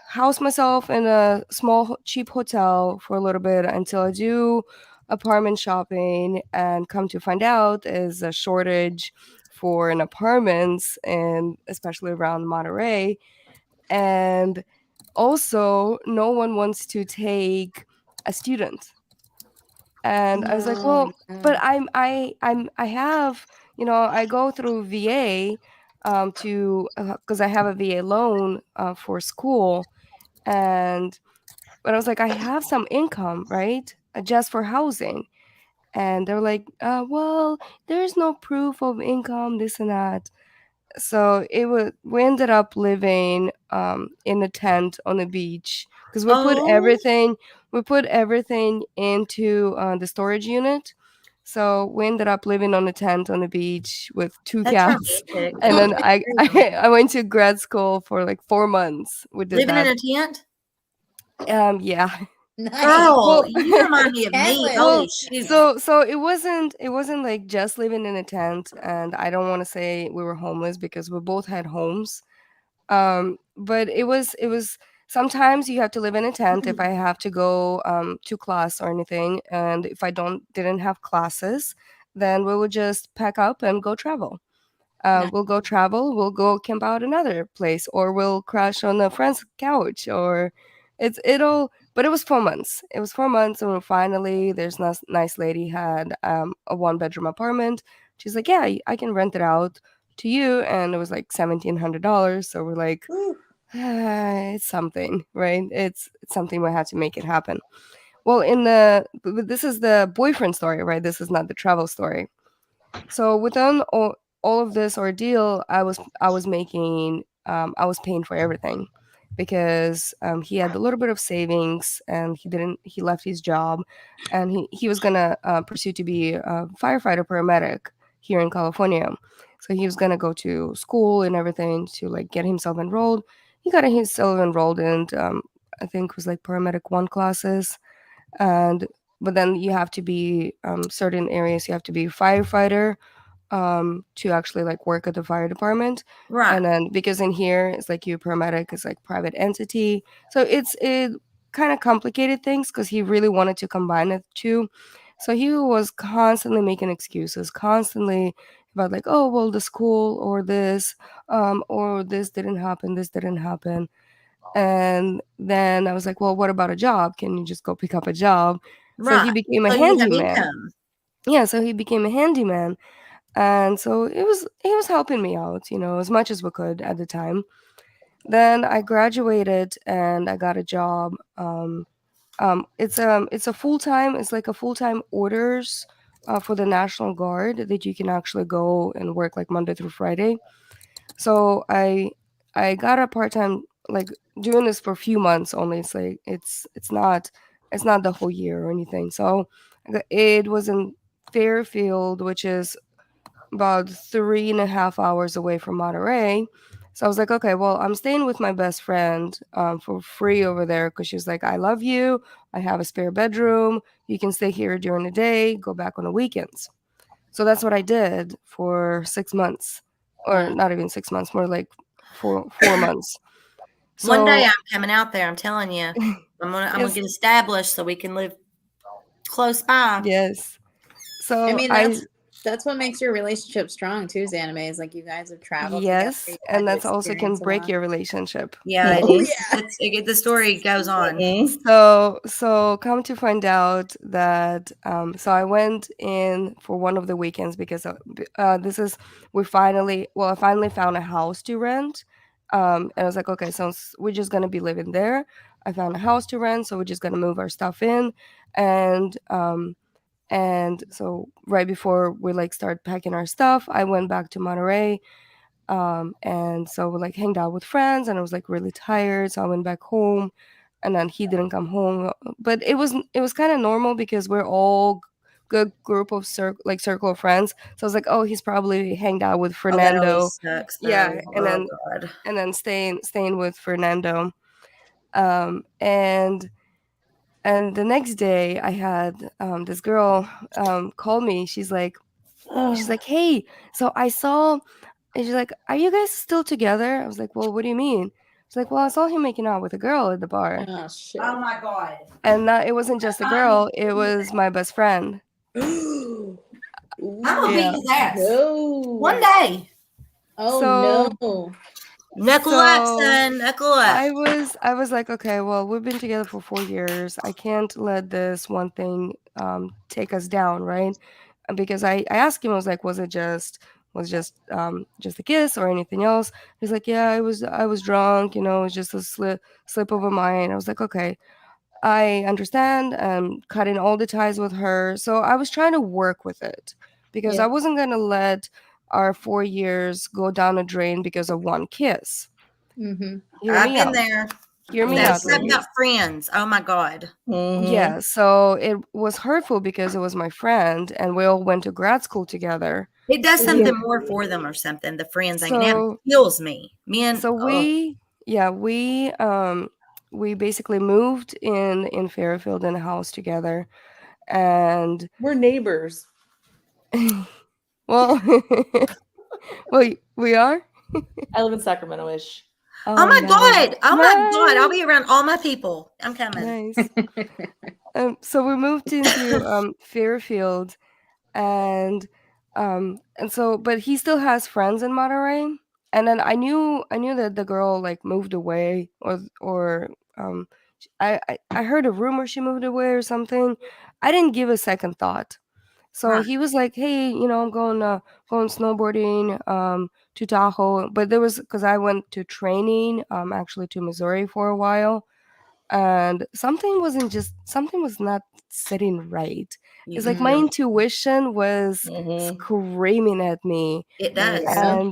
S4: house myself in a small cheap hotel for a little bit until I do apartment shopping, and come to find out is a shortage for an apartments, and especially around Monterey. And also no one wants to take a student. And I was like, well, but I have, I go through VA, to because I have a VA loan, for school. And but I was like, I have some income, right, just for housing. And they're like, well, there's no proof of income, this and that. So we ended up living, in a tent on the beach, because
S6: Oh,
S4: we put everything into, the storage unit. So we ended up living on a tent on the beach with 2
S6: that's
S4: cats.
S6: romantic.
S4: And then
S6: That's very romantic.
S4: I went to grad school for like 4 months. We did
S6: Living in
S4: that.
S6: a tent?
S4: Yeah.
S5: Nice.
S6: Girl,
S4: Well,
S6: you remind me of me.
S5: Tent
S6: Holy
S5: life.
S6: shoot.
S4: so it wasn't like just living in a tent, and I don't want to say we were homeless because we both had homes. But it was sometimes you have to live in a tent if I have to go, to class or anything, and if I didn't have classes, then we would just pack up and go travel.
S5: Nice.
S4: We'll go travel, we'll go camp out another place, or we'll crash on a friend's couch, or but it was 4 months. It was 4 months, and finally, there's nice lady had, a 1 bedroom apartment. She's like, yeah, I can rent it out to you, and it was like $1,700. So we're like,
S5: Ooh.
S4: it's something, right? It's something. We had to make it happen. Well, but this is the boyfriend story, right? This is not the travel story. So within all of this ordeal, I was paying for everything, because, he had a little bit of savings, and he left his job, and he was gonna, pursue to be a firefighter paramedic here in California. So he was gonna go to school and everything to like get himself enrolled. He got himself enrolled in, I think it was like paramedic 1 classes. And but then you have to be, certain areas, you have to be firefighter, to actually like work at the fire department.
S6: Right.
S4: And then because in here it's like you paramedic is like private entity, so it kind of complicated things, because he really wanted to combine the two. So he was constantly making excuses, constantly about like, oh well, the school, or this didn't happen, this didn't happen. And then I was like, well, what about a job? Can you just go pick up a job? So he
S6: Right.
S4: became a
S6: So you have
S4: handyman.
S6: income.
S4: Yeah, so he became a handyman. And so he was helping me out, as much as we could at the time. Then I graduated and I got a job. It's a full-time, it's like a full-time orders, for the National Guard, that you can actually go and work like Monday through Friday. So I got a part-time, like doing this for a few months only. It's like it's not the whole year or anything. So it was in Fairfield, which is about 3.5 hours away from Monterey. So I was like, okay, well, I'm staying with my best friend for free over there because she's like, I love you. I have a spare bedroom. You can stay here during the day, go back on the weekends. So that's what I did for 6 months, or
S5: Wow.
S4: not even 6 months, more like 4 months.
S6: One day
S4: So
S6: I'm coming out there. I'm telling you, I'm gonna
S4: yes,
S6: get established so we can live close by.
S4: yes.
S5: I
S4: So
S5: mean, that's what makes your relationship strong too, Zanime, is like you guys have traveled together,
S4: yes,
S5: you've
S4: and
S5: had to
S4: that's also can
S5: experience a
S4: break
S5: lot.
S4: your relationship.
S6: Yeah, it
S5: Oh
S6: is.
S5: yeah.
S6: The story goes on.
S4: So come to find out that so I went in for one of the weekends because this is I finally found a house to rent, and I was like, okay, so we're just gonna be living there. I found a house to rent, so we're just gonna move our stuff in, and so right before we like start packing our stuff, I went back to Monterey, and so we like hanged out with friends, and I was like really tired, so I went back home, and then he didn't come home, but it was kind of normal because we're all good group of circle of friends. So I was like, oh, he's probably hanged out with
S6: Oh, that
S4: Fernando,
S6: always sucks,
S4: yeah,
S6: though.
S4: and
S6: Oh
S4: then
S6: God.
S4: staying with Fernando, um, and and the next day I had this girl call me. She's like, hey, so I saw. And she's like, are you guys still together? I was like, well, what do you mean? She's like, well, I saw him making out with a girl at the bar.
S5: Oh shit.
S6: Oh my God.
S4: And it wasn't just a girl, it was my best friend.
S5: Ooh.
S6: I'm gonna beat
S4: Yeah.
S6: his ass
S5: No.
S6: one day.
S5: Oh
S4: So
S5: no.
S6: Knuckle up,
S4: so
S6: son. Knuckle up.
S4: I was like, okay, well, we've been together for 4 years. I can't let this one thing take us down, right? And because I asked him, I was like, was just a kiss or anything else? He's like, yeah, I was drunk, it was just a slip of a mind. I was like, okay, I understand. Cutting all the ties with her. So I was trying to work with it because
S5: Yeah.
S4: I wasn't gonna let our 4 years go down a drain because of one kiss.
S5: Mm-hmm.
S4: Hear
S6: I've
S4: me
S6: been
S4: out.
S6: there.
S4: Hear me
S6: That
S4: out,
S6: stuff
S4: ladies.
S6: about friends. Oh my God.
S4: Yeah, so it was hurtful because it was my friend and we all went to grad school together.
S6: It does
S4: We
S6: something more for them or something. The friends hanging out
S4: so
S6: kills me. Men,
S4: so
S6: oh,
S4: we basically moved in Fairfield in a house together, and
S7: We're neighbors.
S4: well well we are.
S7: I live in Sacramento-ish.
S6: oh my
S4: Nice.
S6: God. Oh my God. I'll be around all my people. I'm coming.
S4: Nice. So we moved into Fairfield, but he still has friends in Monterey. And then I knew that the girl like moved away, or I heard a rumor she moved away or something. I didn't give a second thought. So
S6: Right.
S4: he was like, "Hey, I'm going snowboarding to Tahoe." But there was because I went to training actually to Missouri for a while, and something was not sitting right.
S6: You
S4: It's
S6: can
S4: like my
S6: feel it.
S4: intuition was
S7: Mm-hmm.
S4: screaming at me,
S6: It does.
S5: Yeah.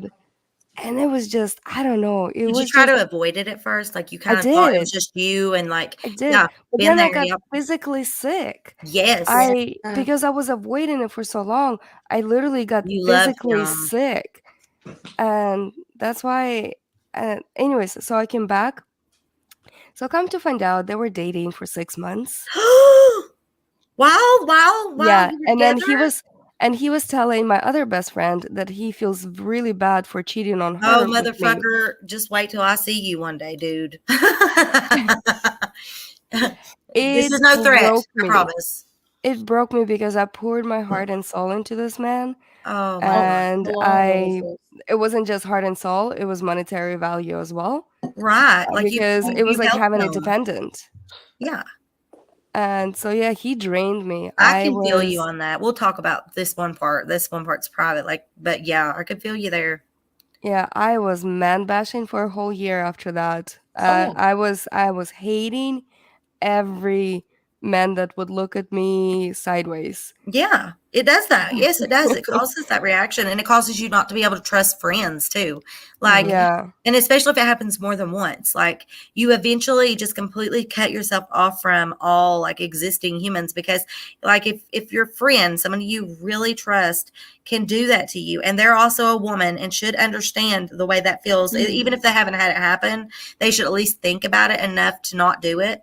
S4: and it was just I don't know. It
S6: Did you
S4: was
S6: try
S4: just
S6: to avoid it at first? Like you
S4: I
S6: kind of thought it was
S4: did.
S6: just you and like,
S4: I did.
S6: yeah,
S4: But
S6: been
S4: then I
S6: there.
S4: got
S6: Yep.
S4: physically sick.
S6: Yes.
S5: Yeah.
S4: Because I was avoiding it for so long, I literally got
S6: You love
S4: physically
S6: him.
S4: sick. And that's why anyways, so I came back. So come to find out they were dating for 6 months.
S6: Wow.
S4: Yeah,
S6: You were
S4: and then
S6: together?
S4: he was telling my other best friend that he feels really bad for cheating on
S6: Oh,
S4: her with me.
S6: motherfucker. Just wait till I see you one day, dude. This
S4: It
S6: is no threat.
S4: broke
S6: I
S4: me.
S6: promise.
S4: It broke me because I poured my heart and soul into this man,
S6: Oh my
S5: How
S6: God.
S4: and
S5: long was this?
S4: it wasn't just heart and soul, it was monetary value as well,
S6: Right. Like
S4: because it was
S6: you
S4: like
S6: helped
S4: having a
S6: them.
S4: dependent.
S6: Yeah.
S4: And so yeah, he drained me.
S6: I can feel you on that. We'll talk about this one part. This one part's private. But yeah, I could feel you there.
S4: Yeah, I was man bashing for a whole year after that.
S7: Oh.
S4: I was hating every men that would look at me sideways.
S6: Yeah, it does that. Yes, it does. It causes that reaction, and it causes you not to be able to trust friends too. Like,
S4: Yeah.
S6: and especially if it happens more than once, like you eventually just completely cut yourself off from all like existing humans because like if your friend, somebody you really trust can do that to you and they're also a woman and should understand the way that feels, even if they haven't had it happen, they should at least think about it enough to not do it.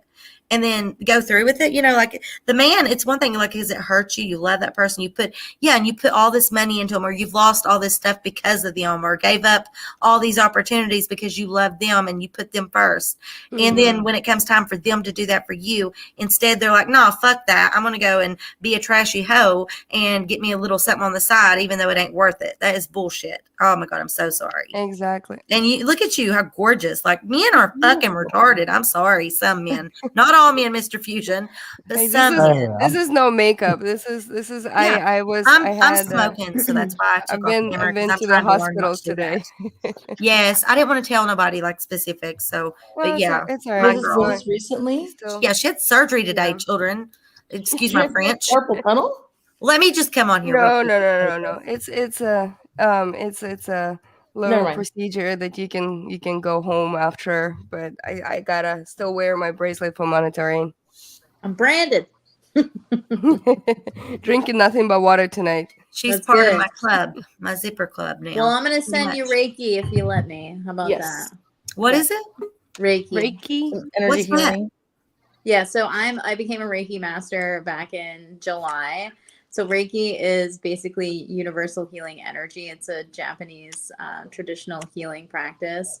S6: And then go through with it, like the man, it's one thing, like, because it hurts you, you love that person, and you put all this money into them, or you've lost all this stuff because of them, or gave up all these opportunities because you love them and you put them first. And then when it comes time for them to do that for you, instead they're like, nah, fuck that. I'm going to go and be a trashy hoe and get me a little something on the side, even though it ain't worth it. That is bullshit. Oh my God, I'm so sorry.
S4: Exactly.
S6: And you look at you, how gorgeous. Like, men are fucking retarded. I'm sorry, some men. Not all men, Mr. Fusion, but
S4: Hey,
S6: some men.
S4: this is no makeup. This is
S6: Yeah. I'm smoking, so that's why I took off the camera,
S4: I've
S6: because
S4: been
S6: I'm
S4: to the
S6: trying to learn not
S4: hospital
S6: to do
S4: today.
S6: that. Yes, I didn't want to tell nobody like specifics. So,
S4: Well,
S6: but yeah,
S4: it's all
S6: my
S4: right.
S7: Was
S6: girl.
S7: this recently?
S4: Still,
S6: Yeah, she had surgery today,
S4: Yeah.
S6: children. Excuse
S7: She
S6: my
S7: had
S6: French.
S7: carpal tunnel?
S6: Let me just come on here real
S4: no,
S6: quick.
S4: no. It's a
S7: Never
S4: little
S7: mind.
S4: procedure that you can go home after, but I gotta still wear my bracelet for monitoring.
S5: I'm branded.
S4: Drinking nothing but water tonight.
S6: She's
S5: That's
S6: part of
S5: good.
S6: my club, my zipper club now.
S5: Well, I'm gonna send you
S6: Much.
S5: Reiki if you let me. How about
S7: Yes.
S5: that?
S6: What
S5: Yeah.
S6: is it?
S5: Reiki.
S4: Reiki.
S7: Energy
S6: What's that?
S7: healing.
S5: Yeah, so I became a Reiki master back in July. So Reiki is basically universal healing energy. It's a Japanese traditional healing practice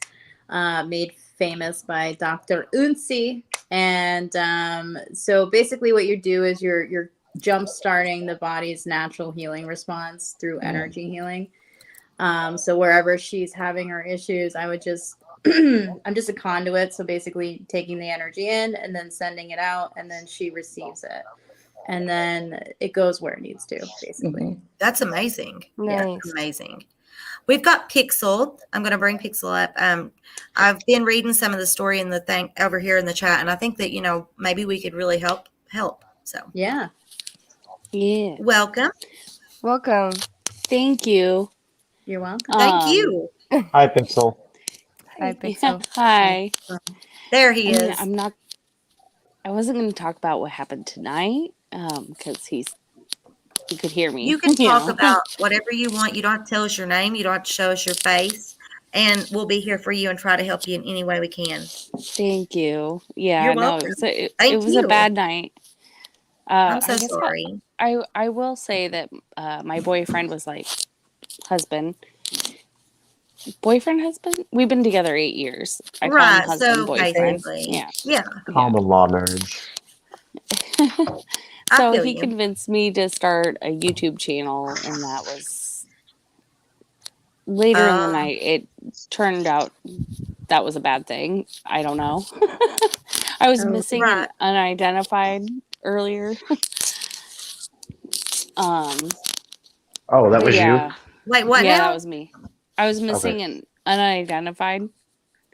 S5: made famous by Dr. Unsi. And so basically what you do is you're jump starting the body's natural healing response through energy healing. So wherever she's having her issues, I would just I'm just a conduit. So basically taking the energy in and then sending it out, and then she receives it. And then it goes where it needs to, basically.
S6: That's amazing.
S4: Nice.
S6: That's amazing. We've got Pixel. I'm going to bring Pixel up. I've been reading some of the story in the thing over here in the chat, and I think that, maybe we could really help. So,
S5: Yeah.
S1: Yeah.
S6: welcome.
S4: Welcome.
S1: Thank you.
S5: You're welcome.
S6: Thank you.
S2: Hi, Pixel.
S4: Hi, Pixel.
S1: Hi.
S6: There he
S1: I mean,
S6: is.
S1: I wasn't going to talk about what happened tonight because he could hear me.
S6: You can talk
S1: know.
S6: about whatever you want. You don't have to tell us your name. You don't have to show us your face. And we'll be here for you and try to help you in any way we can.
S1: Thank you. Yeah,
S6: You're
S1: no,
S6: welcome.
S1: it
S6: Thank
S1: was a
S6: you.
S1: bad night.
S6: I'm so
S1: I guess
S6: sorry.
S1: I will say that my boyfriend was like husband. Boyfriend, husband? We've been together 8 years. I call him
S6: Right.
S1: husband,
S6: So
S1: boyfriend.
S6: basically,
S1: Yeah.
S2: Common law nerds.
S6: I
S1: So
S6: feel
S1: he
S6: you.
S1: convinced me to start a YouTube channel, and that was later in the night. It turned out that was a bad thing. I don't know. I was missing an unidentified earlier.
S2: Oh, that was
S1: yeah.
S2: you?
S6: Wait, what
S1: Yeah,
S6: now?
S1: that was me. I was missing an unidentified.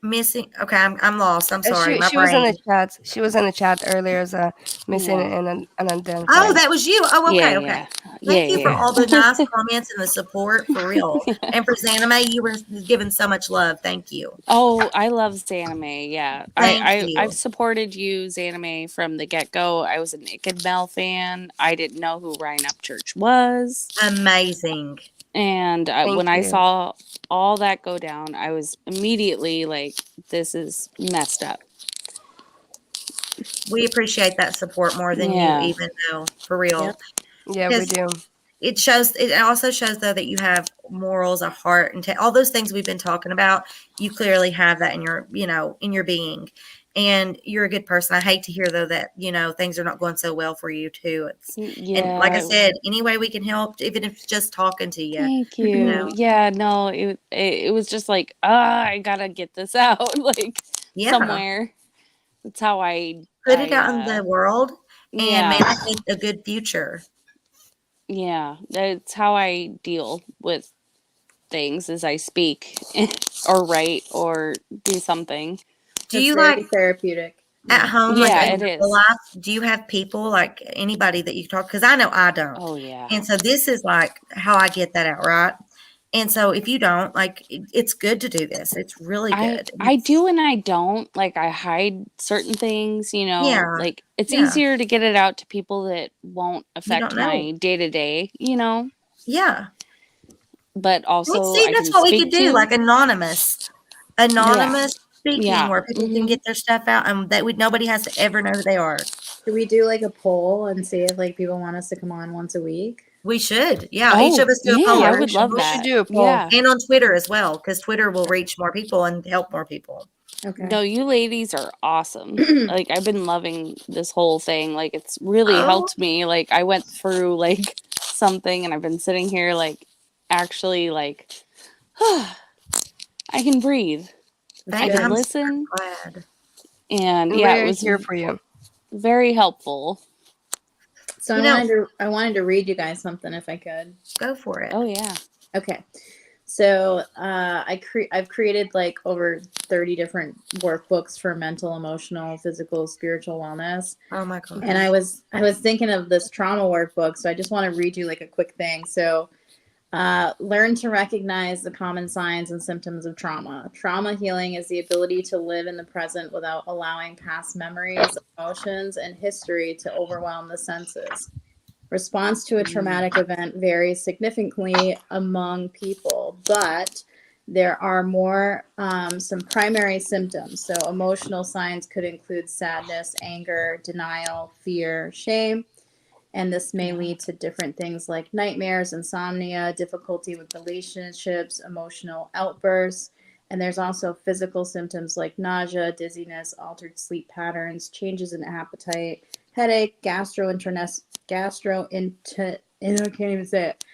S6: Missing. Okay, I'm lost. I'm sorry. My
S4: She was in
S6: brain.
S4: the chat. She was in the chat earlier as a missing
S1: Yeah.
S4: and unidentified.
S6: Oh, that was you. Oh, okay,
S1: Yeah,
S6: okay.
S1: yeah.
S6: Thank you for
S1: Yeah.
S6: all the nice comments and the support, for real. And for Zanime, you were given so much love. Thank you.
S1: Oh, I love Zanime. Yeah,
S6: Thank you.
S1: I've supported you, Zanime, from the get go. I was a Naked Mel fan. I didn't know who Ryan Upchurch was,
S6: Amazing.
S1: and when I saw all that go down, I was immediately like, "This is messed up."
S6: We appreciate that support more than you even know, for real.
S4: Yeah, we do.
S6: It also shows though that you have morals, a heart, and all those things we've been talking about. You clearly have that in your, in your being, and you're a good person. I hate to hear though that, things are not going so well for you too. And like I said, any way we can help, even if it's just talking to you.
S1: Thank you. Yeah, no, it was just like, I gotta get this out, like somewhere. That's how I
S6: put it out in the world and manifest a good future.
S1: Yeah, that's how I deal with things, is I speak or write or do something.
S5: Do you very therapeutic?
S6: At home, like
S1: Yeah,
S6: in
S1: it
S6: real
S1: is.
S6: life, do you have people, like anybody that you talk? Because I know I don't.
S1: Oh yeah.
S6: And so this is like how I get that out, right? And so if you don't, like, it's good to do this. It's really good.
S1: I do and I don't. Like I hide certain things,
S6: Yeah,
S1: like it's
S6: yeah.
S1: easier to get it out to people that won't
S6: You don't
S1: affect
S6: know.
S1: my day to day,
S6: Yeah.
S1: but also
S6: See,
S1: I
S6: that's
S1: can
S6: what we
S1: speak
S6: could do,
S1: to.
S6: like anonymous speaking,
S1: Yeah.
S6: where people can
S1: Mhm.
S6: get their stuff out, and that nobody has to ever know who they are.
S5: Should we do like a poll and see if like people want us to come on once a week?
S6: We should, yeah. Each
S1: Oh,
S6: of us do a
S1: yeah,
S6: poll,
S1: I
S4: Yeah,
S1: would love
S4: we should
S1: that.
S4: do a poll.
S1: Yeah.
S6: and on Twitter as well, because Twitter will reach more people and help more people.
S5: Okay.
S1: No, you ladies are awesome. Like I've been loving this whole thing. Like it's really
S6: Oh.
S1: helped me. Like I went through like something and I've been sitting here like actually like I can breathe. I
S6: Thank
S1: can
S6: I'm
S1: listen.
S6: so glad.
S1: And
S4: And
S1: yeah,
S4: we're
S1: it was
S4: here for you.
S1: very helpful.
S5: So I wanted to read you guys something if I could.
S6: Go for it.
S1: Oh yeah.
S5: Okay. So I've created like over 30 different workbooks for mental, emotional, physical, spiritual wellness.
S6: Oh my god.
S5: And I was thinking of this trauma workbook, so I just want to read you like a quick thing. So learn to recognize the common signs and symptoms of trauma. Trauma healing is the ability to live in the present without allowing past memories, emotions, and history to overwhelm the senses. Response to a traumatic event varies significantly among people, but there are some primary symptoms. So emotional signs could include sadness, anger, denial, fear, shame. And this may lead to different things like nightmares, insomnia, difficulty with relationships, emotional outbursts. And there's also physical symptoms like nausea, dizziness, altered sleep patterns, changes in appetite, headache, I can't even say it.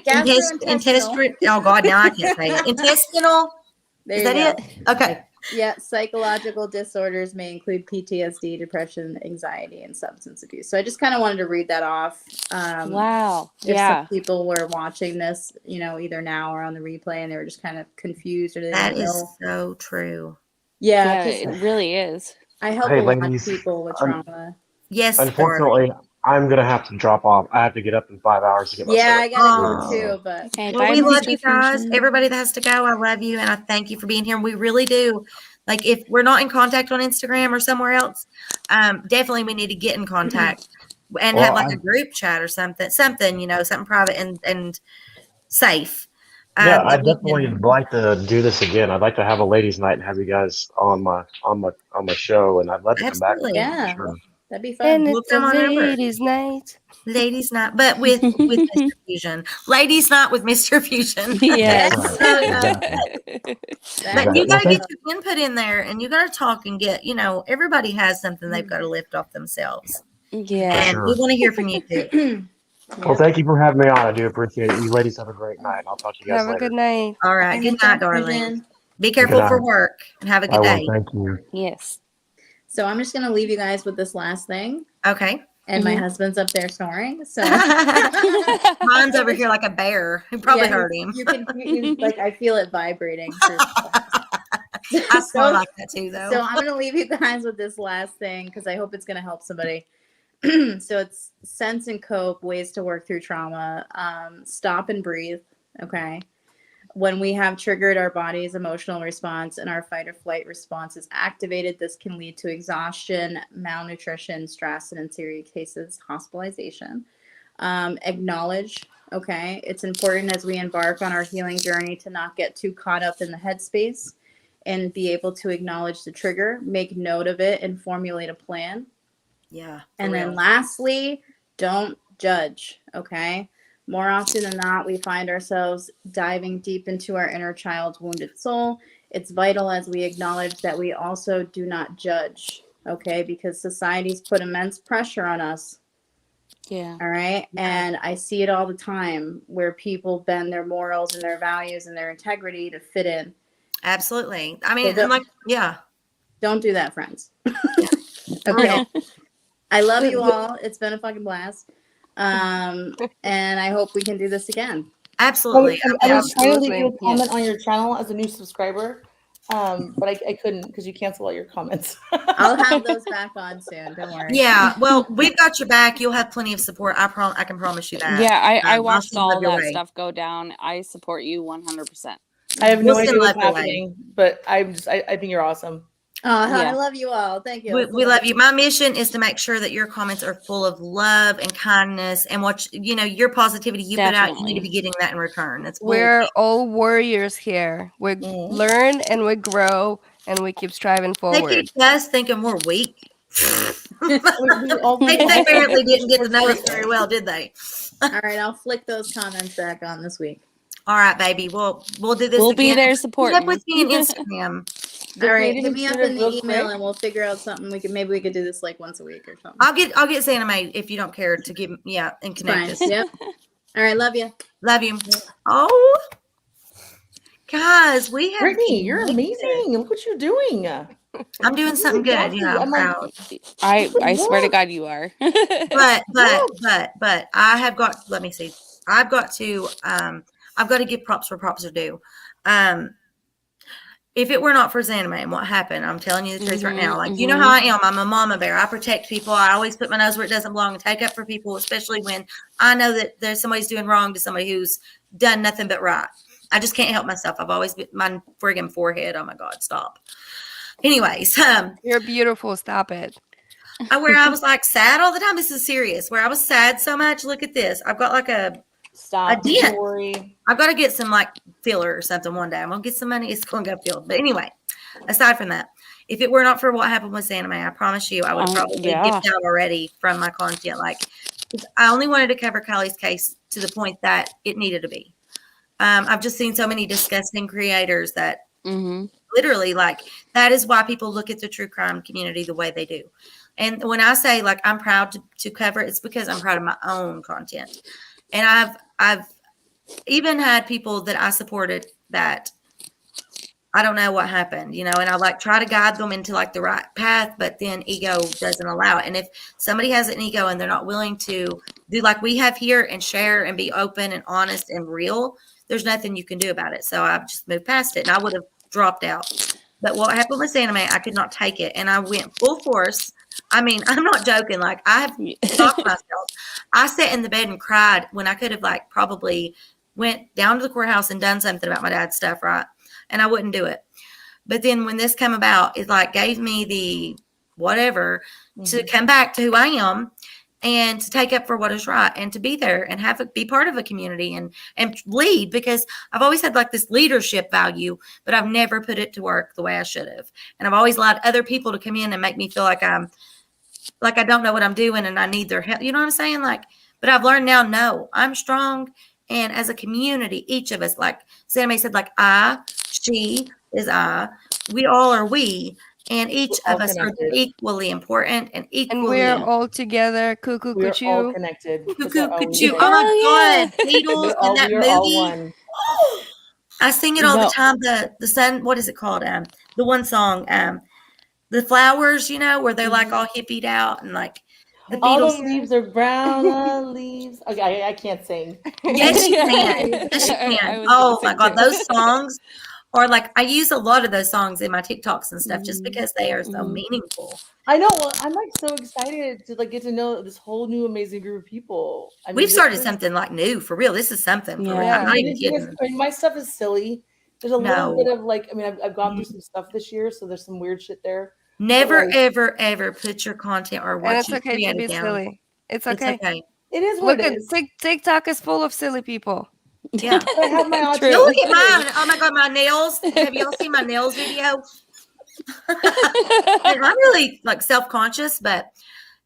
S5: Gastrointestinal.
S6: Oh god, now I can't say it. Intestinal.
S5: There
S6: Is
S5: you
S6: that
S5: go.
S6: it? Okay.
S5: Yeah, psychological disorders may include PTSD, depression, anxiety, and substance abuse. So I just kind of wanted to read that off.
S1: Wow.
S5: If
S1: Yeah.
S5: some people were watching this, either now or on the replay, and they were just kind of confused or they
S6: That
S5: didn't
S6: is
S5: know.
S6: so true.
S5: Yeah,
S1: Yeah,
S5: 'cause
S1: it really is.
S5: I help
S2: Hey,
S5: a lot of
S2: ladies,
S5: people with trauma.
S6: Yes.
S2: unfortunately, I'm going to have to drop off. I have to get up in 5 hours to get my
S5: Yeah, I
S2: setup.
S5: gotta
S6: Oh.
S5: go too, but
S1: Okay,
S6: Well,
S1: bye,
S6: we love
S1: Mr.
S6: you guys.
S1: Fusion.
S6: Everybody that has to go, I love you, and I thank you for being here. We really do. Like, if we're not in contact on Instagram or somewhere else, definitely we need to get in contact and have like a group chat or something, something private and safe.
S2: Yeah, I
S6: that we
S2: definitely
S6: can-
S2: would like to do this again. I'd like to have a ladies' night and have you guys on my show, and I'd love to come back.
S6: Absolutely.
S5: yeah,
S2: Sure.
S5: that'd be fun.
S4: And
S6: We'll
S4: it's a
S6: come on over.
S4: ladies' night.
S6: Ladies' night, but with Mr. Fusion. Ladies' night with Mr. Fusion.
S1: Yes.
S2: That's right. Exactly.
S6: But you
S2: Well,
S6: gotta get your input in there, and you gotta talk and get. Everybody has something they've got to lift off themselves,
S1: Yeah.
S6: and
S2: sure.
S6: we want to hear from you too.
S2: Well, thank you for having me on. I do appreciate it. You ladies have a great night. I'll talk to you guys
S4: Have a
S2: later.
S4: good night.
S6: All right, good night, darling. Be careful
S2: Good
S6: for
S2: night.
S6: work, and have a
S2: I
S6: good
S2: will.
S6: day.
S2: Thank you.
S1: Yes.
S5: So I'm just gonna leave you guys with this last thing.
S6: Okay.
S5: And my
S1: Mhm.
S5: husband's up there snoring. So
S6: Mine's over here like a bear. You probably heard him.
S5: You can like I feel it vibrating through the house.
S6: I smell like that too, though.
S5: So I'm gonna leave you guys with this last thing because I hope it's gonna help somebody. So it's sense and cope, ways to work through trauma. Stop and breathe. Okay. When we have triggered our body's emotional response and our fight or flight response is activated, this can lead to exhaustion, malnutrition, stress, and in serious cases, hospitalization. Acknowledge, okay? It's important as we embark on our healing journey to not get too caught up in the headspace and be able to acknowledge the trigger, make note of it, and formulate a plan.
S6: Yeah.
S5: And then lastly, don't judge, okay? More often than not, we find ourselves diving deep into our inner child's wounded soul. It's vital as we acknowledge that we also do not judge, okay? Because society's put immense pressure on us.
S1: Yeah.
S5: All right. And I see it all the time where people bend their morals and their values and their integrity to fit in.
S6: Absolutely. I mean,
S5: So
S6: yeah.
S5: Don't do that, friends. Okay. I love you all. It's been a fucking blast. And I hope we can do this again.
S6: Absolutely.
S7: I was trying to leave
S4: Absolutely.
S7: you a comment on your channel as a new subscriber. But I couldn't because you cancel all your comments.
S5: I'll have those back on soon. Don't worry.
S6: Yeah, well, we've got your back. You'll have plenty of support. I can promise you that.
S8: Yeah, I
S6: I'll
S8: watched
S6: send love
S8: all
S6: your
S8: that
S6: way.
S8: stuff go down. I support you 100%.
S7: I have
S6: We'll
S7: no
S6: send
S7: idea what's
S6: love your way.
S7: happening, but I think you're awesome.
S5: Oh, I
S8: Yeah.
S5: love you all. Thank you.
S6: We love you. My mission is to make sure that your comments are full of love and kindness and what your positivity you put out. You need to be
S8: Definitely.
S6: getting that in return. That's
S4: We're all warriors here. We
S7: Mhm.
S4: learn and we grow and we keep striving
S6: they
S4: forward.
S6: keep us thinking we're weak.
S7: We all-
S6: They apparently didn't get to know us
S7: We're-
S6: very well, did they?
S5: All right, I'll flick those comments back on this week.
S6: All right, baby. We'll do this
S8: We'll
S6: again.
S8: be there
S6: Meet up
S8: supporting.
S6: with me on Instagram.
S5: All right,
S7: creative
S5: hit me up
S7: intuitive
S5: in the
S7: real
S5: email
S7: quick.
S5: and we'll figure out something. Maybe we could do this like once a week or something.
S6: I'll get Santa May if you don't care to give and connect us.
S5: Fine. Yep. All right, love you.
S6: Love you. Oh, guys, we have
S7: Brittany, you're amazing. Look what you're doing.
S6: I'm doing something good.
S7: Exactly.
S6: Yeah, I'm
S7: I'm like,
S6: proud.
S8: I swear to God, you are.
S6: But I have got. Let me see. I've got to give props where props are due. If it were not for Xaname and what happened, I'm telling you the truth right now. Like, you know how I am. I'm a mama bear. I protect people. I always put my nose where it doesn't belong and take up for people, especially when I know that there's somebody's doing wrong to somebody who's done nothing but right. I just can't help myself. I've always been my friggin' forehead. Oh my God, stop. Anyways,
S4: You're beautiful. Stop it.
S6: where I was like sad all the time. This is serious. Where I was sad so much. Look at this. I've got like a
S7: Stop.
S6: dent.
S7: Don't worry.
S6: I've got to get some like filler or something one day. I'm gonna get some money. It's gonna go filled. But anyway, aside from that, if it were not for what happened with Anime, I promise you, I would probably
S8: yeah.
S6: dipped out already from my content. Like, I only wanted to cover Kylie's case to the point that it needed to be. I've just seen so many disgusting creators that literally, like, that is why people look at the true crime community the way they do. And when I say like I'm proud to cover it, it's because I'm proud of my own content. And I've even had people that I supported that I don't know what happened, and I like try to guide them into like the right path, but then ego doesn't allow it. And if somebody has an ego and they're not willing to do like we have here and share and be open and honest and real, there's nothing you can do about it. So I've just moved past it and I would have dropped out. But what happened with Anime, I could not take it. And I went full force. I mean, I'm not joking. Like I have stopped myself. I sat in the bed and cried when I could have like probably went down to the courthouse and done something about my dad's stuff, right? And I wouldn't do it. But then when this came about, it like gave me the whatever to come back to who I am and to take up for what is right and to be there and be part of a community and lead, because I've always had like this leadership value, but I've never put it to work the way I should have. And I've always allowed other people to come in and make me feel like I don't know what I'm doing and I need their help. You know what I'm saying? Like, but I've learned now, no, I'm strong. And as a community, each of us, like Sammy said, like she is we all are we. And each of us are equally important and equally.
S4: And we're all together. Cuckoo,
S7: We're
S4: cuckoo.
S7: all connected.
S6: Cuckoo,
S7: That's
S6: cuckoo.
S7: all
S6: Oh my
S8: yeah.
S6: God. Beatles in that
S7: we are all
S6: movie.
S7: one.
S6: I sing it all the time. The sun, what is it called? The one song, The Flowers, where they're like all hippied out and like the
S7: All
S6: Beatles.
S7: the leaves are brown leaves. Okay, I can't sing.
S6: Yes, you can. Yes, you can. Oh my God, those songs are like, I use a lot of those songs in my TikToks and stuff just because they are so meaningful.
S7: I know. Well, I'm like so excited to like get to know this whole new amazing group of people. I mean,
S6: We've started something like new for real. This is something for real. I'm not even kidding.
S7: I mean, my stuff is silly. There's a little bit of like, I mean, I've gone through some stuff this year, so there's some weird shit there.
S6: Never, ever, ever put your content or what
S4: And
S6: you
S4: it's okay to be
S6: down.
S4: silly. It's okay.
S7: It is what
S4: Look
S7: it
S4: at
S7: is.
S4: TikTok is full of silly people.
S6: Yeah.
S7: I have my autism.
S6: Look at mine. Oh my God, my nails. Have y'all seen my nails video? And I'm really like self-conscious, but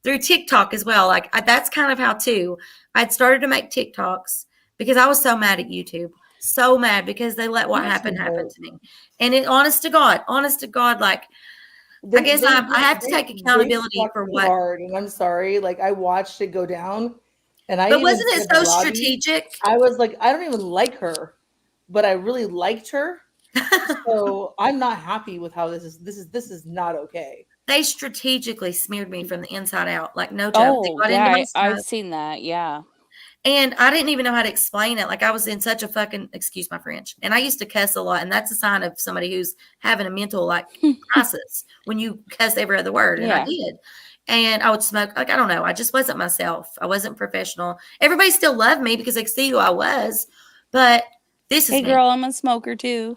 S6: through TikTok as well. Like that's kind of how too. I'd started to make TikToks because I was so mad at YouTube. So mad because they let what happened happen to me. And honest to God, like I guess I have to take accountability for what.
S7: Hard, and I'm sorry. Like I watched it go down, and
S6: But wasn't it so strategic?
S7: I was like, I don't even like her, but I really liked her. So I'm not happy with how this is. This is not okay.
S6: They strategically smeared me from the inside out. Like no joke.
S8: Oh, yeah, I've seen that. Yeah.
S6: And I didn't even know how to explain it. Like I was in such a fucking, excuse my French, and I used to cuss a lot, and that's a sign of somebody who's having a mental like crisis when you cuss every other word, and I
S8: Yeah.
S6: did. And I would smoke. Like I don't know, I just wasn't myself. I wasn't professional. Everybody still loved me because they could see who I was, but this is
S8: Hey,
S6: me.
S8: girl, I'm a smoker too.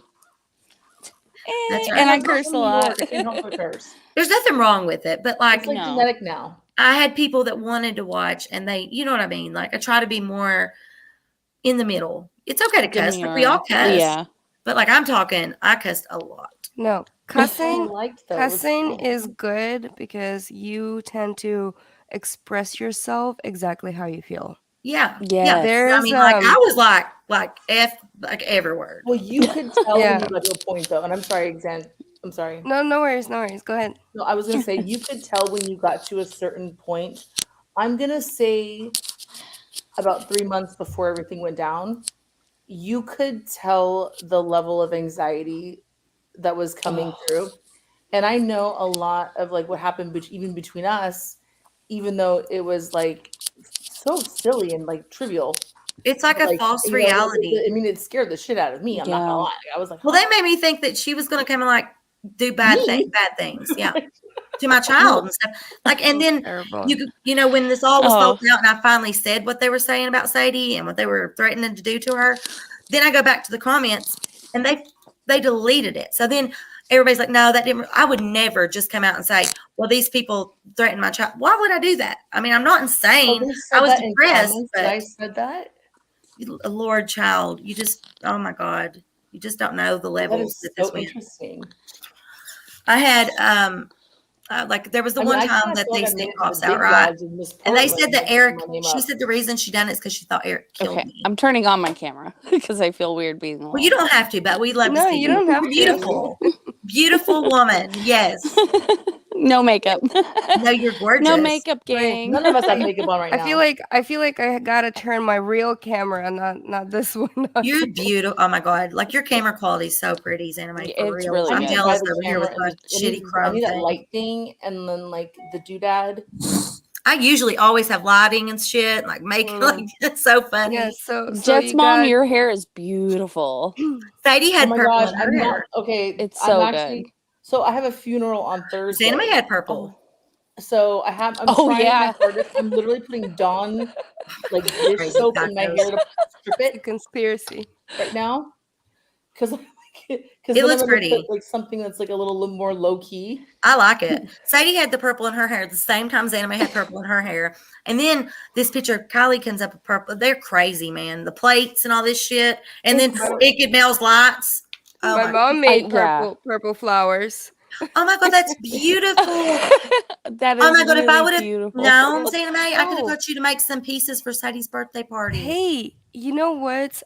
S6: That's
S8: And
S6: right.
S8: I curse a lot.
S7: I can't help but curse.
S6: There's nothing wrong with it, but like
S7: It's like
S8: No.
S7: genetic now.
S6: I had people that wanted to watch, and they, you know what I mean. Like I try to be more in the middle. It's okay to cuss. Like we all cuss.
S8: Yeah.
S6: But like I'm talking, I cussed a lot.
S4: No,
S7: That's what I
S4: cussing
S7: liked, though. It was
S4: cussing
S7: cool.
S4: is good because you tend to express yourself exactly how you feel.
S6: Yeah.
S8: Yes.
S6: Yeah. I
S4: There's
S6: mean, like I was like F like every word.
S7: Well, you could tell when
S4: Yeah.
S7: you got to a point, though, and I'm sorry, I'm sorry.
S4: no worries, no worries. Go ahead.
S7: No, I was gonna say you could tell when you got to a certain point. I'm gonna say about 3 months before everything went down, you could tell the level of anxiety that was coming through. And I know a lot of like what happened even between us, even though it was like so silly and like trivial.
S6: It's like a
S7: Like,
S6: false
S7: you know,
S6: reality.
S7: I mean, it scared the shit out of me. I'm not gonna
S8: Yeah.
S7: lie. I was like,
S6: Well, they made me think that she was gonna come and like do bad
S7: Me?
S6: things. Yeah. To my child and stuff. Like, and then
S4: Terrible.
S6: you know, when this all was
S8: Oh.
S6: spoken out and I finally said what they were saying about Sadie and what they were threatening to do to her, then I go back to the comments and they deleted it. So then everybody's like, no, that didn't. I would never just come out and say, well, these people threatened my child. Why would I do that? I mean, I'm not
S7: Oh,
S6: insane.
S7: they
S6: I
S7: said
S6: was
S7: that in
S6: depressed,
S7: comments that I
S6: but
S7: said that.
S6: Lord, child, you just, oh my God, you just don't know the
S7: That
S6: levels
S7: is
S6: that this
S7: so
S6: went.
S7: interesting.
S6: I had, like there was the
S7: I mean,
S6: one
S7: I
S6: time
S7: kinda
S6: that
S7: feel like
S6: these
S7: I made
S6: thing
S7: it to the
S6: pops
S7: big
S6: out, right?
S7: dogs in Miss
S6: And they
S7: Portland,
S6: said that
S7: but they
S6: Eric,
S7: put my name
S6: she
S7: up.
S6: said the reason she done it is because she thought Eric killed
S8: Okay.
S6: me.
S8: I'm turning on my camera because I feel weird being alone.
S6: Well, you don't have to, but we love to
S4: No,
S6: see
S4: you don't have to.
S6: Beautiful, beautiful woman. Yes.
S8: No makeup.
S6: No, you're gorgeous.
S8: No makeup,
S4: Wait,
S8: gang.
S7: None of us have makeup on right
S4: I
S7: now.
S4: feel like I gotta turn my real camera, not this one. on.
S6: You're beautiful. Oh my God. Like your camera quality is so pretty, Anime, for
S8: It's
S6: real.
S8: really
S7: I
S6: I'm
S7: need
S8: good.
S7: to buy
S6: jealous
S7: the
S6: over here with
S7: camera
S6: my
S7: and
S6: shitty
S7: I
S6: Chrome
S7: need that
S6: thing.
S7: light thing and then like the doodad.
S6: I usually always have lighting and shit, like making like it's so funny.
S4: Yeah, so
S8: Jet's
S4: you
S8: mom,
S4: got
S8: your hair is beautiful.
S6: Sadie
S7: Oh
S6: had
S7: my
S6: purple
S7: gosh,
S6: in her
S7: I'm not
S6: hair.
S7: okay.
S8: It's
S7: I'm
S8: so
S7: actually
S8: good.
S7: so I have a funeral on
S6: Anime
S7: Thursday.
S6: had purple.
S7: So I'm
S8: Oh,
S7: trying
S8: yeah.
S7: my hardest. I'm literally putting Dawn like dish
S6: Crazy
S7: soap in my
S6: tacos.
S7: hair to strip
S4: a
S7: it
S4: conspiracy.
S7: right now. Because
S6: It
S7: then I'm
S6: looks
S7: gonna
S6: pretty.
S7: put like something that's like a little more low key.
S6: I like it. Sadie had the purple in her hair at the same time as Anime had purple in her hair. And then this picture, Kylie comes up with purple. They're crazy, man. The plates and all this shit. And then it could Mel's lights. Oh
S4: My
S6: my,
S4: mom made
S8: yeah.
S4: purple flowers.
S6: oh my God, that's beautiful.
S8: That is
S6: Oh my God, if I
S8: really
S6: would have
S8: beautiful.
S6: known, Anime, I could have
S4: Oh.
S6: got you to make some pieces for Sadie's birthday party.
S4: Hey, you know what?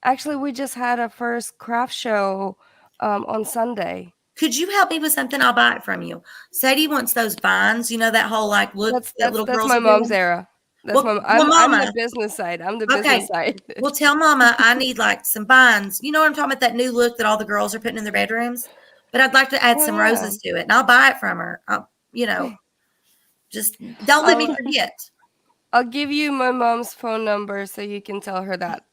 S4: Actually, we just had a first craft show on Sunday.
S6: Could you help me with something? I'll buy it from you. Sadie wants those vines. You know that whole like look that little
S4: That's
S6: girls
S4: my
S6: are
S4: mom's
S6: doing?
S4: era. That's
S6: Well,
S4: I'm the
S6: Mama.
S4: business side. I'm the
S6: Okay.
S4: business side.
S6: Well, tell Mama I need like some vines. You know what I'm talking about? That new look that all the girls are putting in their bedrooms. But I'd like to add
S4: Oh,
S6: some
S4: yeah.
S6: roses to it, and I'll buy it from her. You know, just don't let me forget.
S4: I'll give you my mom's phone number so you can tell her that.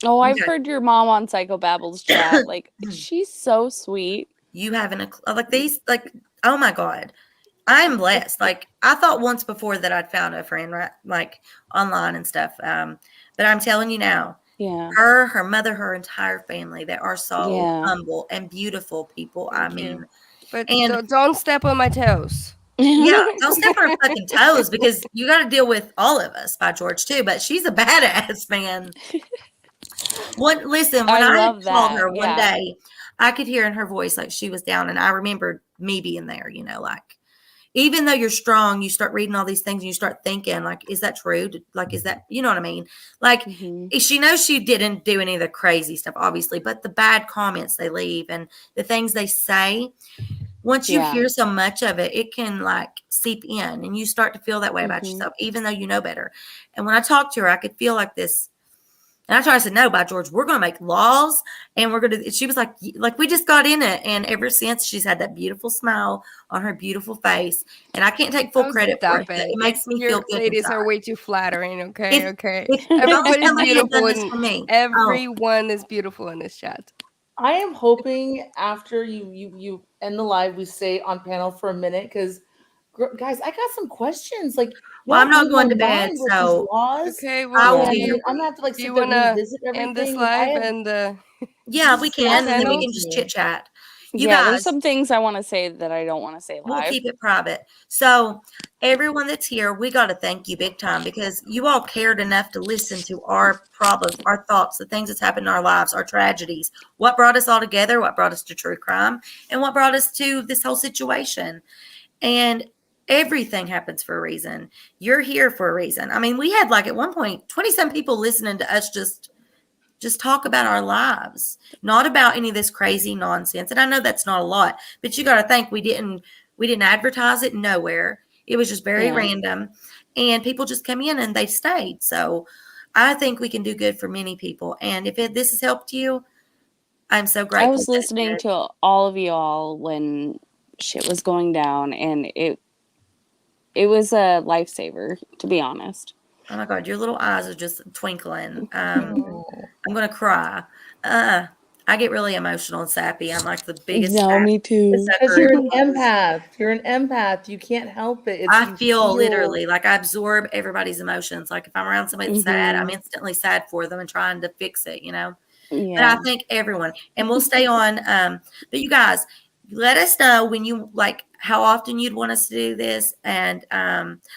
S8: Oh, I've
S6: Okay.
S8: heard your mom on Psychobabbles chat. Like, she's so sweet.
S6: You having like these like oh my God. I'm blessed. Like I thought once before that I'd found a friend, right? Like online and stuff. But I'm telling you now,
S8: Yeah.
S6: her mother, her entire family, they are so
S8: Yeah.
S6: humble and beautiful people. I
S4: Thank you.
S6: mean,
S4: But
S6: and
S4: don't step on my toes.
S6: yeah, don't step on her fucking toes because you got to deal with all of us by George too. But she's a badass, man. Listen, when
S8: I
S6: I
S8: love
S6: called
S8: that,
S6: her one
S8: yeah.
S6: day, I could hear in her voice like she was down, and I remembered me being there. You know, like even though you're strong, you start reading all these things and you start thinking, like, is that true? Like, is that, you know what I mean? Like,
S8: Mhm.
S6: she knows she didn't do any of the crazy stuff, obviously, but the bad comments they leave and the things they say, once you
S8: Yeah.
S6: hear so much of it, it can like seep in and you start to feel that way about
S8: Mhm.
S6: yourself, even though you know better. And when I talked to her, I could feel like this And I tried to say, no, by George, we're going to make laws and we're going to, she was like, we just got in it. And ever since she's had that beautiful smile on her beautiful face. And I can't take full
S4: Oh,
S6: credit for it,
S4: stop
S6: but
S4: it.
S6: it makes me feel
S4: Your
S6: good
S4: ladies
S6: inside.
S4: are way too flattering. Okay. Okay.
S6: If only
S4: Everybody's
S6: somebody had
S4: beautiful
S6: done this
S4: and
S6: for me. Oh,
S4: everyone is beautiful in this chat.
S7: I am hoping after you end the live, we stay on panel for a minute because, guys, I got some questions. Like,
S6: well, I'm
S7: y'all
S6: not
S7: blew
S6: going
S7: my
S6: to bed,
S7: mind with
S6: so
S7: these laws.
S4: Okay.
S6: I
S4: Well,
S6: will
S7: And
S6: be here.
S7: I'm gonna have to like
S4: do
S7: sit
S4: you
S7: there
S4: want
S7: and
S4: to
S7: revisit
S4: end this
S7: everything. Like,
S4: live
S7: I have,
S4: and
S6: Yeah,
S7: this
S6: we
S7: is so
S6: can, and then we
S4: panel?
S6: can
S7: fascinating to
S6: just
S7: me.
S6: chit chat. You
S8: Yeah,
S6: guys,
S8: there's some things I want to say that I don't want to say
S6: we'll
S8: live.
S6: keep it private. So, everyone that's here, we got to thank you big time because you all cared enough to listen to our problems, our thoughts, the things that's happened in our lives, our tragedies, what brought us all together, what brought us to true crime, and what brought us to this whole situation. And everything happens for a reason. You're here for a reason. I mean, we had like at one point 20-some people listening to us just talk about our lives, not about any of this crazy nonsense. And I know that's not a lot, but you got to think we didn't advertise it nowhere. It was just very
S8: Yeah.
S6: random, and people just come in and they stayed. So I think we can do good for many people. And if this has helped you, I'm so
S8: I
S6: grateful.
S8: was listening to all of y'all when shit was going down, and it was a lifesaver, to be honest.
S6: Oh my God, your little eyes are just twinkling.
S7: Oh.
S6: I'm gonna cry. I get really emotional and sappy. I'm like the biggest.
S8: No, me too.
S7: Because you're an empath. You're an empath. You can't help it. It's,
S6: I
S7: you
S6: feel literally like I absorb everybody's emotions. Like if I'm around somebody that's sad, I'm
S8: Mhm.
S6: instantly sad for them and trying to fix it, you know. But
S8: Yeah.
S6: I think everyone, and we'll stay on. But you guys, let us know when you like how often you'd want us to do this, and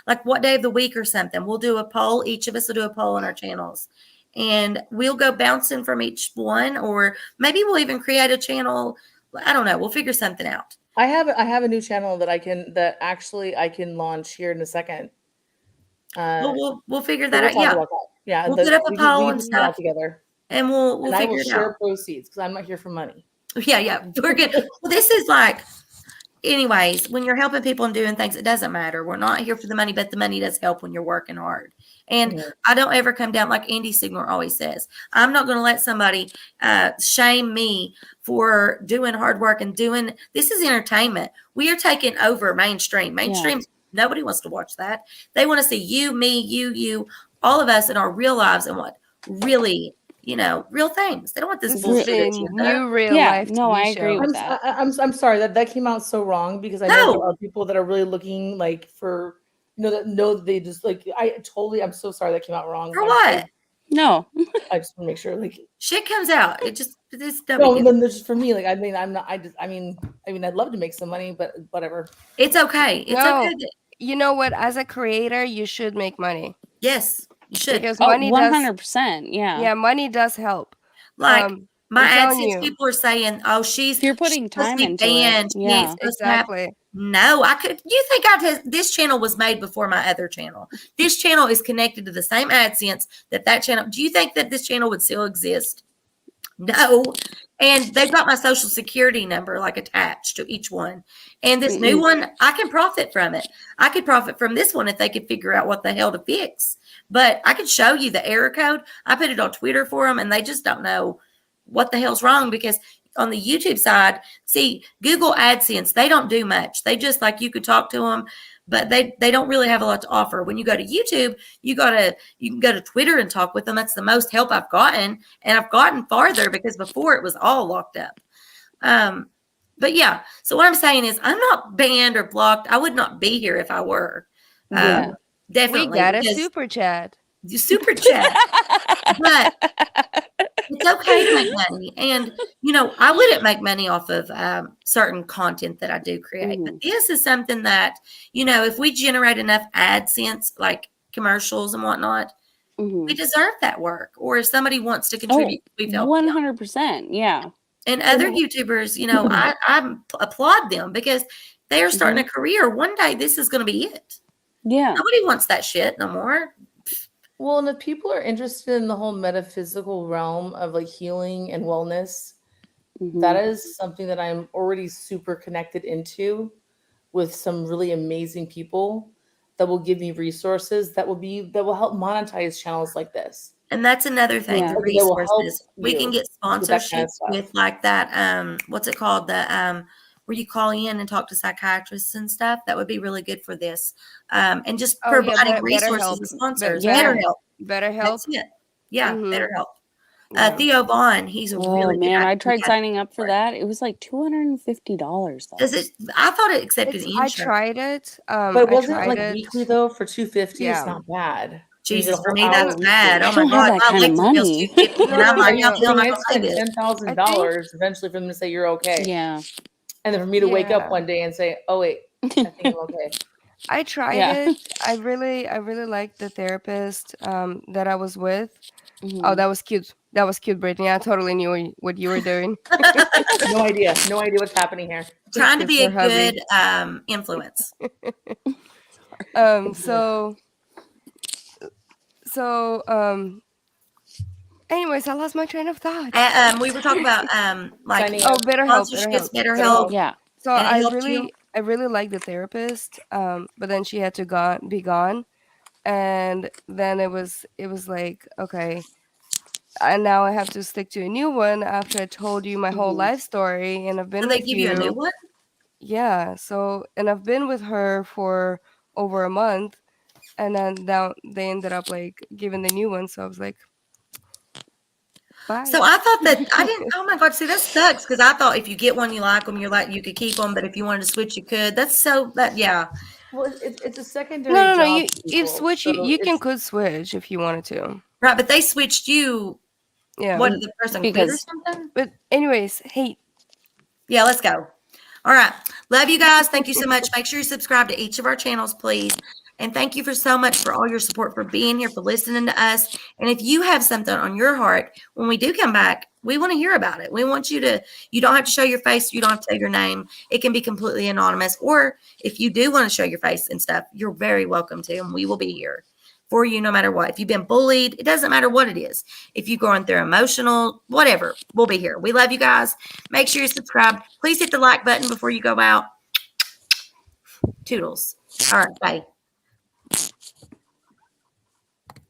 S6: like what day of the week or something. We'll do a poll. Each of us will do a poll on our channels, and we'll go bouncing from each one, or maybe we'll even create a channel. I don't know. We'll figure something out.
S7: I have a new channel that I can launch here in a second.
S6: We'll figure
S7: So
S6: that
S7: we'll
S6: out.
S7: talk
S6: Yeah,
S7: about that. Yeah,
S6: we'll put up a
S7: we
S6: poll
S7: can
S6: and
S7: do that all
S6: stuff,
S7: together.
S6: and we'll
S7: And I will
S6: figure it
S7: share
S6: out.
S7: proceeds because I'm not here for money.
S6: Yeah, we're good. Well, this is like, anyways, when you're helping people and doing things, it doesn't matter. We're not here for the money, but the money does help when you're working hard. And
S7: Yeah.
S6: I don't ever come down, like Andy Signer always says, I'm not going to let somebody shame me for doing hard work and doing, this is entertainment. We are taking over mainstream. Mainstream, nobody wants to watch that. They want to see you, me, you, all of us in our real lives and what really, real things. They don't want this
S4: This is
S6: bullshit
S4: the
S6: agenda.
S4: new real
S8: Yeah,
S4: life
S8: no, I
S4: TV
S8: agree
S4: show.
S8: with that.
S7: I'm sorry that came out so wrong because I know
S6: No.
S7: there are people that are really looking like for that they just like I'm so sorry that came out wrong.
S6: For what?
S8: No.
S7: I just want to make sure like
S6: Shit comes out. This
S7: no, then just for me, like I mean I'm not I mean I'd love to make some money, but whatever.
S6: It's okay. It's
S4: No.
S6: okay.
S4: You know what? As a creator, you should make money
S6: Yes, you should.
S4: because
S8: Oh,
S4: money does.
S8: 100%. Yeah.
S4: Yeah, money does help.
S6: Like my
S4: I'm telling
S6: AdSense
S4: you.
S6: people are saying, "Oh, she's
S8: If you're putting
S6: supposed to
S8: time
S6: be
S8: into
S6: banned.
S8: it.
S6: She ain't
S8: Yeah.
S6: supposed to have."
S4: Exactly.
S6: No, I could. You think this channel was made before my other channel? This channel is connected to the same AdSense that channel. Do you think that this channel would still exist? No. And they've got my social security number like attached to each one. And this new one, I can profit from it. I could profit from this one if they could figure out what the hell to fix. But I could show you the error code. I put it on Twitter for them, and they just don't know what the hell's wrong because on the YouTube side, see, Google AdSense, they don't do much. They just like you could talk to them, but they don't really have a lot to offer. When you go to YouTube, you can go to Twitter and talk with them. That's the most help I've gotten, and I've gotten farther because before it was all locked up. But yeah, so what I'm saying is I'm not banned or blocked. I would not be here if I were.
S8: Yeah.
S6: Definitely.
S4: We got a
S6: because
S4: super chat.
S6: super chat. But it's okay to make money. And, I wouldn't make money off of certain content that I do create. But this is something that, if we generate enough AdSense, like commercials and whatnot, we deserve that work. Or if somebody wants to contribute, we've helped them.
S8: 100%. Yeah.
S6: And other YouTubers, I applaud them because they are starting a career. One day, this is going to be it.
S8: Yeah.
S6: Nobody wants that shit no more.
S7: Well, and if people are interested in the whole metaphysical realm of like healing and wellness, that is something that I'm already super connected into with some really amazing people that will give me resources that will help monetize channels like this.
S6: And that's another thing,
S8: Yeah.
S6: the
S7: Like, they will help
S6: resources. We can
S7: you
S6: get
S7: with that kind of
S6: sponsorships
S7: stuff.
S6: with like that, what's it called? The where you call in and talk to psychiatrists and stuff. That would be really good for this. And just
S4: Oh, yeah,
S6: providing
S4: Better
S6: resources
S4: Help.
S6: and sponsors.
S8: Yeah.
S6: BetterHelp.
S4: BetterHelp.
S6: That's it. Yeah,
S4: Mhm.
S6: BetterHelp.
S4: Yeah.
S6: Theo Vaughn, he's a
S8: Oh
S6: really good
S8: man, I
S6: actor.
S8: tried signing up for that. It was like $250 though.
S6: Does it? I thought it accepted
S4: I
S6: insurance.
S4: tried it.
S7: But it
S4: I
S7: wasn't
S4: tried
S7: like
S4: it.
S7: weekly though. For $250,
S4: Yeah.
S7: it's not bad. You get a
S6: Jesus, for
S7: whole
S6: me,
S7: hour
S6: that's
S7: weekly.
S6: bad. Oh
S8: I
S6: my
S8: don't have
S6: God,
S8: that
S6: my
S8: kind of
S6: Alexa bill's
S8: money.
S6: $250, and I'm like,
S7: Are you
S6: how the hell am I
S7: kidding?
S6: going
S7: It's
S6: to pay
S7: been
S6: this?
S7: $10,000 eventually for them to say you're okay.
S8: Yeah.
S7: And then for me to wake up
S4: Yeah.
S7: one day and say, "Oh wait, I think I'm okay."
S4: I tried
S8: Yeah.
S4: it. I really liked the therapist that I was with. Oh,
S8: Mhm.
S4: that was cute. That was cute, Brittany. I totally knew what you were doing.
S7: No idea what's happening here.
S6: Trying to
S4: It's
S6: be a
S4: your hubby.
S6: good influence.
S4: So anyways, I lost my train of thought.
S6: We were talking about like
S7: Signing
S4: Oh,
S7: up.
S4: BetterHelp,
S6: sponsorships,
S4: BetterHelp.
S6: BetterHelp,
S8: Yeah.
S4: So
S6: and it
S4: I
S6: helped you.
S4: really like the therapist, but then she had to be gone, and then it was like, okay, and now I have to stick to a new one after I told you my whole
S8: Mhm.
S4: life story, and I've been
S6: So they
S4: with
S6: give you a new one.
S4: Yeah, so and I've been with her for over a month, and then now they ended up like giving the new one, so I was like, bye.
S6: So I thought that I didn't. Oh my God! See, that sucks because I thought if you get one you like them, you're like you could keep them, but if you wanted to switch, you could. That's so that yeah.
S7: Well, it's a secondary
S4: No,
S7: job.
S4: you
S7: for people,
S4: switch.
S7: so
S4: You
S7: it's
S4: could switch if you wanted to.
S6: Right, but they switched you.
S4: Yeah.
S6: What did the person quit or
S8: Because-
S6: something?
S4: But anyways, hey,
S6: Yeah, let's go. All right. Love you guys. Thank you so much. Make sure you subscribe to each of our channels, please. And thank you for so much for all your support, for being here, for listening to us. And if you have something on your heart, when we do come back, we want to hear about it. We want you to, you don't have to show your face. You don't have to say your name. It can be completely anonymous. Or if you do want to show your face and stuff, you're very welcome to. And we will be here for you no matter what. If you've been bullied, it doesn't matter what it is. If you're going through emotional, whatever, we'll be here. We love you guys. Make sure you subscribe. Please hit the like button before you go out. Toodles. All right, bye.